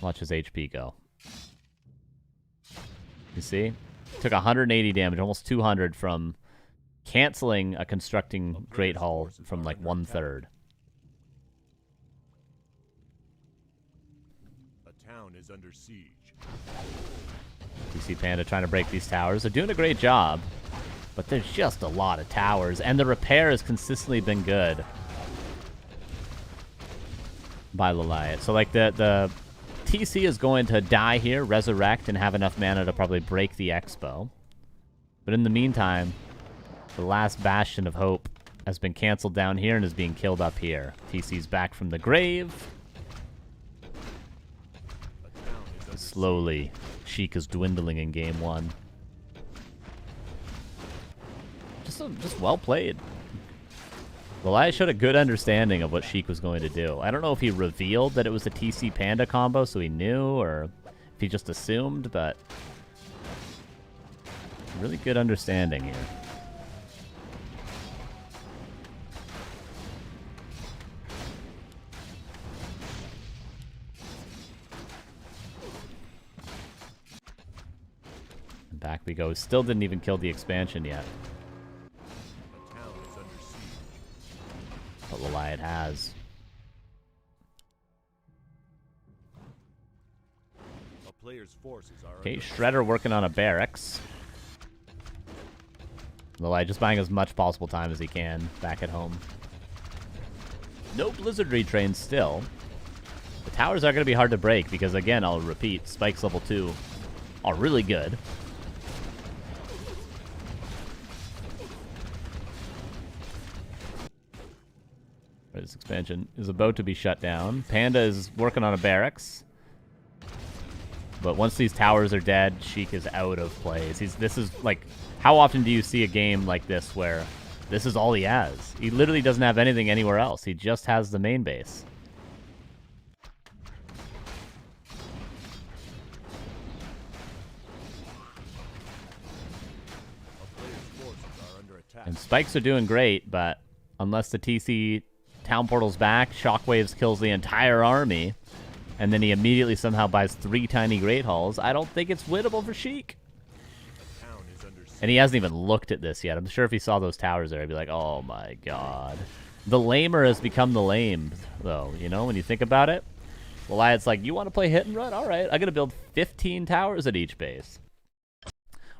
Watch his HP go. You see? Took 180 damage, almost 200 from canceling a constructing Great Hall from like 1/3. Town is under siege. You see Panda trying to break these towers. They're doing a great job, but there's just a lot of towers, and the repair has consistently been good by Liat. So like the TC is going to die here, resurrect, and have enough mana to probably break the Expo. But in the meantime, the last bastion of hope has been canceled down here and is being killed up here. TC's back from the grave. slowly, Sheik is dwindling in game 1. Just well played. Liat showed a good understanding of what Sheik was going to do. I don't know if he revealed that it was a TC Panda combo so he knew, or if he just assumed, but really good understanding here. And back we go. Still didn't even kill the expansion yet. But Liat has. Okay, Shredder working on a barracks. Liat just buying as much possible time as he can back at home. No Blizzard retrains still. The towers are going to be hard to break because, again, I'll repeat, spikes level 2 are really good. This expansion is about to be shut down. Panda is working on a barracks. But once these towers are dead, Sheik is out of plays. This is like, how often do you see a game like this where this is all he has? He literally doesn't have anything anywhere else. He just has the main base. And spikes are doing great, but unless the TC Town Portal's back, Shockwaves kills the entire army, and then he immediately somehow buys 3 tiny Great Halls, I don't think it's winnable for Sheik. And he hasn't even looked at this yet. I'm sure if he saw those towers there, he'd be like, oh my god. The lamer has become the lame, though, you know, when you think about it. Liat's like, you want to play hit and run? All right, I'm going to build 15 towers at each base.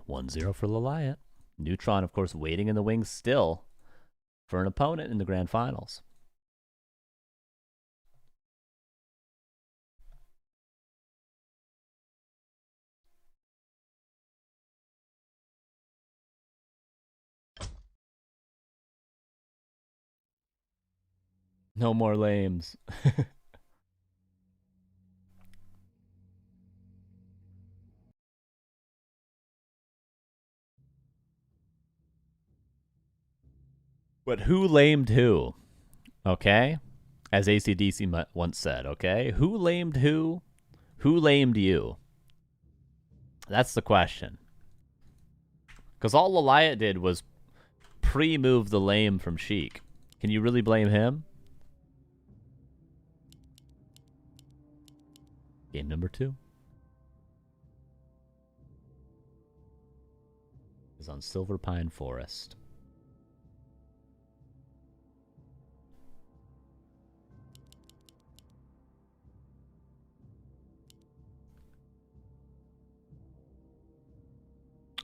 1-0 for Liat. Neutron, of course, waiting in the wings still for an opponent in the grand finals. No more lames. But who lamed who? Okay? As AC/DC once said, okay? Who lamed who? Who lamed you? That's the question. Because all Liat did was pre-move the lame from Sheik. Can you really blame him? Game number 2 is on Silver Pine Forest.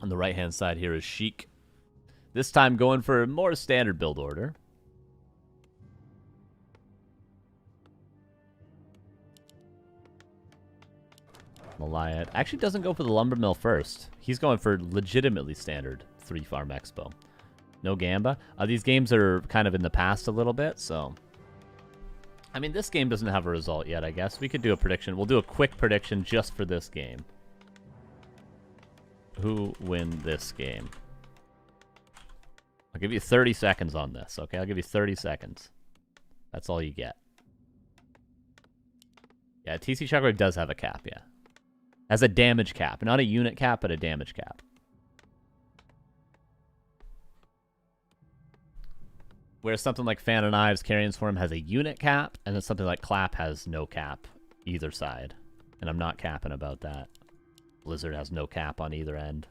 On the right-hand side here is Sheik. This time going for a more standard build order. Liat actually doesn't go for the lumber mill first. He's going for legitimately standard 3-farm expo. No Gamba. These games are kind of in the past a little bit, so... I mean, this game doesn't have a result yet, I guess. We could do a prediction. We'll do a quick prediction just for this game. Who win this game? I'll give you 30 seconds on this, okay? I'll give you 30 seconds. That's all you get. Yeah, TC Shockwave does have a cap, yeah. Has a damage cap. Not a unit cap, but a damage cap. Whereas something like Fan of Knives, Carrion Swarm has a unit cap, and then something like Clap has no cap either side. And I'm not capping about that. Blizzard has no cap on either end.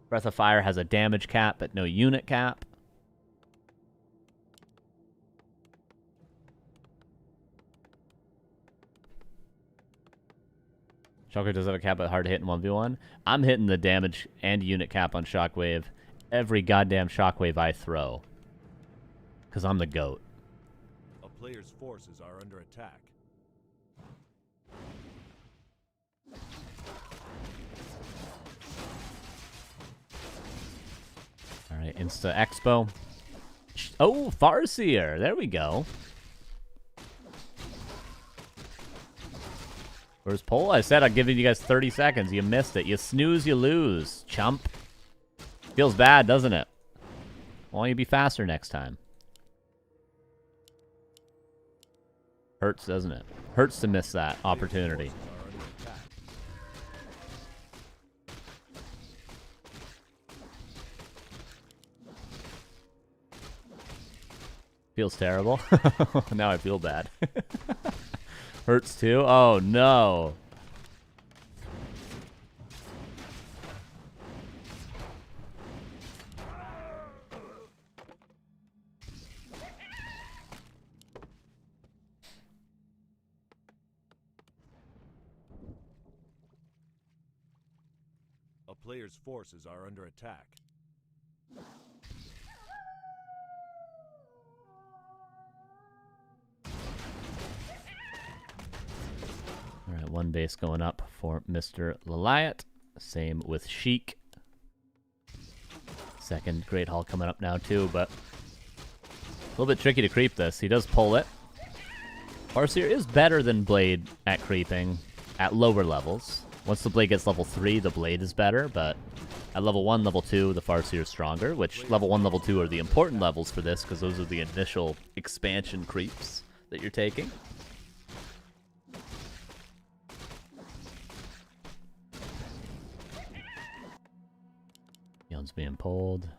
Breath of Fire has a damage cap, but no unit cap. Shockwave does have a cap, but hard to hit in 1v1. I'm hitting the damage and unit cap on Shockwave every goddamn Shockwave I throw. Because I'm the GOAT. A player's forces are under attack. Alright, Insta Expo. Oh, Farseer. There we go. Where's Pole? I said I'd give you guys 30 seconds. You missed it. You snooze, you lose, chump. Feels bad, doesn't it? Why don't you be faster next time? Hurts, doesn't it? Hurts to miss that opportunity. Feels terrible. Now I feel bad. Hurts too? Oh no. A player's forces are under attack. Alright, one base going up for Mr. Liat. Same with Sheik. Second Great Hall coming up now too, but a little bit tricky to creep this. He does pull it. Farseer is better than Blade at creeping at lower levels. Once the Blade gets level 3, the Blade is better, but at level 1, level 2, the Farseer is stronger, which level 1, level 2 are the important levels for this, because those are the initial expansion creeps that you're taking. Yon's being pulled.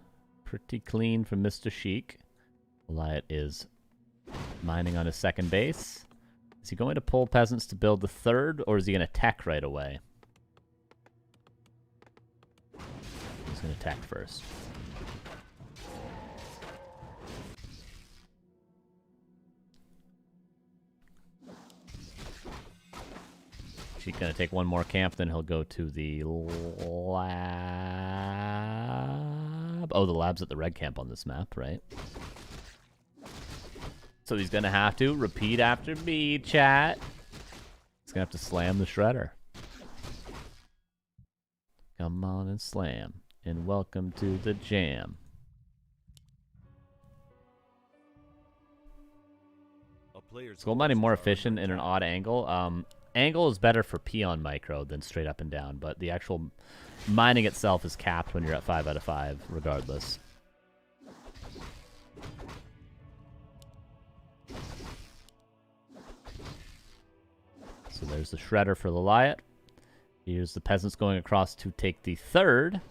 Pretty clean from Mr. Sheik. Liat is mining on his second base. Is he going to pull peasants to build the third, or is he going to tech right away? He's going to tech first. She's going to take one more camp, then he'll go to the lab. Oh, the lab's at the red camp on this map, right? So he's going to have to repeat after me, chat. He's going to have to slam the shredder. Come on and slam. And welcome to the jam. Is gold mining more efficient in an odd angle? Angle is better for peon micro than straight up and down, but the actual mining itself is capped when you're at 5 out of 5, regardless. So there's the shredder for the Liat. Here's the peasants going across to take the third.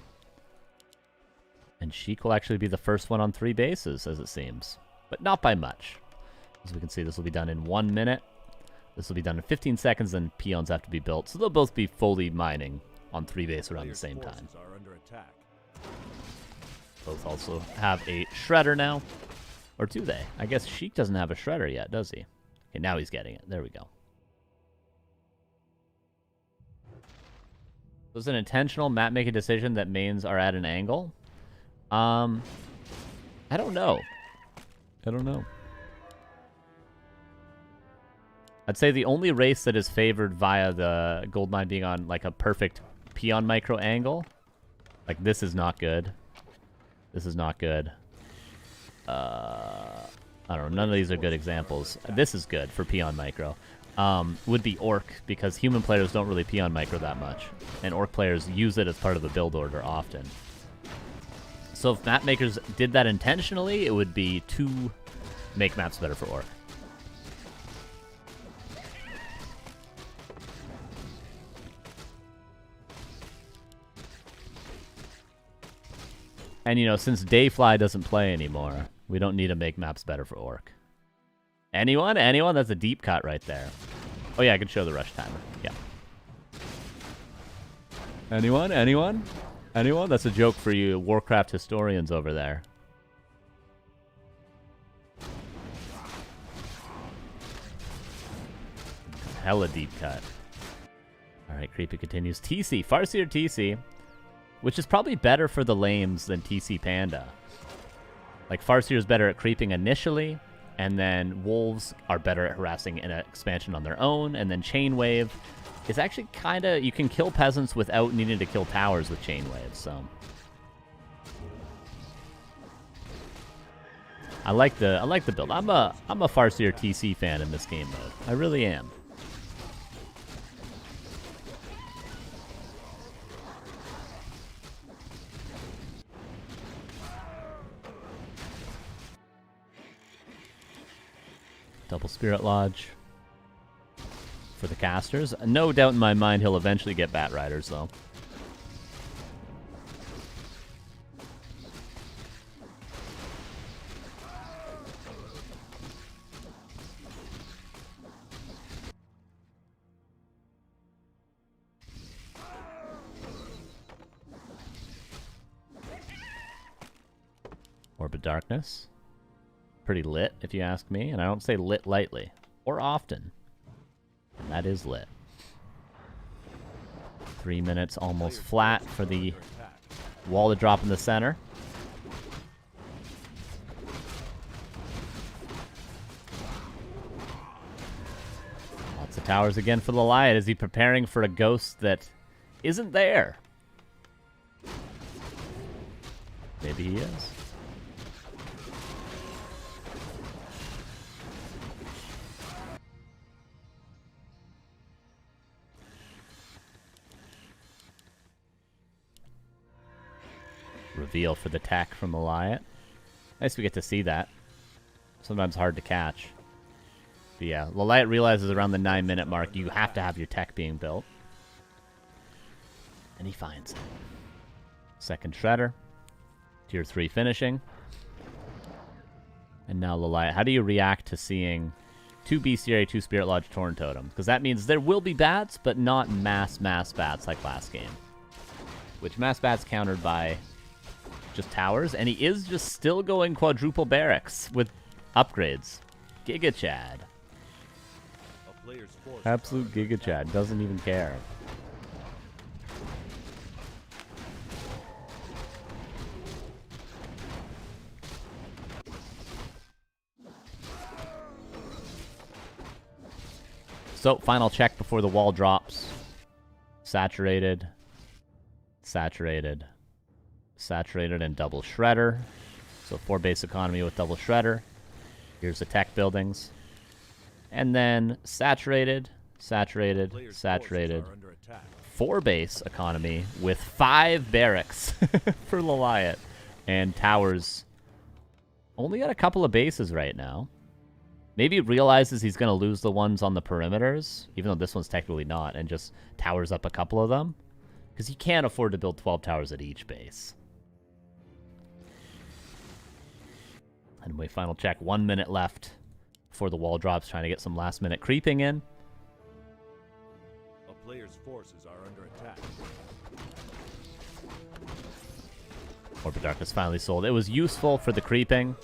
And Sheik will actually be the first one on 3 bases, as it seems. But not by much. As we can see, this will be done in 1 minute. This will be done in 15 seconds, then peons have to be built. So they'll both be fully mining on 3 base around the same time. Both also have a shredder now. Or do they? I guess Sheik doesn't have a shredder yet, does he? Okay, now he's getting it. There we go. Was it an intentional map-making decision that mains are at an angle? I don't know. I don't know. I'd say the only race that is favored via the gold mine being on like a perfect peon micro angle, like this is not good. This is not good. I don't know. None of these are good examples. This is good for peon micro. Would be Orc, because human players don't really peon micro that much, and Orc players use it as part of the build order often. So if map makers did that intentionally, it would be to make maps better for Orc. And, you know, since Dayfly doesn't play anymore, we don't need to make maps better for Orc. Anyone? Anyone? That's a deep cut right there. Oh, yeah, I can show the rush timer. Yeah. Anyone? Anyone? Anyone? That's a joke for you Warcraft historians over there. Hella deep cut. All right, Creepy continues. TC. Farseer TC. Which is probably better for the lames than TC Panda. Like, Farseer is better at creeping initially, and then Wolves are better at harassing an expansion on their own, and then Chain Wave is actually kind of... You can kill peasants without needing to kill towers with Chain Waves, so... I like the build. I'm a Farseer TC fan in this game mode. I really am. Double Spirit Lodge for the casters. No doubt in my mind he'll eventually get Bat Riders, though. Orb of Darkness. Pretty lit, if you ask me, and I don't say lit lightly, or often. And that is lit. 3 minutes almost flat for the wall to drop in the center. Lots of towers again for the Liat. Is he preparing for a ghost that isn't there? Maybe he is. Reveal for the tech from the Liat. Nice we get to see that. Sometimes hard to catch. But yeah, the Liat realizes around the 9-minute mark you have to have your tech being built. And he finds it. Second Shredder. Tier 3 finishing. And now the Liat. How do you react to seeing 2 Bestiary, 2 Spirit Lodge Torn Totems? Because that means there will be bats, but not mass bats like last game. Which mass bats countered by just towers, and he is just still going quadruple barracks with upgrades. Giga Chad. Absolute Giga Chad. Doesn't even care. So, final check before the wall drops. Saturated. Saturated. Saturated and double shredder. So 4 base economy with double shredder. Here's the tech buildings. And then saturated, saturated, saturated. 4 base economy with 5 barracks for the Liat. And towers. Only got a couple of bases right now. Maybe he realizes he's going to lose the ones on the perimeters, even though this one's technically not, and just towers up a couple of them. Because he can't afford to build 12 towers at each base. Anyway, final check. 1 minute left before the wall drops, trying to get some last-minute creeping in. A player's forces are under attack. Orb of Darkness finally sold. It was useful for the creeping.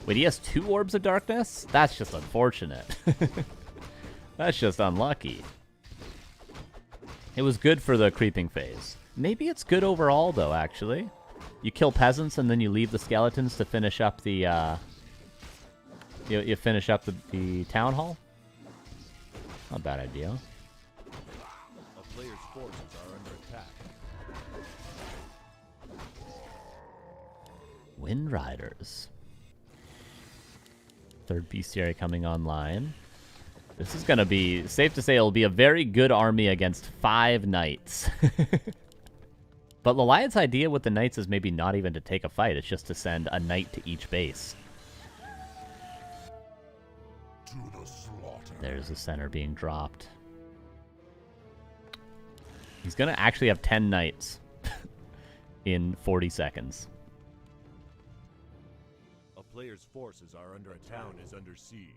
Wait, he has 2 Orbs of Darkness? That's just unfortunate. That's just unlucky. It was good for the creeping phase. Maybe it's good overall, though, actually. You kill peasants, and then you leave the skeletons to finish up the, you finish up the town hall? Not a bad idea. A player's forces are under attack. Wind Riders. 3rd Bestiary coming online. This is going to be, safe to say, it'll be a very good army against 5 knights. But Liat's idea with the knights is maybe not even to take a fight. It's just to send a knight to each base. To the slaughter. There's the center being dropped. He's going to actually have 10 knights in 40 seconds. A player's forces are under attack. Town is under siege.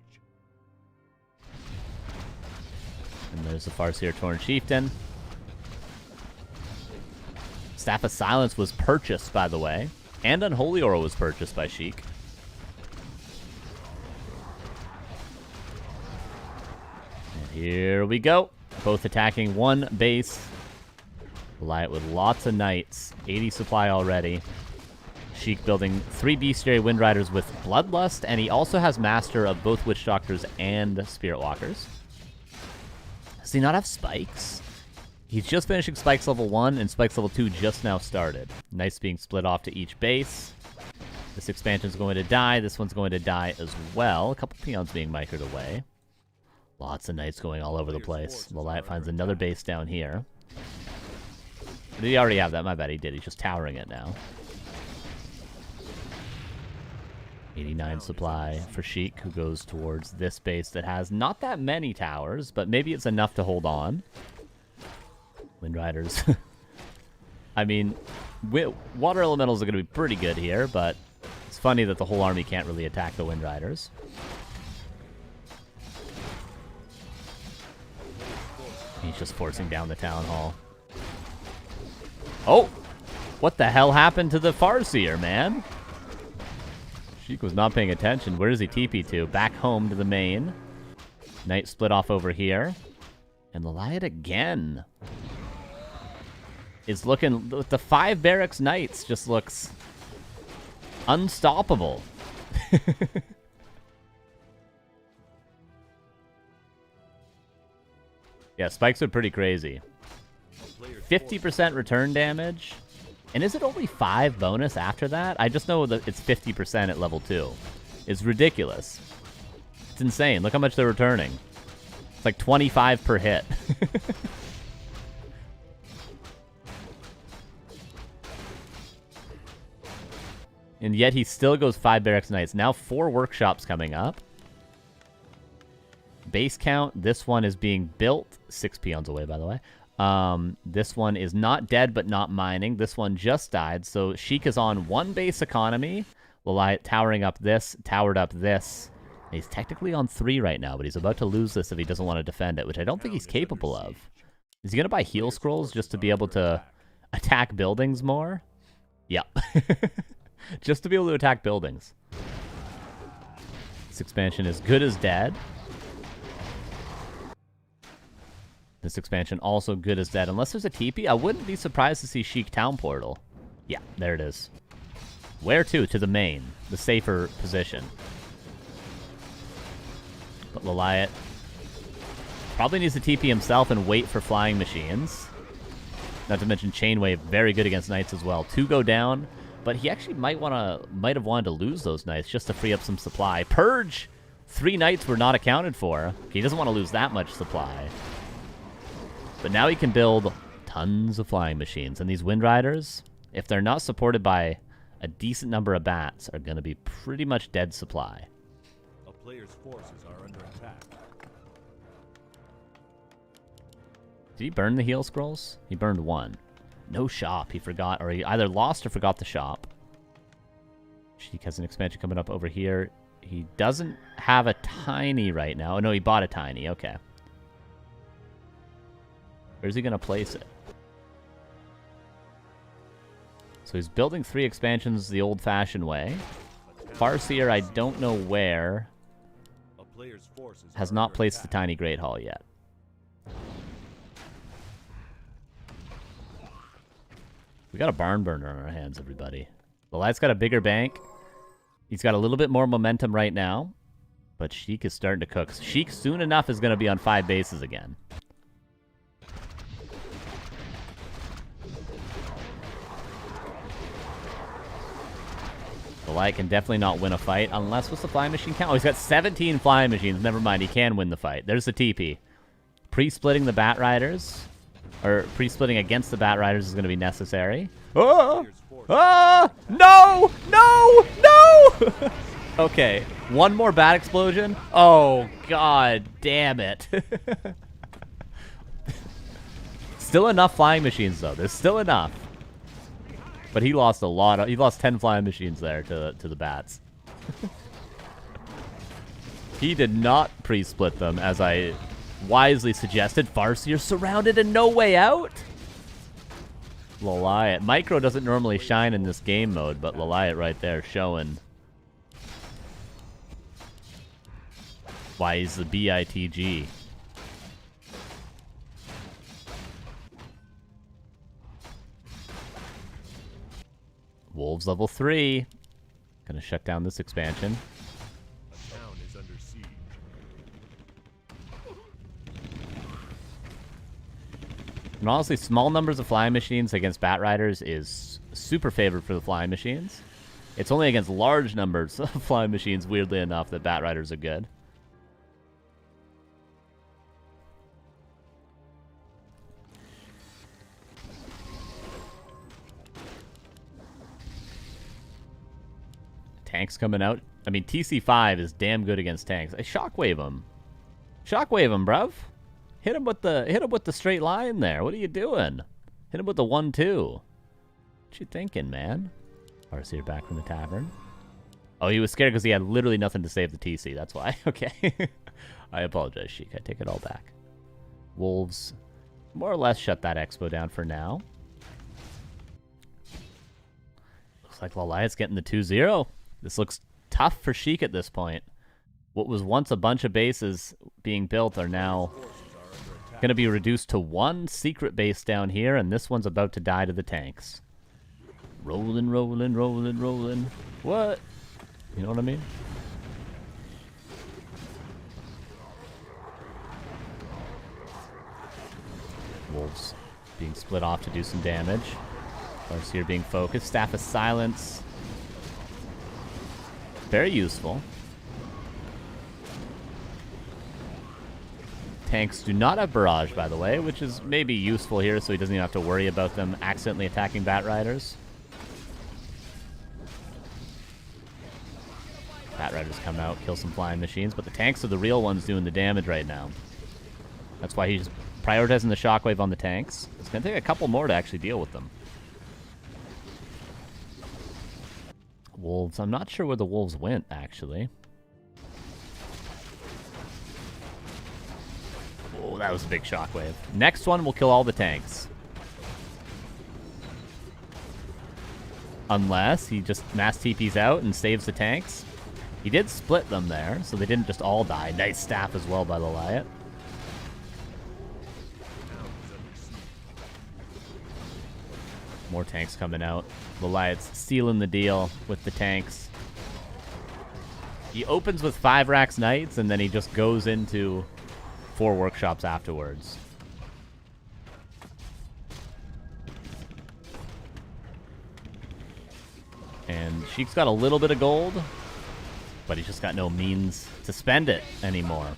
And there's the Farseer Torn Chieftain. Staff of Silence was purchased, by the way. And Unholy Aura was purchased by Sheik. And here we go. Both attacking 1 base. Liat with lots of knights. 80 supply already. Sheik building 3 Bestiary Wind Riders with Bloodlust. And he also has Master of both Witch Doctors and Spirit Walkers. Does he not have Spikes? He's just finishing Spikes level 1, and Spikes level 2 just now started. Knights being split off to each base. This expansion's going to die. This one's going to die as well. A couple peons being micred away. Lots of Knights going all over the place. Liat finds another base down here. Did he already have that? My bad, he did. He's just towering it now. 89 supply for Sheik, who goes towards this base that has not that many towers, but maybe it's enough to hold on. Wind Riders. I mean, water elementals are going to be pretty good here, but it's funny that the whole army can't really attack the Wind Riders. He's just forcing down the town hall. Oh! What the hell happened to the Farseer, man? Sheik was not paying attention. Where does he TP to? Back home to the main. Knight split off over here. And the Liat again is looking... With the 5 barracks knights just looks unstoppable. Yeah, spikes are pretty crazy. 50% return damage. And is it only 5 bonus after that? I just know that it's 50% at level 2. It's ridiculous. It's insane. Look how much they're returning. It's like 25 per hit. And yet he still goes 5 barracks knights. Now 4 workshops coming up. Base count, this one is being built. 6 peons away, by the way. This one is not dead, but not mining. This one just died. So Sheik is on 1 base economy. Liat towering up this, towered up this. And he's technically on 3 right now, but he's about to lose this if he doesn't want to defend it, which I don't think he's capable of. Is he going to buy heal scrolls just to be able to attack buildings more? Yep. Just to be able to attack buildings. This expansion is good as dead. This expansion also good as dead. Unless there's a TP, I wouldn't be surprised to see Sheik Town Portal. Yeah, there it is. Where to? To the main. The safer position. But Liat probably needs to TP himself and wait for flying machines. Not to mention Chainwave, very good against knights as well. 2 go down, but he actually might have wanted to lose those knights just to free up some supply. Purge! 3 knights were not accounted for. He doesn't want to lose that much supply. But now he can build tons of flying machines. And these Wind Riders, if they're not supported by a decent number of bats, are going to be pretty much dead supply. A player's forces are under attack. Did he burn the heal scrolls? He burned 1. No shop. He forgot, or he either lost or forgot the shop. Sheik has an expansion coming up over here. He doesn't have a tiny right now. Oh, no, he bought a tiny. Okay. Where's he going to place it? So he's building 3 expansions the old-fashioned way. Farseer, I don't know where, has not placed the tiny Great Hall yet. We got a barn burner on our hands, everybody. The Liat's got a bigger bank. He's got a little bit more momentum right now. But Sheik is starting to cook. Sheik soon enough is going to be on 5 bases again. The Liat can definitely not win a fight unless what's the flying machine count? Oh, he's got 17 flying machines. Never mind, he can win the fight. There's the TP. Pre-splitting the Bat Riders, or pre-splitting against the Bat Riders is going to be necessary. Oh! Ah! No! No! No! Okay, 1 more Bat Explosion. Oh, god damn it. Still enough flying machines, though. There's still enough. But he lost a lot. He lost 10 flying machines there to the bats. He did not pre-split them, as I wisely suggested. Farseer surrounded and no way out? Liat. Micro doesn't normally shine in this game mode, but Liat right there showing why he's the BITG. Wolves level 3. Gonna shut down this expansion. A town is under siege. And honestly, small numbers of flying machines against Bat Riders is super favored for the flying machines. It's only against large numbers of flying machines, weirdly enough, that Bat Riders are good. Tanks coming out. I mean, TC5 is damn good against tanks. I shockwave him. Shockwave him, bruv. Hit him with the straight line there. What are you doing? Hit him with the 1-2. What you thinking, man? Arseer back from the tavern. Oh, he was scared because he had literally nothing to save the TC. That's why. Okay. I apologize, Sheik. I take it all back. Wolves more or less shut that expo down for now. Looks like Liat's getting the 2-0. This looks tough for Sheik at this point. What was once a bunch of bases being built are now going to be reduced to one secret base down here, and this one's about to die to the tanks. Rolling, rolling, rolling, rolling. What? You know what I mean? Wolves being split off to do some damage. Arseer being focused. Staff of Silence. Very useful. Tanks do not have Barrage, by the way, which is maybe useful here so he doesn't even have to worry about them accidentally attacking Bat Riders. Bat Riders come out, kill some flying machines, but the tanks are the real ones doing the damage right now. That's why he's prioritizing the shockwave on the tanks. It's going to take a couple more to actually deal with them. Wolves. I'm not sure where the wolves went, actually. Oh, that was a big shockwave. Next one will kill all the tanks. Unless he just mass TPs out and saves the tanks. He did split them there, so they didn't just all die. Nice staff as well by the Liat. More tanks coming out. The Liat's sealing the deal with the tanks. He opens with 5 Racks Knights, and then he just goes into 4 workshops afterwards. And Sheik's got a little bit of gold, but he's just got no means to spend it anymore.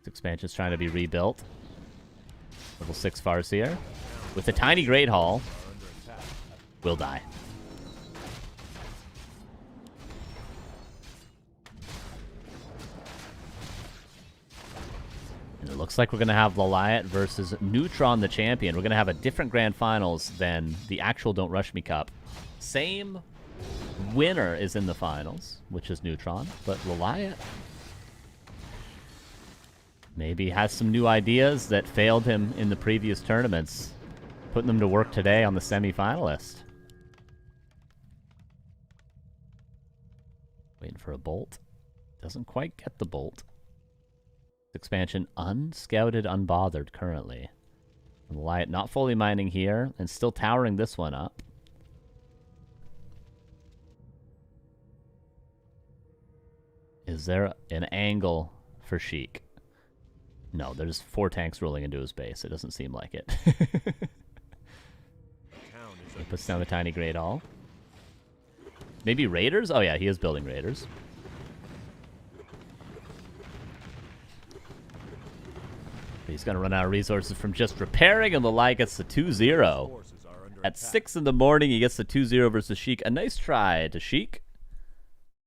This expansion's trying to be rebuilt. Level 6 Farseer. With a tiny Great Hall, will die. And it looks like we're going to have Liat versus Neutron, the champion. We're going to have a different grand finals than the actual Don't Rush Me Cup. Same winner is in the finals, which is Neutron, but Liat maybe has some new ideas that failed him in the previous tournaments, putting them to work today on the semi-finalist. Waiting for a bolt. Doesn't quite get the bolt. Expansion unscouted, unbothered currently. And Liat not fully mining here and still towering this one up. Is there an angle for Sheik? No, there's 4 tanks rolling into his base. It doesn't seem like it. He puts down the tiny Great Hall. Maybe Raiders? Oh yeah, he is building Raiders. He's going to run out of resources from just repairing, and the Liat gets the 2-0. At 6 in the morning, he gets the 2-0 versus Sheik. A nice try to Sheik.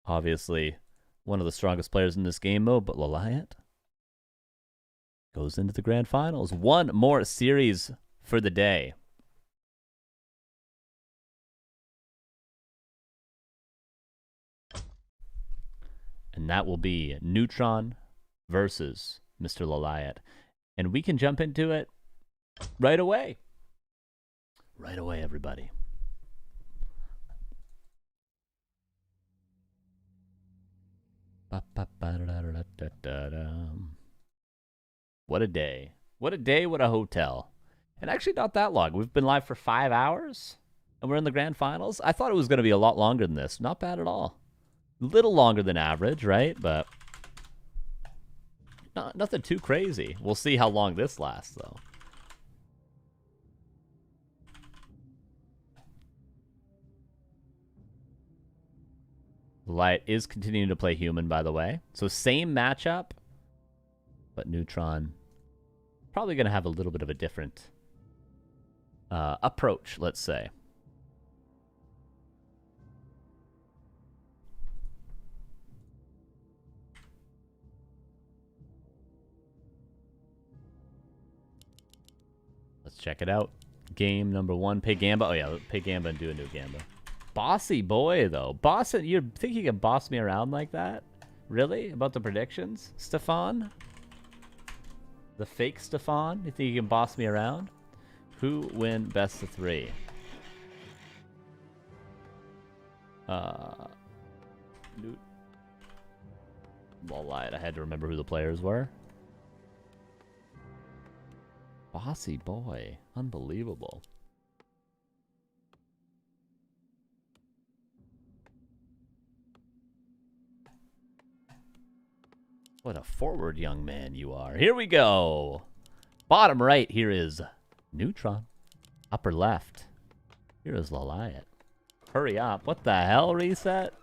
Obviously, one of the strongest players in this game mode, but Liat goes into the grand finals. One more series for the day. And that will be Neutron versus Mr. Liat. And we can jump into it right away. Right away, everybody. What a day. What a day, what a hotel. And actually not that long. We've been live for 5 hours, and we're in the grand finals. I thought it was going to be a lot longer than this. Not bad at all. A little longer than average, right? But nothing too crazy. We'll see how long this lasts, though. Liat is continuing to play human, by the way. So same matchup, but Neutron probably going to have a little bit of a different approach, let's say. Let's check it out. Game number 1. Pay Gamba. Oh, yeah. Pay Gamba and do a new Gamba. Bossy boy, though. You think you can boss me around like that? Really? About the predictions? Stefan? The fake Stefan? You think you can boss me around? Who win best of 3? Liat. I had to remember who the players were. Bossy boy. Unbelievable. What a forward young man you are. Here we go. Bottom right, here is Neutron. Upper left, here is Liat. Hurry up. What the hell, reset?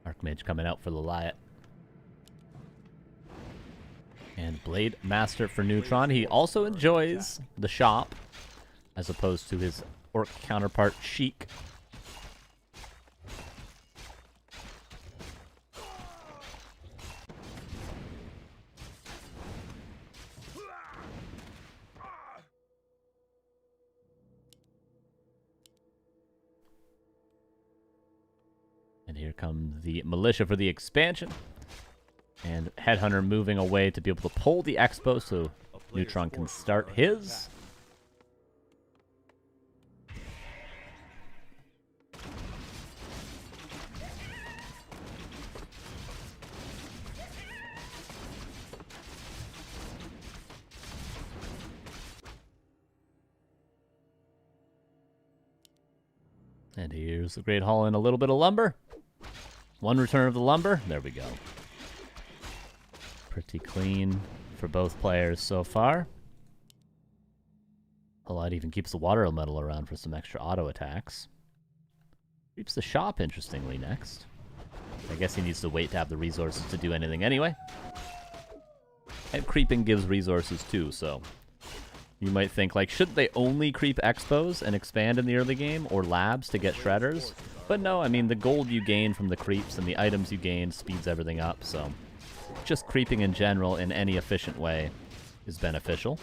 Archmage coming out for the Liat. And Blade Master for Neutron. He also enjoys the shop, as opposed to his orc counterpart, Chic. And here comes the Militia for the expansion. And Headhunter moving away to be able to pull the Expo so Neutron can start his. And here's the Great Hall and a little bit of lumber. One return of the lumber. There we go. Pretty clean for both players so far. Liat even keeps the water elemental around for some extra auto attacks. Keeps the shop, interestingly, next. I guess he needs to wait to have the resources to do anything anyway. And creeping gives resources too, so you might think, like, should they only creep expos and expand in the early game, or labs to get shredders? But no, I mean, the gold you gain from the creeps and the items you gain speeds everything up, so just creeping in general in any efficient way is beneficial.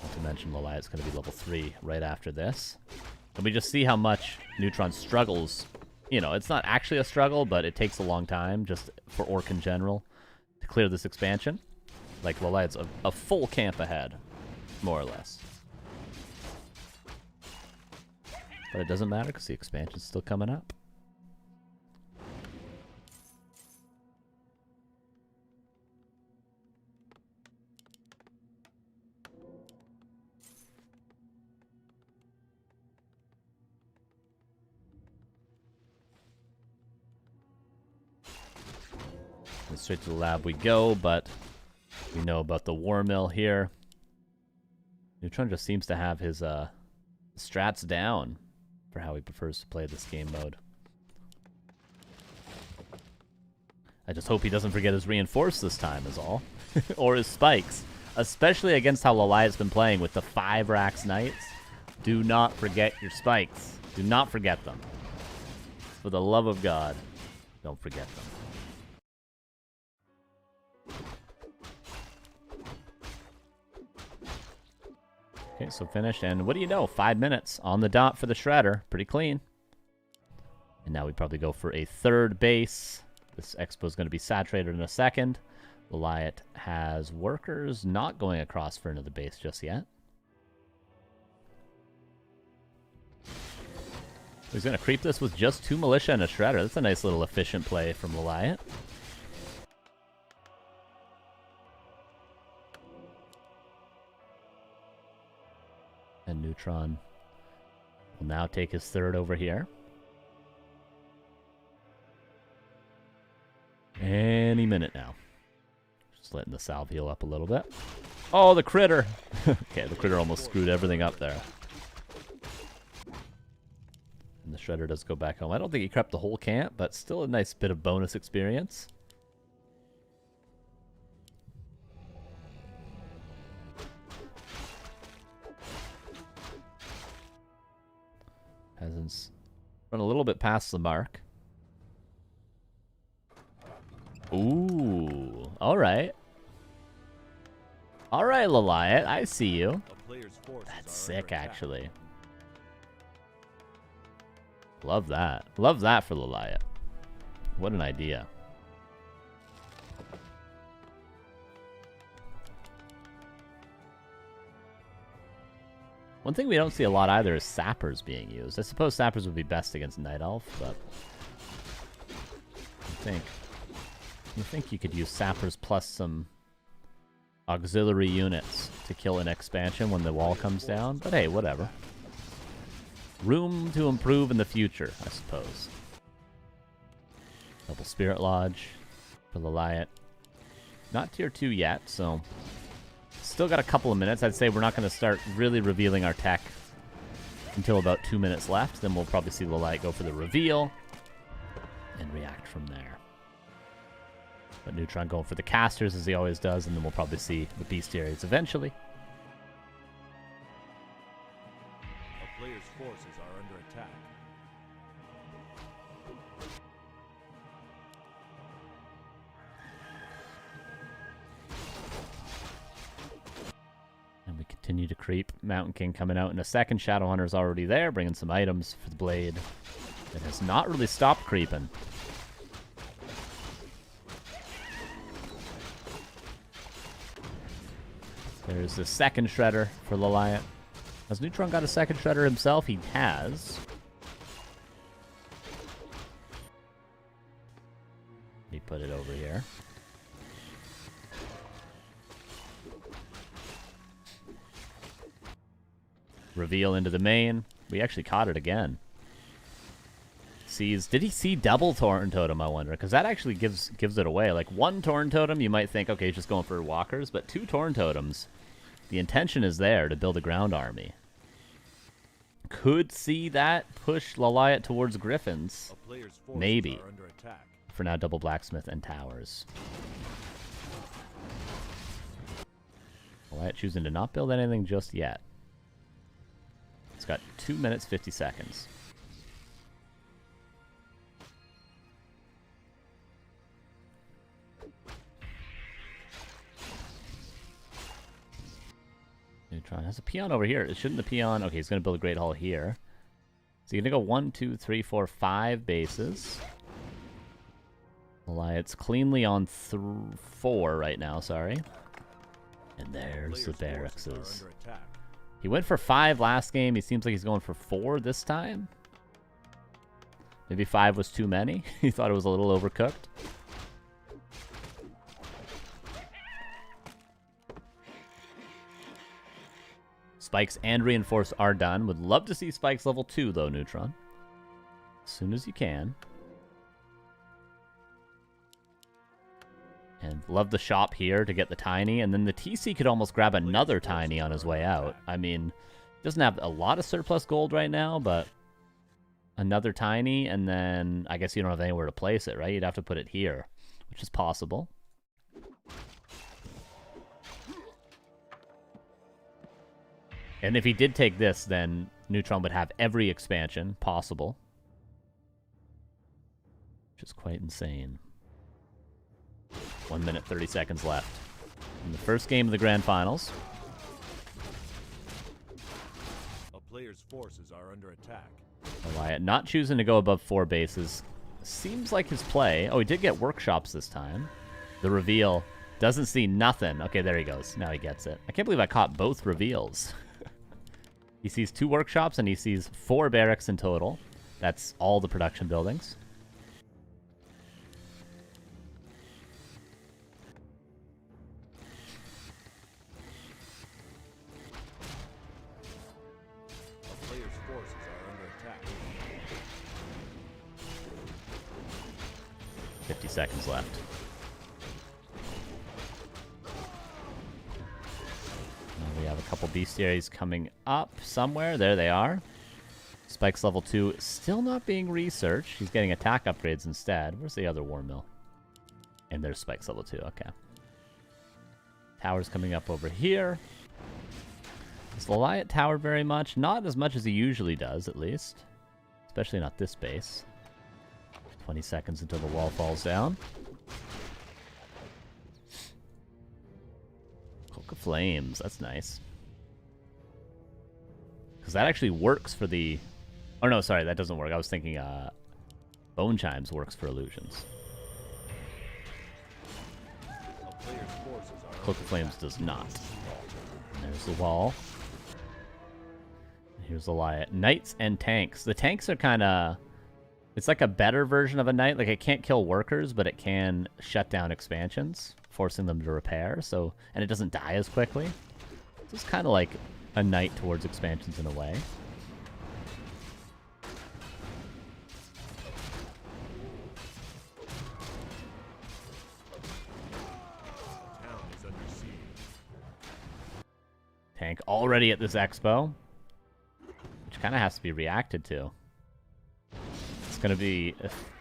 Not to mention Liat's going to be level 3 right after this. And we just see how much Neutron struggles. You know, it's not actually a struggle, but it takes a long time just for Orc in general to clear this expansion. Like, Liat's a full camp ahead, more or less. But it doesn't matter because the expansion's still coming up. And straight to the lab we go, but we know about the War Mill here. Neutron just seems to have his strats down for how he prefers to play this game mode. I just hope he doesn't forget his reinforce this time is all. Or his spikes. Especially against how Liat's been playing with the 5 racks knights. Do not forget your spikes. Do not forget them. For the love of God, don't forget them. Okay, so finished, and what do you know? 5 minutes on the dot for the Shredder. Pretty clean. And now we probably go for a third base. This Expo is going to be saturated in a second. Liat has workers not going across for another base just yet. He's going to creep this with just 2 Militia and a Shredder. That's a nice little efficient play from Liat. And Neutron will now take his third over here. Any minute now. Just letting the salve heal up a little bit. Oh, the critter! Okay, the critter almost screwed everything up there. And the Shredder does go back home. I don't think he crept the whole camp, but still a nice bit of bonus experience. Peasants run a little bit past the mark. Ooh, all right. All right, Liat, I see you. That's sick, actually. Love that. Love that for Liat. What an idea. One thing we don't see a lot either is sappers being used. I suppose sappers would be best against Night Elf, but you think you could use sappers plus some auxiliary units to kill an expansion when the wall comes down, but hey, whatever. Room to improve in the future, I suppose. Double Spirit Lodge for the Liat. Not tier 2 yet, so still got a couple of minutes. I'd say we're not going to start really revealing our tech until about 2 minutes left. Then we'll probably see the Liat go for the reveal and react from there. But Neutron going for the casters as he always does, and then we'll probably see the bestiaries eventually. A player's forces are under attack. And we continue to creep. Mountain King coming out in a second. Shadowhunter's already there, bringing some items for the blade. It has not really stopped creeping. There's the second Shredder for the Liat. Has Neutron got a second Shredder himself? He has. Let me put it over here. Reveal into the main. We actually caught it again. Sees. Did he see double Torrent Totem, I wonder? Because that actually gives it away. Like, one Torrent Totem, you might think, okay, he's just going for walkers. But 2 Torrent Totems, the intention is there to build a ground army. Could see that push Liat towards Griffins. Maybe. For now, double Blacksmith and Towers. Liat choosing to not build anything just yet. It's got 2 minutes, 50 seconds. Neutron has a peon over here. Shouldn't the peon... Okay, he's going to build a Great Hall here. So you're going to go 1, 2, 3, 4, 5 bases. Liat's cleanly on 4 right now, sorry. And there's the barracks. He went for 5 last game. He seems like he's going for 4 this time. Maybe 5 was too many. He thought it was a little overcooked. Spikes and reinforce are done. Would love to see spikes level 2 though, Neutron. As soon as you can. And love the shop here to get the tiny. And then the TC could almost grab another tiny on his way out. I mean, doesn't have a lot of surplus gold right now, but another tiny, and then I guess you don't have anywhere to place it, right? You'd have to put it here, which is possible. And if he did take this, then Neutron would have every expansion possible. Which is quite insane. 1 minute, 30 seconds left. In the first game of the Grand Finals. A player's forces are under attack. Liat not choosing to go above 4 bases. Seems like his play. Oh, he did get workshops this time. The reveal doesn't see nothing. Okay, there he goes. Now he gets it. I can't believe I caught both reveals. He sees 2 workshops and he sees 4 barracks in total. That's all the production buildings. A player's forces are under attack. 50 seconds left. We have a couple bestiaries coming up somewhere. There they are. Spike's level 2 still not being researched. He's getting attack upgrades instead. Where's the other War Mill? And there's Spike's level 2. Okay. Tower's coming up over here. Does the Liat tower very much? Not as much as he usually does, at least. Especially not this base. 20 seconds until the wall falls down. Cloak of Flames. That's nice. Because that actually works for the... Oh, no, sorry. That doesn't work. I was thinking Bone Chimes works for illusions. Cloak of Flames does not. There's the wall. Here's the Liat. Knights and tanks. The tanks are kind of... It's like a better version of a knight. Like, it can't kill workers, but it can shut down expansions, forcing them to repair. So, and it doesn't die as quickly. So it's kind of like a knight towards expansions in a way. Tank already at this expo, which kind of has to be reacted to. It's going to be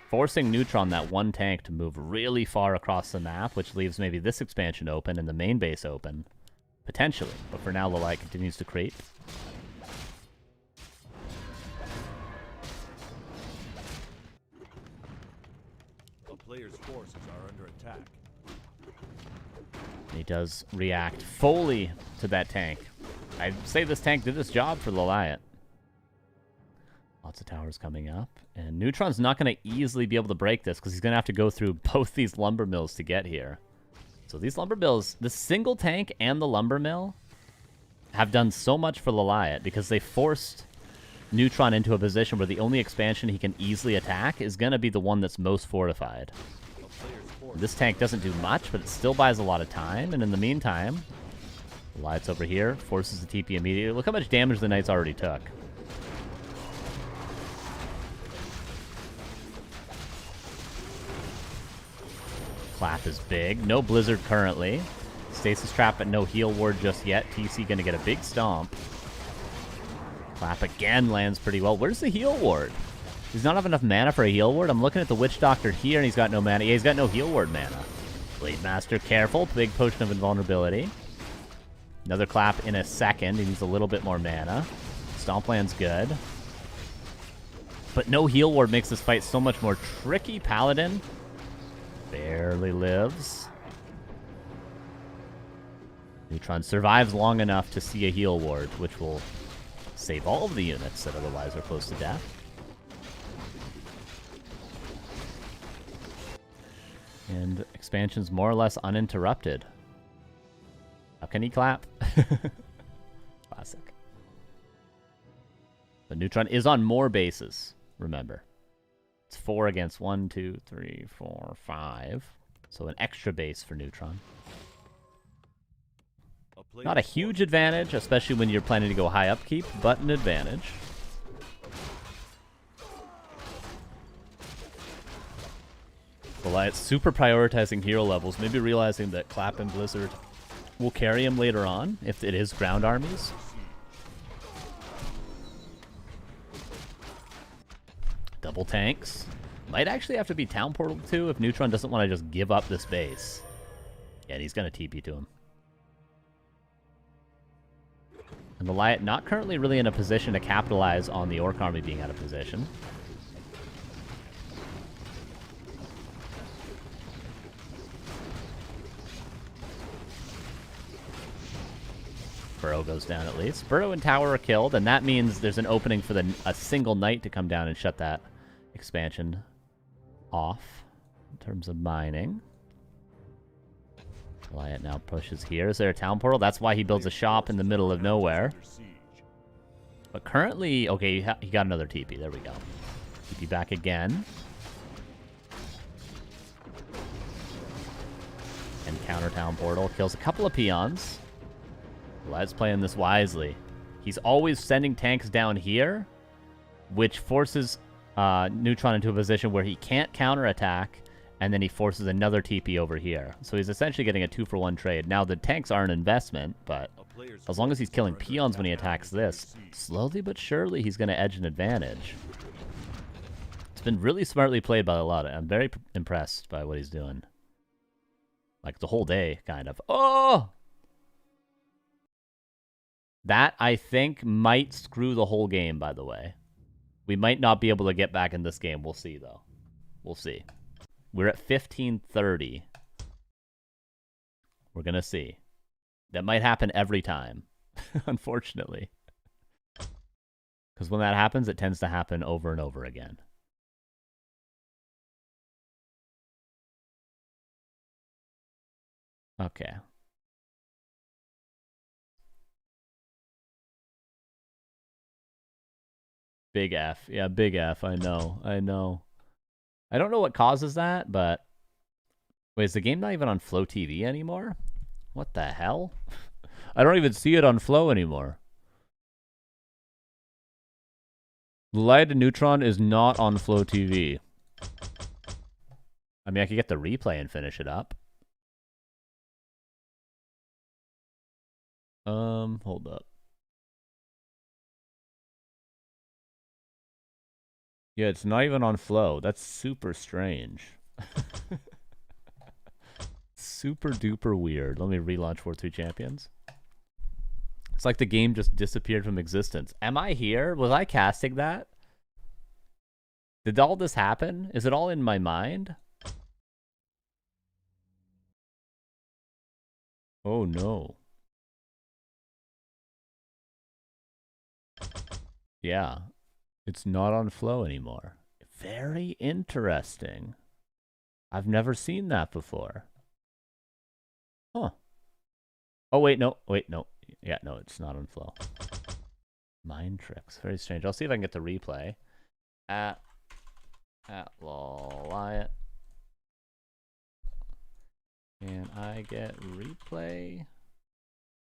forcing Neutron, that one tank, to move really far across the map, which leaves maybe this expansion open and the main base open, potentially. But for now, the Liat continues to creep. A player's forces are under attack. He does react fully to that tank. I'd say this tank did its job for the Liat. Lots of towers coming up. And Neutron's not going to easily be able to break this because he's going to have to go through both these lumber mills to get here. So these lumber mills, the single tank and the lumber mill, have done so much for the Liat because they forced Neutron into a position where the only expansion he can easily attack is going to be the one that's most fortified. This tank doesn't do much, but it still buys a lot of time. And in the meantime, the Liat's over here, forces the TP immediately. Look how much damage the Knights already took. Clap is big. No Blizzard currently. Stasis Trap, but no Heal Ward just yet. TC going to get a big stomp. Clap again lands pretty well. Where's the Heal Ward? Does not have enough mana for a Heal Ward? I'm looking at the Witch Doctor here, and he's got no mana. Yeah, he's got no Heal Ward mana. Blade Master, careful. Big Potion of Invulnerability. Another Clap in a second. He needs a little bit more mana. Stomp lands good. But no Heal Ward makes this fight so much more tricky. Paladin barely lives. Neutron survives long enough to see a Heal Ward, which will save all of the units that otherwise are close to death. And expansion's more or less uninterrupted. How can he clap? Classic. The Neutron is on more bases, remember. It's 4 against 1, 2, 3, 4, 5. So an extra base for Neutron. Not a huge advantage, especially when you're planning to go high upkeep, but an advantage. The Liat's super prioritizing hero levels, maybe realizing that Clap and Blizzard will carry him later on, if it is ground armies. Double tanks. Might actually have to be Town Portal too if Neutron doesn't want to just give up this base. Yeah, and he's going to TP to him. And the Liat not currently really in a position to capitalize on the Orc army being out of position. Burrow goes down at least. Burrow and Tower are killed, and that means there's an opening for a single Knight to come down and shut that expansion off in terms of mining. Liat now pushes here. Is there a Town Portal? That's why he builds a shop in the middle of nowhere. But currently... Okay, he got another TP. There we go. TP back again. And counter Town Portal. Kills a couple of peons. Liat's playing this wisely. He's always sending tanks down here, which forces Neutron into a position where he can't counterattack and then he forces another TP over here. So he's essentially getting a 2-for-1 trade. Now, the tanks are an investment, but as long as he's killing peons when he attacks this, slowly but surely he's going to edge an advantage. It's been really smartly played by Liot. I'm very impressed by what he's doing. Like, the whole day, kind of. Oh! That, I think, might screw the whole game, by the way. We might not be able to get back in this game. We'll see, though. We'll see. We're at 1530. We're going to see. That might happen every time, unfortunately. Because when that happens, it tends to happen over and over again. Okay. Big F. Yeah, big F. I know. I know. I don't know what causes that, but... Wait, is the game not even on Flow TV anymore? What the hell? I don't even see it on Flow anymore. Liat and Neutron is not on Flow TV. I mean, I could get the replay and finish it up. Hold up. Yeah, it's not even on Flow. That's super strange. Super duper weird. Let me relaunch War 3 Champions. It's like the game just disappeared from existence. Am I here? Was I casting that? Did all this happen? Is it all in my mind? Oh no. Yeah. It's not on Flow anymore. Very interesting. I've never seen that before. Huh. Oh, wait, no. Wait, no. Yeah, no, it's not on Flow. Mind tricks. Very strange. I'll see if I can get the replay. At Liat. Can I get replay?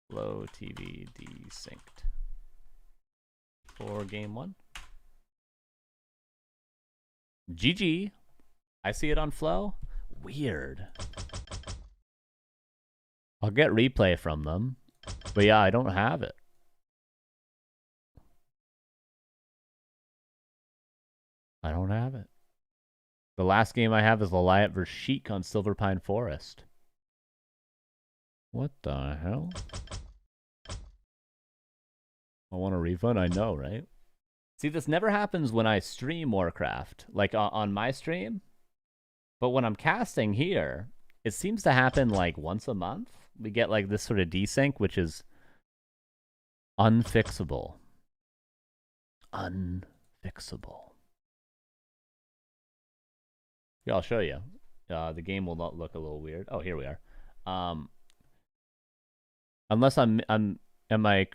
Flow TV desynced. For game 1. GG. I see it on Flow. Weird. I'll get replay from them. But yeah, I don't have it. I don't have it. The last game I have is Liat vs. Sheik on Silver Pine Forest. What the hell? I want a refund? I know, right? See, this never happens when I stream Warcraft, like on my stream. But when I'm casting here, it seems to happen like once a month. We get like this sort of desync, which is unfixable. Unfixable. Yeah, I'll show you. The game will not look a little weird. Oh, here we are. Unless am I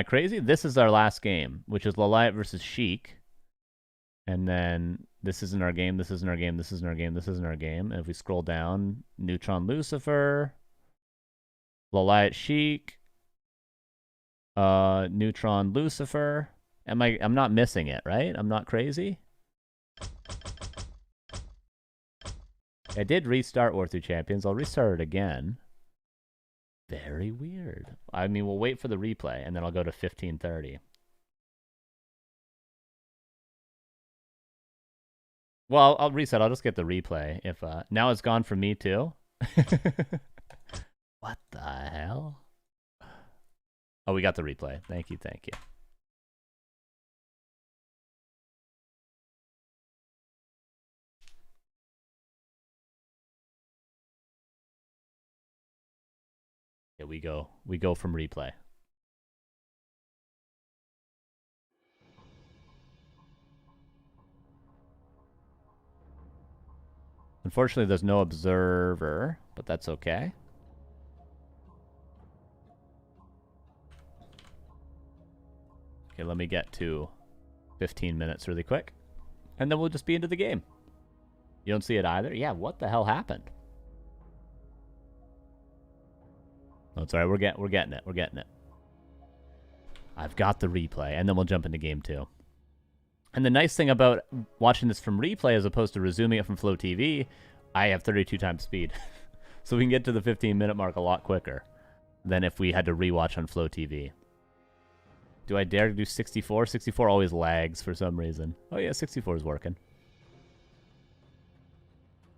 crazy? This is our last game, which is Liat versus Chic. And then this isn't our game, this isn't our game, this isn't our game, this isn't our game. And if we scroll down, Neutron Lucifer, Liat Chic, Neutron Lucifer. I'm not missing it, right? I'm not crazy. I did restart War 3 Champions. I'll restart it again. Very weird. I mean, we'll wait for the replay, and then I'll go to 1530. Well, I'll reset. I'll just get the replay. If now it's gone for me, too. What the hell? Oh, we got the replay. Thank you, thank you. Yeah, we go from replay. Unfortunately, there's no observer, but that's okay. Okay, let me get to 15 minutes really quick, and then we'll just be into the game. You don't see it either? Yeah, what the hell happened? Oh, it's all right. We're getting it. We're getting it. I've got the replay, and then we'll jump into game 2. And the nice thing about watching this from replay as opposed to resuming it from Flow TV, I have 32 times speed. So we can get to the 15-minute mark a lot quicker than if we had to rewatch on Flow TV. Do I dare to do 64? 64 always lags for some reason. Oh yeah, 64 is working.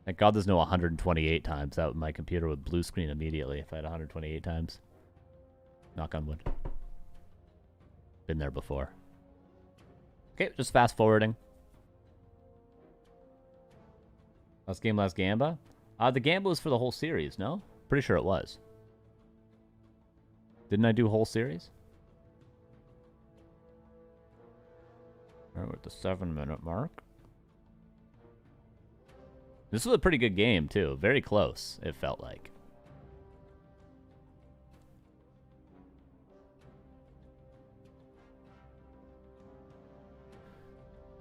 Thank God there's no 128 times. That my computer would blue screen immediately if I had 128 times. Knock on wood. Been there before. Okay, just fast forwarding. Last game, last Gamba? The Gamba was for the whole series, no? Pretty sure it was. Didn't I do whole series? Alright, we're at the 7-minute mark. This was a pretty good game, too. Very close, it felt like.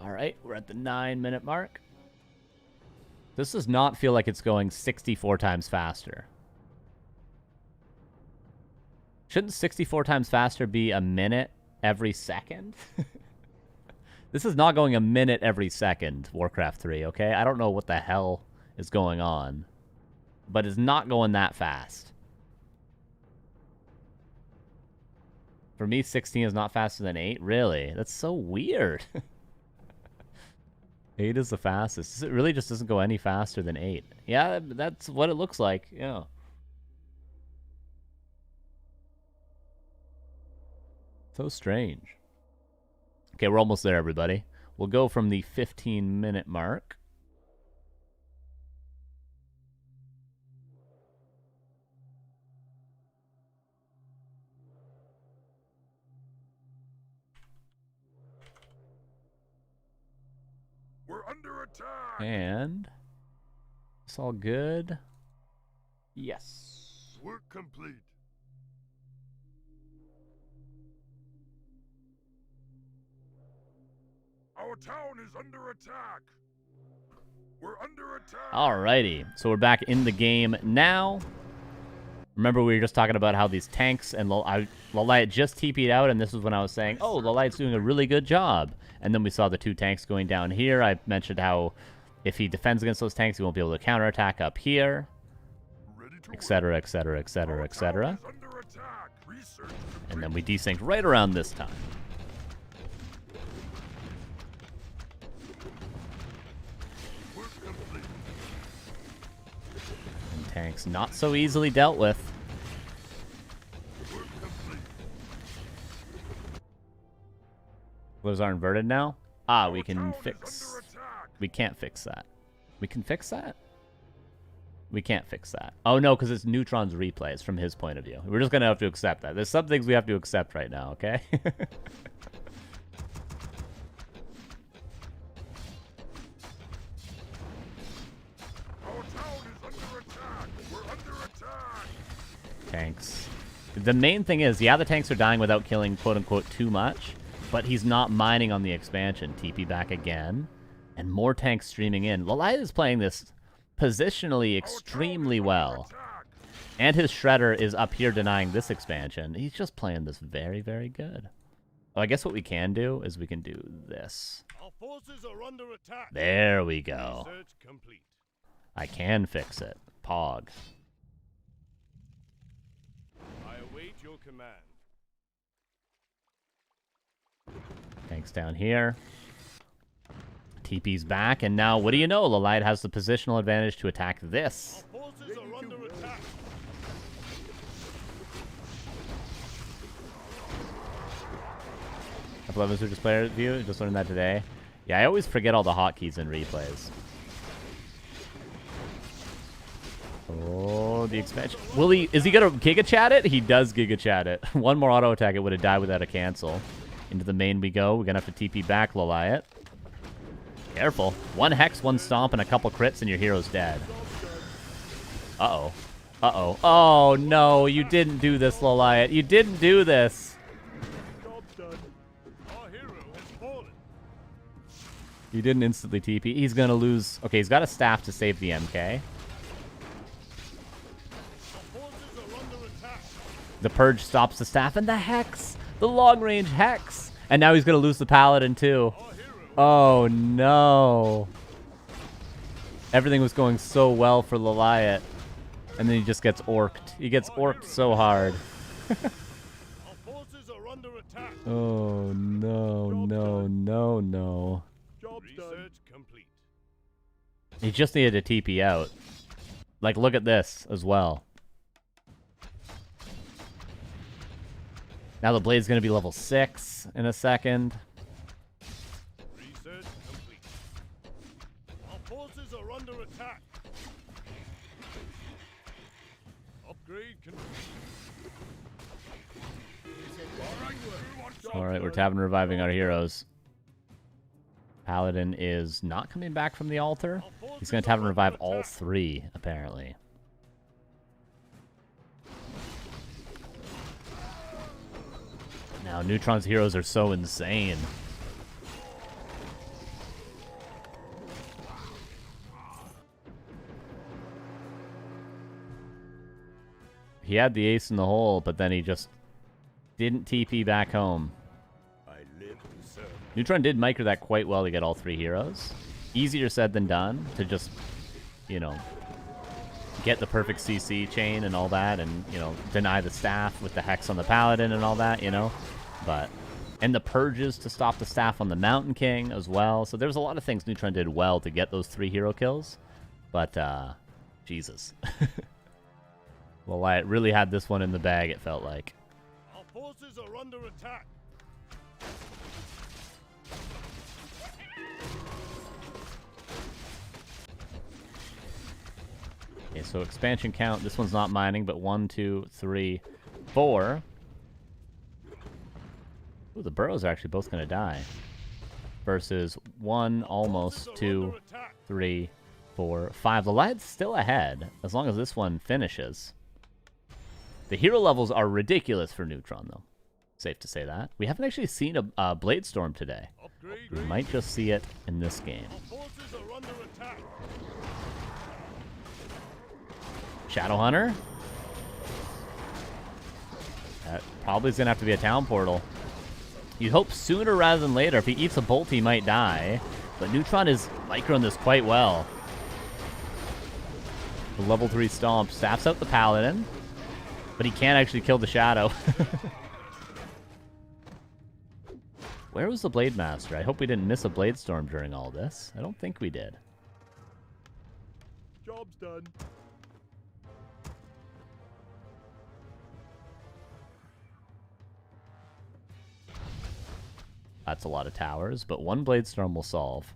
Alright, we're at the 9-minute mark. This does not feel like it's going 64 times faster. Shouldn't 64 times faster be a minute every second? This is not going a minute every second, Warcraft 3, okay? I don't know what the hell is going on, but it's not going that fast. For me, 16 is not faster than 8? Really? That's so weird. 8 is the fastest. It really just doesn't go any faster than 8. Yeah, that's what it looks like, yeah. So strange. Okay, we're almost there, everybody. We'll go from the 15-minute mark. We're under attack. And it's all good. Yes. Work complete. Our town is under attack. We're under attack. Alrighty, so we're back in the game now. Remember, we were just talking about how these tanks and Liat just TP'd out, and this is when I was saying, oh, Liat's doing a really good job. And then we saw the 2 tanks going down here. I mentioned how if he defends against those tanks, he won't be able to counterattack up here, etc., etc., etc., etc. And then we desynced right around this time. And tanks not so easily dealt with. Those are inverted now? Ah, we can fix... We can't fix that. We can fix that? We can't fix that. Oh, no, because it's Neutron's replays from his point of view. We're just going to have to accept that. There's some things we have to accept right now, okay? Our town is under attack. We're under attack. Tanks. The main thing is, yeah, the tanks are dying without killing, quote-unquote, too much. But he's not mining on the expansion. TP back again. And more tanks streaming in. Liat is playing this positionally extremely well. And his Shredder is up here denying this expansion. He's just playing this very, very good. Oh, I guess what we can do is we can do this. Our forces are under attack. There we go. Research complete. I can fix it. Pog. I await your command. Tanks down here. TP's back, and now, what do you know? Liat has the positional advantage to attack this. Our forces are under attack. F11 Switches player view, just learned that today. Yeah, I always forget all the hotkeys in replays. Oh, the expansion. Will he, is he gonna Giga Chat it? He does Giga Chat it. One more auto attack, it would have died without a cancel. Into the main we go. We're gonna have to TP back Liat. Careful. 1 Hex, 1 Stomp, and a couple crits, and your hero's dead. Uh-oh. Uh-oh. Oh, no. You didn't do this, Liat. You didn't do this. Our hero has fallen. You didn't instantly TP. He's gonna lose. Okay, he's got a staff to save the MK. Our forces are under attack. The Purge stops the staff, and the Hex. The long-range Hex. And now he's gonna lose the Paladin, too. Oh, no. Everything was going so well for the Liat, and then he just gets orked. He gets orked so hard. Our forces are under attack. Oh, no, no, no, no. Research complete. He just needed to TP out. Like, look at this as well. Now the blade's going to be level 6 in a second. Research complete. Our forces are under attack. Upgrade complete. Alright, we're tapping reviving our heroes. Paladin is not coming back from the altar. He's going to tap and revive all 3, apparently. Now, Neutron's heroes are so insane. He had the ace in the hole, but then he just didn't TP back home. Neutron did micro that quite well to get all 3 heroes. Easier said than done to just, you know, get the perfect CC chain and all that, and, you know, deny the staff with the Hex on the Paladin and all that, you know. But, and the purges to stop the staff on the Mountain King as well. So there's a lot of things Neutron did well to get those 3 hero kills. But, Jesus. Well, Liat really had this one in the bag, it felt like. Our forces are under attack. Okay, so expansion count. This one's not mining, but 1, 2, 3, 4. Ooh, the burrows are actually both going to die. Versus 1, almost, 2, 3, 4, 5. The Liat's still ahead, as long as this one finishes. The hero levels are ridiculous for Neutron, though. Safe to say that. We haven't actually seen a Blade Storm today. We might just see it in this game. Shadowhunter. That probably is going to have to be a town portal. You'd hope sooner rather than later. If he eats a bolt, he might die. But Neutron is microing this quite well. The level 3 stomp staffs out the Paladin. But he can't actually kill the Shadow. Where was the Blade Master? I hope we didn't miss a Blade Storm during all this. I don't think we did. Job's done. That's a lot of towers, but 1 Blade Storm will solve.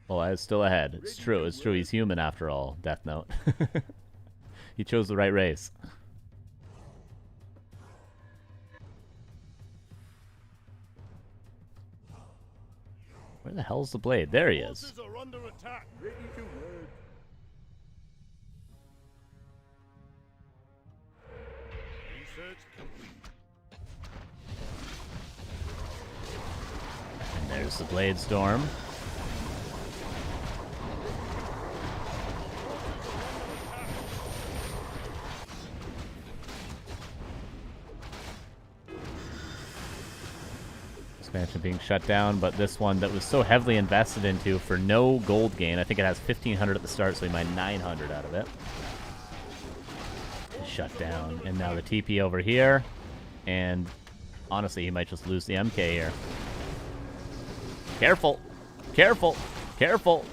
Oh, I was still ahead. It's true. It's true. He's human after all, Death Note. He chose the right race. Where the hell's the blade? There he is. Are under attack. Ready to work. Research complete. And there's the Blade Storm. Expansion being shut down, but this one that was so heavily invested into for no gold gain. I think it has 1,500 at the start, so he mined 900 out of it. Shut down. And now the TP over here. And honestly, he might just lose the MK here. Careful. Careful. Careful.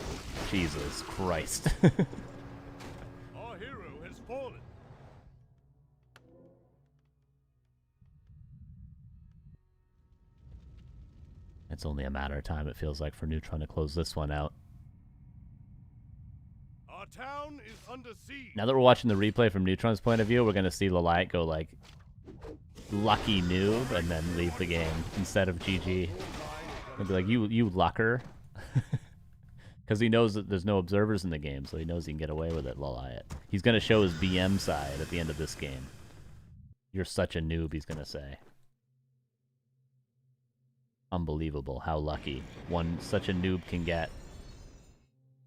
Jesus Christ. Our hero has fallen. It's only a matter of time, it feels like, for Neutron to close this one out. Our town is under siege. Now that we're watching the replay from Neutron's point of view, we're going to see Liat go, like, lucky noob and then leave the game instead of GG. He'll be like, you lucker. Because he knows that there's no observers in the game, so he knows he can get away with it, Liat. He's going to show his BM side at the end of this game. You're such a noob, he's going to say. Unbelievable how lucky such a noob can get.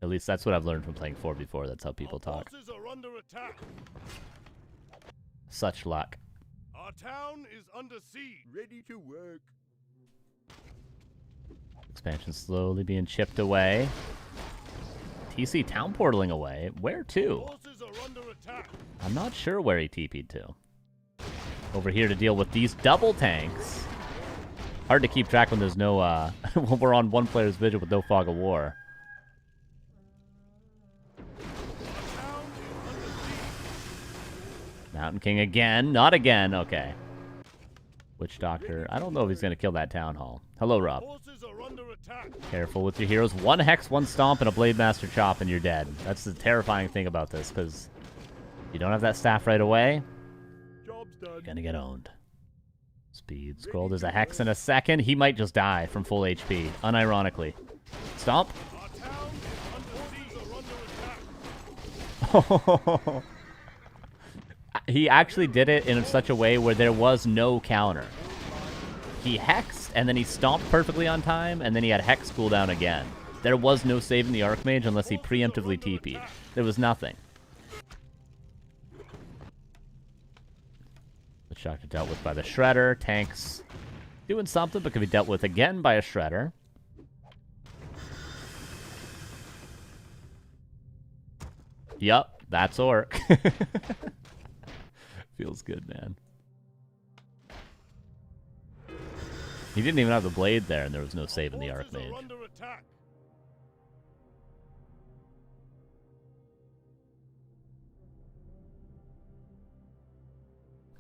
At least that's what I've learned from playing 4 before. That's how people talk. Forces are under attack. Such luck. Our town is under siege. Ready to work. Expansion slowly being chipped away. TC town portaling away. Where to? Forces are under attack. I'm not sure where he TP'd to. Over here to deal with these double tanks. Hard to keep track when there's no, when we're on one player's vision with no fog of war. Mountain King again. Not again. Okay. Witch Doctor. I don't know if he's going to kill that Town Hall. Hello, Rob. Forces are under attack. Careful with your heroes. One Hex, one Stomp, and a Blade Master Chop, and you're dead. That's the terrifying thing about this, because you don't have that staff right away, Job's done. you're going to get owned. Speed Scroll. There's a Hex in a second. He might just die from full HP, unironically. Stomp. Our town is under siege. Are under attack. He actually did it in such a way where there was no counter. He hexed, and then he stomped perfectly on time, and then he had hex cooldown again. There was no saving the Archmage unless he preemptively TP'd. There was nothing. The Shocker dealt with by the Shredder. Tanks doing something, but could be dealt with again by a Shredder. Yup, that's Orc. Feels good, man. He didn't even have the blade there, and there was no saving the Archmage.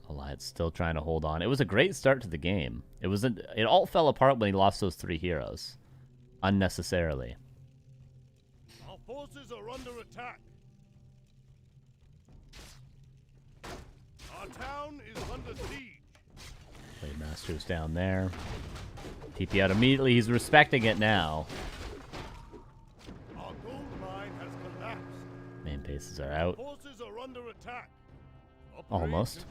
Liat's still trying to hold on. It was a great start to the game. It all fell apart when he lost those 3 heroes. Unnecessarily. Our forces are under attack. Our town is under siege. Blade Master's down there. TP out immediately. He's respecting it now. Our gold mine has collapsed. Main bases are out. Forces are under attack. Almost.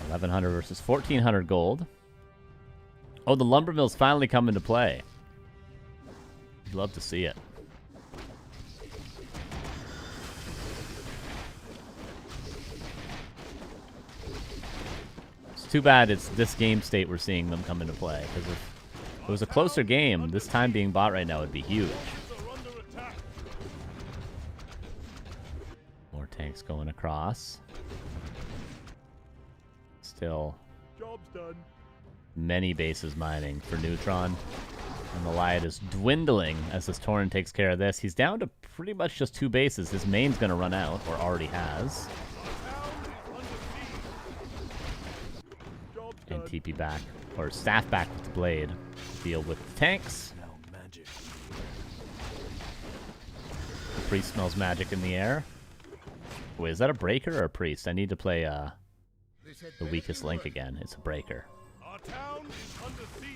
1100 versus 1400 gold. Oh, the lumber mill's finally come into play. You'd love to see it. It's too bad it's this game state we're seeing them come into play, because if it was a closer game, this time being bought right now would be huge. More tanks going across. Still Job's done. many bases mining for Neutron. And the Liat is dwindling as this Tauren takes care of this. He's down to pretty much just 2 bases. His main's going to run out, or already has. And TP back, or staff back with the blade. Deal with the tanks. The priest smells magic in the air. Wait, is that a breaker or a priest? I need to play the weakest link again. It's a breaker. Our town is under siege.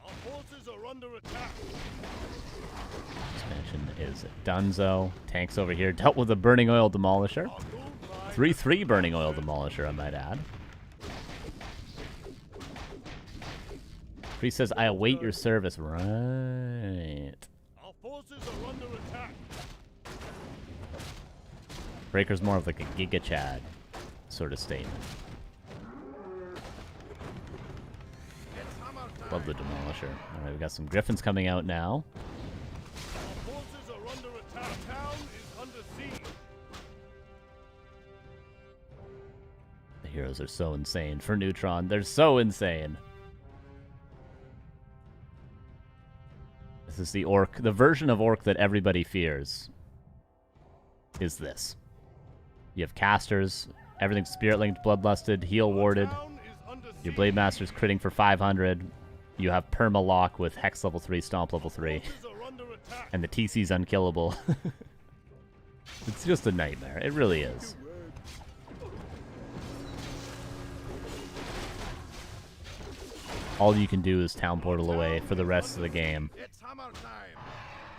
Our forces are under attack. Expansion is Dunzo. Tanks over here dealt with a Burning Oil Demolisher. 3/3 Burning Oil Demolisher, I might add. Priest says, I await your service. Right. Our forces are under attack. Breaker's more of like a Giga Chad sort of statement. Love the Demolisher. Alright, we've got some Griffins coming out now. Our forces are under attack. Our town is under siege. The heroes are so insane for Neutron. They're so insane. This is the Orc. The version of Orc that everybody fears is this. You have casters, everything's spirit linked, bloodlusted, heal warded. Your Blade Master's critting for 500. You have perma lock with Hex level 3, Stomp level 3. And the TC's unkillable. It's just a nightmare. It really is. All you can do is town portal away for the rest of the game.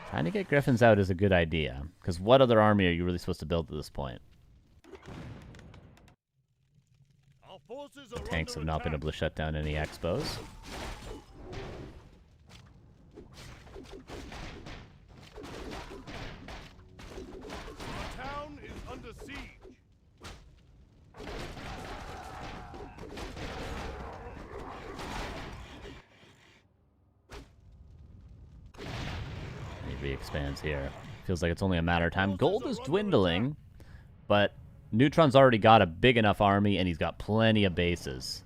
Trying to get Griffins out is a good idea, because what other army are you really supposed to build at this point? The tanks have not been able to shut down any expos. Our town is under siege. expands here. Feels like it's only a matter of time. Gold is dwindling, but Neutron's already got a big enough army, and he's got plenty of bases.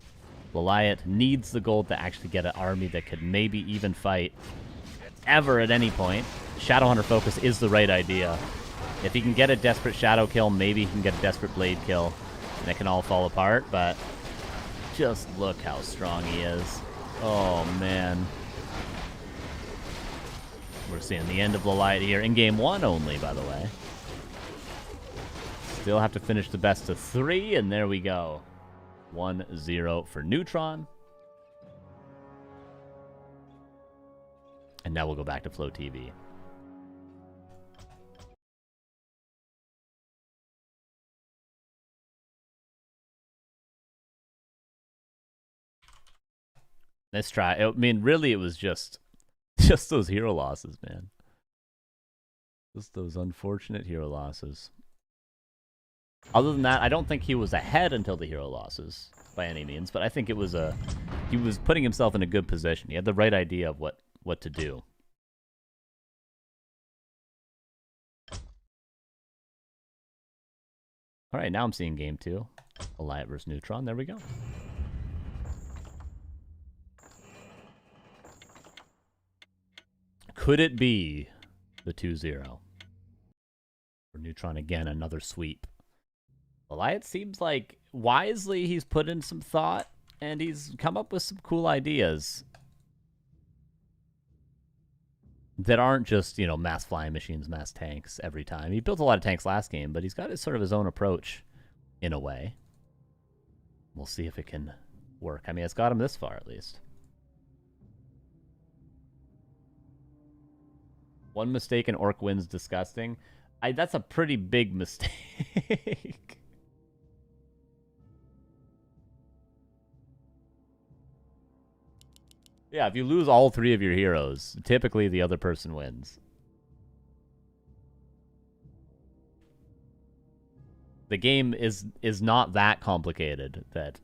Liat needs the gold to actually get an army that could maybe even fight ever at any point. Shadowhunter focus is the right idea. If he can get a desperate shadow kill, maybe he can get a desperate blade kill, and it can all fall apart, but just look how strong he is. Oh, man. We're seeing the end of Liat here in game 1 only, by the way. Still have to finish the best of 3, and there we go. 1-0 for Neutron. And now we'll go back to Flow TV. Nice try. I mean, really, it was just those hero losses, man. Just those unfortunate hero losses. Other than that, I don't think he was ahead until the hero losses by any means, but I think it was he was putting himself in a good position. He had the right idea of what to do. All right, now I'm seeing game 2. Liat versus Neutron. There we go. Could it be the 2-0? For Neutron again, another sweep. Liat seems like wisely he's put in some thought, and he's come up with some cool ideas that aren't just, you know, mass flying machines, mass tanks every time. He built a lot of tanks last game, but he's got his, sort of his own approach in a way. We'll see if it can work. I mean, it's got him this far, at least. One mistake and Orc wins disgusting. That's a pretty big mistake. Yeah, if you lose all 3 of your heroes, typically the other person wins. The game is not that complicated that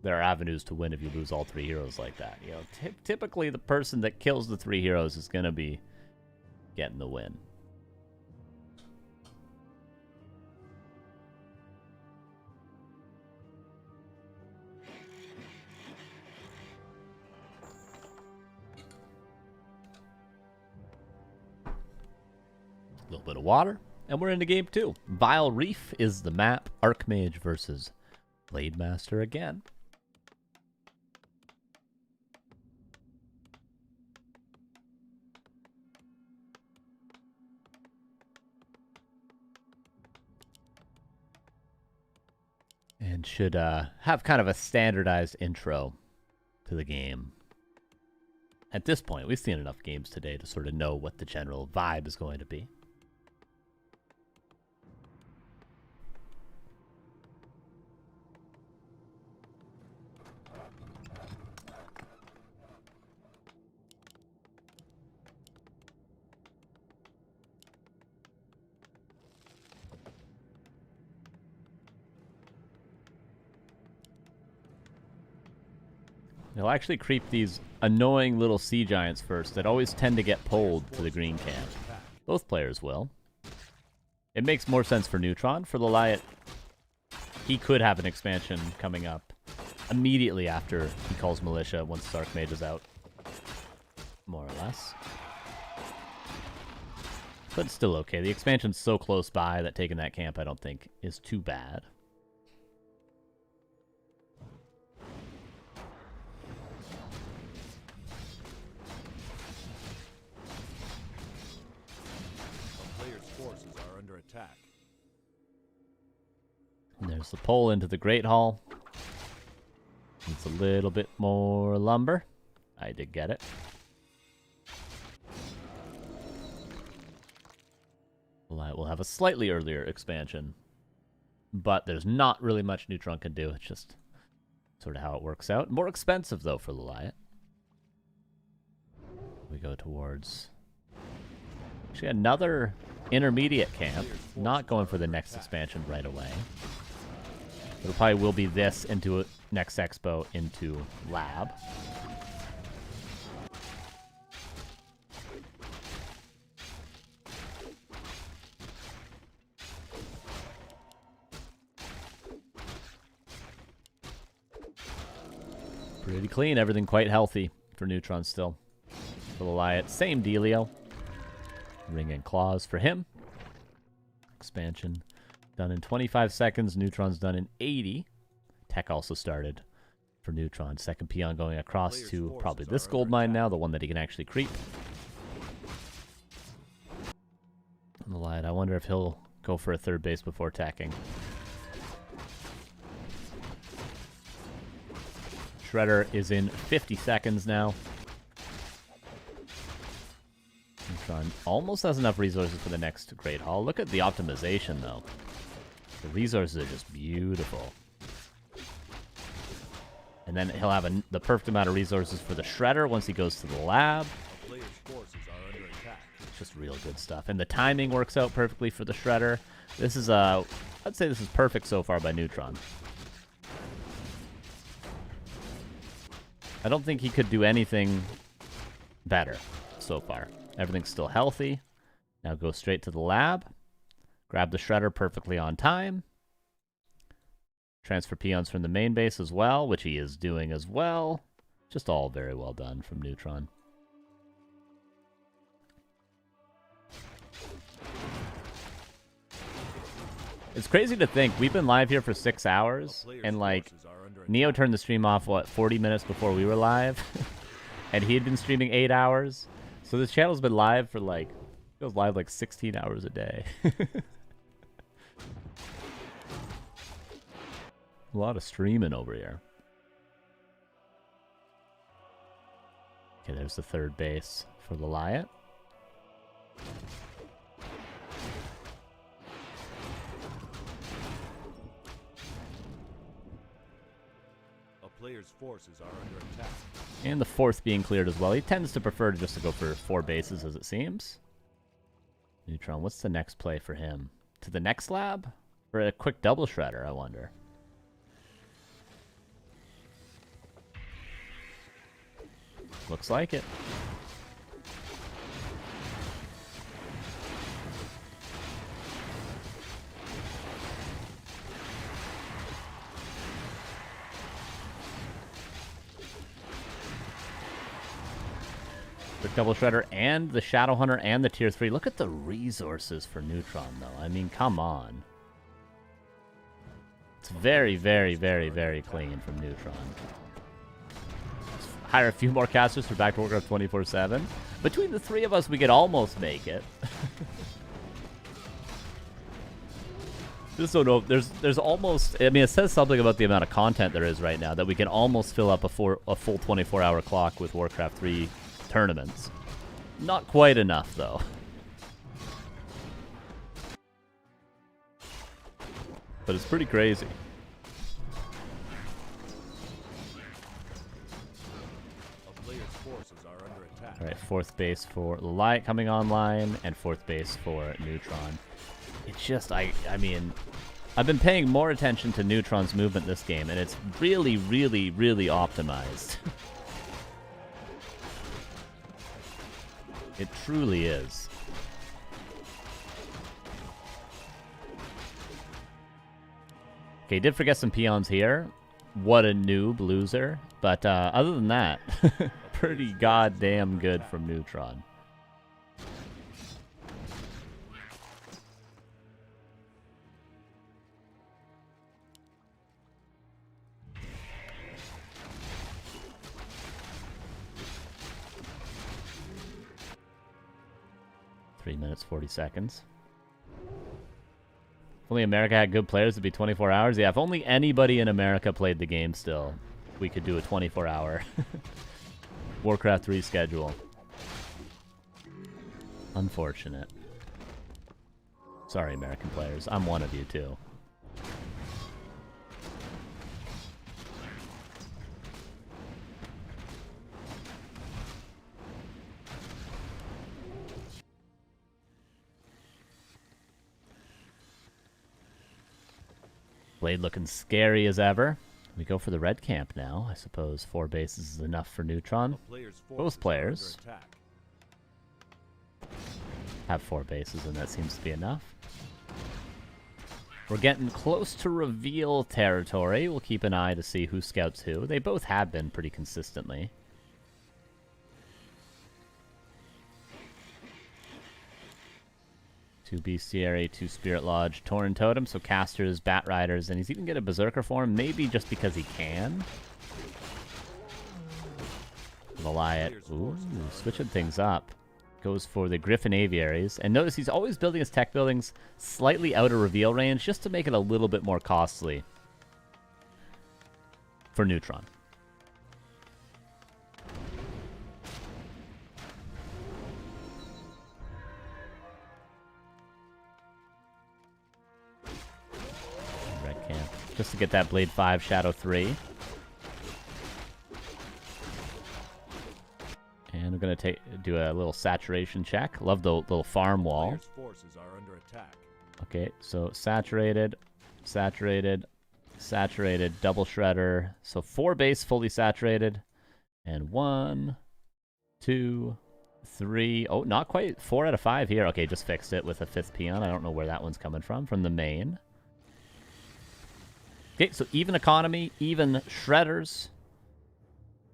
there are avenues to win if you lose all 3 heroes like that. You know, typically the person that kills the 3 heroes is going to be getting the win. A little bit of water, and we're into game 2. Vile Reef is the map. Archmage versus Blade Master again. And should have kind of a standardized intro to the game. At this point, we've seen enough games today to sort of know what the general vibe is going to be. They'll actually creep these annoying little sea giants first that always tend to get pulled to the green camp. Both players will. It makes more sense for Neutron. For the Liat, he could have an expansion coming up immediately after he calls Militia once his Archmage is out. More or less. But still okay. The expansion's so close by that taking that camp I don't think is too bad. Attack. And there's the pole into the Great Hall. It's a little bit more lumber. I did get it. We'll have a slightly earlier expansion, but there's not really much Neutron can do. It's just sort of how it works out. More expensive, though, for the Liat. We go towards... actually, another intermediate camp. Not going for the next expansion right away. It probably will be this into a next expo into lab. Pretty clean. Everything quite healthy for Neutron still. For the Liat, same dealio. Ring and claws for him. Expansion done in 25 seconds. Neutron's done in 80. Tech also started for Neutron. Second peon going across to probably this gold mine now, the one that he can actually creep. On the Liat, I wonder if he'll go for a third base before attacking. Shredder is in 50 seconds now. Neutron almost has enough resources for the next Great Hall. Look at the optimization, though. The resources are just beautiful. And then he'll have the perfect amount of resources for the Shredder once he goes to the lab. It's just real good stuff. And the timing works out perfectly for the Shredder. This is, I'd say this is perfect so far by Neutron. I don't think he could do anything better so far. Everything's still healthy. Now go straight to the lab. Grab the Shredder perfectly on time. Transfer peons from the main base as well, which he is doing as well. Just all very well done from Neutron. It's crazy to think we've been live here for 6 hours, and like Neo turned the stream off, what, 40 minutes before we were live? And he had been streaming 8 hours. So this channel's been live for like, it goes live like 16 hours a day. A lot of streaming over here. Okay, there's the third base for the Liat. Player's forces are under attack. And the fourth being cleared as well. He tends to prefer just to go for 4 bases, as it seems. Neutron, what's the next play for him? To the next lab? For a quick double Shredder, I wonder. Looks like it. Double Shredder and the Shadow Hunter and the Tier 3. Look at the resources for Neutron, though. I mean, come on. It's very, very, very, very clean from Neutron. Let's hire a few more casters for back to Warcraft 24/7. Between the 3 of us, we could almost make it. Just don't know. There's almost... I mean, it says something about the amount of content there is right now, that we can almost fill up a full 24-hour clock with Warcraft 3 tournaments. Not quite enough, though. But it's pretty crazy. Alright, fourth base for Liat coming online, and fourth base for Neutron. It's just, I mean, I've been paying more attention to Neutron's movement this game, and it's really, really, really optimized. It truly is. Okay, did forget some peons here. What a noob loser. But other than that, pretty goddamn good from Neutron. Three minutes, 40 seconds. If only America had good players, it'd be 24 hours. Yeah, if only anybody in America played the game still, we could do a 24-hour Warcraft 3 schedule. Unfortunate. Sorry, American players. I'm one of you, too. Blade looking scary as ever. We go for the red camp now. I suppose 4 bases is enough for Neutron. Both players have 4 bases, and that seems to be enough. We're getting close to reveal territory. We'll keep an eye to see who scouts who. They both have been pretty consistently. Two Bestiary, two Spirit Lodge, Tauren Totem, so casters, Bat Riders, and he's even get a Berserker form, maybe just because he can. The Liat, ooh, switching things up. Goes for the Griffin Aviaries, and notice he's always building his tech buildings slightly out of reveal range, just to make it a little bit more costly for Neutron. Just to get that Blade 5, Shadow 3. And we're going to do a little saturation check. Love the little farm wall. Forces are under attack. Okay, so saturated, saturated, saturated, double shredder. So 4 base fully saturated. And 1, 2, 3. Oh, not quite 4 out of 5 here. Okay, just fixed it with a 5th peon. I don't know where that one's coming from the main. Okay, so even economy, even shredders.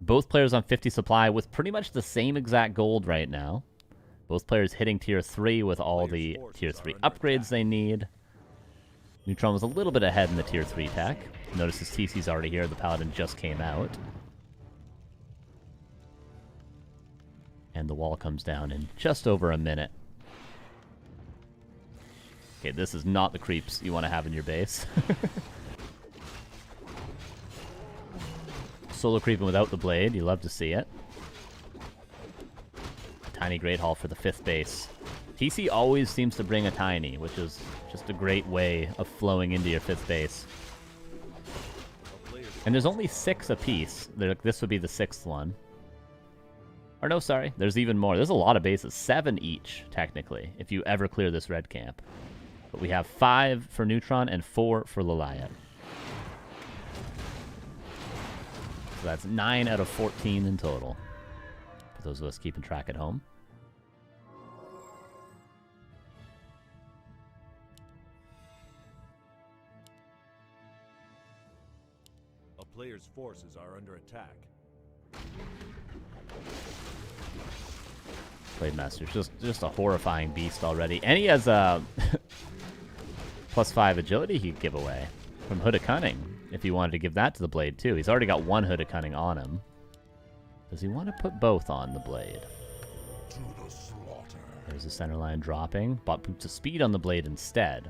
Both players on 50 supply with pretty much the same exact gold right now. Both players hitting tier 3 with all the tier 3 upgrades they need. Neutron was a little bit ahead in the tier 3 tech. Notice his TC's already here. The Paladin just came out. And the wall comes down in just over a minute. Okay, this is not the creeps you want to have in your base. Solo creeping without the blade. You love to see it. Tiny Great Hall for the 5th base. TC always seems to bring a tiny, which is just a great way of flowing into your 5th base. And there's only 6 apiece. This would be the 6th one. Or no, sorry. There's even more. There's a lot of bases. 7 each, technically, if you ever clear this red camp. But we have 5 for Neutron and 4 for Liat. So that's 9 out of 14 in total. For those of us keeping track at home. A player's forces are under attack. Blade Master's just a horrifying beast already. And he has a +5 agility he could give away from Hood of Cunning. If he wanted to give that to the Blade, too. He's already got 1 Hood of Cunning on him. Does he want to put both on the Blade? There's the center line dropping. Bought Boots of Speed on the Blade instead.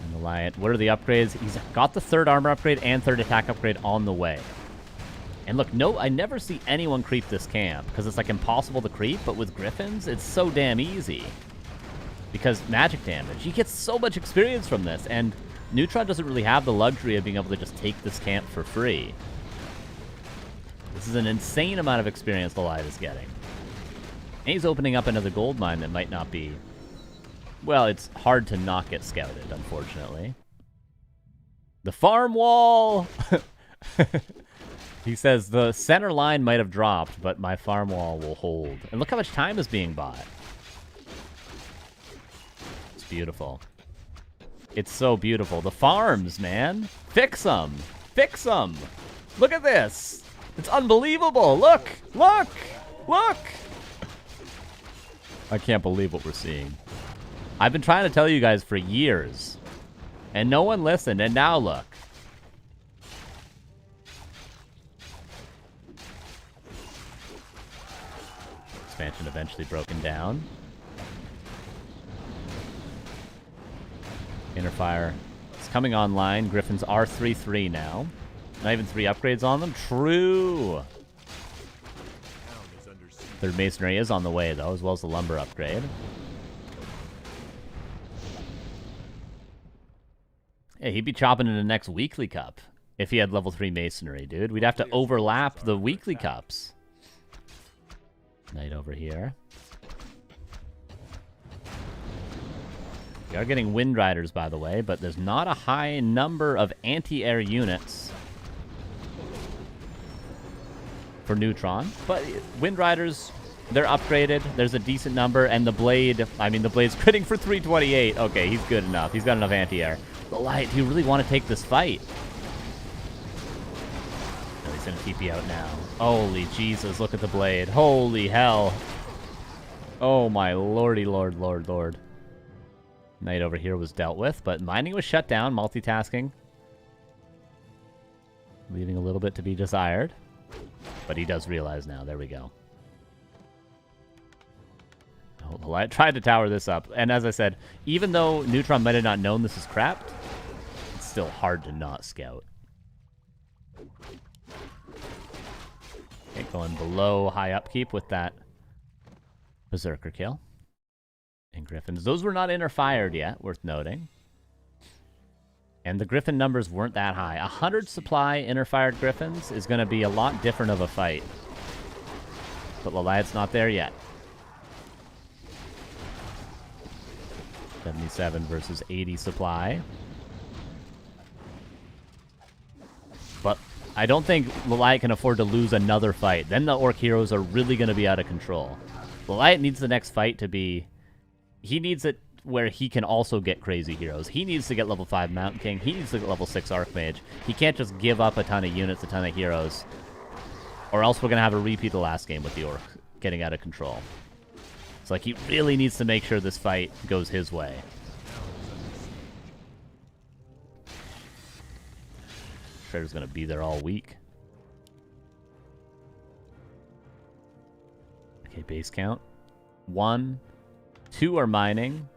And the Liat, what are the upgrades? He's got the 3rd armor upgrade and 3rd attack upgrade on the way. And look, no, I never see anyone creep this camp, because it's like impossible to creep, but with Griffins, it's so damn easy. Because magic damage. You get so much experience from this, and Neutron doesn't really have the luxury of being able to just take this camp for free. This is an insane amount of experience the Liat is getting. And he's opening up another gold mine that might not be... Well, it's hard to not get scouted, unfortunately. The farm wall! He says, the center line might have dropped, but my farm wall will hold. And look how much time is being bought. Beautiful. It's so beautiful. The farms, man. Fix them. Fix them. Look at this. It's unbelievable. Look. Look. Look. I can't believe what we're seeing. I've been trying to tell you guys for years. And no one listened. And now look. Expansion eventually broken down. Innerfire. It's coming online. Griffins are 3/3 now. Not even 3 upgrades on them. True. 3rd Masonry is on the way, though, as well as the lumber upgrade. Hey, he'd be chopping in the next weekly cup if he had level 3 Masonry, dude. We'd have to overlap the weekly cups. Knight over here. We are getting Wind Riders, by the way, but there's not a high number of anti-air units for Neutron. But Wind Riders They're upgraded. There's a decent number, and the blade, I mean, the blade's critting for 328. Okay, he's good enough. He's got enough anti-air. The Liat, do you really want to take this fight? No, he's going to TP out now. Holy Jesus, look at the blade. Holy hell. Oh my lordy lord, lord, lord. Knight over here was dealt with, but mining was shut down, multitasking. Leaving a little bit to be desired. But he does realize now. There we go. Oh, the Liat tried to tower this up. And as I said, even though Neutron might have not known this is crapped, it's still hard to not scout. Okay, going below high upkeep with that Berserker kill. And Griffins. Those were not inter-fired yet, worth noting. And the Griffin numbers weren't that high. 100 supply inter-fired Griffins is going to be a lot different of a fight. But Liat's not there yet. 77 versus 80 supply. But I don't think Liat can afford to lose another fight. Then the Orc heroes are really going to be out of control. Liat needs the next fight to be... He needs it where he can also get crazy heroes. He needs to get level 5 Mountain King. He needs to get level 6 Archmage. He can't just give up a ton of units, a ton of heroes. Or else we're going to have a repeat of the last game with the Orc getting out of control. It's like he really needs to make sure this fight goes his way. Shredder's going to be there all week. Okay, base count. 1, 2 are mining.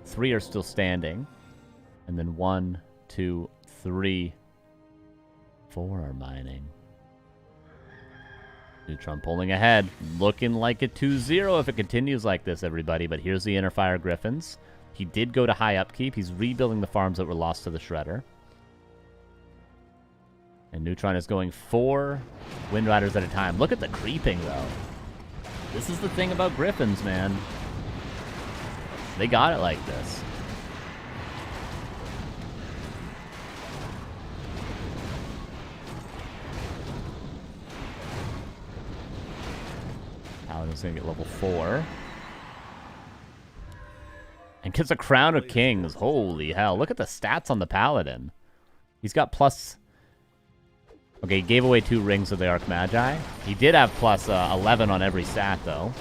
3 are still standing. And then 1, 2, 3, 4 are mining. Neutron pulling ahead. Looking like a 2-0 if it continues like this, everybody. But here's the Interfire Griffins. He did go to high upkeep. He's rebuilding the farms that were lost to the Shredder. And Neutron is going 4 Wind Riders at a time. Look at the creeping, though. This is the thing about Griffins, man. They got it like this. Paladin's going to get level 4. And gets a Crown of Kings. Holy hell. Look at the stats on the Paladin. He's got plus... Okay, he gave away 2 rings of the Archmagi. He did have plus 11 on every stat, though.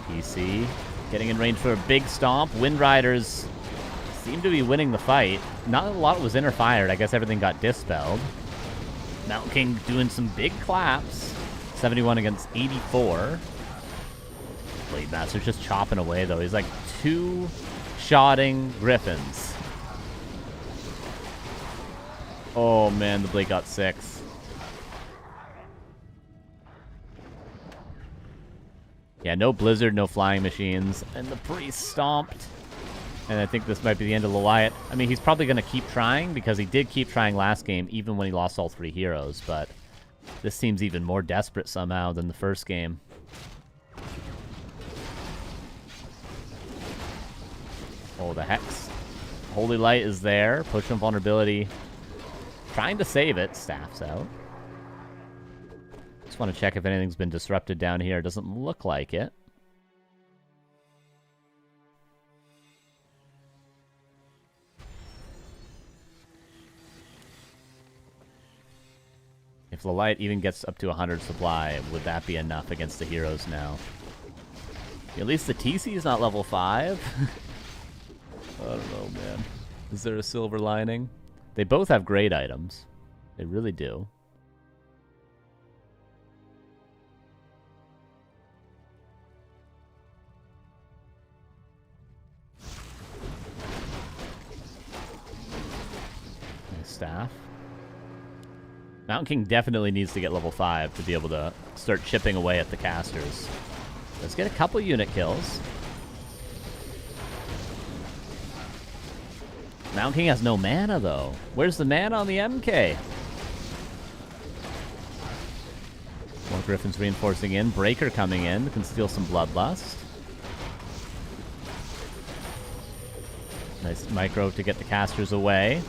PC. Getting in range for a big stomp. Wind Riders seem to be winning the fight. Not a lot was interfired. I guess everything got dispelled. Mountain King doing some big claps. 71 against 84. Blade Master's just chopping away, though. He's like 2-shotting Griffins. Oh, man, the Blade got 6. Yeah, no Blizzard, no Flying Machines. And the Priest stomped. And I think this might be the end of the Liat. I mean, he's probably going to keep trying because he did keep trying last game, even when he lost all 3 heroes. But this seems even more desperate somehow than the first game. Oh, the Hex. Holy Light is there. Push on vulnerability. Trying to save it. Staff's out. Just want to check if anything's been disrupted down here. Doesn't look like it. If the Liat even gets up to 100 supply, would that be enough against the heroes now? At least the TC is not level 5. I don't know, man. Is there a silver lining? They both have great items. They really do. Nice staff. Mountain King definitely needs to get level 5 to be able to start chipping away at the casters. Let's get a couple unit kills. Mountain King has no mana, though. Where's the mana on the MK? More Griffins reinforcing in. Breaker coming in. Can steal some Bloodlust. Nice micro to get the casters away.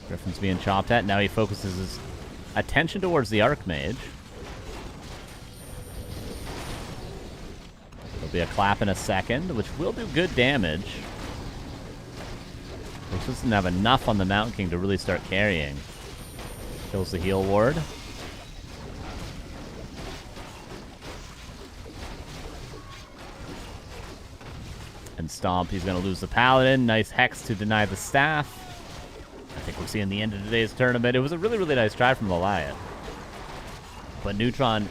Griffin's being chopped at. Now he focuses his attention towards the Archmage. There'll be a clap in a second, which will do good damage. Which doesn't have enough on the Mountain King to really start carrying. Kills the heal ward. And Stomp, he's going to lose the Paladin. Nice Hex to deny the Staff. I think we're seeing the end of today's tournament. It was a really, really nice try from the Liat. But Neutron,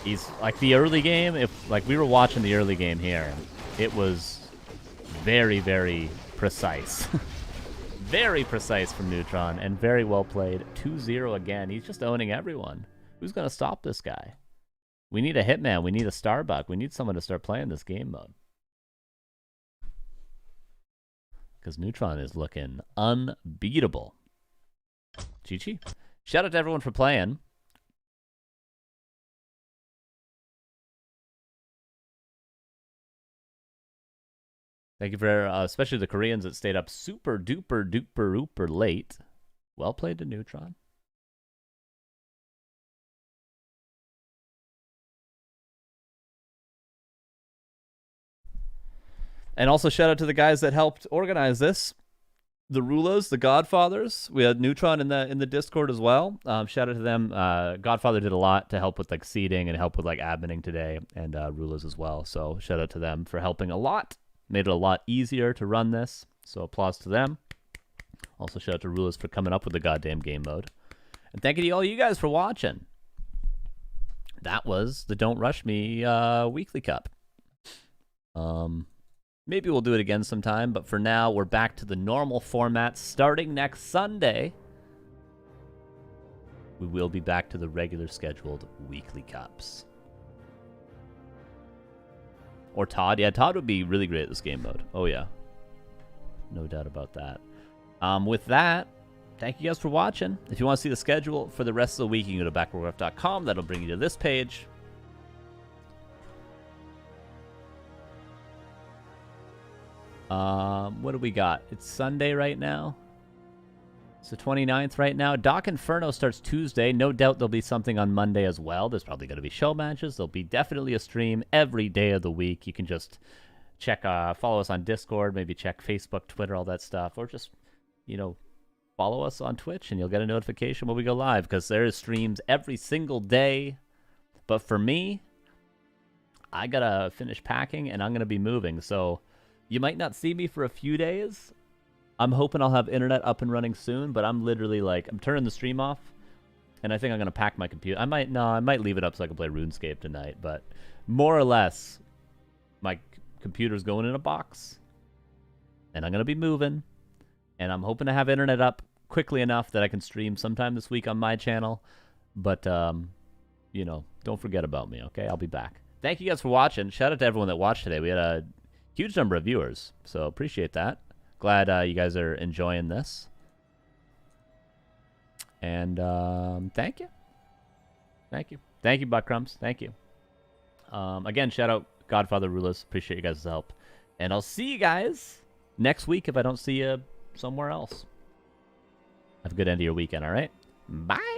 he's like the early game. If like we were watching the early game here, it was very, very precise. Very precise from Neutron and very well played. 2-0 again. He's just owning everyone. Who's going to stop this guy? We need a Hitman. We need a Starbuck. We need someone to start playing this game mode. Because Neutron is looking unbeatable. Chic. Shout out to everyone for playing. Thank you for, especially the Koreans that stayed up super duper duper ooper late. Well played to Neutron. And also shout out to the guys that helped organize this. The Rulas, the Godfathers. We had Neutron in the Discord as well. Shout out to them. Godfather did a lot to help with like seeding and help with like adminning today, and Rulas as well. So shout out to them for helping a lot. Made it a lot easier to run this. So applause to them. Also shout out to Rulas for coming up with the goddamn game mode. And thank you to all you guys for watching. That was the Don't Rush Me Weekly Cup. Maybe we'll do it again sometime, but for now, we're back to the normal format starting next Sunday. We will be back to the regular scheduled weekly cups. Or Todd. Yeah, Todd would be really great at this game mode. Oh, yeah. No doubt about that. With that, thank you guys for watching. If you want to see the schedule for the rest of the week, you can go to backwarcraft.com. That'll bring you to this page. What do we got? It's Sunday right now. It's the 29th right now. Doc Inferno starts Tuesday. No doubt there'll be something on Monday as well. There's probably going to be show matches. There'll be definitely a stream every day of the week. You can just check, follow us on Discord, maybe check Facebook, Twitter, all that stuff. Or just, you know, follow us on Twitch and you'll get a notification when we go live because there is streams every single day. But for me, I got to finish packing and I'm going to be moving. So you might not see me for a few days. I'm hoping I'll have internet up and running soon, but I'm literally like, I'm turning the stream off, and I think I'm going to pack my computer. I might leave it up so I can play RuneScape tonight, but more or less, my computer's going in a box, and I'm going to be moving, and I'm hoping to have internet up quickly enough that I can stream sometime this week on my channel, but, you know, don't forget about me, okay? I'll be back. Thank you guys for watching. Shout out to everyone that watched today. We had a huge number of viewers, so appreciate that. Glad you guys are enjoying this. And thank you. Thank you. Thank you, Buckcrumbs. Thank you. Again, shout out Godfather Rulas. Appreciate you guys' help. And I'll see you guys next week if I don't see you somewhere else. Have a good end of your weekend, all right? Bye.